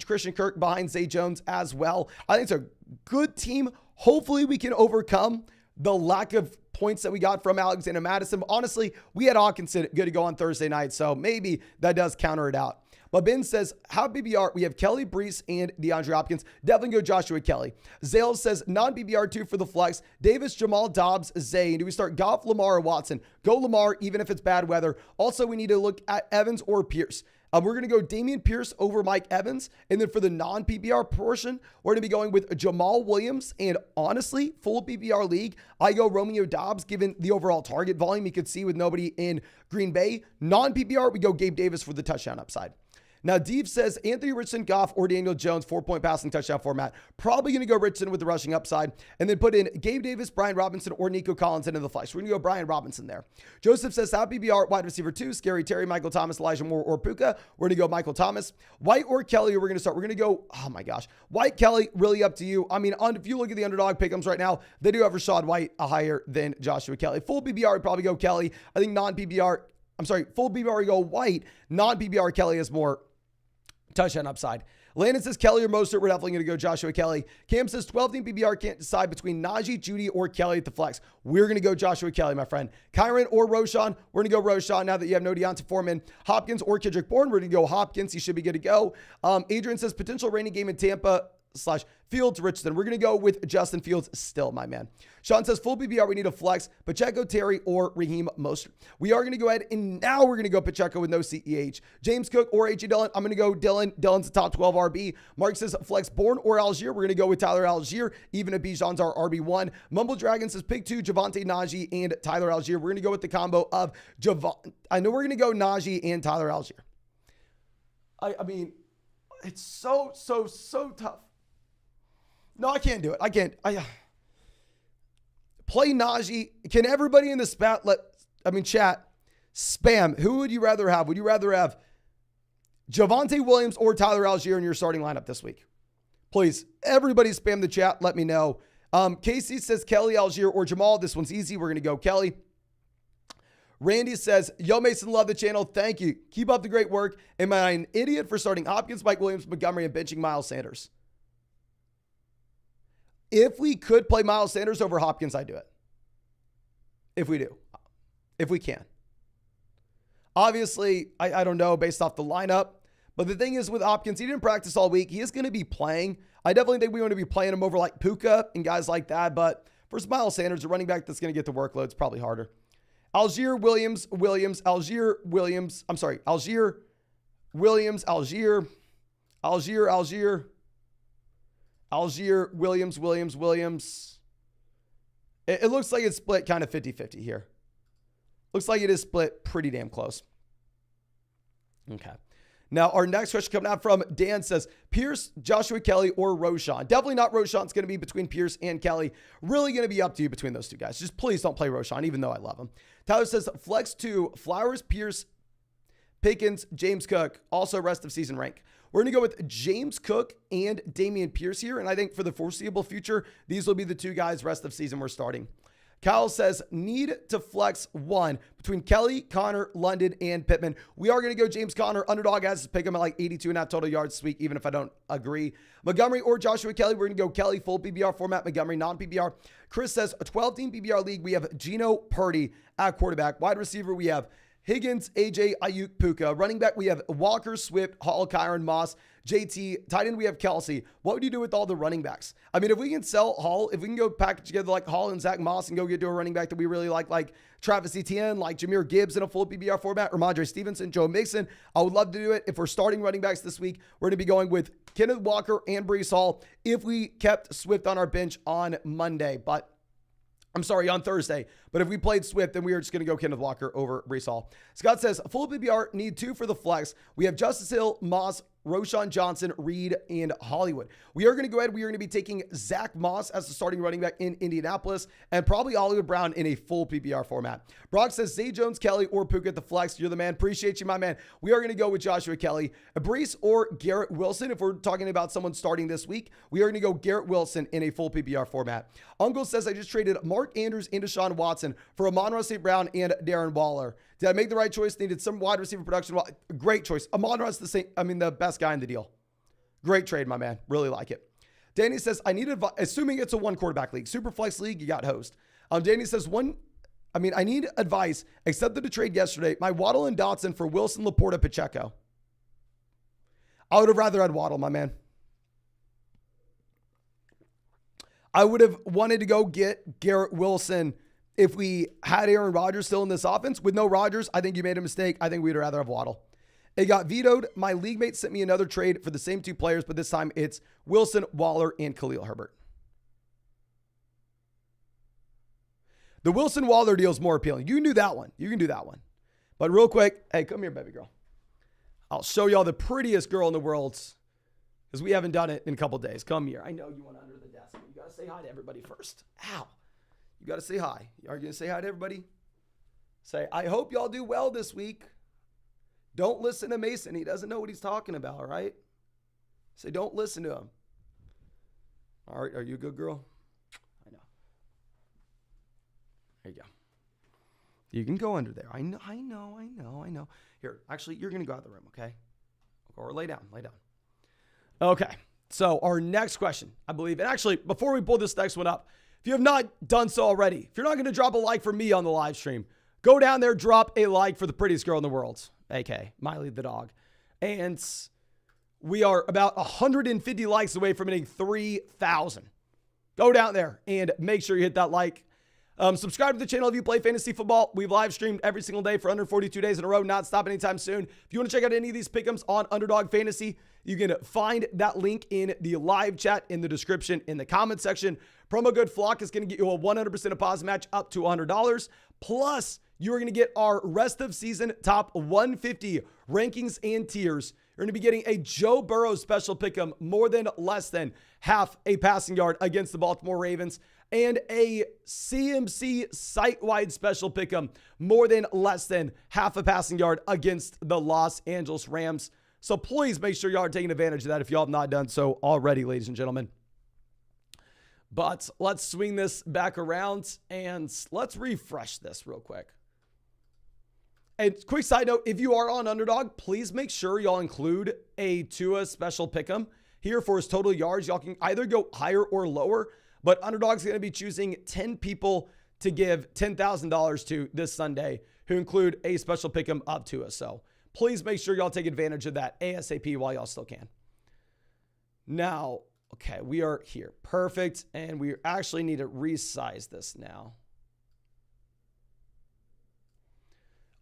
Christian Kirk behind Zay Jones as well. I think it's a good team. Hopefully we can overcome the lack of points that we got from Alexander Madison. Honestly, we had Hawkinson good to go on Thursday night, so maybe that does counter it out. But Ben says, how PBR? We have Kelly, Brees, and DeAndre Hopkins. Definitely go Joshua Kelly. Zales says, non-PBR 2 for the flex. Davis, Jamal, Dobbs, Zay. Do we start Goff, Lamar, or Watson? Go Lamar, even if it's bad weather. Also, we need to look at Evans or Pierce. We're going to go Dameon Pierce over Mike Evans. And then for the non-PPR portion, we're going to be going with Jamal Williams. And honestly, full PPR league, I go Romeo Doubs, given the overall target volume you could see with nobody in Green Bay. Non-PPR, we go Gabe Davis for the touchdown upside. Now, Deep says Anthony Richardson, Goff, or Daniel Jones, 4-point passing touchdown format. Probably going to go Richardson with the rushing upside. And then put in Gabe Davis, Brian Robinson, or Nico Collins into the flex. We're going to go Brian Robinson there. Joseph says South PBR, wide receiver 2, Scary Terry, Michael Thomas, Elijah Moore, or Puka. We're going to go Michael Thomas. White or Kelly, we're going to start. We're going to go, oh my gosh. White, Kelly, really up to you. I mean, if you look at the underdog pick'ems right now, they do have Rashad White higher than Joshua Kelly. Full PBR, would probably go Kelly. I think full PBR, we go White. Non-PBR, Kelly is more touchdown upside. Landon says Kelly or Mostert. We're definitely going to go Joshua Kelly. Cam says 12-team PPR can't decide between Najee, Judy, or Kelly at the flex. We're going to go Joshua Kelly, my friend. Kyron or Roshan. We're going to go Roshan now that you have no Deontay Foreman. Hopkins or Kendrick Bourne. We're going to go Hopkins. He should be good to go. Adrian says potential raining game in Tampa / Fields Richardson. We're going to go with Justin Fields still, my man. Sean says full PPR, we need a flex. Pacheco, Terry, or Raheem Mostert. We are going to go ahead and now we're going to go Pacheco with no CEH. James Cook or A.J. Dillon. I'm going to go Dillon. Dillon's a top 12 RB. Mark says flex Bourne or Algier. We're going to go with Tyler Algier, even if Bijan's our RB1. Mumble Dragon says pick 2, Javonte Najee and Tyler Algier. We're going to go with the combo of I know we're going to go Najee and Tyler Algier. I mean, it's so tough. No, I can't do it. I can't. Play Najee. Can everybody in the chat spam? Who would you rather have? Would you rather have Javonte Williams or Tyler Algier in your starting lineup this week? Please, everybody spam the chat. Let me know. Casey says Kelly, Algier, or Jamal. This one's easy. We're going to go Kelly. Randy says, yo, Mason, love the channel. Thank you. Keep up the great work. Am I an idiot for starting Hopkins, Mike Williams, Montgomery, and benching Miles Sanders? If we could play Miles Sanders over Hopkins, I'd do it. If we can. Obviously, I don't know based off the lineup, but the thing is with Hopkins, he didn't practice all week. He is going to be playing. I definitely think we want to be playing him over like Puka and guys like that, but for Miles Sanders, a running back that's going to get the workload, it's probably harder. Algier, Williams, Algier, Williams. I'm sorry, Algier, Williams, Algier, Williams. It looks like it's split kind of 50-50 here. Looks like it is split pretty damn close. Okay. Now, our next question coming out from Dan says, Pierce, Joshua Kelly, or Roshan. Definitely not Roshan. It's going to be between Pierce and Kelly. Really going to be up to you between those two guys. Just please don't play Roshan, even though I love him. Tyler says, flex to Flowers, Pierce, Pickens, James Cook. Also, rest of season rank. We're going to go with James Cook and Dameon Pierce here. And I think for the foreseeable future, these will be the two guys rest of season we're starting. Kyle says, need to flex one between Kelly, Connor, London, and Pittman. We are going to go James Conner. Underdog has to pick him at like 82.5 total yards this week, even if I don't agree. Montgomery or Joshua Kelly. We're going to go Kelly, full PPR format. Montgomery, non-PPR. Chris says, a 12-team PPR league. We have Geno Purdy at quarterback. Wide receiver, we have Higgins, AJ, Ayuk, Puka. Running back, we have Walker, Swift, Hall, Kyron, Moss, JT. Tight end, we have Kelsey. What would you do with all the running backs? I mean, if we can sell Hall, if we can go package together like Hall and Zach Moss and go get to a running back that we really like Travis Etienne, like Jahmyr Gibbs in a full PPR format, or Ramondre Stevenson, Joe Mixon, I would love to do it. If we're starting running backs this week, we're going to be going with Kenneth Walker and Breece Hall if we kept Swift on our bench on Monday. On Thursday. But if we played Swift, then we are just going to go Kenneth Walker over Breece Hall. Scott says, full PPR, need 2 for the flex. We have Justice Hill, Moss, Roshan Johnson, Reed, and Hollywood. We are going to go ahead. We are going to be taking Zach Moss as the starting running back in Indianapolis and probably Hollywood Brown in a full PPR format. Brock says, Zay Jones, Kelly, or Puka at the flex. You're the man. Appreciate you, my man. We are going to go with Joshua Kelly. Breece or Garrett Wilson. If we're talking about someone starting this week, we are going to go Garrett Wilson in a full PPR format. Uncle says, I just traded Mark Andrews and Deshaun Watson for Amon-Ra St. Brown and Darren Waller. Did I make the right choice? Needed some wide receiver production. Great choice. Amon-Ra's the best guy in the deal. Great trade, my man. Really like it. Danny says, I need advice. Assuming it's a 1 quarterback league. Superflex league, you got host. Danny says, I need advice. Accepted a trade yesterday. My Waddle and Dotson for Wilson, Laporta, Pacheco. I would have rather had Waddle, my man. I would have wanted to go get Garrett Wilson if we had Aaron Rodgers still in this offense. With no Rodgers, I think you made a mistake. I think we'd rather have Waddle. It got vetoed. My league mate sent me another trade for the same two players, but this time it's Wilson, Waller, and Khalil Herbert. The Wilson Waller deal is more appealing. You can do that one. You can do that one. But real quick, hey, come here, baby girl. I'll show y'all the prettiest girl in the world because we haven't done it in a couple days. Come here. I know you want under the desk, but you got to say hi to everybody first. Ow. You got to say hi. You are going to say hi to everybody? Say, I hope y'all do well this week. Don't listen to Mason. He doesn't know what he's talking about, all right? Say, don't listen to him. All right, are you a good girl? I know. There you go. You can go under there. I know. Here, actually, you're going to go out of the room, okay? Or lay down. Okay, so our next question, I believe, and actually, before we pull this next one up, if you have not done so already, if you're not going to drop a like for me on the live stream, go down there, drop a like for the prettiest girl in the world, a.k.a. Miley the dog. And we are about 150 likes away from hitting 3,000. Go down there and make sure you hit that like. Subscribe to the channel if you play fantasy football. We've live streamed every single day for 142 days in a row, not stopping anytime soon. If you want to check out any of these pick'ems on Underdog Fantasy, you can find that link in the live chat, in the description, in the comment section. Promo code FLOCK is going to get you a 100% deposit match up to $100. Plus, you are going to get our rest of season top 150 rankings and tiers. You're going to be getting a Joe Burrow special pick'em, more than less than half a passing yard against the Baltimore Ravens, and a CMC site-wide special pick'em, more than less than half a passing yard against the Los Angeles Rams. So please make sure y'all are taking advantage of that if y'all have not done so already, ladies and gentlemen. But let's swing this back around and let's refresh this real quick. And quick side note, if you are on Underdog, please make sure y'all include a Tua special pick'em here for his total yards. Y'all can either go higher or lower, but Underdog's going to be choosing 10 people to give $10,000 to this Sunday who include a special pick'em up to us. So please make sure y'all take advantage of that ASAP while y'all still can. Now, okay, we are here. Perfect. And we actually need to resize this now.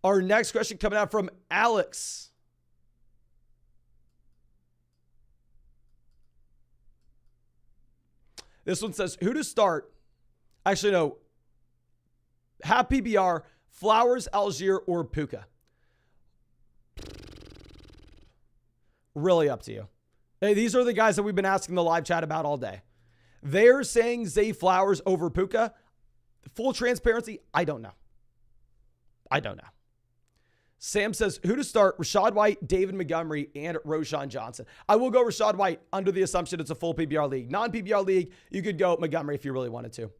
Our next question coming out from Alex. This one says, who to start? Actually, no. Half PBR, Flowers, Algier, or Puka? Really up to you. Hey, these are the guys that we've been asking the live chat about all day. They're saying Zay Flowers over Puka. Full transparency, I don't know. Sam says, who to start? Rachaad White, David Montgomery, and Roschon Johnson. I will go Rachaad White under the assumption it's a full PPR league. Non-PPR league, you could go Montgomery if you really wanted to.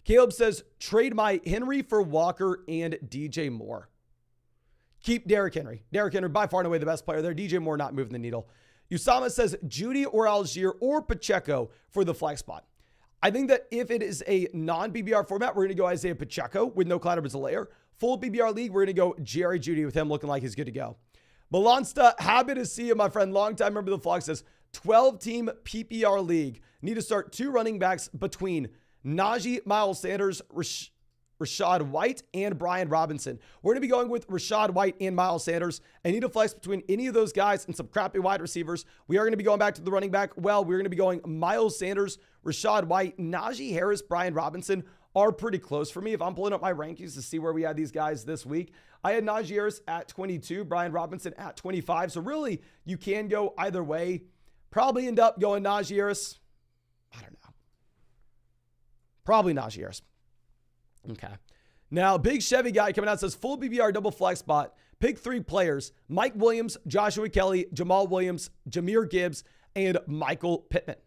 Caleb says, trade my Henry for Walker and DJ Moore. Keep Derrick Henry. Derrick Henry, by far and away the best player there. DJ Moore not moving the needle. Usama says, Judy or Algier or Pacheco for the flex spot. I think that if it is a non-PPR format, we're going to go Isaiah Pacheco with no Clyde Edwards-Helaire. Full PPR league, we're going to go Jerry Judy with him looking like he's good to go. Melansta, happy to see you, my friend. Longtime member of the flock, says 12-team PPR league. Need to start two running backs between Najee, Miles Sanders, Rachaad White, and Brian Robinson. We're going to be going with Rachaad White and Miles Sanders. I need to flex between any of those guys and some crappy wide receivers. We are going to be going back to the running back. Well, we're going to be going Miles Sanders, Rachaad White, Najee Harris, Brian Robinson are pretty close for me. If I'm pulling up my rankings to see where we had these guys this week, I had Najee Harris at 22, Brian Robinson at 25. So really, you can go either way. Probably end up going Najee Harris. I don't know. Probably Najee Harris. Okay. Now, Big Chevy guy coming out says, full BBR double flex spot. Pick 3 players. Mike Williams, Joshua Kelly, Jamal Williams, Jahmyr Gibbs, and Michael Pittman.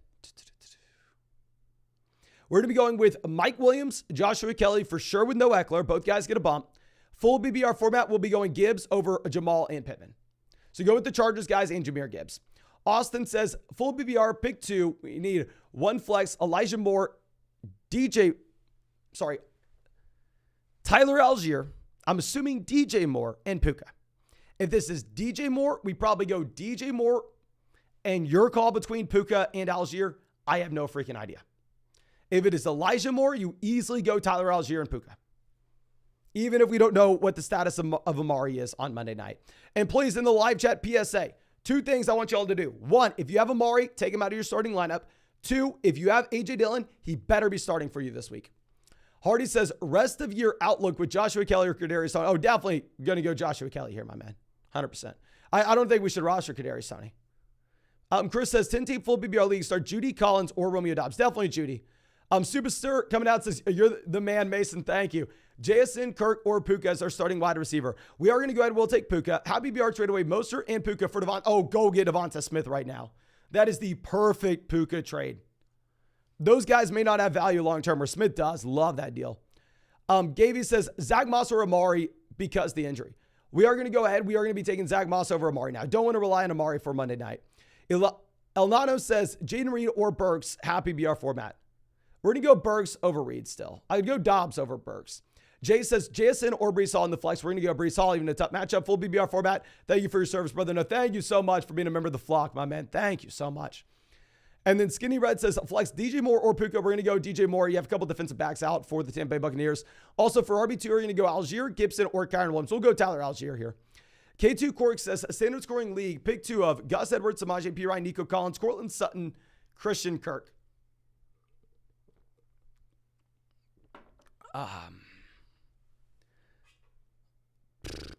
We're going to be going with Mike Williams, Joshua Kelly for sure with no Eckler. Both guys get a bump. Full BBR format, we'll be going Gibbs over Jamal and Pittman. So go with the Chargers guys and Jahmyr Gibbs. Austin says, full BBR, pick 2. We need 1 flex, Elijah Moore, Tyler Algier. I'm assuming DJ Moore and Puka. If this is DJ Moore, we probably go DJ Moore and your call between Puka and Algier. I have no freaking idea. If it is Elijah Moore, you easily go Tyler Algier and Puka. even if we don't know what the status of Amari is on Monday night. And please, in the live chat PSA, 2 things I want y'all to do. 1, if you have Amari, take him out of your starting lineup. 2, if you have A.J. Dillon, he better be starting for you this week. Hardy says, rest of year outlook with Joshua Kelly or Kadarius Toney. Oh, definitely going to go Joshua Kelly here, my man. 100%. I don't think we should roster Kadarius Toney. Chris says, 10-team full PPR league, start Judy Collins or Romeo Doubs. Definitely Judy. Superstar coming out says, you're the man, Mason. Thank you. JSN, Kirk, or Puka as our starting wide receiver. We are going to go ahead and we'll take Puka. Have BBR trade away Mostert and Puka for Devon. Oh, go get Devonta Smith right now. That is the perfect Puka trade. Those guys may not have value long-term, or Smith does. Love that deal. Gavy says, Zach Moss or Amari because the injury. We are going to go ahead. We are going to be taking Zach Moss over Amari now. Don't want to rely on Amari for Monday night. El Nano says, Jaden Reed or Burks, happy BR format. We're going to go Burks over Reed still. I'd go Dobbs over Burks. Jay says, JSN or Brees Hall in the flex. We're going to go Brees Hall, even a tough matchup, full BBR format. Thank you for your service, brother. No, thank you so much for being a member of the flock, my man. Thank you so much. And then Skinny Red says, flex DJ Moore or Puka. We're going to go DJ Moore. You have a couple defensive backs out for the Tampa Bay Buccaneers. Also for RB2, we're going to go Algier, Gibson, or Kyron Williams. We'll go Tyler Algier here. K2 Cork says, standard scoring league, pick 2 of Gus Edwards, Samaje Perine, Nico Collins, Cortland Sutton, Christian Kirk.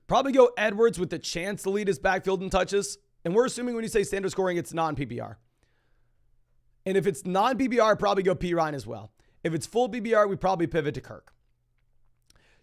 Probably go Edwards with the chance to lead his backfield in touches. And we're assuming when you say standard scoring, it's non-PPR. And if it's non-PPR, probably go Perine as well. If it's full PPR, we probably pivot to Kirk.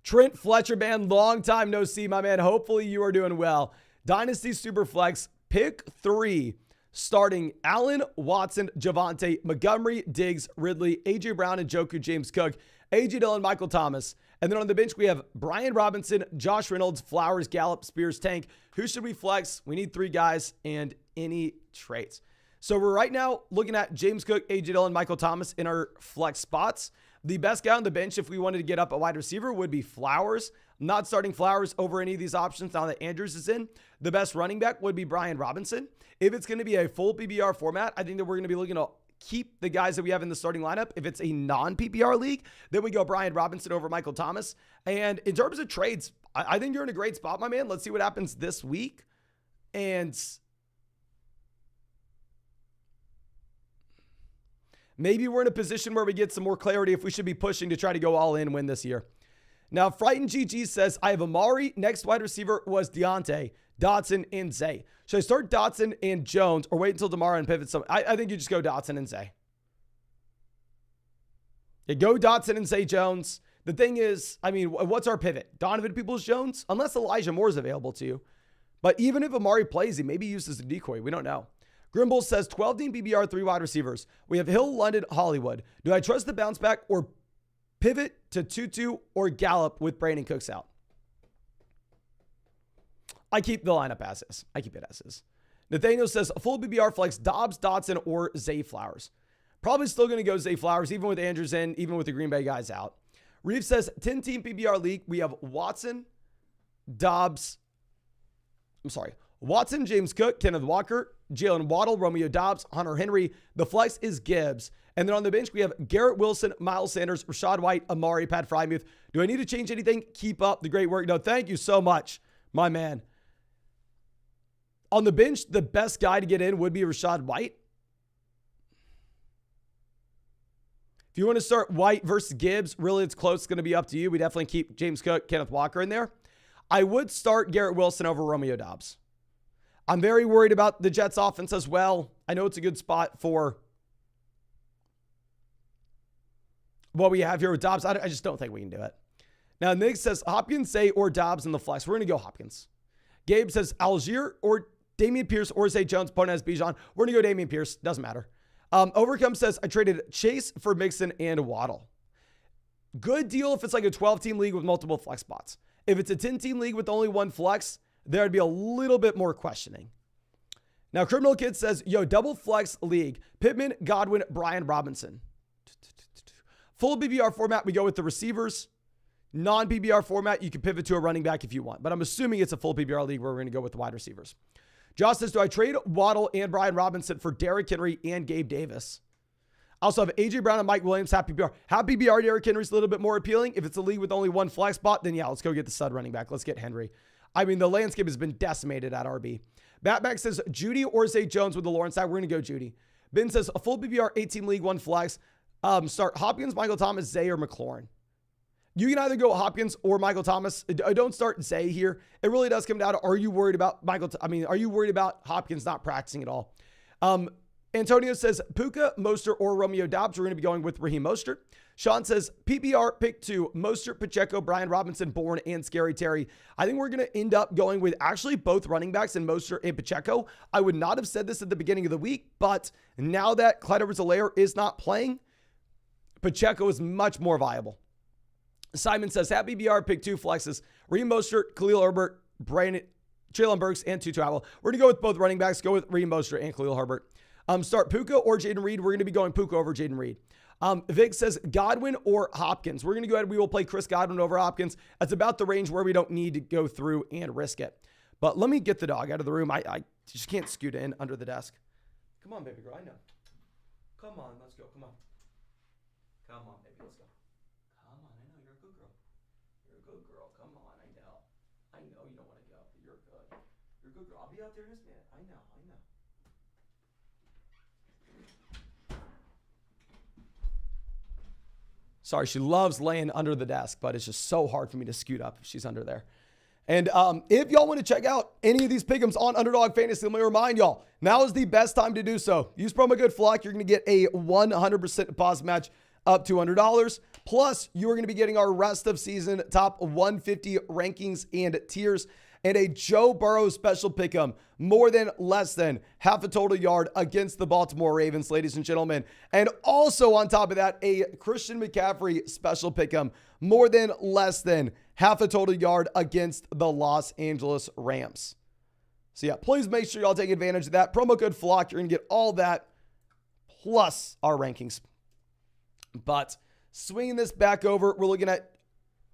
Trent Fletcher, man, long time no see, my man. Hopefully you are doing well. Dynasty Superflex, pick 3, starting Allen, Watson, Javonte, Montgomery, Diggs, Ridley, A.J. Brown, and Njoku, James Cook, A.J. Dillon, Michael Thomas. And then on the bench, we have Brian Robinson, Josh Reynolds, Flowers, Gallup, Spears, Tank. Who should we flex? We need 3 guys and any traits. So we're right now looking at James Cook, A.J. Dillon, Michael Thomas in our flex spots. The best guy on the bench, if we wanted to get up a wide receiver, would be Flowers. I'm not starting Flowers over any of these options now that Andrews is in. The best running back would be Brian Robinson. If it's going to be a full PPR format, I think that we're going to be looking to keep the guys that we have in the starting lineup. If it's a non-PPR league, then we go Brian Robinson over Michael Thomas. And in terms of trades, I think you're in a great spot, my man. Let's see what happens this week. And maybe we're in a position where we get some more clarity if we should be pushing to try to go all in win this year. Now, Frightened GG says, I have Amari. Next wide receiver was Deontay, Dotson, and Zay. Should I start Dotson and Jones or wait until tomorrow and pivot some? I think you just go Dotson and Zay. You go Dotson and Zay Jones. The thing is, I mean, what's our pivot? Donovan Peoples-Jones? Unless Elijah Moore is available to you. But even if Amari plays, he may be used as a decoy. We don't know. Grimble says 12-team PBR, 3 wide receivers. We have Hill, London, Hollywood. Do I trust the bounce back or pivot to Tutu or Gallup with Brandon Cooks out? I keep the lineup as is. I keep it as is. Nathaniel says full PBR flex Dobbs, Dotson, or Zay Flowers. Probably still going to go Zay Flowers, even with Andrews in, even with the Green Bay guys out. Reeves says 10-team PBR league. We have Watson, James Cook, Kenneth Walker, Jalen Waddle, Romeo Doubs, Hunter Henry. The flex is Gibbs. And then on the bench, we have Garrett Wilson, Miles Sanders, Rashad White, Amari, Pat Frymuth. Do I need to change anything? Keep up the great work. No, thank you so much, my man. On the bench, the best guy to get in would be Rashad White. If you want to start White versus Gibbs, really it's close. It's going to be up to you. We definitely keep James Cook, Kenneth Walker in there. I would start Garrett Wilson over Romeo Doubs. I'm very worried about the Jets offense as well. I know it's a good spot for what we have here with Dobbs. I just don't think we can do it. Now, Nick says Hopkins, Zay, or Dobbs in the flex. We're going to go Hopkins. Gabe says Algier or Damian Pierce or Zay Jones, Ponez, Bijan. We're going to go Damian Pierce. Doesn't matter. Overcome says I traded Chase for Mixon and Waddle. Good deal if it's like a 12-team league with multiple flex spots. If it's a 10-team league with only one flex, there'd be a little bit more questioning. Now, Criminal Kid says, yo, double flex league. Pittman, Godwin, Brian Robinson. Full BBR format, we go with the receivers. Non-PBR format, you can pivot to a running back if you want. But I'm assuming it's a full PBR league where we're going to go with the wide receivers. Josh says, do I trade Waddle and Brian Robinson for Derrick Henry and Gabe Davis? I also have A.J. Brown and Mike Williams. Happy BR. Happy BR. Derrick Henry's a little bit more appealing. If it's a league with only one flex spot, then yeah, let's go get the stud running back. Let's get Henry. I mean, the landscape has been decimated at RB. Batback says Judy or Zay Jones with the Lawrence side. We're going to go Judy. Ben says a full BBR 18 league, one flex. Start Hopkins, Michael Thomas, Zay, or McLaurin. You can either go Hopkins or Michael Thomas. Don't start Zay here. It really does come down to, are you worried about are you worried about Hopkins not practicing at all? Antonio says Puka, Mostert, or Romeo Doubs. We're going to be going with Raheem Mostert. Sean says PPR pick 2, Mostert, Pacheco, Brian Robinson, Bourne, and Scary Terry. I think we're going to end up going with actually both running backs in Mostert and Pacheco. I would not have said this at the beginning of the week, but now that Clyde Edwards-Helaire is not playing, Pacheco is much more viable. Simon says happy BR pick 2 flexes, Raheem Mostert, Khalil Herbert, Traylon Burks, and Tutu Atwell. We're going to go with both running backs. Go with Raheem Mostert and Khalil Herbert. Start Puka or Jaden Reed. We're going to be going Puka over Jaden Reed. Vic says Godwin or Hopkins. We're going to go ahead. We will play Chris Godwin over Hopkins. That's about the range where we don't need to go through and risk it. But let me get the dog out of the room. I just can't scoot in under the desk. Come on, baby girl. I know. Come on. Let's go. Come on. Come on, baby. Let's go. Come on. I know you're a good girl. You're a good girl. Come on. I know. I know you don't want to go, but you're good. You're a good girl. I'll be out there in a minute. I know. Sorry, she loves laying under the desk, but it's just so hard for me to scoot up if she's under there. And if y'all want to check out any of these pick'ems on Underdog Fantasy, let me remind y'all, now is the best time to do so. Use promo code FLOCK. You're going to get a 100% deposit match up to $100. Plus, you're going to be getting our rest of season top 150 rankings and tiers, and a Joe Burrow special pick'em, more than less than half a total yard against the Baltimore Ravens, ladies and gentlemen. And also on top of that, a Christian McCaffrey special pick'em, more than less than half a total yard against the Los Angeles Rams. So yeah, please make sure y'all take advantage of that. Promo code FLOCK. You're going to get all that plus our rankings. But swinging this back over, we're looking at,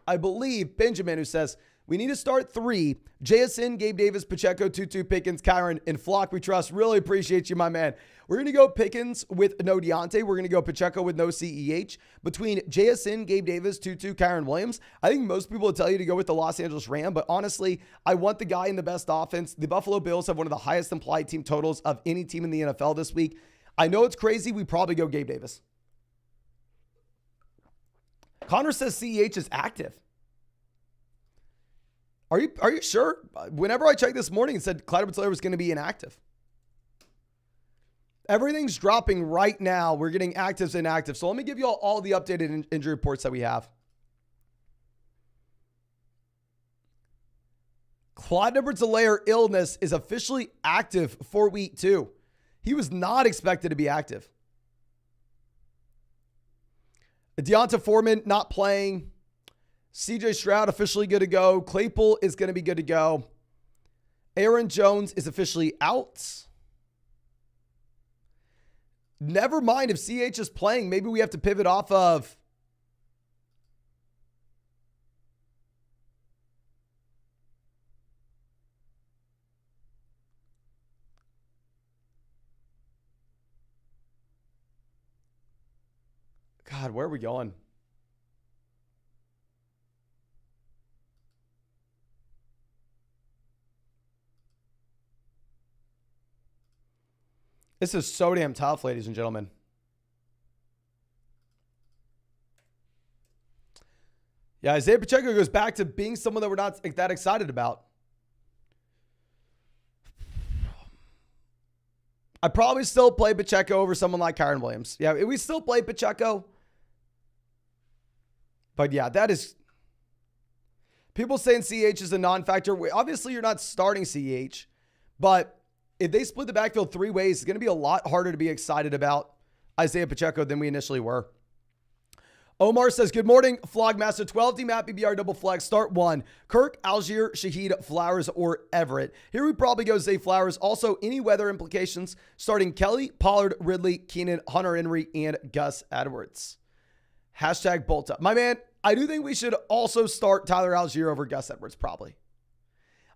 I believe, Benjamin, who says, we need to start 3. JSN, Gabe Davis, Pacheco, Tutu, Pickens, Kyron, and Flock. We trust. Really appreciate you, my man. We're going to go Pickens with no Deontay. We're going to go Pacheco with no CEH. Between JSN, Gabe Davis, Tutu, Kyron Williams, I think most people will tell you to go with the Los Angeles Ram, but honestly, I want the guy in the best offense. The Buffalo Bills have one of the highest implied team totals of any team in the NFL this week. I know it's crazy. We probably go Gabe Davis. Connor says CEH is active. Are you sure? Whenever I checked this morning, it said Clyde Edwards-Helaire was going to be inactive. Everything's dropping right now. We're getting actives and inactives. So let me give you all the updated injury reports that we have. Clyde Edwards-Helaire illness is officially active for week 2. He was not expected to be active. Deonta Foreman not playing. CJ Stroud officially good to go. Claypool is going to be good to go. Aaron Jones is officially out. Never mind if CH is playing. Maybe we have to pivot off of God, where are we going? This is so damn tough, ladies and gentlemen. Yeah, Isaiah Pacheco goes back to being someone that we're not that excited about. I'd probably still play Pacheco over someone like Kyron Williams. Yeah, we still play Pacheco. But yeah, that is... People saying CH is a non-factor. Obviously, you're not starting CH, but if they split the backfield 3 ways, it's going to be a lot harder to be excited about Isaiah Pacheco than we initially were. Omar says, good morning, Flogmaster. 12 team Matt BBR double flex. Start 1. Kirk, Algier, Shaheed, Flowers, or Everett. Here we probably go Zay Flowers. Also, any weather implications. Starting Kelly, Pollard, Ridley, Keenan, Hunter Henry, and Gus Edwards. Hashtag bolt up. My man, I do think we should also start Tyler Algier over Gus Edwards, probably.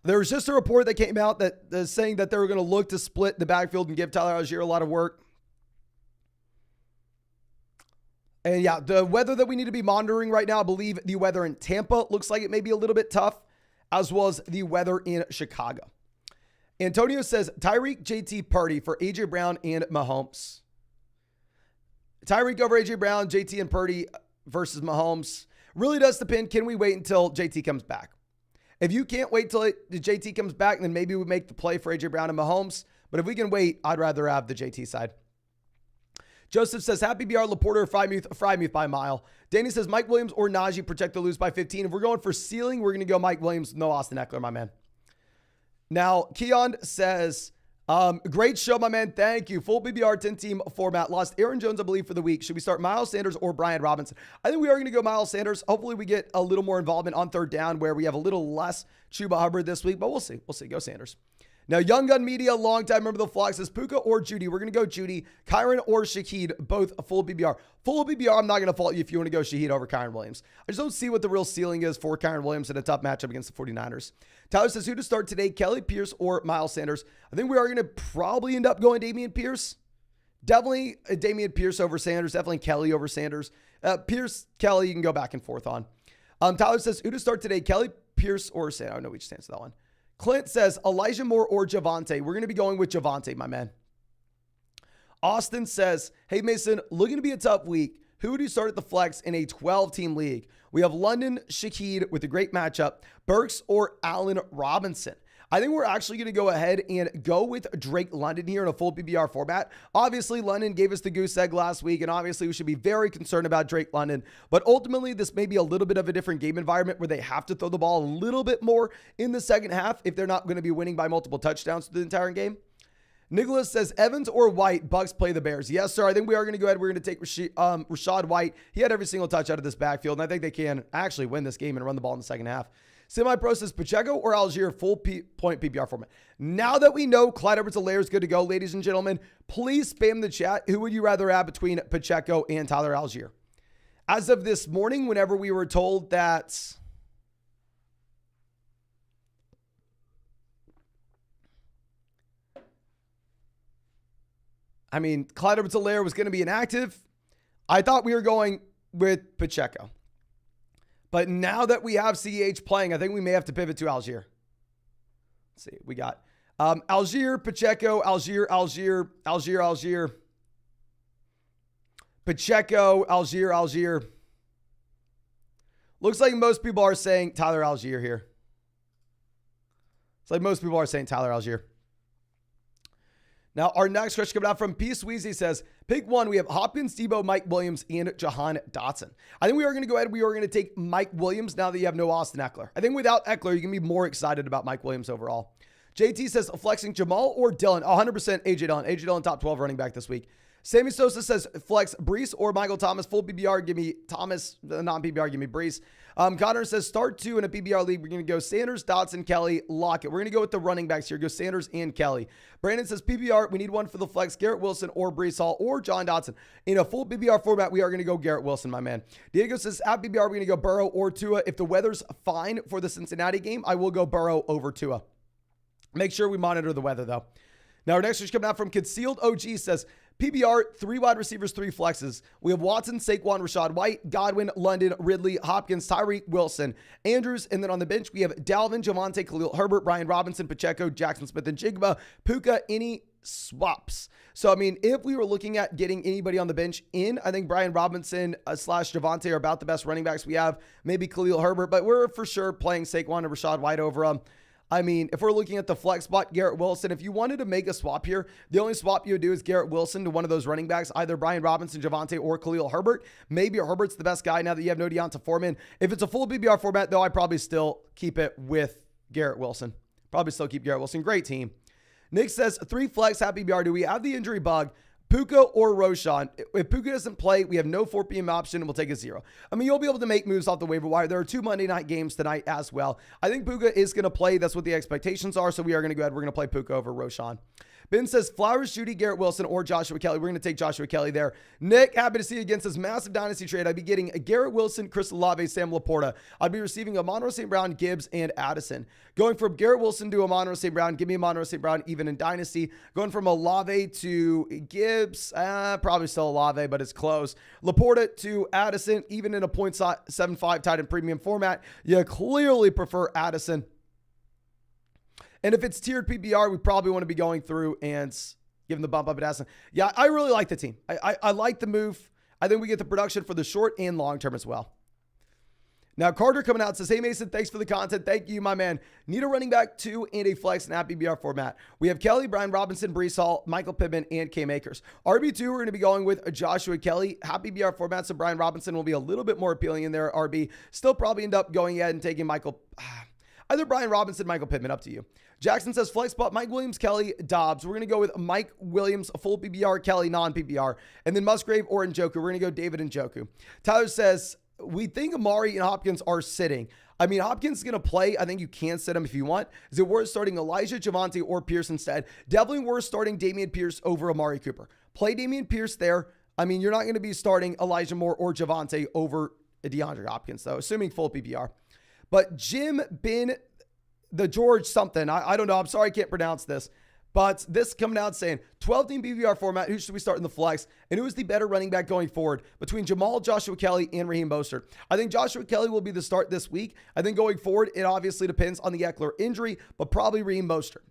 There was just a report that came out that is saying that they were going to look to split the backfield and give Tyler Algier a lot of work. And yeah, the weather that we need to be monitoring right now, I believe the weather in Tampa looks like it may be a little bit tough, as well as the weather in Chicago. Antonio says, Tyreek, JT, Purdy for AJ Brown and Mahomes. Tyreek over AJ Brown, JT and Purdy versus Mahomes. Really does depend. Can we wait until JT comes back? If you can't wait till the JT comes back, then maybe we make the play for AJ Brown and Mahomes. But if we can wait, I'd rather have the JT side. Joseph says, Happy BR, Laporta, or Frymuth by a mile. Danny says, Mike Williams or Najee protect the lose by 15. If we're going for ceiling, we're going to go Mike Williams, no Austin Eckler, my man. Now, Keon says, great show, my man. Thank you. Full BBR 10-team format. Lost Aaron Jones, I believe, for the week. Should we start Miles Sanders or Brian Robinson? I think we are going to go Miles Sanders. Hopefully, we get a little more involvement on third down where we have a little less Chuba Hubbard this week, but we'll see. We'll see. Go Sanders. Now, Young Gun Media, long time member of the flock, says Puka or Judy. We're going to go Judy. Kyron or Shaheed, both a full BBR. Full BBR, I'm not going to fault you if you want to go Shaheed over Kyron Williams. I just don't see what the real ceiling is for Kyron Williams in a tough matchup against the 49ers. Tyler says, who to start today, Kelly Pierce or Miles Sanders? I think we are going to probably end up going Dameon Pierce. Definitely Dameon Pierce over Sanders. Definitely Kelly over Sanders. Pierce, Kelly, you can go back and forth on. Tyler says, who to start today, Kelly Pierce or Sanders? I know which stands for that one. Clint says, Elijah Moore or Javonte. We're going to be going with Javonte, my man. Austin says, hey, Mason, looking to be a tough week. Who do you start at the flex in a 12-team league? We have London, Shaheed with a great matchup, Burks or Allen Robinson. I think we're actually going to go ahead and go with Drake London here in a full PPR format. Obviously, London gave us the goose egg last week, and obviously we should be very concerned about Drake London. But ultimately, this may be a little bit of a different game environment where they have to throw the ball a little bit more in the second half if they're not going to be winning by multiple touchdowns through the entire game. Nicholas says, Evans or White, Bucks play the Bears. Yes, sir. I think we are going to go ahead. We're going to take Rashad White. He had every single touch out of this backfield, and I think they can actually win this game and run the ball in the second half. Semi-Pro says Pacheco or Algier, full point PPR format. Now that we know Clyde Edwards-Helaire is good to go, ladies and gentlemen, please spam the chat. Who would you rather have between Pacheco and Tyler Algier? As of this morning, whenever we were told that Clyde Edwards-Helaire was going to be inactive, I thought we were going with Pacheco. But now that we have CEH playing, I think we may have to pivot to Algier. Let's see. We got Algier, Pacheco, Algier, Pacheco, Algier. Looks like most people are saying Tyler Algier here. It's like most people are saying Tyler Algier. Now, our next question coming out from P. Sweezy says, pick one. We have Hopkins, Debo, Mike Williams, and Jahan Dotson. I think we are going to go ahead. We are going to take Mike Williams now that you have no Austin Eckler. I think without Eckler, you can be more excited about Mike Williams overall. JT says, flexing Jamal or Dillon? 100% AJ Dillon. AJ Dillon, top 12 running back this week. Sammy Sosa says, flex Brees or Michael Thomas. Full PBR, give me Thomas. Non-PBR, give me Brees. Connor says, start two in a PBR league. We're going to go Sanders, Dotson, Kelly, Lockett. We're going to go with the running backs here. Go Sanders and Kelly. Brandon says, PBR, we need one for the flex. Garrett Wilson or Brees Hall or John Dotson. In a full PBR format, we are going to go Garrett Wilson, my man. Diego says, at PBR, we're going to go Burrow or Tua. If the weather's fine for the Cincinnati game, I will go Burrow over Tua. Make sure we monitor the weather, though. Now, our next one is coming out from Concealed OG says, PBR, 3 wide receivers, 3 flexes. We have Watson, Saquon, Rashad White, Godwin, London, Ridley, Hopkins, Tyreek, Wilson, Andrews. And then on the bench, we have Dalvin, Javonte, Khalil Herbert, Brian Robinson, Pacheco, Jackson Smith, and Jigba, Puka, any swaps. So, if we were looking at getting anybody on the bench in, I think Brian Robinson / Javonte are about the best running backs we have. Maybe Khalil Herbert, but we're for sure playing Saquon and Rashad White over them. If we're looking at the flex spot, Garrett Wilson, if you wanted to make a swap here, the only swap you would do is Garrett Wilson to one of those running backs, either Brian Robinson, Javonte, or Khalil Herbert. Maybe Herbert's the best guy now that you have no Deonta Foreman. If it's a full BBR format, though, I'd probably still keep it with Garrett Wilson. Probably still keep Garrett Wilson. Great team. Nick says, 3 flex, happy BR. Do we have the injury bug? Puka or Roshan? If Puka doesn't play, we have no 4 p.m. option and we'll take a 0. You'll be able to make moves off the waiver wire. There are 2 Monday night games tonight as well. I think Puka is going to play. That's what the expectations are. So we are going to go ahead. We're going to play Puka over Roshan. Ben says Flowers, Judy, Garrett Wilson, or Joshua Kelly. We're going to take Joshua Kelly there. Nick, happy to see you against this massive Dynasty trade. I'd be getting Garrett Wilson, Chris Olave, Sam Laporta. I'd be receiving Amon-Ra St. Brown, Gibbs, and Addison. Going from Garrett Wilson to Amon-Ra St. Brown. Give me Amon-Ra St. Brown even in Dynasty. Going from Olave to Gibbs. Probably still Olave, but it's close. Laporta to Addison, even in a 0.75 tight end premium format. You clearly prefer Addison. And if it's tiered PPR, we probably want to be going through and giving the bump up at Addison. Yeah, I really like the team. I like the move. I think we get the production for the short and long term as well. Now, Carter coming out says, hey, Mason, thanks for the content. Thank you, my man. Need a running back 2 and a flex in PPR format. We have Kelly, Brian Robinson, Breece Hall, Michael Pittman, and Cam Akers. RB2, we're going to be going with Joshua Kelly. PPR format, so Brian Robinson will be a little bit more appealing in there. RB still probably end up going ahead and taking either Brian Robinson, Michael Pittman, up to you. Jackson says flex spot, Mike Williams, Kelly, Dobbs. We're going to go with Mike Williams, full PPR, Kelly, non-PPR. And then Musgrave or Njoku. We're going to go David Njoku. Tyler says, we think Amari and Hopkins are sitting. I mean, Hopkins is going to play. I think you can sit him if you want. Is it worth starting Elijah, Javonte, or Pierce instead? Definitely worth starting Dameon Pierce over Amari Cooper. Play Dameon Pierce there. I mean, you're not going to be starting Elijah Moore or Javonte over DeAndre Hopkins, though, assuming full PPR. But Jim Bin, the George something, I don't know. I'm sorry I can't pronounce this. But this coming out saying 12-team PPR format, who should we start in the flex? And who is the better running back going forward between Jamal, Joshua Kelly, and Raheem Mostert? I think Joshua Kelly will be the start this week. I think going forward, it obviously depends on the Eckler injury, but probably Raheem Mostert.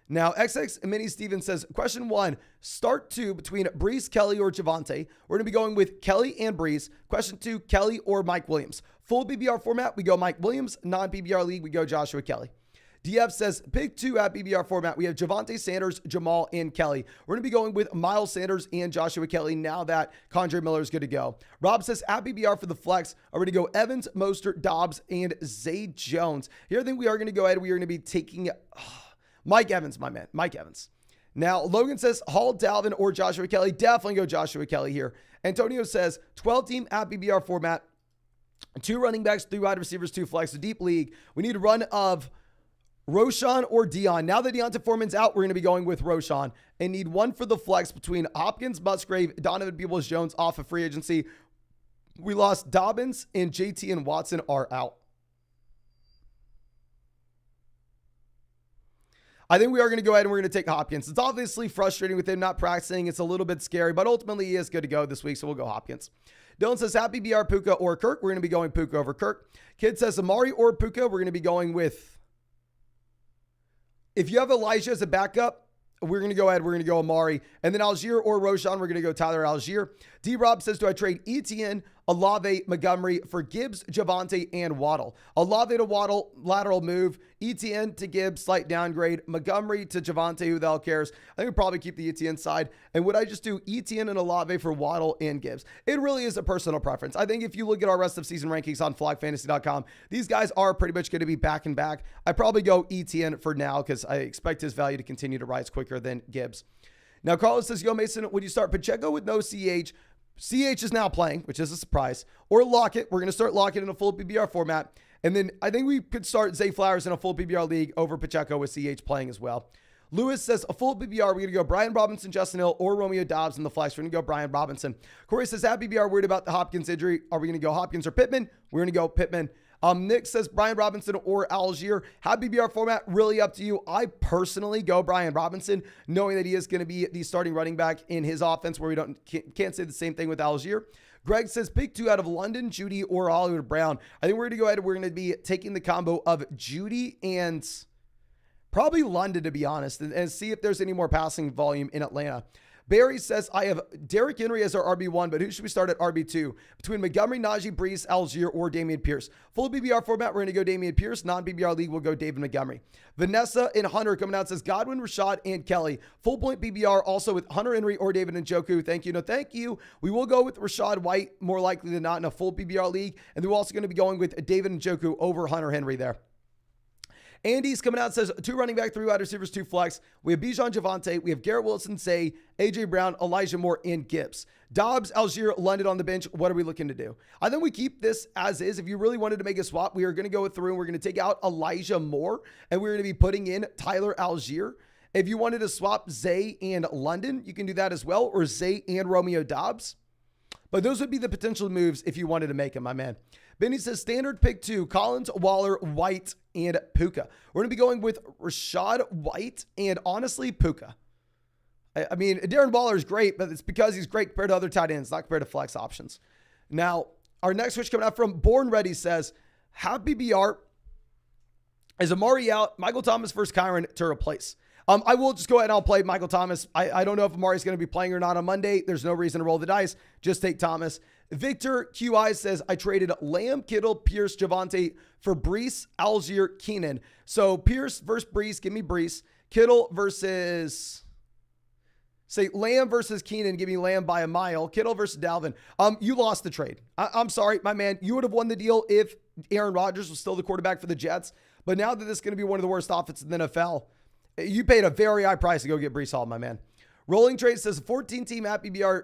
Now, XX Mini Steven says, question 1, start 2 between Breece, Kelly, or Javonte. We're going to be going with Kelly and Breece. Question 2, Kelly or Mike Williams. Full PPR format, we go Mike Williams. Non-PPR league, we go Joshua Kelly. DF says, pick 2 at PPR format. We have Javonte Sanders, Jamal, and Kelly. We're going to be going with Miles Sanders and Joshua Kelly now that Condre Miller is good to go. Rob says, at PPR for the flex, are going to go Evans, Mostert, Dobbs, and Zay Jones. Here, I think we are going to go ahead. We are going to be taking Mike Evans, my man. Mike Evans. Now, Logan says, Hall, Dalvin, or Joshua Kelly. Definitely go Joshua Kelly here. Antonio says, 12-team at PPR format. 2 running backs, 3 wide receivers, 2 flex. A deep league. We need a run of Roschon or Dion. Now that Deonta Foreman's out, we're going to be going with Roschon and need 1 for the flex between Hopkins, Musgrave, Donovan Peoples-Jones off of free agency. We lost Dobbins and JT and Watson are out. I think we are going to go ahead and we're going to take Hopkins. It's obviously frustrating with him not practicing. It's a little bit scary, but ultimately he is good to go this week, so we'll go Hopkins. Dylan says, happy BR, Puka, or Kirk. We're going to be going Puka over Kirk. Kid says, Amari or Puka. We're going to be going with... If you have Elijah as a backup, we're going to go ahead. We're going to go Amari. And then Algier or Roschon, we're going to go Tyler Algier. D-Rob says, do I trade Etienne, Olave, Montgomery for Gibbs, Javonte, and Waddle? Olave to Waddle, lateral move. Etienne to Gibbs, slight downgrade. Montgomery to Javonte, who the hell cares? I think we'll probably keep the Etienne side. And would I just do Etienne and Olave for Waddle and Gibbs? It really is a personal preference. I think if you look at our rest of season rankings on flockfantasy.com, these guys are pretty much going to be back and back. I probably go Etienne for now because I expect his value to continue to rise quicker than Gibbs. Now, Carlos says, yo, Mason, would you start Pacheco with no CH? CH is now playing, which is a surprise. Or Lockett. We're going to start Lockett in a full PPR format. And then I think we could start Zay Flowers in a full PPR league over Pacheco with CH playing as well. Lewis says, a full PPR, we're going to go Brian Robinson, Justin Hill, or Romeo Dobbs in the flex. We're going to go Brian Robinson. Corey says, at PPR, worried about the Hopkins injury. Are we going to go Hopkins or Pittman? We're going to go Pittman. Nick says Brian Robinson or Algier. Have PPR format, really up to you. I personally go Brian Robinson, knowing that he is going to be the starting running back in his offense, where we can't say the same thing with Algier. Greg says pick 2 out of London, Judy, or Hollywood Brown. I think we're going to go ahead and we're going to be taking the combo of Judy and probably London, to be honest, and see if there's any more passing volume in Atlanta. Barry says, I have Derrick Henry as our RB1, but who should we start at RB2? Between Montgomery, Najee, Breece, Algier, or Dameon Pierce. Full BBR format, we're going to go Dameon Pierce. Non-BBR league, we'll go David Montgomery. Vanessa and Hunter coming out says Godwin, Rashad, and Kelly. Full point BBR also with Hunter Henry or David Njoku. Thank you. No, thank you. We will go with Rashad White more likely than not in a full BBR league. And then we're also going to be going with David Njoku over Hunter Henry there. Andy's coming out and says 2 running back, 3 wide receivers, 2 flex. We have Bijan Javonte. We have Garrett Wilson, Say, AJ Brown, Elijah Moore, and Gibbs. Dobbs, Algier, London on the bench. What are we looking to do? I think we keep this as is. If you really wanted to make a swap, we are going to go through and we're going to take out Elijah Moore and we're going to be putting in Tyler Algier. If you wanted to swap Zay and London, you can do that as well, or Zay and Romeo Dobbs. But those would be the potential moves if you wanted to make them, my man. Benny says, standard pick 2, Collins, Waller, White, and Puka. We're going to be going with Rashad White and, honestly, Puka. I mean, Darren Waller is great, but it's because he's great compared to other tight ends, not compared to flex options. Now, our next switch coming out from Born Ready says, Happy BR, is Amari out? Michael Thomas versus Kyron to replace. I will just go ahead and I'll play Michael Thomas. I don't know if Amari's going to be playing or not on Monday. There's no reason to roll the dice. Just take Thomas. Victor QI says, I traded Lamb, Kittle, Pierce, Javonte for Brees, Algier, Keenan. So Pierce versus Brees. Give me Brees. Kittle versus, say, Lamb versus Keenan. Give me Lamb by a mile. Kittle versus Dalvin. You lost the trade. I'm sorry, my man. You would have won the deal if Aaron Rodgers was still the quarterback for the Jets. But now that this is going to be one of the worst offenses in the NFL, you paid a very high price to go get Brees Hall, my man. Rolling Trade says 14-team at PBR,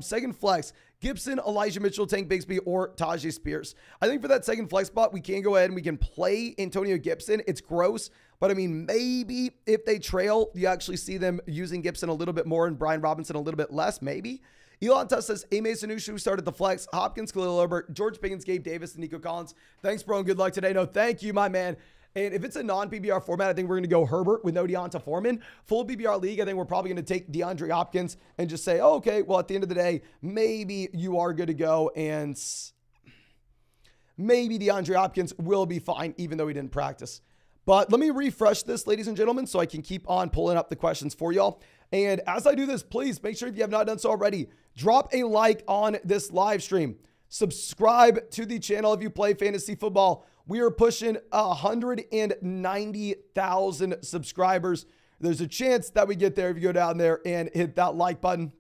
second flex, Gibson, Elijah Mitchell, Tank Bigsby, or Tajay Spears. I think for that second flex spot, we can go ahead and we can play Antonio Gibson. It's gross, but I mean, maybe if they trail, you actually see them using Gibson a little bit more and Brian Robinson a little bit less, maybe. Elon Tuss says, A. Mason Ushu started the flex, Hopkins, Khalil Herbert, George Pickens, Gabe Davis, and Nico Collins. Thanks, bro, and good luck today. No, thank you, my man. And if it's a non-PBR format, I think we're going to go Herbert with no Deonta Foreman. Full PBR league, I think we're probably going to take DeAndre Hopkins and just say, oh, okay, well, at the end of the day, maybe you are good to go. And maybe DeAndre Hopkins will be fine, even though he didn't practice. But let me refresh this, ladies and gentlemen, so I can keep on pulling up the questions for y'all. And as I do this, please make sure if you have not done so already, drop a like on this live stream. Subscribe to the channel if you play fantasy football. We are pushing 190,000 subscribers. There's a chance that we get there if you go down there and hit that like button.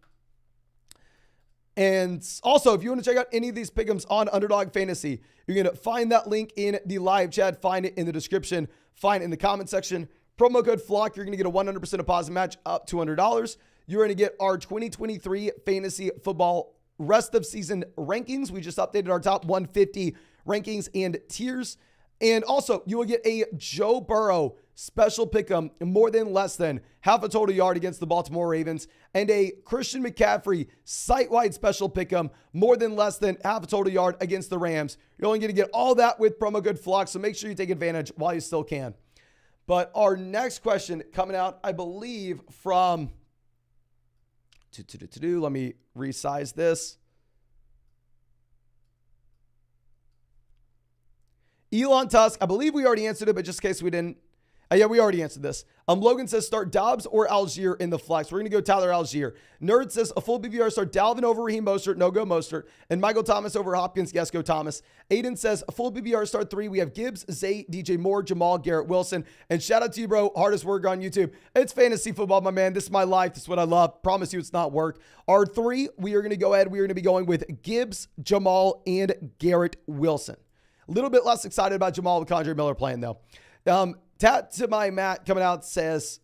And also, if you want to check out any of these pick'ems on Underdog Fantasy, you're going to find that link in the live chat, find it in the description, find it in the comment section. Promo code FLOCK, you're going to get a 100% deposit match up to $200. You're going to get our 2023 fantasy football rest of season rankings. We just updated our top 150 rankings and tiers. And also, you will get a Joe Burrow special pick'em, more than less than half a total yard against the Baltimore Ravens, and a Christian McCaffrey site-wide special pick'em, more than less than half a total yard against the Rams. You're only going to get all that with promo code FLOCK, so make sure you take advantage while you still can. But our next question coming out, I believe, from... Let me resize this. Elon Tusk, I believe we already answered it, but just in case we didn't. Yeah, we already answered this. Logan says start Dobbs or Algier in the flex. We're going to go Tyler Algier. Nerd says a full BBR start Dalvin over Raheem Mostert. No, go Mostert. And Michael Thomas over Hopkins. Yes, go Thomas. Aiden says a full BBR start 3. We have Gibbs, Zay, DJ Moore, Jamal, Garrett Wilson. And shout out to you, bro. Hardest work on YouTube. It's fantasy football, my man. This is my life. This is what I love. Promise you it's not work. Our 3, we are going to go ahead. We are going to be going with Gibbs, Jamal, and Garrett Wilson. A little bit less excited about Jamal with Condre Miller playing, though. Tat to my Matt coming out says,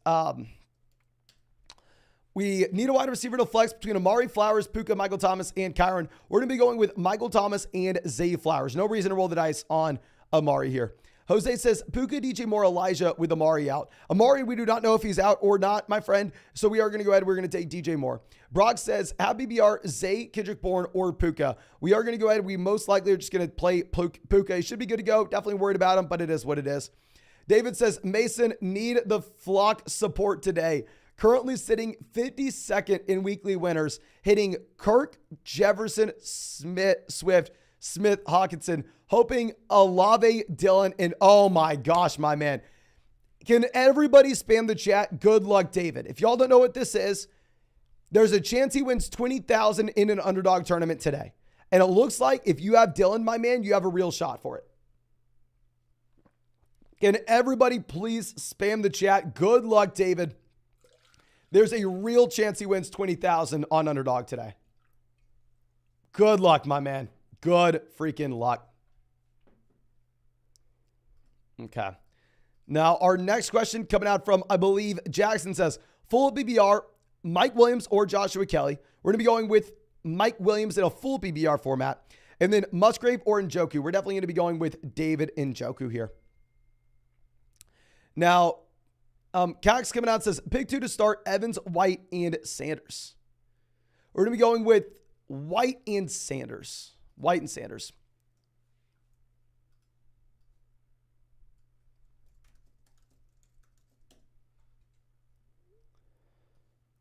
we need a wide receiver to flex between Amari, Flowers, Puka, Michael Thomas, and Kyron. We're going to be going with Michael Thomas and Zay Flowers. No reason to roll the dice on Amari here. Jose says, Puka, DJ Moore, Elijah with Amari out. Amari, we do not know if he's out or not, my friend. So we are going to go ahead. We're going to take DJ Moore. Brock says, have BBR, Zay, Kendrick Bourne, or Puka. We are going to go ahead. We most likely are just going to play Puka. He should be good to go. Definitely worried about him, but it is what it is. David says, Mason, need the flock support today. Currently sitting 52nd in weekly winners, hitting Kirk, Jefferson, Smith, Swift, Smith, Hawkinson, hoping Olave, Dillon, and oh my gosh, my man. Can everybody spam the chat? Good luck, David. If y'all don't know what this is, there's a chance he wins $20,000 in an underdog tournament today. And it looks like if you have Dillon, my man, you have a real shot for it. Can everybody please spam the chat? Good luck, David. There's a real chance he wins $20,000 on underdog today. Good luck, my man. Good freaking luck. Okay. Now, our next question coming out from, I believe, Jackson says, full BBR, Mike Williams or Joshua Kelly. We're going to be going with Mike Williams in a full BBR format. And then Musgrave or Njoku. We're definitely going to be going with David Njoku here. Now, Cax coming out says, pick 2 to start Evans, White, and Sanders. We're going to be going with White and Sanders. White and Sanders.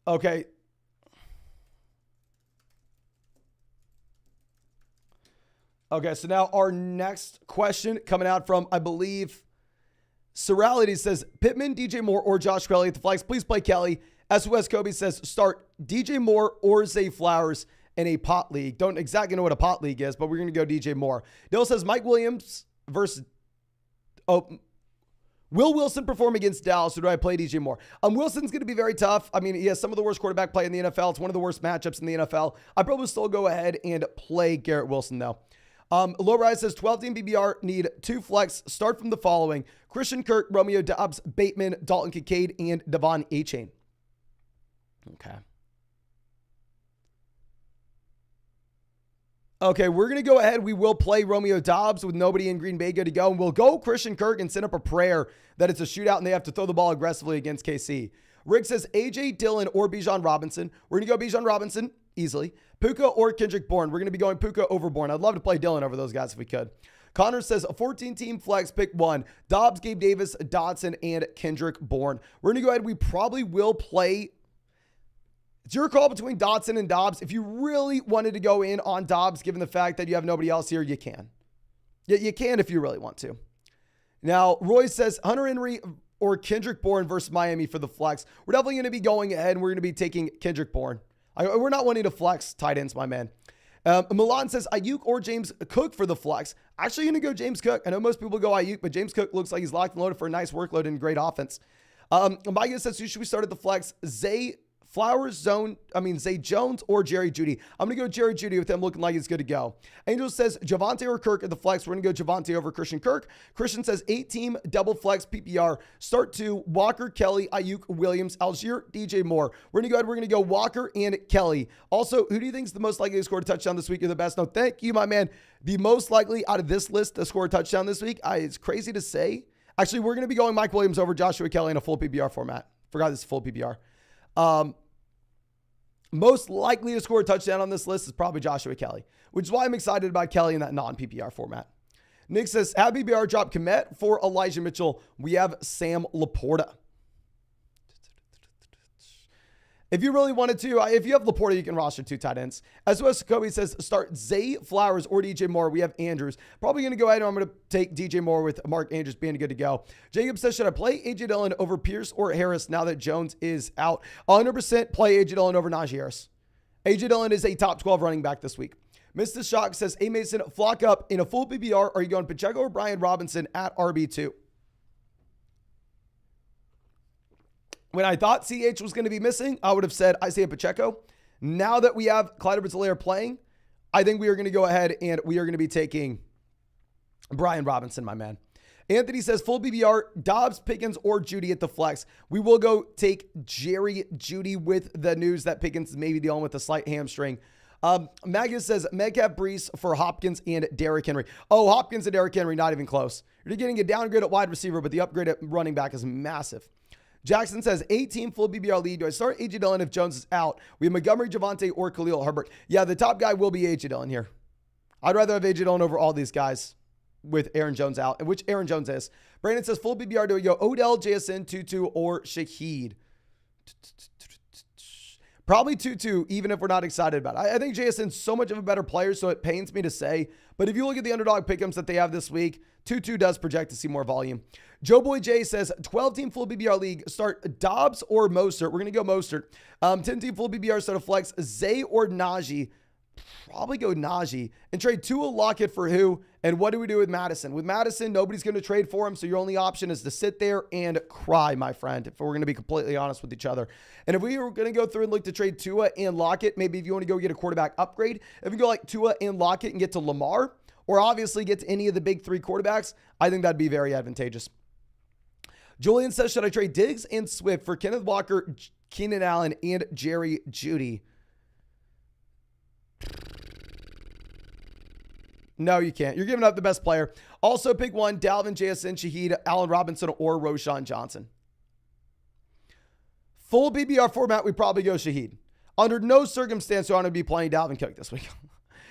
Okay. Okay, so now our next question coming out from, I believe, Serality says, Pittman, DJ Moore, or Josh Kelly at the flex. Please play Kelly. SOS Kobe says, start DJ Moore or Zay Flowers in a pot league. Don't exactly know what a pot league is, but we're going to go DJ Moore. Dill says, Mike Williams versus... Will Wilson perform against Dallas, or do I play DJ Moore? Wilson's going to be very tough. I mean, he has some of the worst quarterback play in the NFL. It's one of the worst matchups in the NFL. I'd probably still go ahead and play Garrett Wilson, though. Low Rise says 12-team BBR need 2 flex. Start from the following: Christian Kirk, Romeo Doubs, Bateman, Dalton Kincaid, and Devon Achane. Okay. Okay, we're going to go ahead. We will play Romeo Doubs with nobody in Green Bay good to go. And we'll go Christian Kirk and send up a prayer that it's a shootout and they have to throw the ball aggressively against KC. Rick says AJ Dillon or Bijan Robinson. We're going to go Bijan Robinson easily. Puka or Kendrick Bourne. We're going to be going Puka over Bourne. I'd love to play Dillon over those guys if we could. Connor says a 14-team flex, pick 1. Dobbs, Gabe Davis, Dotson, and Kendrick Bourne. We're going to go ahead. We probably will play... It's your call between Dotson and Dobbs. If you really wanted to go in on Dobbs, given the fact that you have nobody else here, you can. Yeah, you can if you really want to. Now, Roy says Hunter Henry or Kendrick Bourne versus Miami for the flex. We're definitely going to be going ahead and we're going to be taking Kendrick Bourne. We're not wanting to flex tight ends, my man. Milan says Ayuk or James Cook for the flex. Actually going to go James Cook. I know most people go Ayuk, but James Cook looks like he's locked and loaded for a nice workload and great offense. Mike says, who should we start at the flex? Zay Jones or Jerry Jeudy. I'm going to go Jerry Jeudy with him looking like he's good to go. Angel says Javonte or Kirk at the flex. We're going to go Javonte over Christian Kirk. Christian says 8-team double flex PPR. Start 2, Walker, Kelly, Ayuk, Williams, Algier, DJ Moore. We're going to go ahead. We're going to go Walker and Kelly. Also, who do you think is the most likely to score a touchdown this week? You're the best. No, thank you, my man. The most likely out of this list to score a touchdown this week, it's crazy to say. Actually, we're going to be going Mike Williams over Joshua Kelly in a full PPR format. Forgot this is full PPR. Most likely to score a touchdown on this list is probably Joshua Kelly, which is why I'm excited about Kelly in that non-PPR format. Nick says, have PPR drop Komet for Elijah Mitchell. We have Sam Laporta. If you really wanted to, if you have Laporta, you can roster 2 tight ends. SOS Kobe says, start Zay Flowers or DJ Moore. We have Andrews. Probably going to go ahead and I'm going to take DJ Moore with Mark Andrews being good to go. Jacob says, should I play AJ Dillon over Pierce or Harris now that Jones is out? 100% play AJ Dillon over Najee Harris. AJ Dillon is a top 12 running back this week. Mr. Shock says, A Mason, flock up in a full PPR. Are you going Pacheco or Brian Robinson at RB2? When I thought CH was going to be missing, I would have said Isaiah Pacheco. Now that we have Clyde Edwards-Helaire playing, I think we are going to go ahead and we are going to be taking Brian Robinson, my man. Anthony says full BBR, Dobbs, Pickens, or Jeudy at the flex. We will go take Jerry Jeudy with the news that Pickens is maybe dealing with a slight hamstring. Magus says Metcalf, Brees for Hopkins and Derrick Henry. Oh, Hopkins and Derrick Henry, not even close. You're getting a downgrade at wide receiver, but the upgrade at running back is massive. Jackson says 8-team full BBR lead. Do I start A.J. Dillon if Jones is out? We have Montgomery, Javonte, or Khalil Herbert. Yeah, the top guy will be A.J. Dillon here. I'd rather have A.J. Dillon over all these guys with Aaron Jones out, and which Aaron Jones is. Brandon says full BBR. Do we go Odell, JSN, Tutu, or Shaheed? Probably Tutu, even if we're not excited about it. I think JSN's so much of a better player, so it pains me to say. But if you look at the underdog pick'ems that they have this week, Tutu does project to see more volume. Joe Boy J says 12-team full BBR league. Start Dobbs or Mostert. We're going to go Mostert. 10-team full BBR start a flex. Zay or Najee. Probably go Najee. And trade Tua Lockett for who? And what do we do with Madison? With Madison, nobody's going to trade for him. So your only option is to sit there and cry, my friend, if we're going to be completely honest with each other. And if we were going to go through and look to trade Tua and Lockett, maybe if you want to go get a quarterback upgrade, if you go like Tua and Lockett and get to Lamar, or obviously get to any of the big 3 quarterbacks, I think that'd be very advantageous. Julian says, should I trade Diggs and Swift for Kenneth Walker, Keenan Allen, and Jerry Jeudy? No, you can't. You're giving up the best player. Also, pick 1, Dalvin, JSN, Shaheed, Allen Robinson, or Roshan Johnson. Full PPR format, we probably go Shaheed. Under no circumstance do I want to be playing Dalvin Cook this week.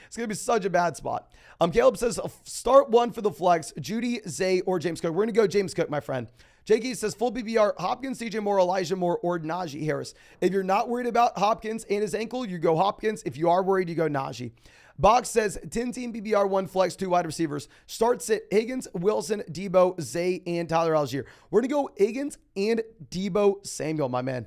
It's going to be such a bad spot. Caleb says, start one for the flex, Judy, Zay, or James Cook. We're going to go James Cook, my friend. Jakey says, full PPR, Hopkins, DJ Moore, Elijah Moore, or Najee Harris. If you're not worried about Hopkins and his ankle, you go Hopkins. If you are worried, you go Najee. Box says 10-team PPR, 1 flex, 2 wide receivers. Start sit Higgins, Wilson, Debo, Zay, and Tyler Algier. We're going to go Higgins and Debo Samuel, my man.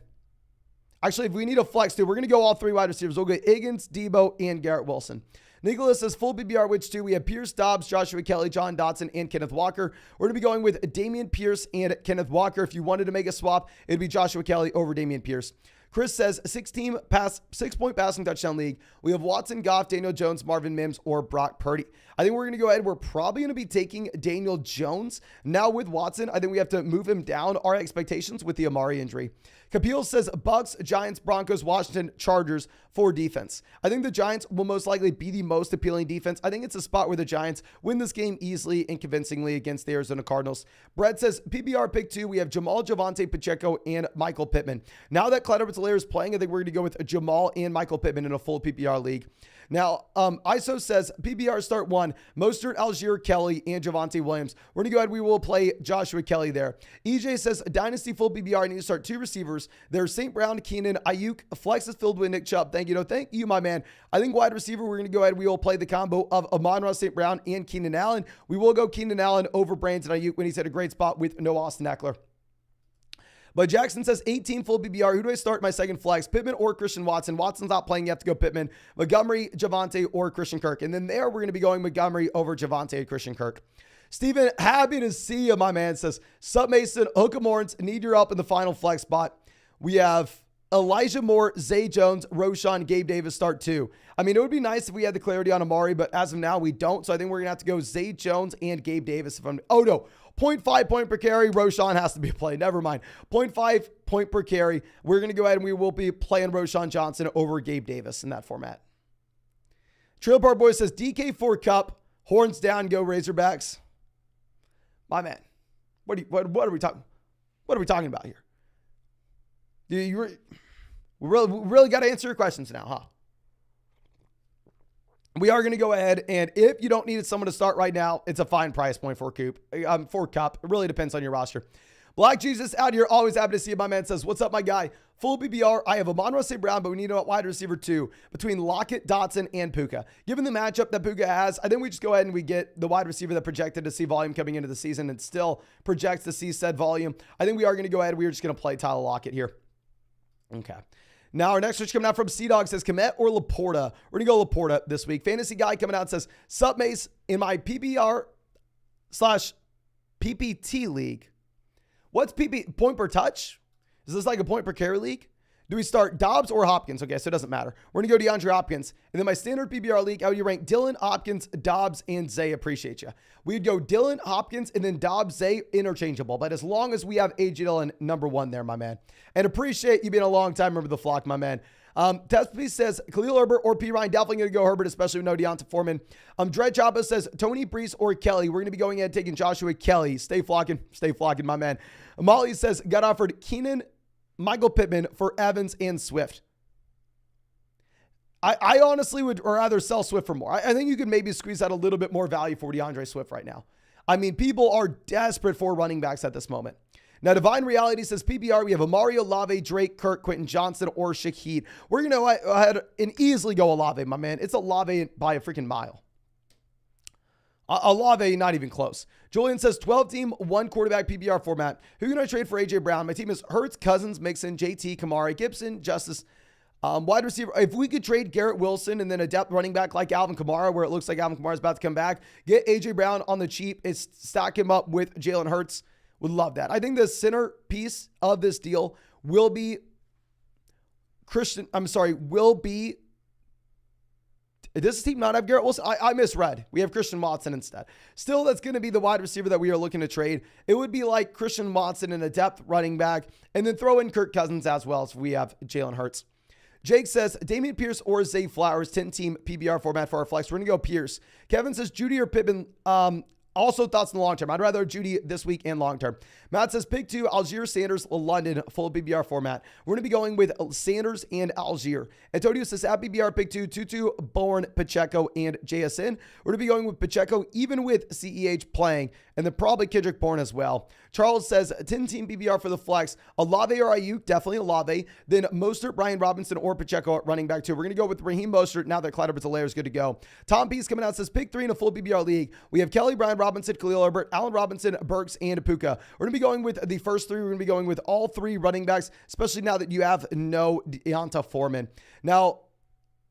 Actually, if we need a flex too, we're going to go all 3 wide receivers. We'll go Higgins, Debo, and Garrett Wilson. Nicholas says full PPR, which 2? We have Pierce, Dobbs, Joshua Kelly, John Dotson, and Kenneth Walker. We're going to be going with Damian Pierce and Kenneth Walker. If you wanted to make a swap, it'd be Joshua Kelly over Damian Pierce. Chris says 6-point passing touchdown league. We have Watson, Goff, Daniel Jones, Marvin Mims, or Brock Purdy. I think we're going to go ahead. We're probably going to be taking Daniel Jones. Now with Watson, I think we have to move him down our expectations with the Amari injury. Kapil says Bucks, Giants, Broncos, Washington, Chargers for defense. I think the Giants will most likely be the most appealing defense. I think it's a spot where the Giants win this game easily and convincingly against the Arizona Cardinals. Brett says PPR pick 2. We have Jamal, Javonte, Pacheco, and Michael Pittman. Now that Clyde Edwards-Helaire is playing, I think we're going to go with Jamal and Michael Pittman in a full PPR league. Now, ISO says PPR start 1, Mostert, Algier, Kelly, and Javonte Williams. We're going to go ahead. We will play Joshua Kelly there. EJ says Dynasty full PPR. I need to start 2 receivers. There's St. Brown, Keenan, Ayuk. Flex is filled with Nick Chubb. Thank you. No, thank you, my man. I think wide receiver, we're going to go ahead. We will play the combo of Amon-Ra St. Brown and Keenan Allen. We will go Keenan Allen over Brands and Ayuk when he's at a great spot with no Austin Eckler. But Jackson says 18 full PPR. Who do I start my second flex? Pittman or Christian Watson? Watson's not playing. You have to go Pittman. Montgomery, Javonte, or Christian Kirk. And then there, we're going to be going Montgomery over Javonte and Christian Kirk. Steven, happy to see you, my man. Says, sup, Mason, Hook 'em Horns, need your help in the final flex spot. We have Elijah Moore, Zay Jones, Roshan, Gabe Davis start 2. I mean, it would be nice if we had the clarity on Amari, but as of now, we don't. So I think we're going to have to go Zay Jones and Gabe Davis. Oh, no. 0.5 point per carry. Roshan has to be played. Never mind. 0.5 point per carry. We're going to go ahead and we will be playing Roshan Johnson over Gabe Davis in that format. Trail Park Boy says DK for Cup. Horns down. Go Razorbacks. My man. What are we talking? What are we talking about here? We really got to answer your questions now, huh? We are going to go ahead, and if you don't need someone to start right now, it's a fine price point for Cup. It really depends on your roster. Black Jesus out here, always happy to see you. My man says, what's up, my guy? Full PPR. I have Amon-Ra St. Brown, but we need a wide receiver 2 between Lockett, Dotson, and Puka. Given the matchup that Puka has, I think we just go ahead and we get the wide receiver that projected to see volume coming into the season and still projects to see said volume. I think we are going to go ahead. We are just going to play Tyler Lockett here. Okay. Now, our next switch coming out from C-Dog says, Komet or Laporta? We're going to go Laporta this week. Fantasy guy coming out says, sup, Mace, in my PPR/PPT league. What's point per touch? Is this like a point per carry league? Do we start Dobbs or Hopkins? Okay, so it doesn't matter. We're going to go DeAndre Hopkins. And then my standard PPR league, how would you rank Dillon, Hopkins, Dobbs, and Zay? Appreciate you. We'd go Dillon, Hopkins, and then Dobbs, Zay, interchangeable. But as long as we have A.J. Dillon number 1 there, my man. And appreciate you being a long time member of the flock, my man. Tespy says Khalil Herbert or P. Ryan. Definitely going to go Herbert, especially with no Deonta Foreman. Dred Chapa says Tony Brees or Kelly. We're going to be going ahead and taking Joshua Kelly. Stay flocking, my man. Molly says got offered Keenan, Michael Pittman for Evans and Swift. I honestly would rather sell Swift for more. I think you could maybe squeeze out a little bit more value for DeAndre Swift right now. I mean, people are desperate for running backs at this moment. Now, Divine Reality says PPR, we have Amari, Olave, Drake, Kirk, Quentin Johnson, or Shaheed. We're going to go ahead and easily go Olave, my man. It's Olave by a freaking mile. Olave, not even close. Julian says 12-team, 1 quarterback PPR format. Who can I trade for A.J. Brown? My team is Hurts, Cousins, Mixon, JT, Kamara, Gibson, Justice, wide receiver. If we could trade Garrett Wilson and then a depth running back like Alvin Kamara, where it looks like Alvin Kamara is about to come back, get A.J. Brown on the cheap, stack him up with Jalen Hurts. Would love that. I think the centerpiece of this deal will be does this team not have Garrett Wilson? I misread. We have Christian Watson instead. Still, that's going to be the wide receiver that we are looking to trade. It would be like Christian Watson in a depth running back, and then throw in Kirk Cousins as well if we have Jalen Hurts. Jake says, Damian Pierce or Zay Flowers, 10-team PBR format for our flex. We're going to go Pierce. Kevin says, Judy or Pittman. Also, thoughts in the long term. I'd rather Judy this week and long term. Matt says, pick 2, Algier, Sanders, London, full PBR format. We're going to be going with Sanders and Algier. Antonio says, at PBR, pick 2, Tutu, Bourne, Pacheco, and JSN. We're going to be going with Pacheco, even with CEH playing, and then probably Kendrick Bourne as well. Charles says, 10-team PBR for the flex. Olave or Ayuk, definitely Olave. Then Mostert, Brian Robinson, or Pacheco at running back 2. We're going to go with Raheem Mostert now that Clyde Edwards-Helaire is good to go. Tom P's coming out, says, pick 3 in a full PBR league. We have Kelly, Brian Robinson, Khalil Herbert, Allen Robinson, Burks, and Puka. We're going to be going with the first 3. We're going to be going with all 3 running backs, especially now that you have no Deonta Foreman. Now,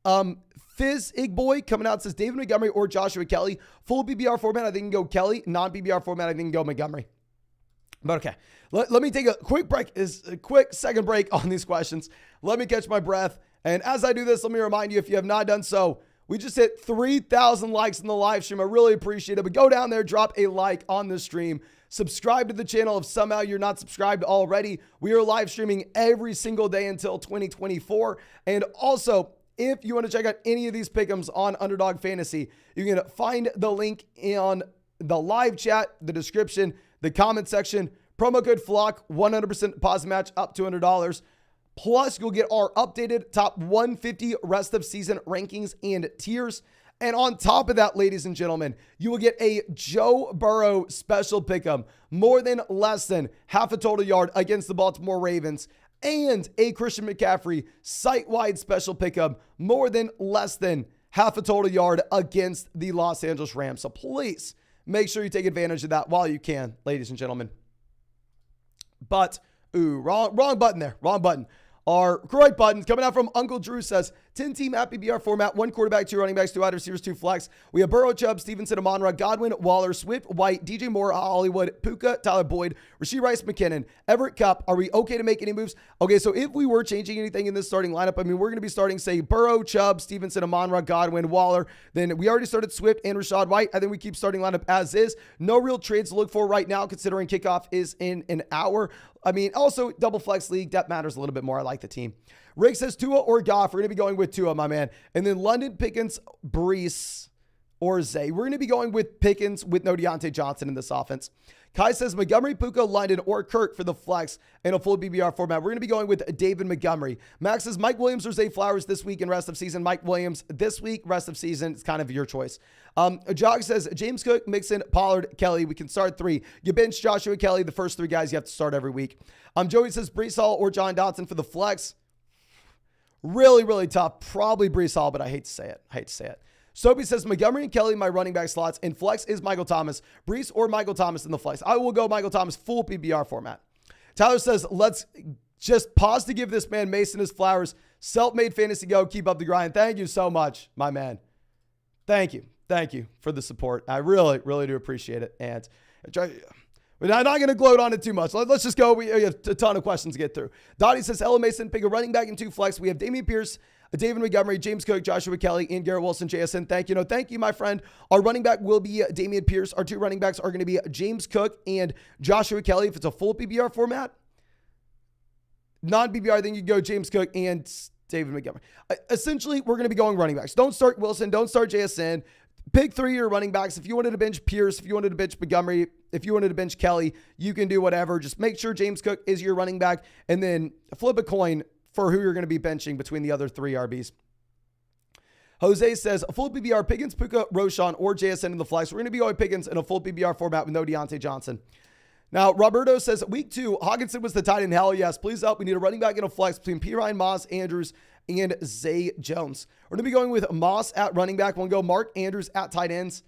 Fizz Igboy coming out, says David Montgomery or Joshua Kelly. Full PBR format, I think you can go Kelly. Non-PBR format, I think you can go Montgomery. But okay, let me take a quick break, a quick second break on these questions. Let me catch my breath. And as I do this, let me remind you, if you have not done so, we just hit 3,000 likes in the live stream. I really appreciate it. But go down there, drop a like on the stream. Subscribe to the channel if somehow you're not subscribed already. We are live streaming every single day until 2024. And also, if you want to check out any of these pick'ems on Underdog Fantasy, you can find the link in the live chat, the description, the comment section. Promo code FLOCK, 100% deposit match up to $100. Plus, you'll get our updated top 150 rest of season rankings and tiers. And on top of that, ladies and gentlemen, you will get a Joe Burrow special pick'em, more than less than half a total yard against the Baltimore Ravens, and a Christian McCaffrey site-wide special pick'em, more than less than half a total yard against the Los Angeles Rams. So please make sure you take advantage of that while you can, ladies and gentlemen. But, wrong button there. Wrong button. Our correct button coming out from Uncle Drew says 10-team at PBR format, 1 quarterback, 2 running backs, 2 wide receivers, 2 flex. We have Burrow, Chubb, Stevenson, Amon-Ra, Godwin, Waller, Swift, White, DJ Moore, Hollywood, Puka, Tyler Boyd, Rashee Rice, McKinnon, Everett Kupp. Are we okay to make any moves? Okay, so if we were changing anything in this starting lineup, I mean, we're going to be starting, say, Burrow, Chubb, Stevenson, Amon-Ra, Godwin, Waller. Then we already started Swift and Rashad White. I think we keep starting lineup as is. No real trades to look for right now, considering kickoff is in an hour. I mean, also double flex league, that matters a little bit more. I like the team. Rick says Tua or Goff. We're going to be going with Tua, my man. And then London, Pickens, Brees, or Zay. We're going to be going with Pickens with no Deontay Johnson in this offense. Kai says Montgomery, Puka, London, or Kirk for the flex in a full BBR format. We're going to be going with David Montgomery. Max says Mike Williams or Zay Flowers this week and rest of season. Mike Williams this week, rest of season. It's kind of your choice. Jog says James Cook, Mixon, Pollard, Kelly. We can start 3. You bench Joshua Kelly, the first 3 guys you have to start every week. Joey says Brees Hall or John Dotson for the flex. Really, really tough. Probably Brees Hall, but I hate to say it. Soapy says Montgomery and Kelly, my running back slots, and flex is Michael Thomas. Brees or Michael Thomas in the flex. I will go Michael Thomas full PBR format. Tyler says, let's just pause to give this man Mason his flowers. Self-made fantasy go. Keep up the grind. Thank you so much, my man. Thank you. Thank you for the support. I really, really do appreciate it. And we're not going to gloat on it too much. Let's just go. We have a ton of questions to get through. Dottie says, Ella Mason, pick a running back and 2 flex. We have Dameon Pierce, David Montgomery, James Cook, Joshua Kelly, and Garrett Wilson, JSN. Thank you. No, thank you, my friend. Our running back will be Dameon Pierce. Our 2 running backs are going to be James Cook and Joshua Kelly. If it's a full PBR format, non-PBR, then you go James Cook and David Montgomery. Essentially, we're going to be going running backs. Don't start Wilson. Don't start JSN. Pick 3 of your running backs. If you wanted to bench Pierce, if you wanted to bench Montgomery, if you wanted to bench Kelly, you can do whatever. Just make sure James Cook is your running back and then flip a coin for who you're going to be benching between the other 3 RBs. Jose says, a full PBR, Pickens, Puka, Roshan, or JSN in the flex. We're going to be going Pickens in a full PBR format with no Deontay Johnson. Now, Roberto says, week 2, Hawkinson was the tight end. Hell yes, please help. We need a running back in a flex between P. Ryan, Moss, Andrews, and Zay Jones. We're going to be going with Moss at running back. We'll go Mark Andrews at tight ends.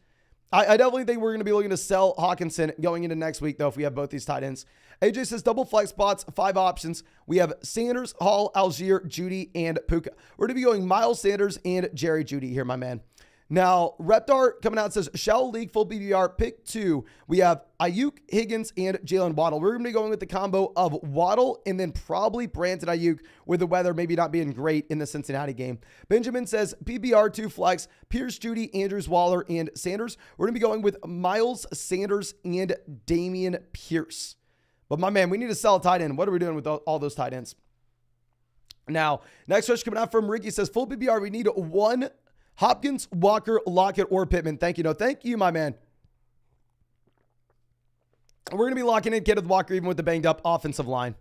I definitely think we're going to be looking to sell Hawkinson going into next week, though, if we have both these tight ends. AJ says double flex spots, 5 options. We have Sanders, Hall, Algier, Judy, and Puka. We're going to be going Miles Sanders and Jerry Judy here, my man. Now, Reptar coming out says, Shell League full BBR, pick 2. We have Ayuk, Higgins, and Jalen Waddle. We're going to be going with the combo of Waddle and then probably Brandon Ayuk with the weather maybe not being great in the Cincinnati game. Benjamin says, PBR 2 flex, Pierce, Judy, Andrews, Waller, and Sanders. We're going to be going with Miles Sanders and Dameon Pierce. But my man, we need to sell a tight end. What are we doing with all those tight ends? Now, next question coming out from Ricky says, full PBR, we need 1 Hopkins, Walker, Lockett, or Pittman. Thank you. No, thank you, my man. We're going to be locking in Kenneth Walker even with the banged up offensive line.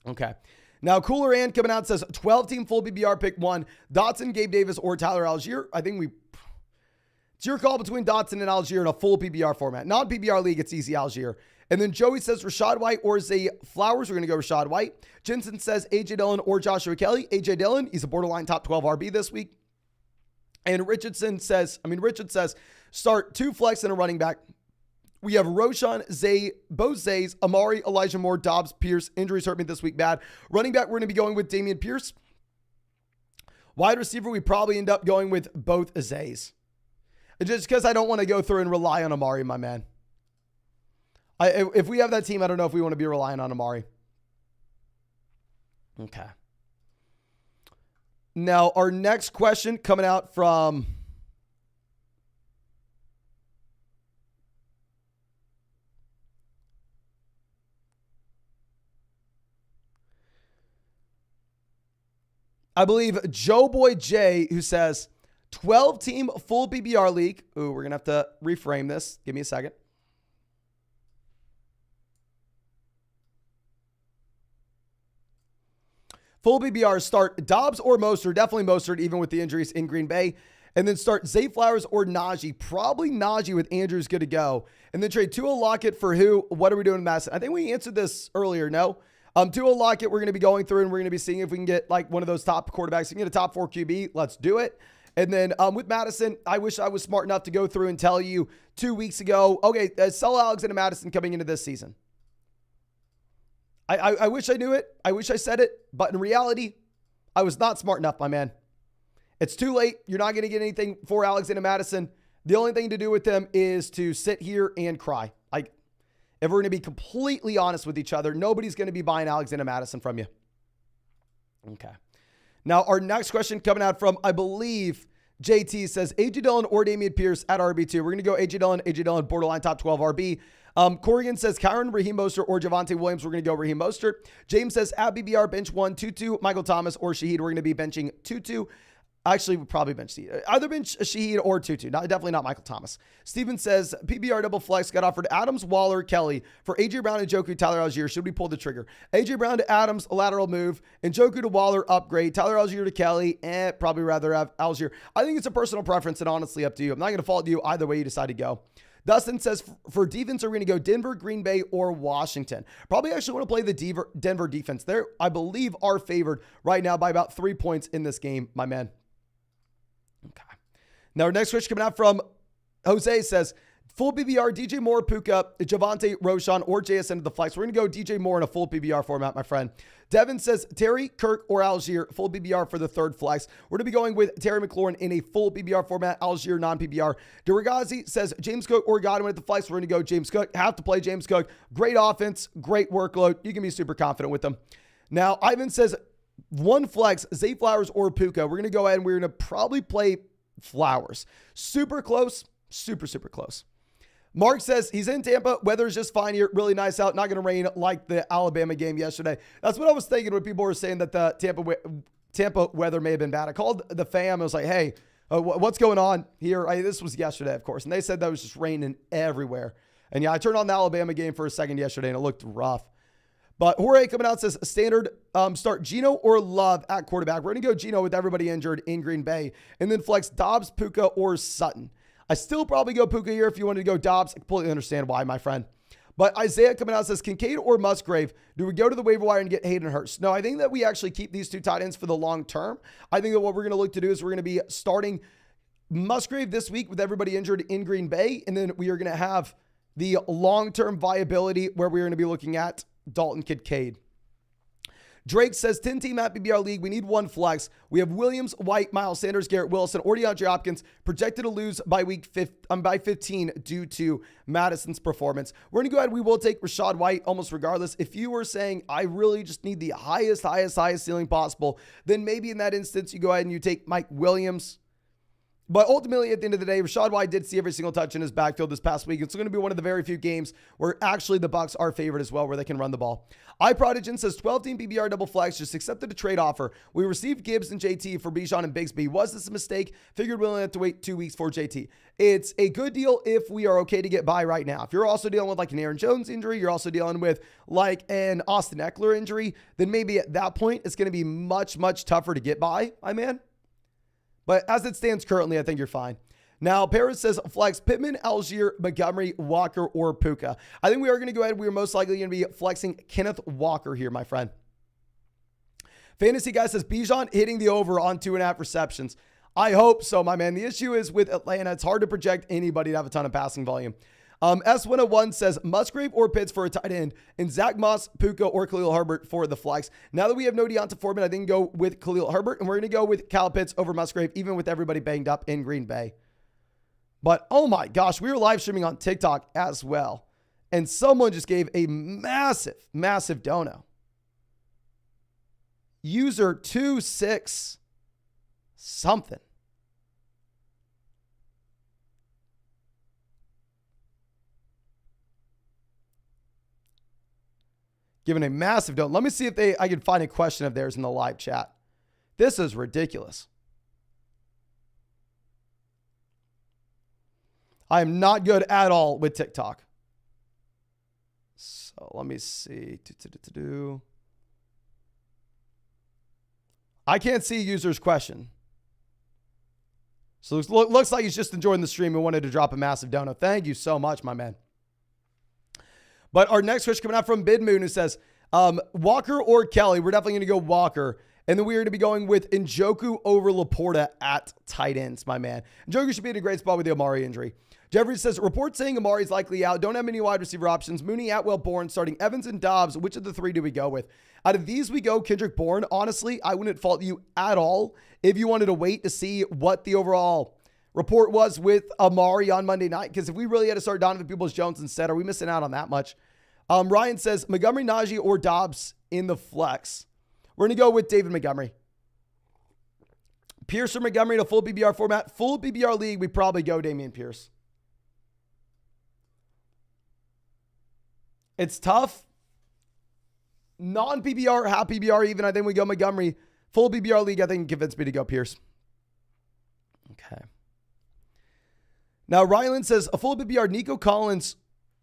Okay. Now, Cooler Ann coming out says 12-team full PPR pick 1. Dotson, Gabe Davis, or Tyler Algier. I think it's your call between Dotson and Algier in a full PPR format. Non-PPR league, it's easy Algier. And then Joey says Rashad White or Zay Flowers. We're going to go Rashad White. Jensen says A.J. Dillon or Joshua Kelly. A.J. Dillon, he's a borderline top 12 RB this week. And Richard says, start 2 flex and a running back. We have Roshan, Zay, both Zays, Amari, Elijah Moore, Dobbs, Pierce. Injuries hurt me this week bad. Running back, we're going to be going with Damian Pierce. Wide receiver, we probably end up going with both Zays. Just because I don't want to go through and rely on Amari, my man. If we have that team, I don't know if we want to be relying on Amari. Okay. Now, our next question coming out from... I believe Joe Boy J, who says 12-team full PPR league. Ooh, we're going to have to reframe this. Give me a second. Full PPR start Dobbs or Mostert. Definitely Mostert, even with the injuries in Green Bay. And then start Zay Flowers or Najee. Probably Najee with Andrews good to go. And then trade Tua Lockett for who? What are we doing in Madison? I think we answered this earlier, no? Tua Lockett, we're going to be going through and we're going to be seeing if we can get like one of those top quarterbacks. If we can get a top 4 QB, let's do it. And then with Madison, I wish I was smart enough to go through and tell you 2 weeks ago, okay, sell Alexander Madison coming into this season. I wish I knew it. I wish I said it. But in reality, I was not smart enough, my man. It's too late. You're not going to get anything for Alexander Madison. The only thing to do with them is to sit here and cry. Like, if we're going to be completely honest with each other, nobody's going to be buying Alexander Madison from you. Okay. Now, our next question coming out from, I believe, JT says, A.J. Dillon or Damian Pierce at RB2. We're going to go A.J. Dillon, borderline top 12 RB. Corrigan says, Kyron, Raheem Mostert, or Javonte Williams. We're going to go Raheem Mostert. James says, at BBR, bench 1, Tutu, Michael Thomas, or Shaheed. We're going to be benching Tutu. Actually, we'll probably bench either bench Shaheed or Tutu. Definitely not Michael Thomas. Steven says, PBR double flex got offered Adams, Waller, Kelly for A.J. Brown and Njoku, Tyler Algier. Should we pull the trigger? A.J. Brown to Adams, a lateral move. Njoku to Waller, upgrade. Tyler Algier to Kelly, probably rather have Algier. I think it's a personal preference and honestly up to you. I'm not going to fault you either way you decide to go. Dustin says, for defense, are we going to go Denver, Green Bay, or Washington? Probably actually want to play the Denver defense. There, I believe, are favored right now by about 3 points in this game, my man. Okay. Now, our next question coming out from Jose says, full PBR, DJ Moore, Puka, Javonte, Roshan, or JSN to the flex. We're going to go DJ Moore in a full PBR format, my friend. Devin says, Terry, Kirk, or Algier, full PBR for the third flex. We're going to be going with Terry McLaurin in a full PBR format, Algier, non-PBR. Duragazi says, James Cook or Godwin at the flex. We're going to go James Cook. Have to play James Cook. Great offense, great workload. You can be super confident with them. Now, Ivan says, one flex, Zay Flowers or Puka. We're going to go ahead and we're going to probably play Flowers. Super close. Super close. Mark says he's in Tampa. Weather's just fine here. Really nice out. Not going to rain like the Alabama game yesterday. That's what I was thinking when people were saying that the Tampa weather may have been bad. I called the fam. I was like, hey, what's going on here? This was yesterday, of course. And they said that was just raining everywhere. And yeah, I turned on the Alabama game for a second yesterday and it looked rough. But Jorge coming out says standard start Geno or Love at quarterback. We're going to go Geno with everybody injured in Green Bay. And then flex Dobbs, Puka, or Sutton. I still probably go Puka here if you wanted to go Dobbs. I completely understand why, my friend. But Isaiah coming out says Kincaid or Musgrave. Do we go to the waiver wire and get Hayden Hurst? No, I think that we actually keep these two tight ends for the long term. I think that what we're going to look to do is we're going to be starting Musgrave this week with everybody injured in Green Bay. And then we are going to have the long-term viability where we're going to be looking at Dalton Kincaid. Drake says 10-team at PBR league. We need one flex. We have Williams, White, Miles Sanders, Garrett Wilson, or DeAndre Hopkins projected to lose by by 15 due to Madison's performance. We're going to go ahead. We will take Rashad White almost regardless. If you were saying, I really just need the highest ceiling possible, then maybe in that instance, you go ahead and you take Mike Williams. But ultimately, at the end of the day, Rachaad White did see every single touch in his backfield this past week. It's going to be one of the very few games where actually the Bucs are favored as well, where they can run the ball. iProdigen says 12-team PPR double flex, just accepted a trade offer. We received Gibbs and JT for Bijan and Bigsby. Was this a mistake? Figured we'll have to wait 2 weeks for JT. It's a good deal if we are okay to get by right now. If you're also dealing with like an Aaron Jones injury, you're also dealing with like an Austin Eckler injury, then maybe at that point, it's going to be much, much tougher to get by, my man. But as it stands currently, I think you're fine. Now, Paris says flex Pittman, Algier, Montgomery, Walker, or Puka. I think we are going to go ahead. We are most likely going to be flexing Kenneth Walker here, my friend. Fantasy guy says Bijan hitting the over on 2.5 receptions. I hope so, my man. The issue is with Atlanta, it's hard to project anybody to have a ton of passing volume. S101 says Musgrave or Pitts for a tight end, and Zach Moss, Puka, or Khalil Herbert for the flex. Now that we have no Deonta Foreman, I think go with Khalil Herbert, and we're going to go with Kyle Pitts over Musgrave, even with everybody banged up in Green Bay. But oh my gosh, we were live streaming on TikTok as well, and someone just gave a massive, massive dono. User 26 something. Given a massive don't. Let me see if I can find a question of theirs in the live chat. This is ridiculous. I am not good at all with TikTok. So let me see. I can't see a user's question. So it looks like he's just enjoying the stream and wanted to drop a massive dono. Thank you so much, my man. But our next question coming out from Bid Moon, who says, Walker or Kelly? We're definitely going to go Walker. And then we're going to be going with Njoku over Laporta at tight ends, my man. Njoku should be in a great spot with the Amari injury. Jeffrey says, report saying Amari's likely out. Don't have many wide receiver options. Mooney, Atwell, Bourne, starting Evans and Dobbs. Which of the three do we go with? Out of these, we go Kendrick Bourne. Honestly, I wouldn't fault you at all if you wanted to wait to see what the overall report was with Amari on Monday night. Because if we really had to start Donovan Peoples-Jones instead, are we missing out on that much? Ryan says Montgomery, Najee, or Dobbs in the flex. We're going to go with David Montgomery. Pierce or Montgomery in a full PPR format. Full PPR league, we probably go Dameon Pierce. It's tough. Non-PPR, half PPR even, I think we go Montgomery. Full PPR league, I think convinced me to go Pierce. Okay. Now, Ryland says a full PPR, Nico Collins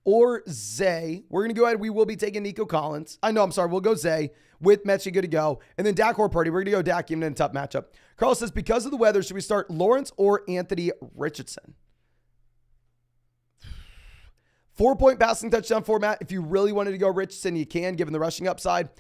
or Zay. We're going to go ahead. We will be taking Nico Collins. We'll go Zay with Mechie good to go. And then Dak or Purdy. We're going to go Dak even in a tough matchup. Carl says, because of the weather, should we start Lawrence or Anthony Richardson? 4-point passing touchdown format. If you really wanted to go Richardson, you can, given the rushing upside.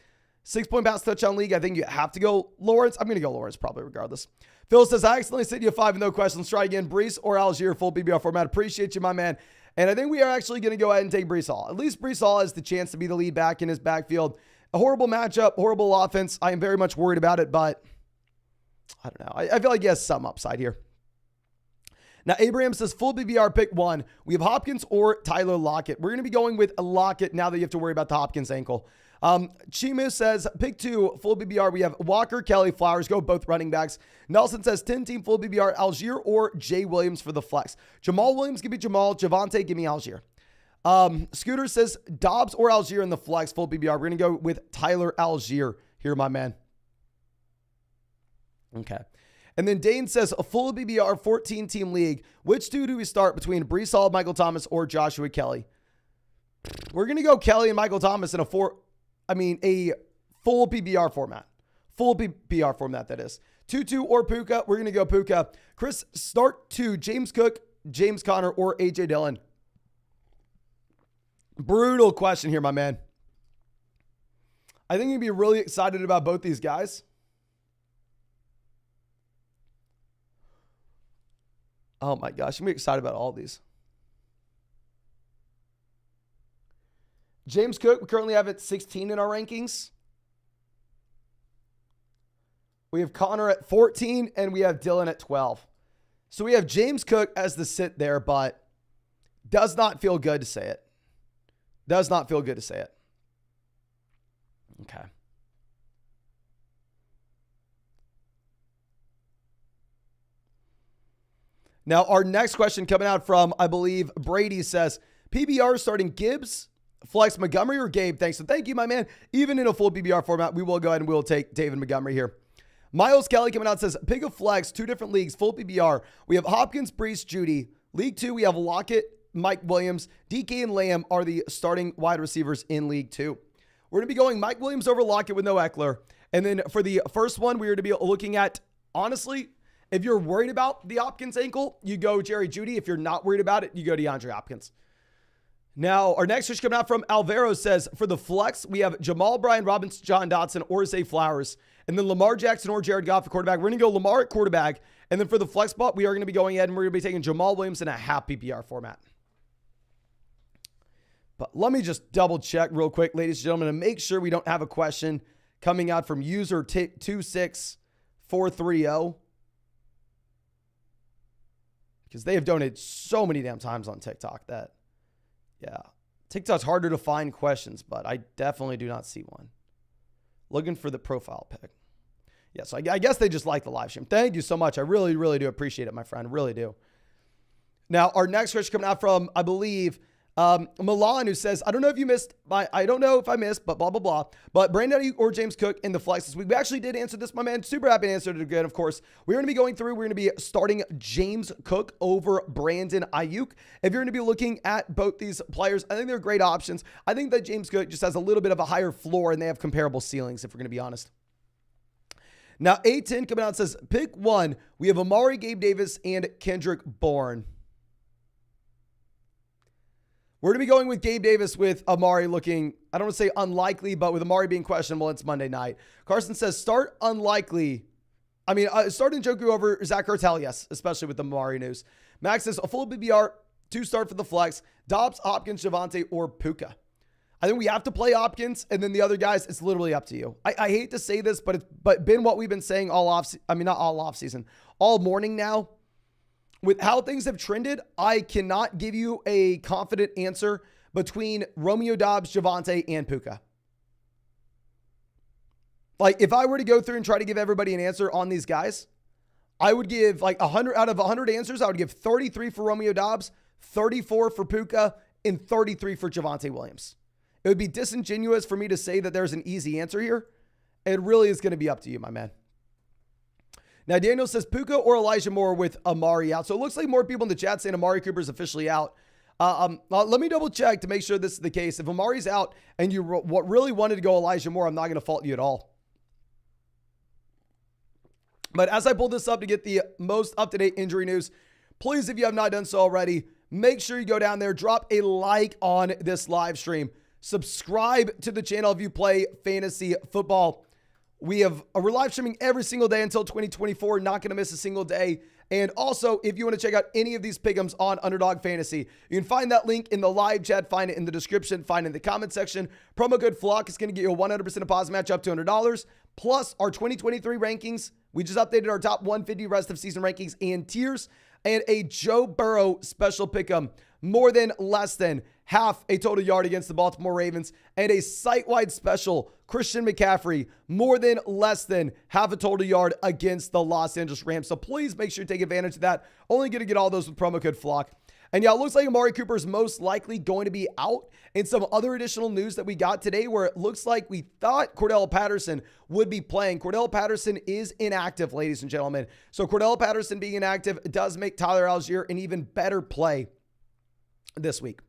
6-point passing touchdown league, I think you have to go Lawrence. I'm going to go Lawrence probably regardless. Phil says, I accidentally sent you a 5 and no questions. Try again. Brees or Algier, full PPR format. Appreciate you, my man. And I think we are actually going to go ahead and take Brees Hall. At least Brees Hall has the chance to be the lead back in his backfield. A horrible matchup, horrible offense. I am very much worried about it, but I don't know. I feel like he has some upside here. Now, Abraham says full PPR pick 1. We have Hopkins or Tyler Lockett. We're going to be going with a Lockett now that you have to worry about the Hopkins ankle. Chimu says pick 2, full PPR. We have Walker, Kelly, Flowers. Go both running backs. Nelson says 10-team full PPR, Algier or Jay Williams for the flex. Jamal Williams, give me Jamal. Javonte, give me Algier. Scooter says Dobbs or Algier in the flex, full PPR. We're going to go with Tyler Algier here, my man. Okay. And then Dane says a full PPR 14-team league. Which two do we start between Brees Hall, Michael Thomas, or Joshua Kelly? We're going to go Kelly and Michael Thomas in a full PPR format. Full PPR format, that is. 2-2 or Puka. We're going to go Puka. Chris, start 2. James Cook, James Conner, or A.J. Dillon. Brutal question here, my man. I think you'd be really excited about both these guys. Oh my gosh, I'm excited about all these. James Cook, we currently have at 16 in our rankings. We have Connor at 14, and we have Dillon at 12. So we have James Cook as the sit there, but does not feel good to say it. Does not feel good to say it. Okay. Now, our next question coming out from, I believe, Brady says, PBR starting Gibbs, flex Montgomery, or Gabe? Thanks. So thank you, my man. Even in a full PBR format, we will go ahead and we'll take David Montgomery here. Miles Kelly coming out says, pick a flex, 2 different leagues, full PBR. We have Hopkins, Brees, Judy. League 2, we have Lockett, Mike Williams. DK and Lamb are the starting wide receivers in League 2. We're going to be going Mike Williams over Lockett with no Eckler. And then for the first one, we're going to be looking at, honestly, if you're worried about the Hopkins ankle, you go Jerry Jeudy. If you're not worried about it, you go DeAndre Hopkins. Now, our next switch coming out from Alvaro says, for the flex, we have Jamal, Brian Robinson, John Dotson, or Zay Flowers. And then Lamar Jackson or Jared Goff at quarterback. We're going to go Lamar at quarterback. And then for the flex spot, we are going to be going ahead and we're going to be taking Jamal Williams in a half PPR format. But let me just double check real quick, ladies and gentlemen, to make sure we don't have a question coming out from user 26430. Because they have donated so many damn times on TikTok that, yeah, TikTok's harder to find questions, but I definitely do not see one. Looking for the profile pic. Yeah, so I guess they just like the live stream. Thank you so much. I really, really do appreciate it, my friend. Really do. Now, our next question coming out from, I believe, Milan, who says, I don't know if you missed I don't know if I missed, but blah, blah, blah. But Brandon or James Cook in the flex this week. We actually did answer this, my man. Super happy to answer it again, of course. We're going to be going through, we're going to be starting James Cook over Brandon Ayuk. If you're going to be looking at both these players, I think they're great options. I think that James Cook just has a little bit of a higher floor and they have comparable ceilings, if we're going to be honest. Now, A10 coming out and says, pick one. We have Amari, Gabe Davis, and Kendrick Bourne. We're going to be going with Gabe Davis with Amari looking, I don't want to say unlikely, but with Amari being questionable, it's Monday night. Carson says, start unlikely. Start Njoku over Zach Ertl, yes, especially with the Amari news. Max says, a full BBR, 2 start for the flex. Dobbs, Hopkins, Javonte, or Puka. I think we have to play Hopkins, and then the other guys, it's literally up to you. I hate to say this, but it's been what we've been saying all morning now. With how things have trended, I cannot give you a confident answer between Romeo Dobbs, Javonte, and Puka. Like, if I were to go through and try to give everybody an answer on these guys, I would give like 100 out of 100 answers. I would give 33 for Romeo Dobbs, 34 for Puka, and 33 for Javonte Williams. It would be disingenuous for me to say that there's an easy answer here. It really is going to be up to you, my man. Now, Daniel says Puka or Elijah Moore with Amari out. So it looks like more people in the chat saying Amari Cooper is officially out. Let me double check to make sure this is the case. If Amari's out and you really wanted to go Elijah Moore, I'm not going to fault you at all. But as I pull this up to get the most up-to-date injury news, please, if you have not done so already, make sure you go down there, drop a like on this live stream. Subscribe to the channel if you play fantasy football. We're live streaming every single day until 2024. Not going to miss a single day. And also, if you want to check out any of these pick'ems on Underdog Fantasy, you can find that link in the live chat, find it in the description, find it in the comment section. Promo code FLOCK is going to get you a 100% deposit match up to $200. Plus, our 2023 rankings. We just updated our top 150 rest of season rankings and tiers. And a Joe Burrow special pick'em. More than less than half a total yard against the Baltimore Ravens, and a site-wide special, Christian McCaffrey, more than less than half a total yard against the Los Angeles Rams. So please make sure you take advantage of that. Only going to get all those with promo code FLOCK. And yeah, it looks like Amari Cooper is most likely going to be out. And some other additional news that we got today where it looks like we thought Cordell Patterson would be playing. Cordell Patterson is inactive, ladies and gentlemen. So Cordell Patterson being inactive does make Tyler Algier an even better play this week.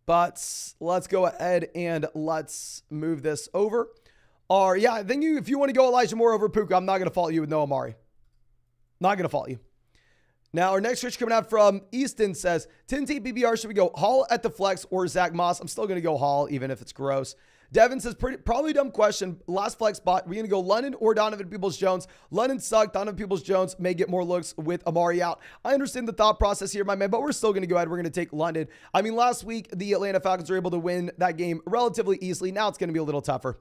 But let's go ahead and let's move this over. I think if you want to go Elijah Moore over Puka, I'm not going to fault you with no Amari. Not going to fault you. Now, our next switch coming out from Easton says, 10-team PBR, should we go Hall at the flex or Zach Moss? I'm still going to go Hall, even if it's gross. Devin says, probably dumb question. Last flex spot, we're going to go London or Donovan Peoples-Jones. London sucked. Donovan Peoples-Jones may get more looks with Amari out. I understand the thought process here, my man, but we're still going to go ahead. We're going to take London. Last week, the Atlanta Falcons were able to win that game relatively easily. Now it's going to be a little tougher.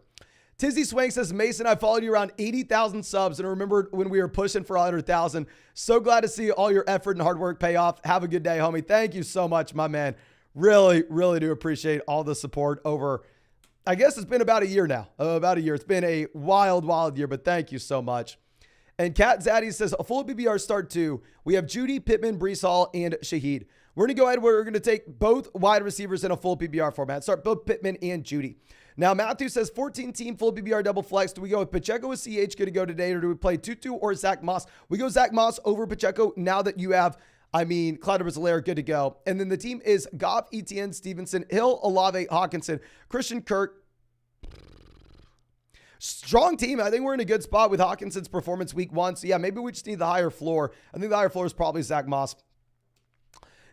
Tizzy Swank says, Mason, I followed you around 80,000 subs and remembered when we were pushing for 100,000. So glad to see all your effort and hard work pay off. Have a good day, homie. Thank you so much, my man. Really, really do appreciate all the support over, I guess it's been about a year now. About a year. It's been a wild, wild year, but thank you so much. And Kat Zaddy says, a full PPR start too. We have Judy, Pittman, Brees Hall, and Shaheed. We're going to go ahead. We're going to take both wide receivers in a full PPR format. Start both Pittman and Judy. Now, Matthew says 14-team full PPR double flex. Do we go with Pacheco with CH going to go today, or do we play Tutu or Zach Moss? We go Zach Moss over Pacheco now that you have, Clyde Edwards-Helaire good to go. And then the team is Goff, Etienne, Stevenson, Hill, Olave, Hawkinson, Christian Kirk. Strong team. I think we're in a good spot with Hawkinson's performance week 1. So, yeah, maybe we just need the higher floor. I think the higher floor is probably Zach Moss.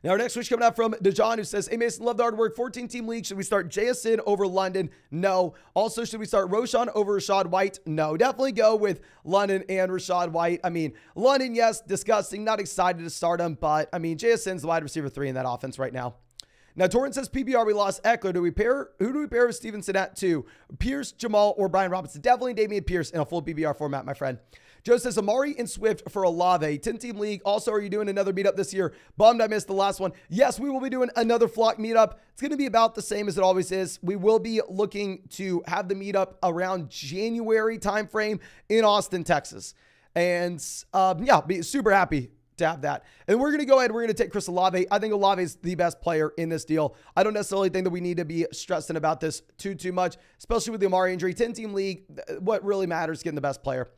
Now, our next switch coming out from DeJohn, who says, hey, Mason, love the hard work. 14-team league. Should we start JSN over London? No. Also, should we start Roschon over Rachaad White? No. Definitely go with London and Rachaad White. London, yes, disgusting. Not excited to start him, but, JSN's the wide receiver 3 in that offense right now. Now, Torrance says PPR, we lost Eckler. Who do we pair with Stevenson at 2? Pierce, Jamal, or Brian Robinson? Definitely Damian Pierce in a full PPR format, my friend. Joe says Amari and Swift for Olave. 10-team league. Also, are you doing another meetup this year? Bummed I missed the last one. Yes, we will be doing another flock meetup. It's going to be about the same as it always is. We will be looking to have the meetup around January timeframe in Austin, Texas. And be super happy to have that. And we're going to go ahead. We're going to take Chris Olave. I think Olave is the best player in this deal. I don't necessarily think that we need to be stressing about this too much, especially with the Amari injury. 10-team league, what really matters is getting the best player.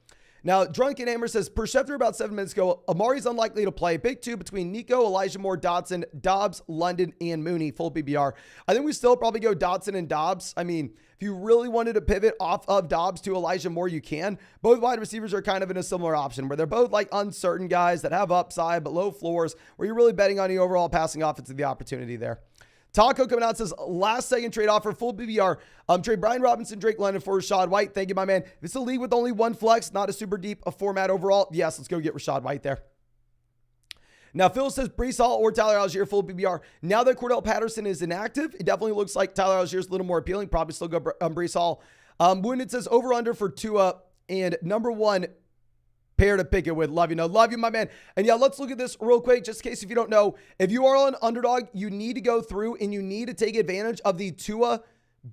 Now, Drunken Hammer says, per Schefter about 7 minutes ago, Amari's unlikely to play. Big 2 between Nico, Elijah Moore, Dotson, Dobbs, London, and Mooney, full PPR. I think we still probably go Dotson and Dobbs. If you really wanted to pivot off of Dobbs to Elijah Moore, you can. Both wide receivers are kind of in a similar option where they're both like uncertain guys that have upside but low floors, where you're really betting on the overall passing offense and the opportunity there. Taco coming out says, last second trade offer, full PPR. Trade Brian Robinson, Drake London for Rachaad White. Thank you, my man. If it's a league with only one flex, not a super deep format overall, yes, let's go get Rachaad White there. Now, Phil says Brees Hall or Tyler Algier, full PPR. Now that Cordell Patterson is inactive, it definitely looks like Tyler Algier is a little more appealing. Probably still go Brees Hall. Wounded says over under for Tua and number 1 pair to pick it with. Love you. No, love you, my man. And yeah, let's look at this real quick, just in case if you don't know. If you are on Underdog, you need to go through and you need to take advantage of the Tua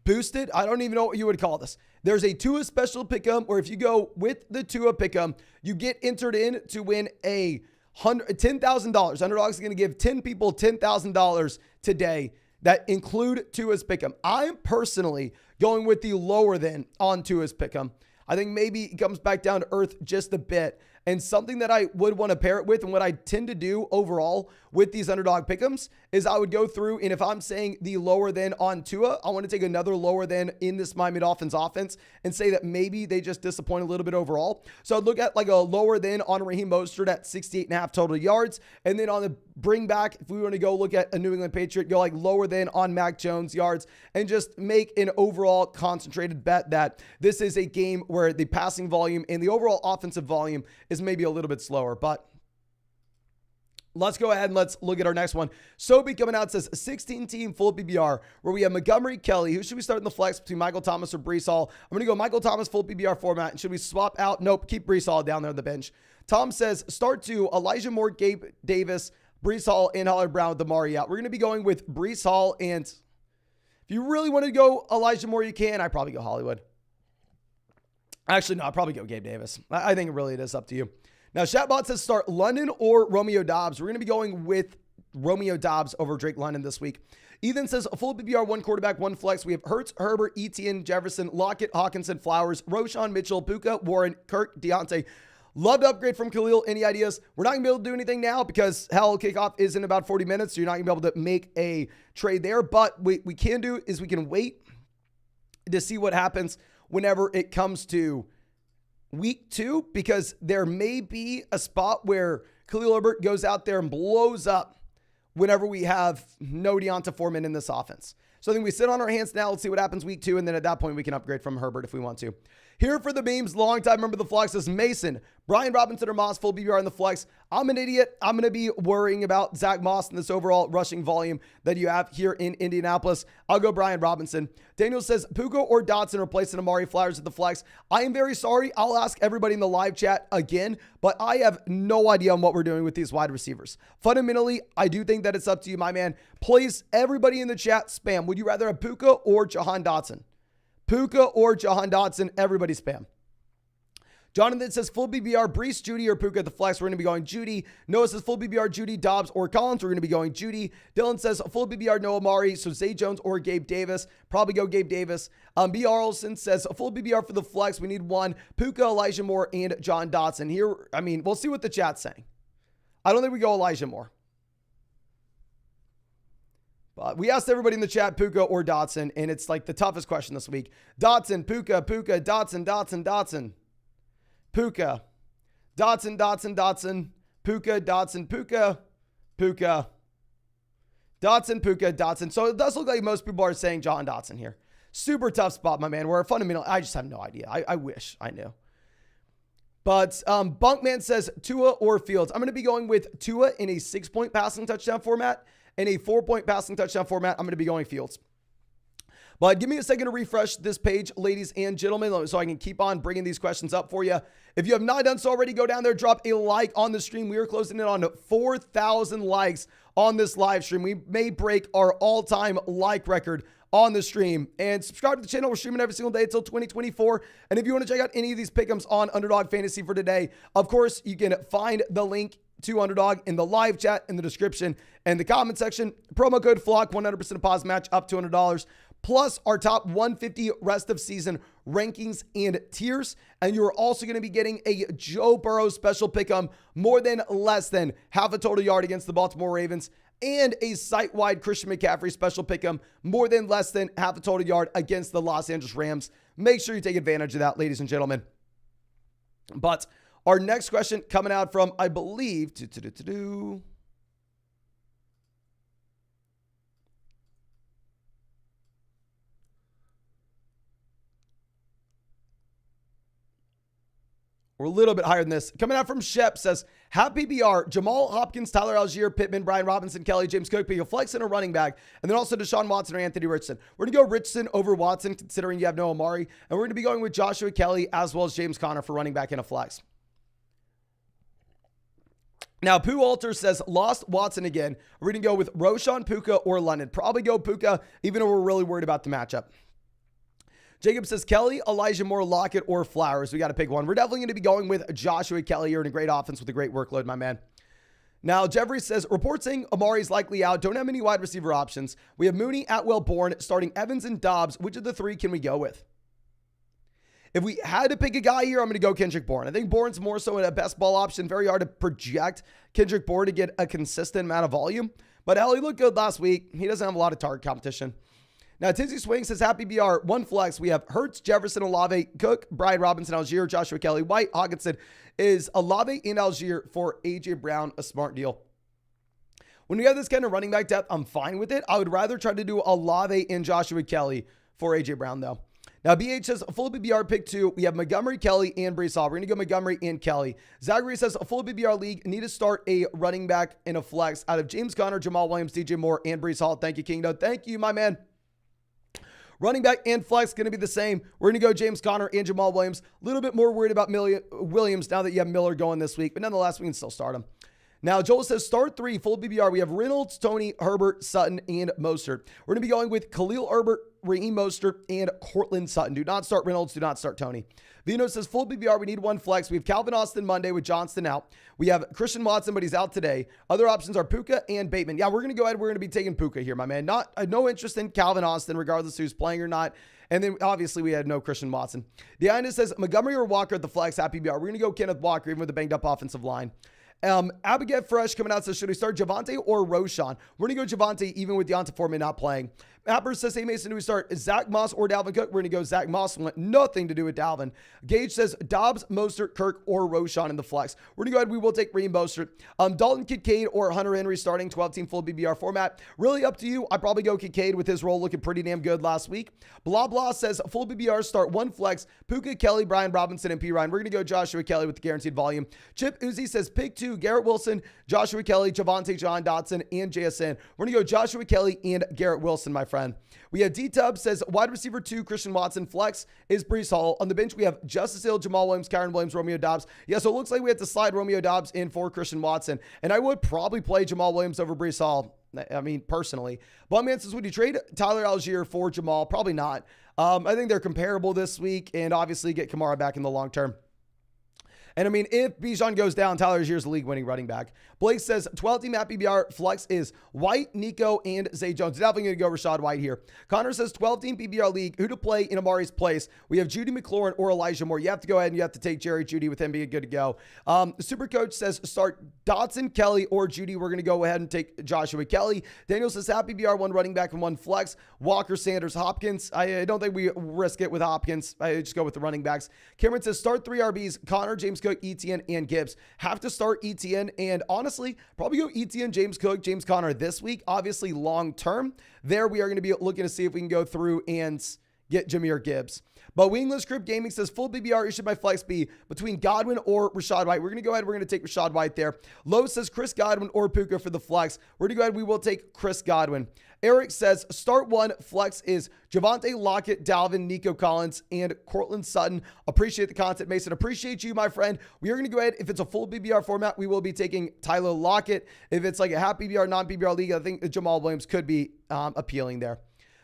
boosted. I don't even know what you would call this. There's a Tua special pick'em where if you go with the Tua pick'em, you get entered in to win a $10,000. Underdog's going to give 10 people $10,000 today that include Tua's pick'em. I'm personally going with the lower than on Tua's pick'em. I think maybe it comes back down to earth just a bit. And something that I would want to pair it with, and what I tend to do overall with these Underdog pick'ems, is I would go through, and if I'm saying the lower than on Tua, I want to take another lower than in this Miami Dolphins offense and say that maybe they just disappoint a little bit overall. So I'd look at like a lower than on Raheem Mostert at 68.5 total yards. And then on the bring back, if we want to go look at a New England Patriot, go like lower than on Mac Jones yards, and just make an overall concentrated bet that this is a game where the passing volume and the overall offensive volume is maybe a little bit slower. But let's go ahead and let's look at our next one. Sobe coming out says 16-team full PPR where we have Montgomery, Kelly. Who should we start in the flex between Michael Thomas or Brees Hall? I'm going to go Michael Thomas full PPR format. And should we swap out? Nope. Keep Brees Hall down there on the bench. Tom says start 2, Elijah Moore, Gabe Davis, Brees Hall, and Hollywood Brown with Amari out. We're going to be going with Brees Hall. And if you really want to go Elijah Moore, you can. I'd probably go Hollywood. Actually, no, I'd probably go Gabe Davis. I think it is up to you. Now, Chatbot says start London or Romeo Dobbs. We're going to be going with Romeo Dobbs over Drake London this week. Ethan says a full PPR, 1 quarterback, 1 flex. We have Hurts, Herbert, Etienne, Jefferson, Lockett, Hawkinson, Flowers, Roschon, Mitchell, Puka, Warren, Kirk, Deontay. Love to upgrade from Khalil. Any ideas? We're not going to be able to do anything now because hell, kickoff is in about 40 minutes. So you're not going to be able to make a trade there. But what we can do is we can wait to see what happens whenever it comes to week 2, because there may be a spot where Khalil Herbert goes out there and blows up whenever we have no Deonta Foreman in this offense. So I think we sit on our hands now. Let's see what happens week 2. And then at that point, we can upgrade from Herbert if we want to. Here for the memes, long time member of the flex is Mason, Brian Robinson or Moss, full BBR in the flex. I'm an idiot. I'm going to be worrying about Zach Moss and this overall rushing volume that you have here in Indianapolis. I'll go Brian Robinson. Daniel says Puka or Dotson replacing Amari Flowers at the flex. I am very sorry. I'll ask everybody in the live chat again, but I have no idea on what we're doing with these wide receivers. Fundamentally, I do think that it's up to you, my man. Please, everybody in the chat, spam. Would you rather have Puka or Jahan Dotson? Puka or Jahan Dotson, everybody spam. Jonathan says full BBR, Brees, Judy, or Puka at the flex. We're going to be going Judy. Noah says full BBR, Judy, Dobbs, or Collins. We're going to be going Judy. Dillon says full BBR, Noah Amari. So Zay Jones or Gabe Davis. Probably go Gabe Davis. B. Arlson says full BBR for the flex. We need one. Puka, Elijah Moore, and John Dotson. Here, I mean, we'll see what the chat's saying. I don't think we go Elijah Moore. But we asked everybody in the chat, Puka or Dotson, and it's like the toughest question this week. Dotson, Puka, Puka, Dotson, Dotson, Dotson. Puka, Dotson, Dotson, Dotson, Puka, Dotson, Puka, Puka, Dotson, Puka, Dotson. So it does look like most people are saying John Dotson here. Super tough spot, my man. Where fundamentally, I just have no idea. I wish I knew. But Bunkman says Tua or Fields. I'm going to be going with Tua in a 6-point passing touchdown format. In a 4-point passing touchdown format, I'm going to be going Fields. But give me a second to refresh this page, ladies and gentlemen, so I can keep on bringing these questions up for you. If you have not done so already, go down there, drop a like on the stream. We are closing in on 4,000 likes on this live stream. We may break our all-time like record on the stream. And subscribe to the channel. We're streaming every single day until 2024. And if you want to check out any of these pick'ems on Underdog Fantasy for today, of course, you can find the link to Underdog in the live chat, in the description, and the comment section. Promo code FLOCK, 100% deposit match up to $200. Plus our top 150 rest of season rankings and tiers. And you're also going to be getting a Joe Burrow special pick'em, more than less than half a total yard against the Baltimore Ravens, and a site-wide Christian McCaffrey special pick'em, more than less than half a total yard against the Los Angeles Rams. Make sure you take advantage of that, ladies and gentlemen. But our next question coming out from, I believe, we're a little bit higher than this. Coming out from Shep says, happy BR, Jamal Hopkins, Tyler Algier, Pittman, Brian Robinson, Kelly, James Cook, being a flex and a running back, and then also Deshaun Watson or Anthony Richardson. We're going to go Richardson over Watson, considering you have no Amari, and we're going to be going with Joshua Kelly as well as James Conner for running back in a flex. Now, Pooh Walter says, lost Watson again. We're going to go with Roshan, Puka, or London. Probably go Puka, even though we're really worried about the matchup. Jacob says, Kelly, Elijah Moore, Lockett, or Flowers. We got to pick one. We're definitely going to be going with Joshua Kelly. You're in a great offense with a great workload, my man. Now, Jeffrey says, report saying Amari's likely out. Don't have any wide receiver options. We have Mooney, Atwell, Bourne, starting Evans and Dobbs. Which of the three can we go with? If we had to pick a guy here, I'm going to go Kendrick Bourne. I think Bourne's more so a best ball option. Very hard to project Kendrick Bourne to get a consistent amount of volume. But hell, he looked good last week. He doesn't have a lot of target competition. Now, Tizzy Swing says, happy BR, one flex. We have Hurts, Jefferson, Olave, Cook, Brian Robinson, Algier, Joshua Kelly, White, Hawkinson. Is Olave and Algier for A.J. Brown a smart deal? When we have this kind of running back depth, I'm fine with it. I would rather try to do Olave and Joshua Kelly for A.J. Brown, though. Now, BH says, a full BBR pick 2. We have Montgomery, Kelly, and Brees Hall. We're going to go Montgomery and Kelly. Zachary says, a full BBR league. Need to start a running back in a flex out of James Conner, Jamal Williams, DJ Moore, and Brees Hall. Thank you, Kingdom. Thank you, my man. Running back and flex going to be the same. We're going to go James Conner and Jamal Williams. A little bit more worried about Williams now that you have Miller going this week. But nonetheless, we can still start him. Now, Joel says, start 3, full BBR. We have Reynolds, Tony, Herbert, Sutton, and Mostert. We're going to be going with Khalil Herbert, Raheem Mostert, and Cortland Sutton. Do not start Reynolds. Do not start Tony. Vino says, full BBR. We need one flex. We have Calvin Austin Monday with Johnston out. We have Christian Watson, but he's out today. Other options are Puka and Bateman. Yeah, we're going to go ahead. We're going to be taking Puka here, my man. No interest in Calvin Austin, regardless who's playing or not. And then, obviously, we had no Christian Watson. Deanna says, Montgomery or Walker at the flex. Happy BR. We're going to go Kenneth Walker, even with a banged-up offensive line. Abigail Fresh coming out says, should we start Javonte or Roshan? We're going to go Javonte even with Deonta Foreman not playing. Mapper says, hey Mason, do we start Zach Moss or Dalvin Cook? We're going to go Zach Moss. Want nothing to do with Dalvin. Gage says Dobbs, Mostert, Kirk, or Roshan in the flex. We're going to go ahead. We will take Raheem Mostert. Dalton Kincaid or Hunter Henry starting 12-team full BBR format. Really up to you. I'd probably go Kincaid with his role looking pretty damn good last week. Blah Blah says full BBR start one flex. Puka, Kelly, Brian Robinson, and P. Ryan. We're going to go Joshua Kelly with the guaranteed volume. Chip Uzi says pick 2, Garrett Wilson, Joshua Kelly, Javonte, John Dotson, and JSN. We're going to go Joshua Kelly and Garrett Wilson, my friend. We have D-Tub says wide receiver 2, Christian Watson. Flex is Brees Hall. On the bench, we have Justice Hill, Jamal Williams, Kyron Williams, Romeo Dobbs. Yeah, so it looks like we have to slide Romeo Dobbs in for Christian Watson. And I would probably play Jamal Williams over Brees Hall. I mean, personally. Bumman says, would you trade Tyler Algier for Jamal? Probably not. I think they're comparable this week and obviously get Kamara back in the long term. And I mean, if Bijan goes down, Tyler Allgeier's the league-winning running back. Blake says 12-team at PBR flex is White, Nico, and Zay Jones. Definitely going to go Rashad White here. Connor says 12-team PBR league, who to play in Amari's place. We have Judy McLaurin or Elijah Moore. You have to go ahead and you have to take Jerry Judy with him being good to go. Super Coach says start Dotson, Kelly, or Judy. We're going to go ahead and take Joshua Kelly. Daniel says half PBR, one running back and one flex. Walker, Sanders, Hopkins. I don't think we risk it with Hopkins. I just go with the running backs. Cameron says start 3 RBs, Connor, James Cook, ETN, and Gibbs. Have to start ETN, and honestly, probably go ETN, James Cook, James Conner this week. Obviously, long term, there we are going to be looking to see if we can go through and get Jahmyr Gibbs. But Wingless Group Gaming says full BBR issued by Flex B between Godwin or Rashad White. We're going to go ahead. We're going to take Rashad White there. Lowe says Chris Godwin or Puka for the flex. We're going to go ahead. We will take Chris Godwin. Eric says start 1 flex is Javonte, Lockett, Dalvin, Nico Collins, and Cortland Sutton. Appreciate the content, Mason. Appreciate you, my friend. We are going to go ahead. If it's a full BBR format, we will be taking Tyler Lockett. If it's like a half BBR, non-BBR league, I think Jamal Williams could be appealing there.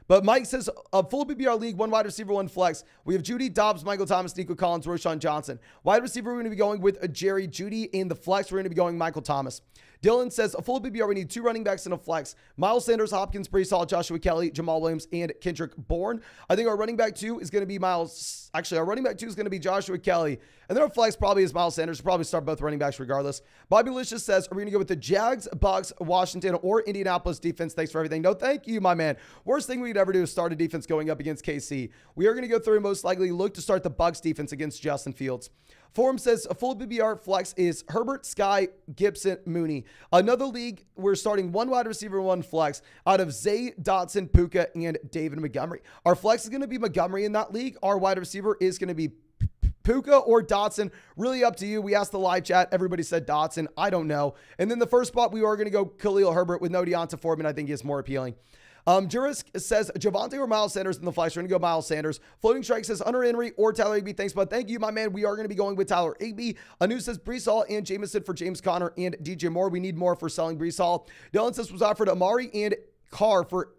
But Mike says a full BBR league, 1 wide receiver, 1 flex. We have Judy, Dobbs, Michael Thomas, Nico Collins, Roshan Johnson. Wide receiver, we're going to be going with Jerry Judy. In the flex, we're going to be going Michael Thomas. Dillon says a full BBR, we need 2 running backs and a flex. Miles Sanders, Hopkins, Brees Hall, Joshua Kelly, Jamal Williams, and Kendrick Bourne. I think our running back 2 is going to be Miles. Actually, our running back 2 is going to be Joshua Kelly. And then our flex probably is Miles Sanders. We'll probably start both running backs regardless. Bobby Licious says, are we going to go with the Jags, Bucks, Washington, or Indianapolis defense? Thanks for everything. No, thank you, my man. Worst thing we could ever do is start a defense going up against KC. We are going to go through and most likely look to start the Bucks defense against Justin Fields. Forum says a full BBR flex is Herbert, Sky, Gibson, Mooney. Another league, we're starting 1 wide receiver, 1 flex out of Zay, Dotson, Puka, and David Montgomery. Our flex is going to be Montgomery in that league. Our wide receiver is going to be Puka or Dotson. Really up to you. We asked the live chat. Everybody said Dotson. I don't know. And then the first spot, we are going to go Khalil Herbert with no Deonta Foreman. I think he is more appealing. Jurisk says Javonte or Miles Sanders in the flex. We're going to go Miles Sanders. Floating Strike says Hunter Henry or Tyler Higbee. Thanks, bud. Thank you, my man. We are going to be going with Tyler Higbee. Anu says Brees Hall and Jameson for James Conner and DJ Moore. We need more for selling Brees Hall. Dylan says was offered Amari and Carr for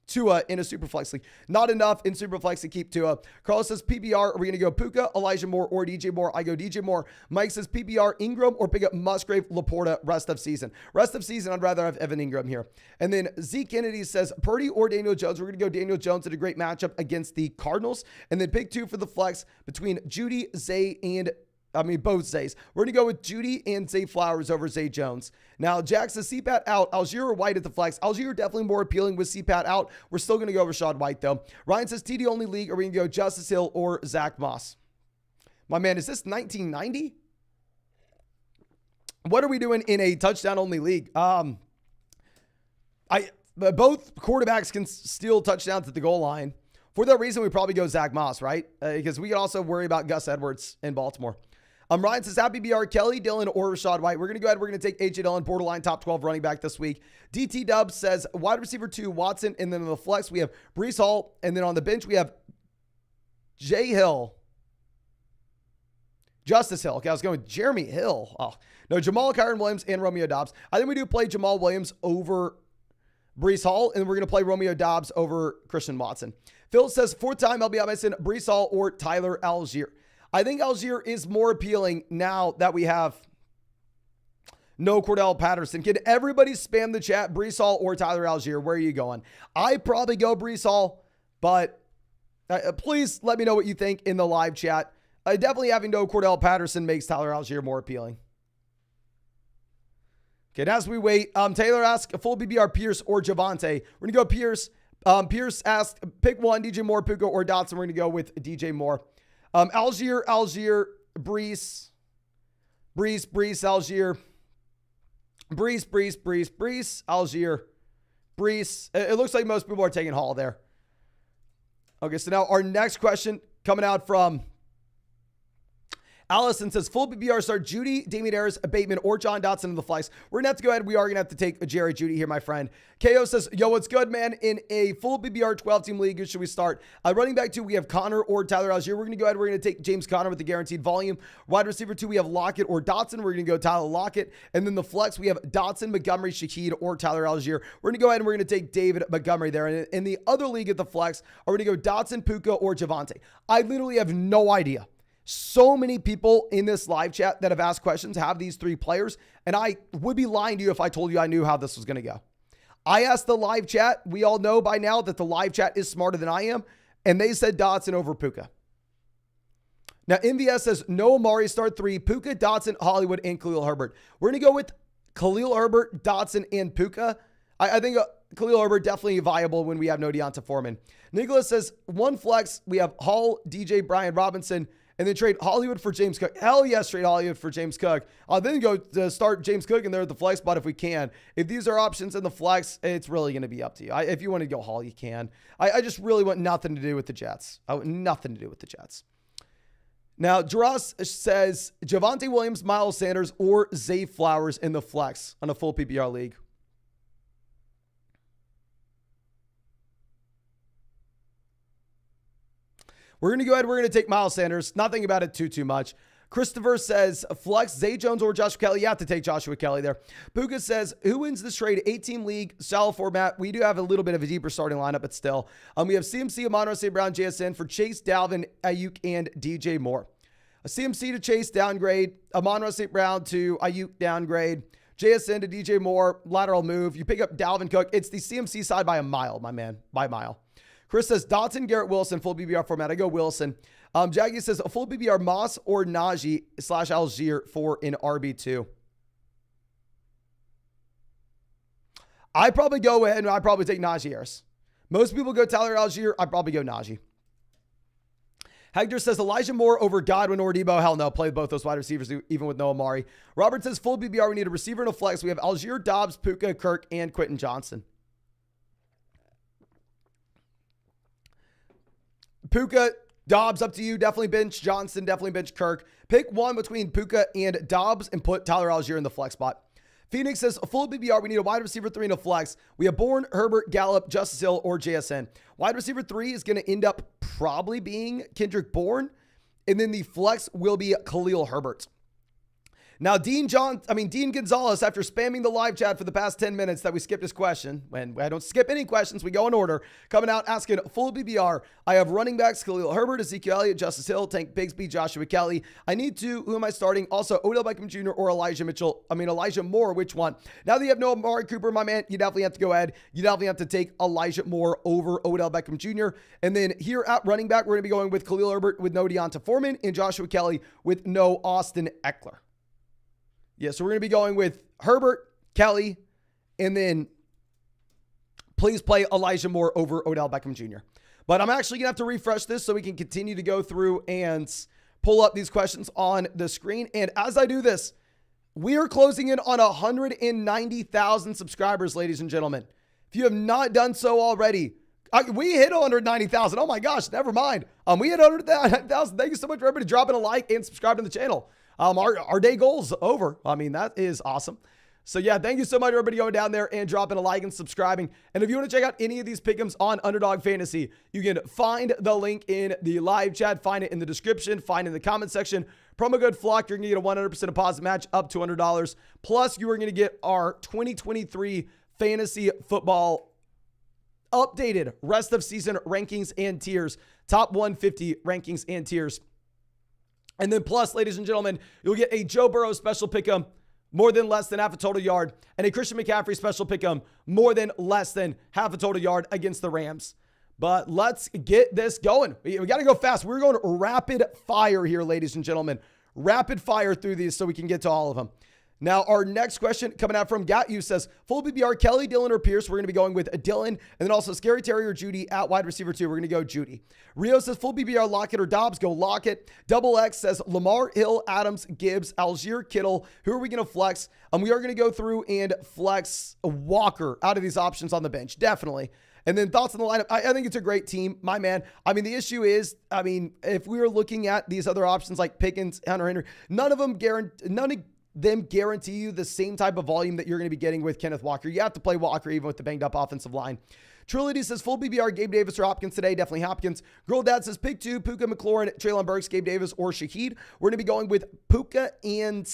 Tua in a Superflex league. Not enough in Superflex to keep Tua. Carlos says PBR. Are we going to go Puka, Elijah Moore, or DJ Moore? I go DJ Moore. Mike says PBR, Ingram, or pick up Musgrave, Laporta, rest of season. Rest of season, I'd rather have Evan Ingram here. And then Zeke Kennedy says Purdy or Daniel Jones. We're going to go Daniel Jones at a great matchup against the Cardinals. And then pick 2 for the flex between Judy, Zay, and both Zays. We're going to go with Judy and Zay Flowers over Zay Jones. Now, Jack says CPAT out. Allgeier or White at the flex. Allgeier definitely more appealing with CPAT out. We're still going to go Rashad White, though. Ryan says TD only league. Are we going to go Justice Hill or Zach Moss? My man, is this 1990? What are we doing in a touchdown only league? Both quarterbacks can steal touchdowns at the goal line. For that reason, we probably go Zach Moss, right? Because we can also worry about Gus Edwards in Baltimore. Ryan says, happy BR, Kelly, Dillon, or Rashad White. We're going to go ahead. We're going to take AJ Dillon, borderline top 12 running back this week. DT Dub says, wide receiver 2, Watson. And then on the flex, we have Brees Hall. And then on the bench, we have Jay Hill. Justice Hill. Okay, I was going with Jeremy Hill. Oh, no, Jamal, Kyron Williams, and Romeo Dobbs. I think we do play Jamal Williams over Brees Hall, and we're going to play Romeo Dobbs over Christian Watson. Phil says, 4th time LBI Mason, Brees Hall or Tyler Allgeier. I think Allgeier is more appealing now that we have no Cordell Patterson. Can everybody spam the chat? Brees Hall or Tyler Allgeier? Where are you going? I probably go Brees Hall, but please let me know what you think in the live chat. Definitely having no Cordell Patterson makes Tyler Allgeier more appealing. Okay, and as we wait, Taylor asked, full BBR Pierce or Javonte. We're going to go Pierce. Pierce asked, pick 1, DJ Moore, Puka, or Dotson. We're going to go with DJ Moore. Allgeier, Brees, Allgeier, Brees, Allgeier, Brees. It looks like most people are taking Hall there. Okay, so now our next question coming out from Allison says, full BBR start Judy, Damian Harris, Bateman, or John Dotson in the flex. We're going to have to go ahead. We are going to have to take Jerry Judy here, my friend. KO says, yo, what's good, man? In a full BBR 12-team league, who should we start? Running back 2, we have Connor or Tyler Allgeier. We're going to go ahead. We're going to take James Conner with the guaranteed volume. Wide receiver 2, we have Lockett or Dotson. We're going to go Tyler Lockett. And then the flex, we have Dotson, Montgomery, Shaheed, or Tyler Allgeier. We're going to go ahead and we're going to take David Montgomery there. And in the other league at the flex, are we going to go Dotson, Puka, or Javonte? I literally have no idea. So many people in this live chat that have asked questions have these three players, and I would be lying to you if I told you I knew how this was going to go. I asked the live chat. We all know by now that the live chat is smarter than I am, and they said Dotson over Puka. Now, MVS says no Amari, start 3, Puka, Dotson, Hollywood, and Khalil Herbert. We're going to go with Khalil Herbert, Dotson, and Puka. I think Khalil Herbert definitely viable when we have no Deonta Foreman. Nicholas says one flex. We have Hall, DJ, Brian Robinson, and then trade Hollywood for James Cook. Hell yes, trade Hollywood for James Cook. Then go to start James Cook in there at the flex spot if we can. If these are options in the flex, it's really going to be up to you. If you want to go Hall, you can. I just really want nothing to do with the Jets. I want nothing to do with the Jets. Now, Jaros says Javonte Williams, Miles Sanders, or Zay Flowers in the flex on a full PPR league. We're going to go ahead. We're going to take Miles Sanders. Not thinking about it too much. Christopher says flex Zay Jones or Joshua Kelly. You have to take Joshua Kelly there. Puka says, who wins this trade? 8-team league, style format. We do have a little bit of a deeper starting lineup, but still. We have CMC, Amon-Ra St. Brown, JSN for Chase, Dalvin, Ayuk, and DJ Moore. A CMC to Chase, downgrade. Amon-Ra St. Brown to Ayuk, downgrade. JSN to DJ Moore, lateral move. You pick up Dalvin Cook. It's the CMC side by a mile, my man, by a mile. Chris says Dotson, Garrett Wilson, full BBR format. I go Wilson. Jaggy says a full BBR Moss or Najee / Algier for an RB2. I probably go ahead and I probably take Najee Harris. Most people go Tyler Algier. I probably go Najee. Hector says Elijah Moore over Godwin or Debo. Hell no. Play both those wide receivers even with no Amari. Robert says full BBR. We need a receiver and a flex. We have Algier, Dobbs, Puka, Kirk, and Quentin Johnson. Puka, Dobbs, up to you. Definitely bench Johnson. Definitely bench Kirk. Pick one between Puka and Dobbs and put Tyler Algier in the flex spot. Phoenix says a full BBR. We need a wide receiver 3 and a flex. We have Bourne, Herbert, Gallup, Justice Hill, or JSN. Wide receiver 3 is going to end up probably being Kendrick Bourne. And then the flex will be Khalil Herbert. Now, Dean Gonzalez, after spamming the live chat for the past 10 minutes that we skipped his question, when I don't skip any questions, we go in order, coming out asking full BBR. I have running backs, Khalil Herbert, Ezekiel Elliott, Justice Hill, Tank Bigsby, Joshua Kelly. I need to, who am I starting? Also, Odell Beckham Jr. or Elijah Moore, which one? Now that you have no Amari Cooper, my man, you definitely have to go ahead. You definitely have to take Elijah Moore over Odell Beckham Jr. And then here at running back, we're going to be going with Khalil Herbert with no Deonta Foreman and Joshua Kelly with no Austin Eckler. Yeah, so we're going to be going with Herbert, Kelly, and then please play Elijah Moore over Odell Beckham Jr. But I'm actually going to have to refresh this so we can continue to go through and pull up these questions on the screen. And as I do this, we are closing in on 190,000 subscribers, ladies and gentlemen. If you have not done so already, we hit 190,000. Oh my gosh, never mind. We hit 190,000. Thank you so much for everybody dropping a like and subscribing to the channel. Our day goal's over. I mean, that is awesome. So yeah, thank you so much, everybody going down there and dropping a like and subscribing. And if you want to check out any of these pick'ems on Underdog Fantasy, you can find the link in the live chat, find it in the description, find it in the comment section. Promo code FLOCK, you're going to get a 100% deposit match up to $100. Plus, you are going to get our 2023 fantasy football updated rest of season rankings and tiers, top 150 rankings and tiers. And then plus, ladies and gentlemen, you'll get a Joe Burrow special pick'em, more than less than half a total yard, and a Christian McCaffrey special pick'em, more than less than half a total yard against the Rams. But let's get this going. We got to go fast. We're going rapid fire here, ladies and gentlemen. Rapid fire through these so we can get to all of them. Now, our next question coming out from Gatyu says, full BBR, Kelly, Dillon, or Pierce. We're going to be going with Dillon. And then also Scary Terry or Judy at wide receiver 2. We're going to go Judy. Rio says, full BBR, Lockett or Dobbs. Go Lockett. Double X says, Lamar, Hill, Adams, Gibbs, Algier, Kittle. Who are we going to flex? We are going to go through and flex Walker out of these options on the bench. Definitely. And then thoughts on the lineup. I think it's a great team, my man. I mean, the issue is, if we were looking at these other options like Pickens, Hunter Henry, none of them guarantee you the same type of volume that you're going to be getting with Kenneth Walker. You have to play Walker even with the banged up offensive line. Trilogy says full BBR, Gabe Davis or Hopkins today. Definitely Hopkins. Girl Dad says pick 2, Puka, McLaurin, Treylon Burks, Gabe Davis, or Shaheed. We're going to be going with Puka and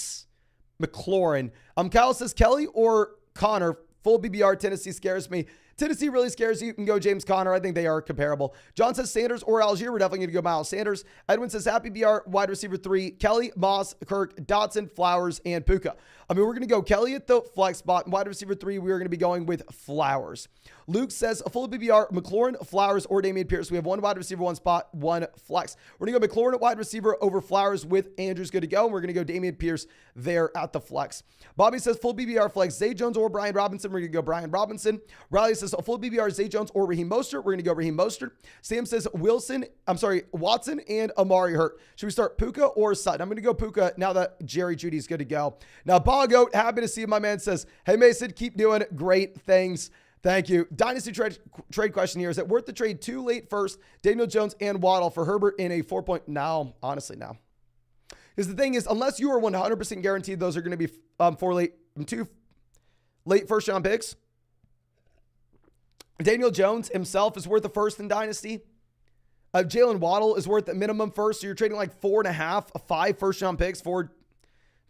McLaurin. Kyle says Kelly or Connor. Full BBR, Tennessee scares me. Tennessee really scares you. You can go James Conner. I think they are comparable. John says Sanders or Algier. We're definitely going to go Miles Sanders. Edwin says Happy BR, wide receiver 3. Kelly, Moss, Kirk, Dotson, Flowers, and Puka. I mean, we're going to go Kelly at the flex spot. And wide receiver 3, we are going to be going with Flowers. Luke says a full PPR, McLaurin, Flowers, or Dameon Pierce. We have one wide receiver, one spot, one flex. We're going to go McLaurin at wide receiver over Flowers with Andrews good to go. And we're going to go Dameon Pierce there at the flex. Bobby says full BBR flex, Zay Jones or Brian Robinson. We're going to go Brian Robinson. Riley says a full BBR, Zay Jones or Raheem Mostert. We're going to go Raheem Mostert. Sam says Watson and Amari hurt. Should we start Puka or Sutton? I'm going to go Puka now that Jerry Judy's good to go. Now, Boggoat, happy to see you, my man, says, hey, Mason, keep doing great things. Thank you. Dynasty trade question here. Is it worth the trade 2 late first, Daniel Jones and Waddle for Herbert in a 4 point? No, honestly, no. Because the thing is, unless you are 100% guaranteed those are going to be 2 late first round picks, Daniel Jones himself is worth a first in Dynasty. Jalen Waddle is worth a minimum first. So you're trading like 4.5, 5 first round picks for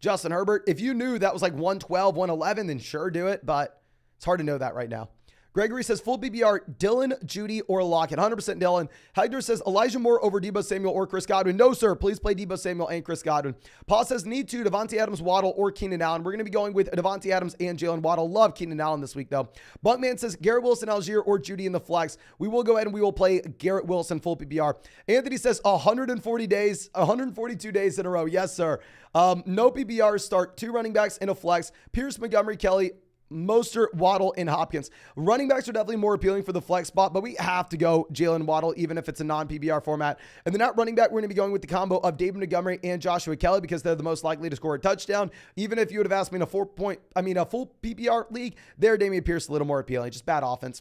Justin Herbert. If you knew that was like 112, 111, then sure, do it. But it's hard to know that right now. Gregory says full BBR, Dillon, Judy, or Lockett. 100% Dillon. Hector says Elijah Moore over Deebo Samuel or Chris Godwin. No, sir. Please play Deebo Samuel and Chris Godwin. Paul says need to Devontae Adams, Waddle, or Keenan Allen. We're going to be going with Devontae Adams and Jalen Waddle. Love Keenan Allen this week, though. Bunkman says Garrett Wilson, Algier, or Judy in the flex. We will go ahead and we will play Garrett Wilson full PPR. Anthony says 140 days, 142 days in a row. Yes, sir. No PPR start 2 running backs in a flex. Pierce, Montgomery, Kelly, Mostert, Waddle, and Hopkins. Running backs are definitely more appealing for the flex spot, but we have to go Jalen Waddle, even if it's a non-PBR format. And then at running back, we're going to be going with the combo of David Montgomery and Joshua Kelly because they're the most likely to score a touchdown. Even if you would have asked me in a full PPR league, there Dameon Pierce a little more appealing. Just bad offense.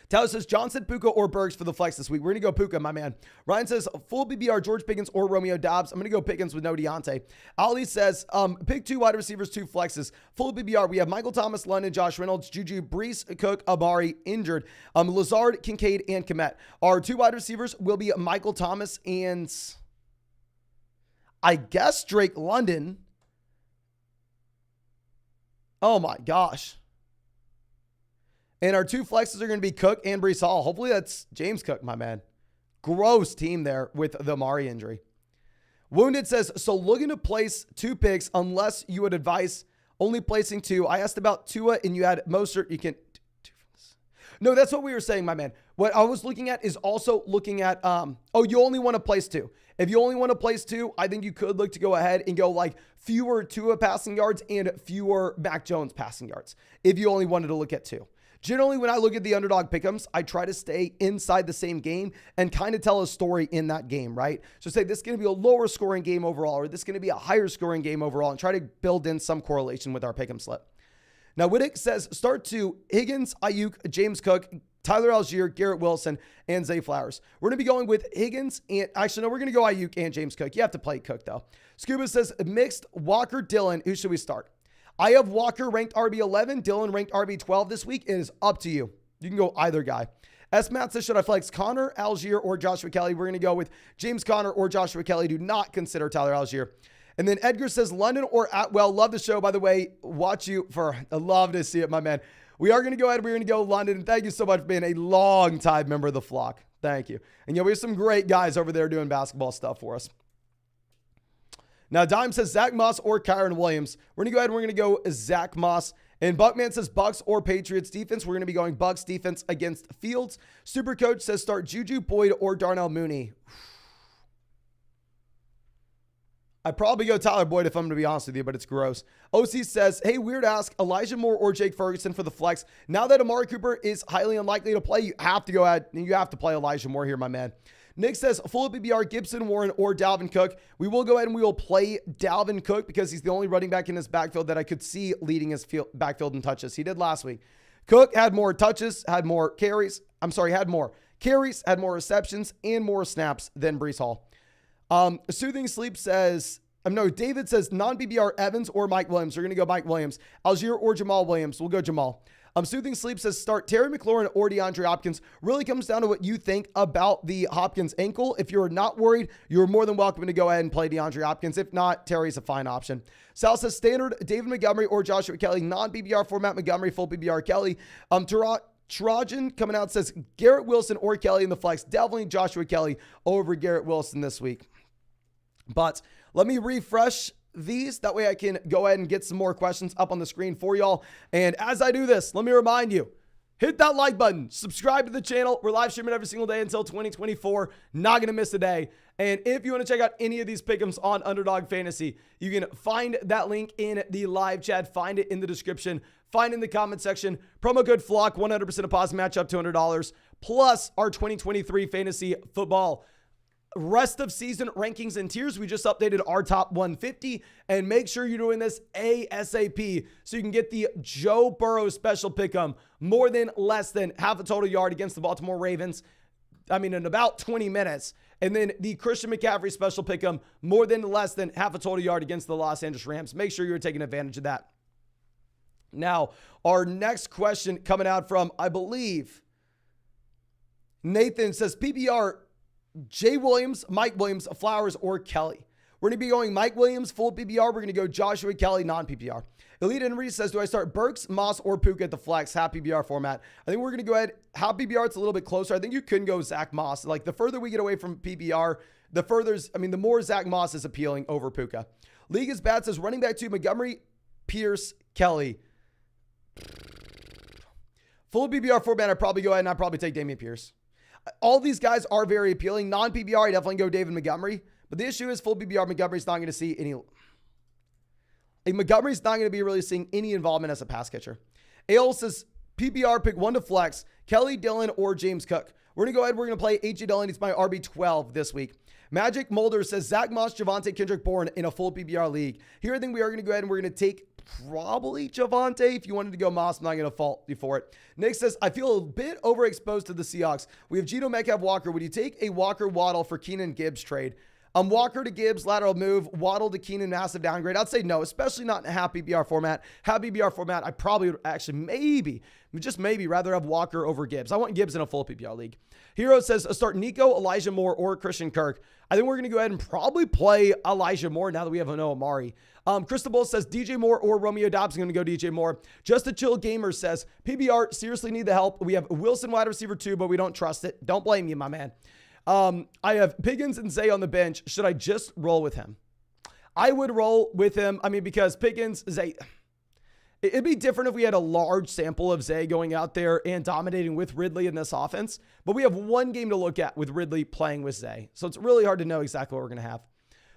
Tyler says Johnson, Puka, or Bergs for the flex this week. We're going to go Puka, my man. Ryan says full BBR, George Pickens or Romeo Dobbs. I'm going to go Pickens with no Deontay. Ali says pick 2 wide receivers, 2 flexes. Full BBR, we have Michael Thomas, London, Josh Reynolds, Juju, Brees, Cook, Amari, injured. Lazard, Kincaid, and Kmet. Our 2 wide receivers will be Michael Thomas and I guess Drake London. Oh my gosh. And our 2 flexes are going to be Cook and Brees Hall. Hopefully that's James Cook, my man. Gross team there with the Amari injury. Wounded says, so looking to place 2 picks unless you would advise only placing 2. I asked about Tua and you had Mostert. You can... No, that's what we were saying, my man. What I was looking at is also looking at, you only want to place 2. If you only want to place 2, I think you could look to go ahead and go like fewer Tua passing yards and fewer Mac Jones passing yards. If you only wanted to look at 2. Generally, when I look at the underdog pick'ems, I try to stay inside the same game and kind of tell a story in that game, right? So say this is going to be a lower scoring game overall, or this is going to be a higher scoring game overall, and try to build in some correlation with our pick'em slip. Now, Wittick says start 2, Higgins, Ayuk, James Cook, Tyler Algier, Garrett Wilson, and Zay Flowers. We're going to be going with Higgins and actually, no, we're going to go Ayuk and James Cook. You have to play Cook though. Scuba says mixed Walker, Dillon. Who should we start? I have Walker ranked RB11, Dillon ranked RB12 this week. It is up to you. You can go either guy. S. Matt says, should I flex Connor, Algier, or Joshua Kelly? We're going to go with James Conner or Joshua Kelly. Do not consider Tyler Algier. And then Edgar says, London or Atwell. Love the show, by the way. Watch you for, I love to see it, my man. We are going to go ahead. We're going to go London. And thank you so much for being a long-time member of the flock. Thank you. And we have some great guys over there doing basketball stuff for us. Now, Dime says Zach Moss or Kyron Williams. We're going to go ahead and we're going to go Zach Moss. And Buckman says Bucks or Patriots defense. We're going to be going Bucks defense against Fields. Supercoach says start Juju, Boyd, or Darnell Mooney. I'd probably go Tyler Boyd if I'm going to be honest with you, but it's gross. OC says, hey, weird ask, Elijah Moore or Jake Ferguson for the flex. Now that Amari Cooper is highly unlikely to play, you have to go ahead and you have to play Elijah Moore here, my man. Nick says, full PPR, Gibson, Warren, or Dalvin Cook. We will go ahead and we will play Dalvin Cook because he's the only running back in his backfield that I could see leading his backfield in touches. He did last week. Cook had more touches, had more carries. Had more carries, had more receptions, and more snaps than Brees Hall. Soothing Sleep says, David says non-PPR Evans or Mike Williams. We're going to go Mike Williams. Algier or Jamal Williams. We'll go Jamal. Soothing Sleep says start Terry McLaurin or DeAndre Hopkins. Really comes down to what you think about the Hopkins ankle. If you're not worried, you're more than welcome to go ahead and play DeAndre Hopkins. If not, Terry's a fine option. Sal says standard David Montgomery or Joshua Kelly. Non-PPR format Montgomery, full PPR Kelly. Trojan coming out says Garrett Wilson or Kelly in the flex. Definitely Joshua Kelly over Garrett Wilson this week. But let me refresh these. That way I can go ahead and get some more questions up on the screen for y'all. And as I do this, let me remind you, hit that like button, subscribe to the channel. We're live streaming every single day until 2024. Not going to miss a day. And if you want to check out any of these pick'ems on Underdog Fantasy, you can find that link in the live chat. Find it in the description. Find it in the comment section. Promo code FLOCK, 100% deposit match up $200. Plus our 2023 fantasy football rest of season rankings and tiers. We just updated our top 150. And make sure you're doing this ASAP so you can get the Joe Burrow special pick'em. More than less than half a total yard against the Baltimore Ravens. In about 20 minutes. And then the Christian McCaffrey special pick'em, more than less than half a total yard against the Los Angeles Rams. Make sure you're taking advantage of that. Now, our next question coming out from, I believe, Nathan says, PPR, Jay Williams, Mike Williams, Flowers, or Kelly. We're going to be going Mike Williams, full PPR. We're going to go Joshua Kelly, non-PPR. Elite Henry says, do I start Burks, Moss, or Puka at the flex, half PPR format? I think we're going to go ahead, half PPR, it's a little bit closer. I think you can go Zach Moss. Like, the further we get away from PPR, the more Zach Moss is appealing over Puka. League is bad says, running back 2, Montgomery, Pierce, Kelly. Full PPR format, I'd probably go ahead and I'd probably take Dameon Pierce. All these guys are very appealing. Non-PPR, I definitely go David Montgomery. But the issue is full PPR, Montgomery's not going to see any... Montgomery's not going to be really seeing any involvement as a pass catcher. Ale says, PPR, pick 1 to flex, Kelly, Dillon, or James Cook. We're going to go ahead. We're going to play A.J. Dillon. He's my RB12 this week. Magic Mulder says, Zach Moss, Javonte, Kendrick Bourne in a full PPR league. Here, I think we are going to go ahead and we're going to take probably Javonte. If you wanted to go Moss, I'm not going to fault you for it. Nick says, I feel a bit overexposed to the Seahawks. We have Geno, Metcalf, Walker. Would you take a Walker Waddle for Keenan Gibbs trade? Walker to Gibbs, lateral move. Waddle to Keenan, massive downgrade. I'd say no, especially not in a half PPR format. Half PPR format, I probably would actually maybe rather have Walker over Gibbs. I want Gibbs in a full PPR league. Hero says, start Nico, Elijah Moore, or Christian Kirk. I think we're going to go ahead and probably play Elijah Moore now that we have no Amari. Cristobal says, DJ Moore or Romeo Dobbs. I'm going to go DJ Moore. Just a Chill Gamer says, PPR, seriously need the help. We have Wilson wide receiver 2, but we don't trust it. Don't blame you, my man. I have Pickens and Zay on the bench. Should I just roll with him? I would roll with him. Because Pickens, Zay, it'd be different if we had a large sample of Zay going out there and dominating with Ridley in this offense. But we have one game to look at with Ridley playing with Zay. So it's really hard to know exactly what we're going to have.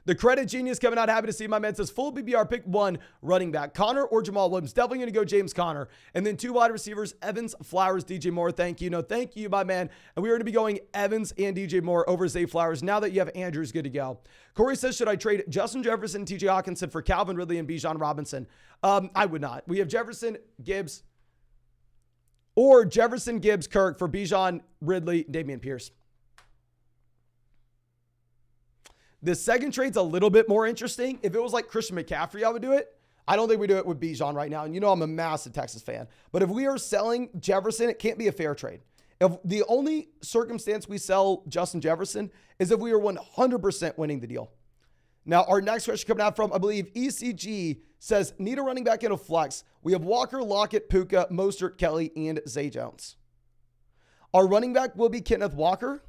The Credit Genius coming out, happy to see my man, says full PPR, pick 1 running back, Connor or Jamal Williams. Definitely going to go James Conner. And then 2 wide receivers, Evans, Flowers, DJ Moore. Thank you. No, thank you, my man. And we are going to be going Evans and DJ Moore over Zay Flowers now that you have Andrews good to go. Corey says, should I trade Justin Jefferson, TJ Hawkinson for Calvin Ridley and Bijan Robinson? I would not. We have Jefferson, Gibbs, or Jefferson, Gibbs, Kirk for Bijan, Ridley, Dameon Pierce. The second trade's a little bit more interesting. If it was like Christian McCaffrey, I would do it. I don't think we do it with Bijan right now. And you know I'm a massive Texas fan. But if we are selling Jefferson, it can't be a fair trade. If the only circumstance we sell Justin Jefferson is if we are 100% winning the deal. Now, our next question coming out from, I believe, ECG says, need a running back in a flex. We have Walker, Lockett, Puka, Mostert, Kelly, and Zay Jones. Our running back will be Kenneth Walker.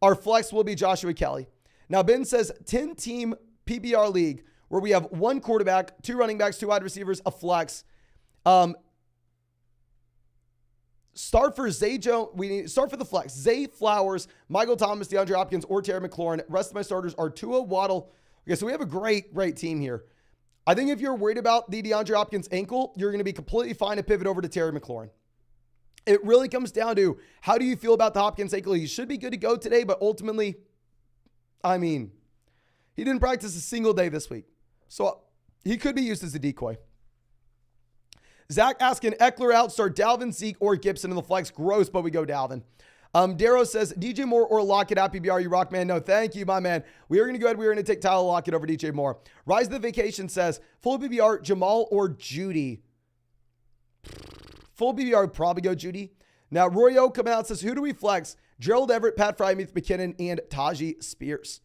Our flex will be Joshua Kelly. Now, Ben says 10-team PPR league where we have 1 quarterback, 2 running backs, 2 wide receivers, a flex. Start for Zay Jones. We need start for the flex. Zay Flowers, Michael Thomas, DeAndre Hopkins, or Terry McLaurin. Rest of my starters are Tua, Waddle. Okay, so we have a great team here. I think if you're worried about the DeAndre Hopkins ankle, you're going to be completely fine to pivot over to Terry McLaurin. It really comes down to how do you feel about the Hopkins ankle? He should be good to go today, but ultimately, he didn't practice a single day this week. So he could be used as a decoy. Zach asking Eckler out, start Dalvin, Zeke, or Gibson in the flex. Gross, but we go Dalvin. Darrow says DJ Moore or Lockett at PBR. You rock, man. No, thank you, my man. We are going to go ahead. We are going to take Tyler Lockett over DJ Moore. Rise of the Vacation says full PBR, Jamal or Judy. Full PBR would probably go Judy. Now, Royo coming out says, who do we flex? Gerald Everett, Pat Freiermuth, McKinnon, and Tajee Spears.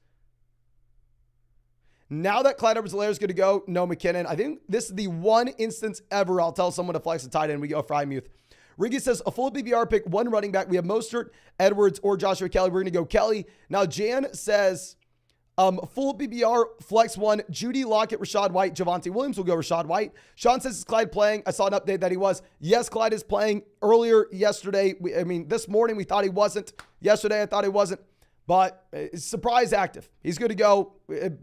Now that Clyde Edwards-Helaire is going to go, no McKinnon. I think this is the one instance ever I'll tell someone to flex a tight end. We go Frymuth. Riggy says a full PPR pick, one running back. We have Mostert, Edwards, or Joshua Kelly. We're going to go Kelly. Now Jan says full PPR, flex one, Judy, Lockett, Rashad White, Javonte Williams. Will go Rashad White. Sean says, is Clyde playing? I saw an update that he was. Yes, Clyde is playing. Earlier yesterday, this morning we thought he wasn't. Yesterday I thought he wasn't. But surprise active. He's good to go.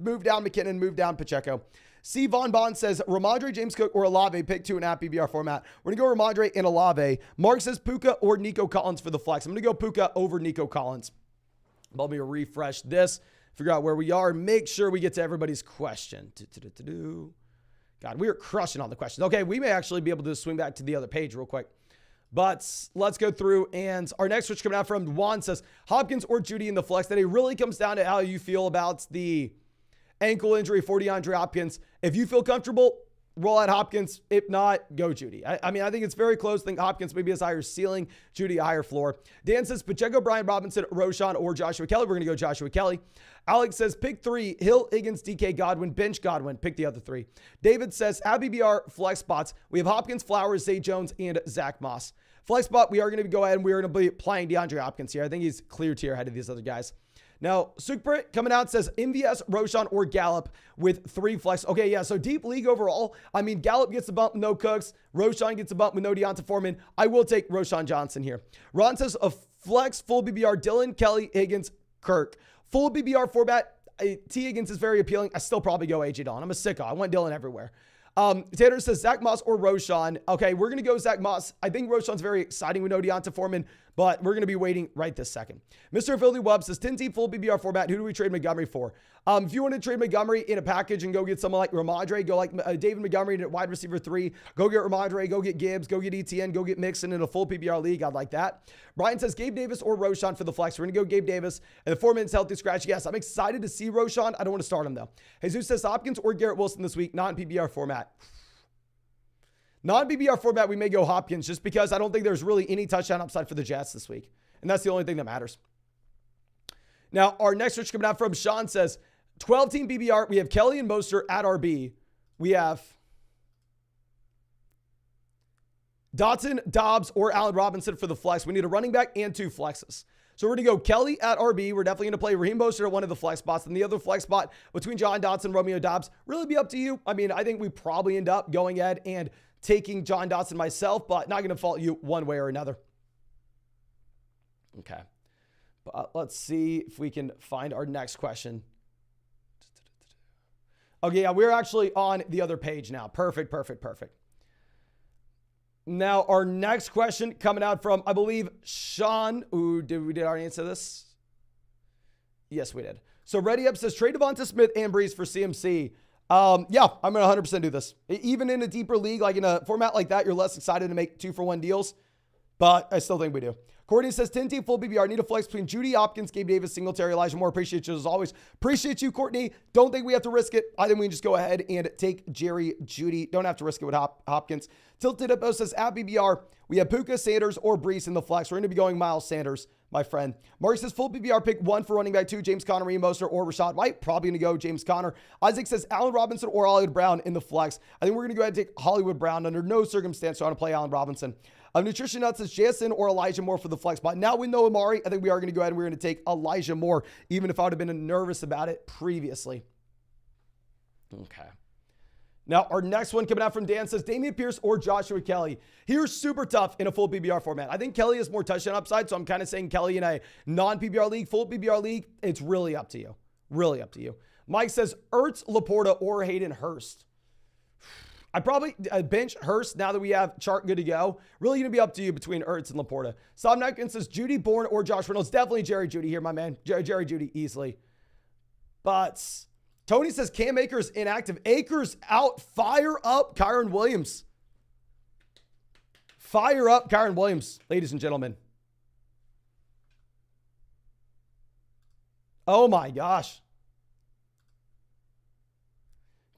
Move down McKinnon, move down Pacheco. C. Von Bond says, Ramondre, James Cook, or Olave, pick 2.5 PPR format. We're going to go Ramondre and Olave. Mark says Puka or Nico Collins for the flex. I'm going to go Puka over Nico Collins. Let me refresh this, figure out where we are, make sure we get to everybody's question. God, we are crushing on the questions. Okay, we may actually be able to swing back to the other page real quick. But let's go through, and our next switch coming out from Juan says, Hopkins or Judy in the flex. That it really comes down to how you feel about the ankle injury for DeAndre Hopkins. If you feel comfortable, roll out Hopkins. If not, go Judy. I think it's very close. I think Hopkins maybe has higher ceiling, Judy a higher floor. Dan says Pacheco, Brian Robinson, Roshan, or Joshua Kelly. We're going to go Joshua Kelly. Alex says pick 3, Hill, Higgins, DK, Godwin, bench Godwin. Pick the other 3. David says add BBR flex spots. We have Hopkins, Flowers, Zay Jones, and Zach Moss. Flex spot, we are going to go ahead and we are going to be playing DeAndre Hopkins here. I think he's clear tier ahead of these other guys. Now, Sukprit coming out says MVS, Roshan, or Gallup with 3 flex. Okay, yeah, so deep league overall. Gallup gets a bump with no Cooks. Roshan gets a bump with no Deonta Foreman. I will take Roshan Johnson here. Ron says a flex, full BBR, Dillon, Kelly, Higgins, Kirk. Full BBR format, T. Higgins is very appealing. I still probably go A.J. Dillon. I'm a sicko. I want Dillon everywhere. Tanner says Zach Moss or Roshan. Okay, we're going to go Zach Moss. I think Roshan's very exciting. We know Deonta Foreman, but we're going to be waiting right this second. Mr. Philly Webb says 10-team full BBR format. Who do we trade Montgomery for? If you want to trade Montgomery in a package and go get someone like Ramondre, go like David Montgomery at wide receiver 3, go get Ramondre, go get Gibbs, go get ETN, go get Mixon in a full PBR league. I'd like that. Brian says Gabe Davis or Roshan for the flex. We're going to go Gabe Davis. And the 4 minutes healthy scratch. Yes, I'm excited to see Roshan. I don't want to start him though. Jesus says Hopkins or Garrett Wilson this week, not in PBR format. Non-PPR format, we may go Hopkins just because I don't think there's really any touchdown upside for the Jets this week. And that's the only thing that matters. Now, our next switch coming out from Sean says, 12-team PPR, we have Kelly and Mostert at RB. We have Dotson, Dobbs, or Allen Robinson for the flex. We need a running back and 2 flexes. So we're going to go Kelly at RB. We're definitely going to play Raheem Mostert at one of the flex spots. And the other flex spot between John Dotson, Romeo Dobbs, really be up to you. I think we probably end up going ahead and taking John Dotson myself, but not going to fault you one way or another. Okay. But let's see if we can find our next question. Okay, yeah, we're actually on the other page now. Perfect. Now, our next question coming out from, I believe, Sean. Ooh, did we already answer this? Yes, we did. So, Ready Up says, trade Devonta Smith and Breeze for CMC. Yeah, I'm going to 100% do this. Even in a deeper league, like in a format like that, you're less excited to make 2-for-1 deals. But I still think we do. Courtney says 10-team full PPR. Need a flex between Judy, Hopkins, Gabe Davis, Singletary, Elijah Moore. Appreciate you as always. Appreciate you, Courtney. Don't think we have to risk it. I think we can just go ahead and take Jerry, Judy. Don't have to risk it with Hopkins. Tilted Up says at PPR, we have Puka, Sanders, or Brees in the flex. We're going to be going Miles Sanders, my friend. Mark says full PPR pick 1 for running back 2, James Conner, Raheem Mostert, or Rashad White. Probably going to go James Conner. Isaac says Allen Robinson or Hollywood Brown in the flex. I think we're going to go ahead and take Hollywood Brown. Under no circumstance trying to play Allen Robinson. Nutrition Nuts says Jason or Elijah Moore for the flex spot. Now we know Amari. I think we are going to go ahead and we're going to take Elijah Moore, even if I would have been nervous about it previously. Okay. Now, our next one coming out from Dan says Damian Pierce or Joshua Kelly. Here's super tough in a full PBR format. I think Kelly has more touchdown upside, so I'm kind of saying Kelly in a non-PBR league. Full PBR league, it's really up to you. Really up to you. Mike says Ertz, Laporta, or Hayden Hurst. I probably bench Hurst now that we have chart good to go. Really going to be up to you between Ertz and Laporta. Sob Neckins says Judy, Bourne, or Josh Reynolds. Definitely Jerry Judy here, my man. Jerry Judy easily. But Tony says Cam Akers inactive. Akers out. Fire up Kyron Williams. Fire up Kyron Williams, ladies and gentlemen. Oh my gosh.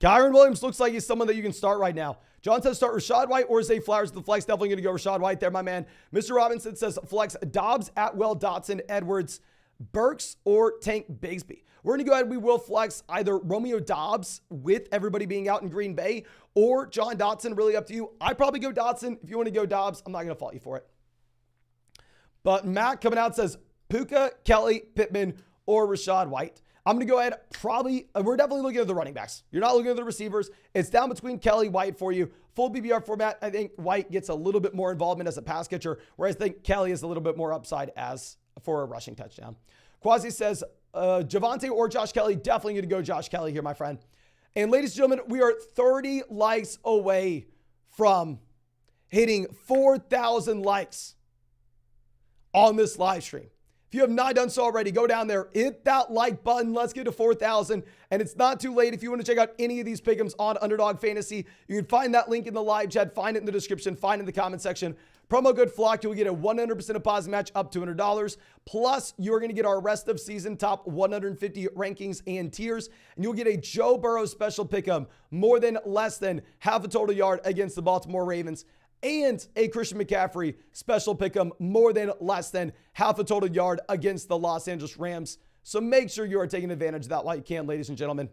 Kyron Williams looks like he's someone that you can start right now. John says start Rashad White or Zay Flowers at the flex. Definitely going to go Rashad White there, my man. Mr. Robinson says flex Dobbs, Atwell, Dotson, Edwards, Burks or Tank Bigsby. We're going to go ahead and we will flex either Romeo Doubs with everybody being out in Green Bay or John Dotson. Really up to you. I probably go Dotson. If you want to go Doubs, I'm not going to fault you for it. But Matt coming out says Puka, Kelly, Pittman, or Rachaad White. I'm going to go ahead, we're definitely looking at the running backs. You're not looking at the receivers. It's down between Kelly, White for you. Full BBR format, I think White gets a little bit more involvement as a pass catcher, whereas I think Kelly is a little bit more upside as for a rushing touchdown. Quasi says, Javonte or Josh Kelly. Definitely going to go Josh Kelly here, my friend. And ladies and gentlemen, we are 30 likes away from hitting 4,000 likes on this live stream. If you have not done so already, go down there, hit that like button. Let's get to 4,000. And it's not too late. If you want to check out any of these pick'ems on Underdog Fantasy, you can find that link in the live chat, find it in the description, find it in the comment section. Promo code FLOCK, you'll get a 100% deposit match up to $200. Plus, you're going to get our rest of season top 150 rankings and tiers. And you'll get a Joe Burrow special pick'em, more than less than half a total yard against the Baltimore Ravens. And a Christian McCaffrey special pick'em, more than less than half a total yard against the Los Angeles Rams. So make sure you are taking advantage of that while you can, ladies and gentlemen.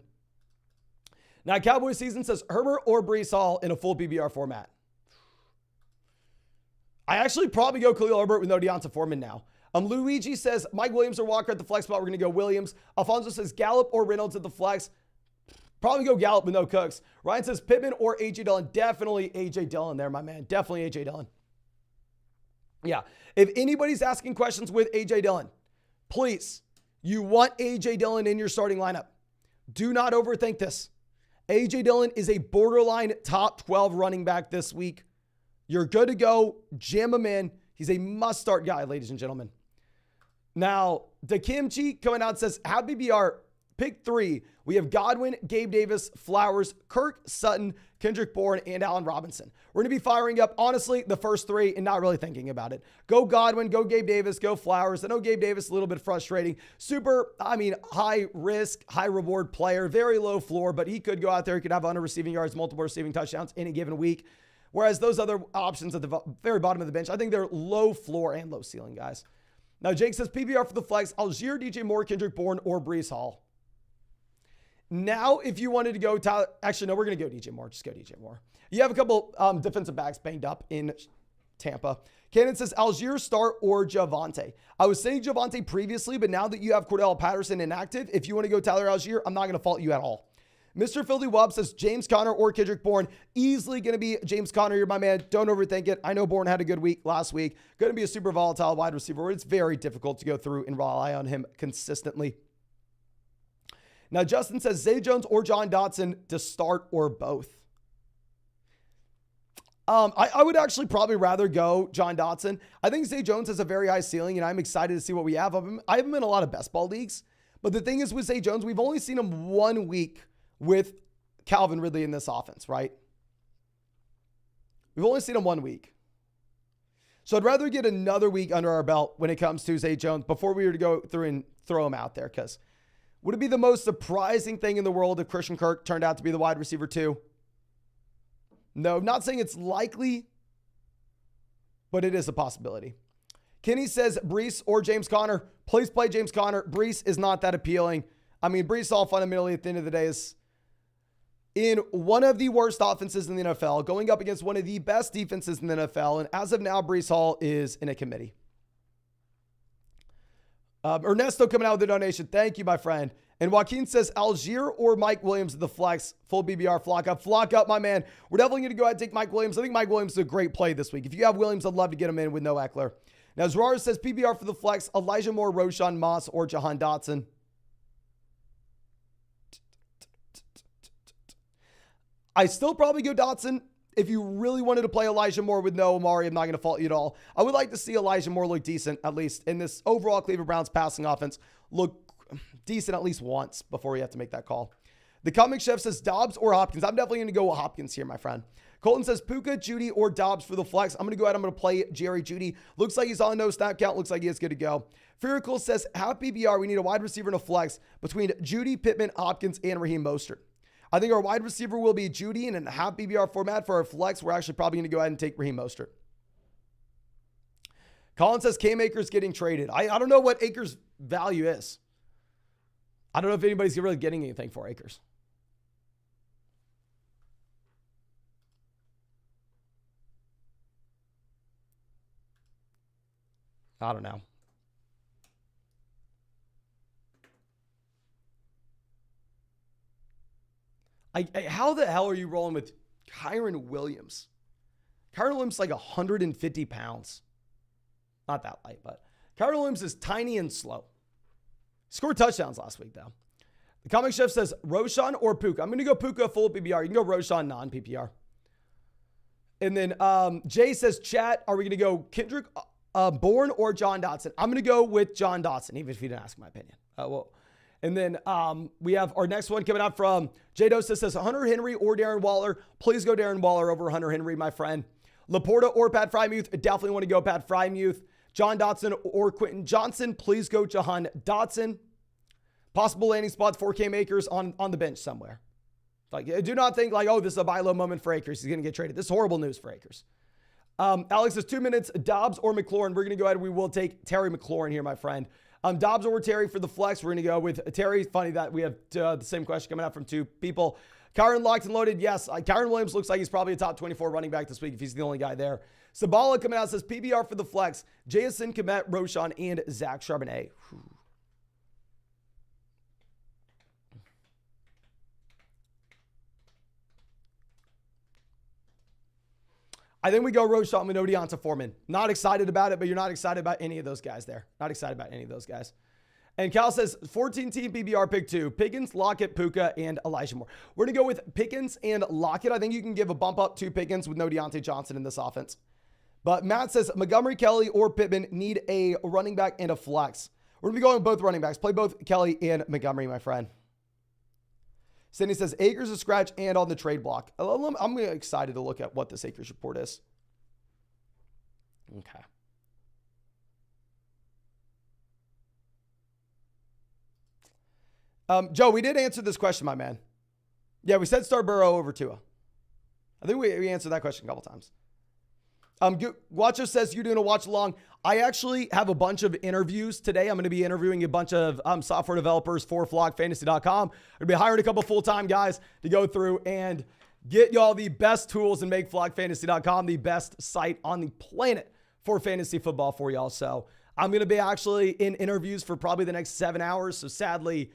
Now, Cowboys season says Herbert or Breece Hall in a full PBR format. I actually probably go Khalil Herbert with no Deonta Foreman now. Luigi says Mike Williams or Walker at the flex spot. We're going to go Williams. Alfonso says Gallup or Reynolds at the flex. Probably go Gallup with no Cooks. Ryan says Pittman or A.J. Dillon. Definitely A.J. Dillon there, my man. Definitely A.J. Dillon. Yeah. If anybody's asking questions with A.J. Dillon, please, you want A.J. Dillon in your starting lineup. Do not overthink this. A.J. Dillon is a borderline top 12 running back this week. You're good to go. Jam him in. He's a must-start guy, ladies and gentlemen. Now, DeKimchi coming out says, Happy BR, pick 3. We have Godwin, Gabe Davis, Flowers, Kirk, Sutton, Kendrick Bourne, and Allen Robinson. We're going to be firing up, honestly, the first 3 and not really thinking about it. Go Godwin, go Gabe Davis, go Flowers. I know Gabe Davis is a little bit frustrating. High risk, high reward player, very low floor, but he could go out there. He could have 100 receiving yards, multiple receiving touchdowns in a given week. Whereas those other options at the very bottom of the bench, I think they're low floor and low ceiling, guys. Now, Jake says PBR for the flex, Algier, DJ Moore, Kendrick Bourne, or Breece Hall. Now, if you wanted to go, actually, no, we're going to go DJ Moore. Just go DJ Moore. You have a couple defensive backs banged up in Tampa. Cannon says Algier, start, or Javonte. I was saying Javonte previously, but now that you have Cordell Patterson inactive, if you want to go Tyler Algier, I'm not going to fault you at all. Mr. Filthy Wob says James Conner or Kendrick Bourne. Easily going to be James Conner. You're my man. Don't overthink it. I know Bourne had a good week last week. Going to be a super volatile wide receiver. It's very difficult to go through and rely on him consistently. Now, Justin says Zay Jones or John Dotson to start or both. I would actually probably rather go John Dotson. I think Zay Jones has a very high ceiling, and I'm excited to see what we have of him. I have him in a lot of best ball leagues. But the thing is with Zay Jones, we've only seen him 1 week with Calvin Ridley in this offense, right? We've only seen him 1 week. So I'd rather get another week under our belt when it comes to Zay Jones before we were to go through and throw him out there. Because would it be the most surprising thing in the world if Christian Kirk turned out to be the wide receiver 2? No, I'm not saying it's likely, but it is a possibility. Kenny says Breece or James Conner. Please play James Conner. Breece is not that appealing. I mean, Breece Hall fundamentally at the end of the day is in one of the worst offenses in the NFL, going up against one of the best defenses in the NFL. And as of now, Breece Hall is in a committee. Ernesto coming out with a donation. Thank you, my friend. And Joaquin says Algier or Mike Williams at the flex. Full BBR, flock up. Flock up, my man. We're definitely going to go ahead and take Mike Williams. I think Mike Williams is a great play this week. If you have Williams, I'd love to get him in with no Eckler. Now, Zerara says PBR for the flex. Elijah Moore, Roshan Moss, or Jahan Dotson. I still probably go Dotson. If you really wanted to play Elijah Moore with no Amari, I'm not going to fault you at all. I would like to see Elijah Moore look decent, at least in this overall Cleveland Browns passing offense. Look decent at least once before we have to make that call. The comic chef says Dobbs or Hopkins. I'm definitely going to go with Hopkins here, my friend. Colton says Puka, Judy, or Dobbs for the flex. I'm going to go ahead. I'm going to play Jerry Judy. Looks like he's on no snap count. Looks like he is good to go. Fearful says, happy BR. We need a wide receiver and a flex between Judy, Pittman, Hopkins, and Raheem Mostert. I think our wide receiver will be Judy, and in a half BBR format for our flex, we're actually probably going to go ahead and take Raheem Mostert. Colin says Cam Akers getting traded. I don't know what Akers' value is. I don't know if anybody's really getting anything for Akers. I don't know. How the hell are you rolling with Kyron Williams? Kyron Williams is like 150 pounds. Not that light, but Kyron Williams is tiny and slow. Scored touchdowns last week, though. The Comic Chef says Roshan or Puka. I'm going to go Puka full PPR. You can go Roshan non-PPR. And then Jay says, chat, are we going to go Kendrick Bourne or John Dotson? I'm going to go with John Dotson, even if you didn't ask my opinion. And then we have our next one coming out from Jay Dosa says Hunter Henry or Darren Waller. Please go Darren Waller over Hunter Henry, my friend. Laporta or Pat Frymuth. Definitely want to go Pat Frymuth. John Dotson or Quentin Johnson. Please go Jahan Dotson. Possible landing spots for Cam Akers on the bench somewhere. Like, do not think like, oh, this is a buy low moment for Akers. He's going to get traded. This is horrible news for Akers. Alex says 2 minutes, Dobbs or McLaurin. We're going to go ahead and we will take Terry McLaurin here, my friend. Dobbs or Terry for the flex. We're going to go with Terry. Funny that we have the same question coming out from two people. Kyron locked and loaded. Yes. Kyron Williams looks like he's probably a top 24 running back this week if he's the only guy there. Sabala coming out says PBR for the flex. Jason Kmet, Roshan, and Zach Charbonnet. Whew. I think we go Roshan with Deonta Foreman. Not excited about it, but you're not excited about any of those guys there. Not excited about any of those guys. And Cal says 14-team PBR pick 2. Pickens, Lockett, Puka, and Elijah Moore. We're going to go with Pickens and Lockett. I think you can give a bump up to Pickens with no Deontay Johnson in this offense. But Matt says Montgomery, Kelly, or Pittman need a running back and a flex. We're going to be going with both running backs. Play both Kelly and Montgomery, my friend. Cindy says Akers a scratch and on the trade block. I'm excited to look at what this Akers report is. Okay. Joe, we did answer this question, my man. Yeah, we said start Burrow over Tua. I think we answered that question a couple times. Watcho says you're doing a watch along. I actually have a bunch of interviews today. I'm going to be interviewing a bunch of software developers for flockfantasy.com. I'm going to be hiring a couple full-time guys to go through and get y'all the best tools and make flockfantasy.com the best site on the planet for fantasy football for y'all. So I'm going to be actually in interviews for probably the next 7 hours. So sadly,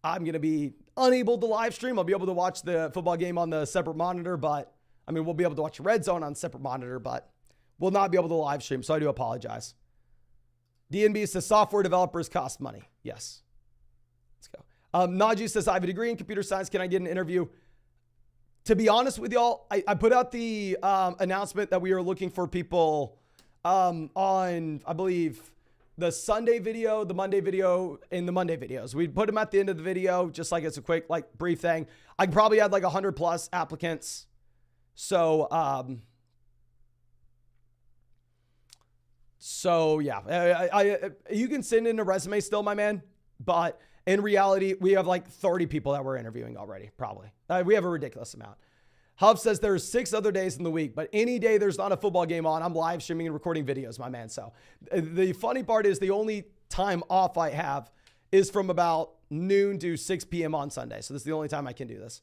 I'm going to be unable to live stream. I'll be able to watch the football game on the separate monitor, but I mean, we'll be able to watch Red Zone on separate monitor, but we'll not be able to live stream. So I do apologize. DNB says software developers cost money. Yes. Let's go. Najee says, I have a degree in computer science. Can I get an interview? To be honest with y'all, I put out the announcement that we are looking for people on, I believe, the Sunday video, the Monday video, and the Monday videos. We put them at the end of the video, just like it's a quick, like, brief thing. I probably had like 100 plus applicants. So yeah, you can send in a resume still, my man. But in reality, we have like 30 people that we're interviewing already, probably. We have a ridiculous amount. Huff says there's 6 other days in the week, but any day there's not a football game on, I'm live streaming and recording videos, my man. So the funny part is the only time off I have is from about noon to 6 p.m. on Sunday. So this is the only time I can do this.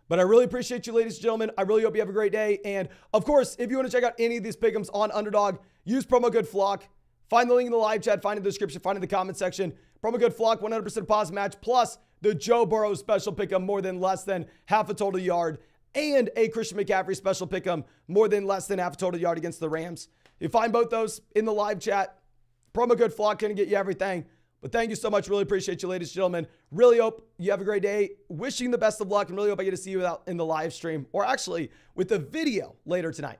But I really appreciate you, ladies and gentlemen. I really hope you have a great day. And of course, if you want to check out any of these pick'ems on Underdog, use promo code FLOCK. Find the link in the live chat, find it in the description, find it in the comment section. Promo code FLOCK, 100% deposit match, plus the Joe Burrow special pick'em, more than less than half a total yard, and a Christian McCaffrey special pick'em, more than less than half a total yard against the Rams. You find both those in the live chat. Promo code FLOCK going to get you everything. But thank you so much. Really appreciate you, ladies and gentlemen. Really hope you have a great day. Wishing the best of luck, and really hope I get to see you out in the live stream, or actually with the video later tonight.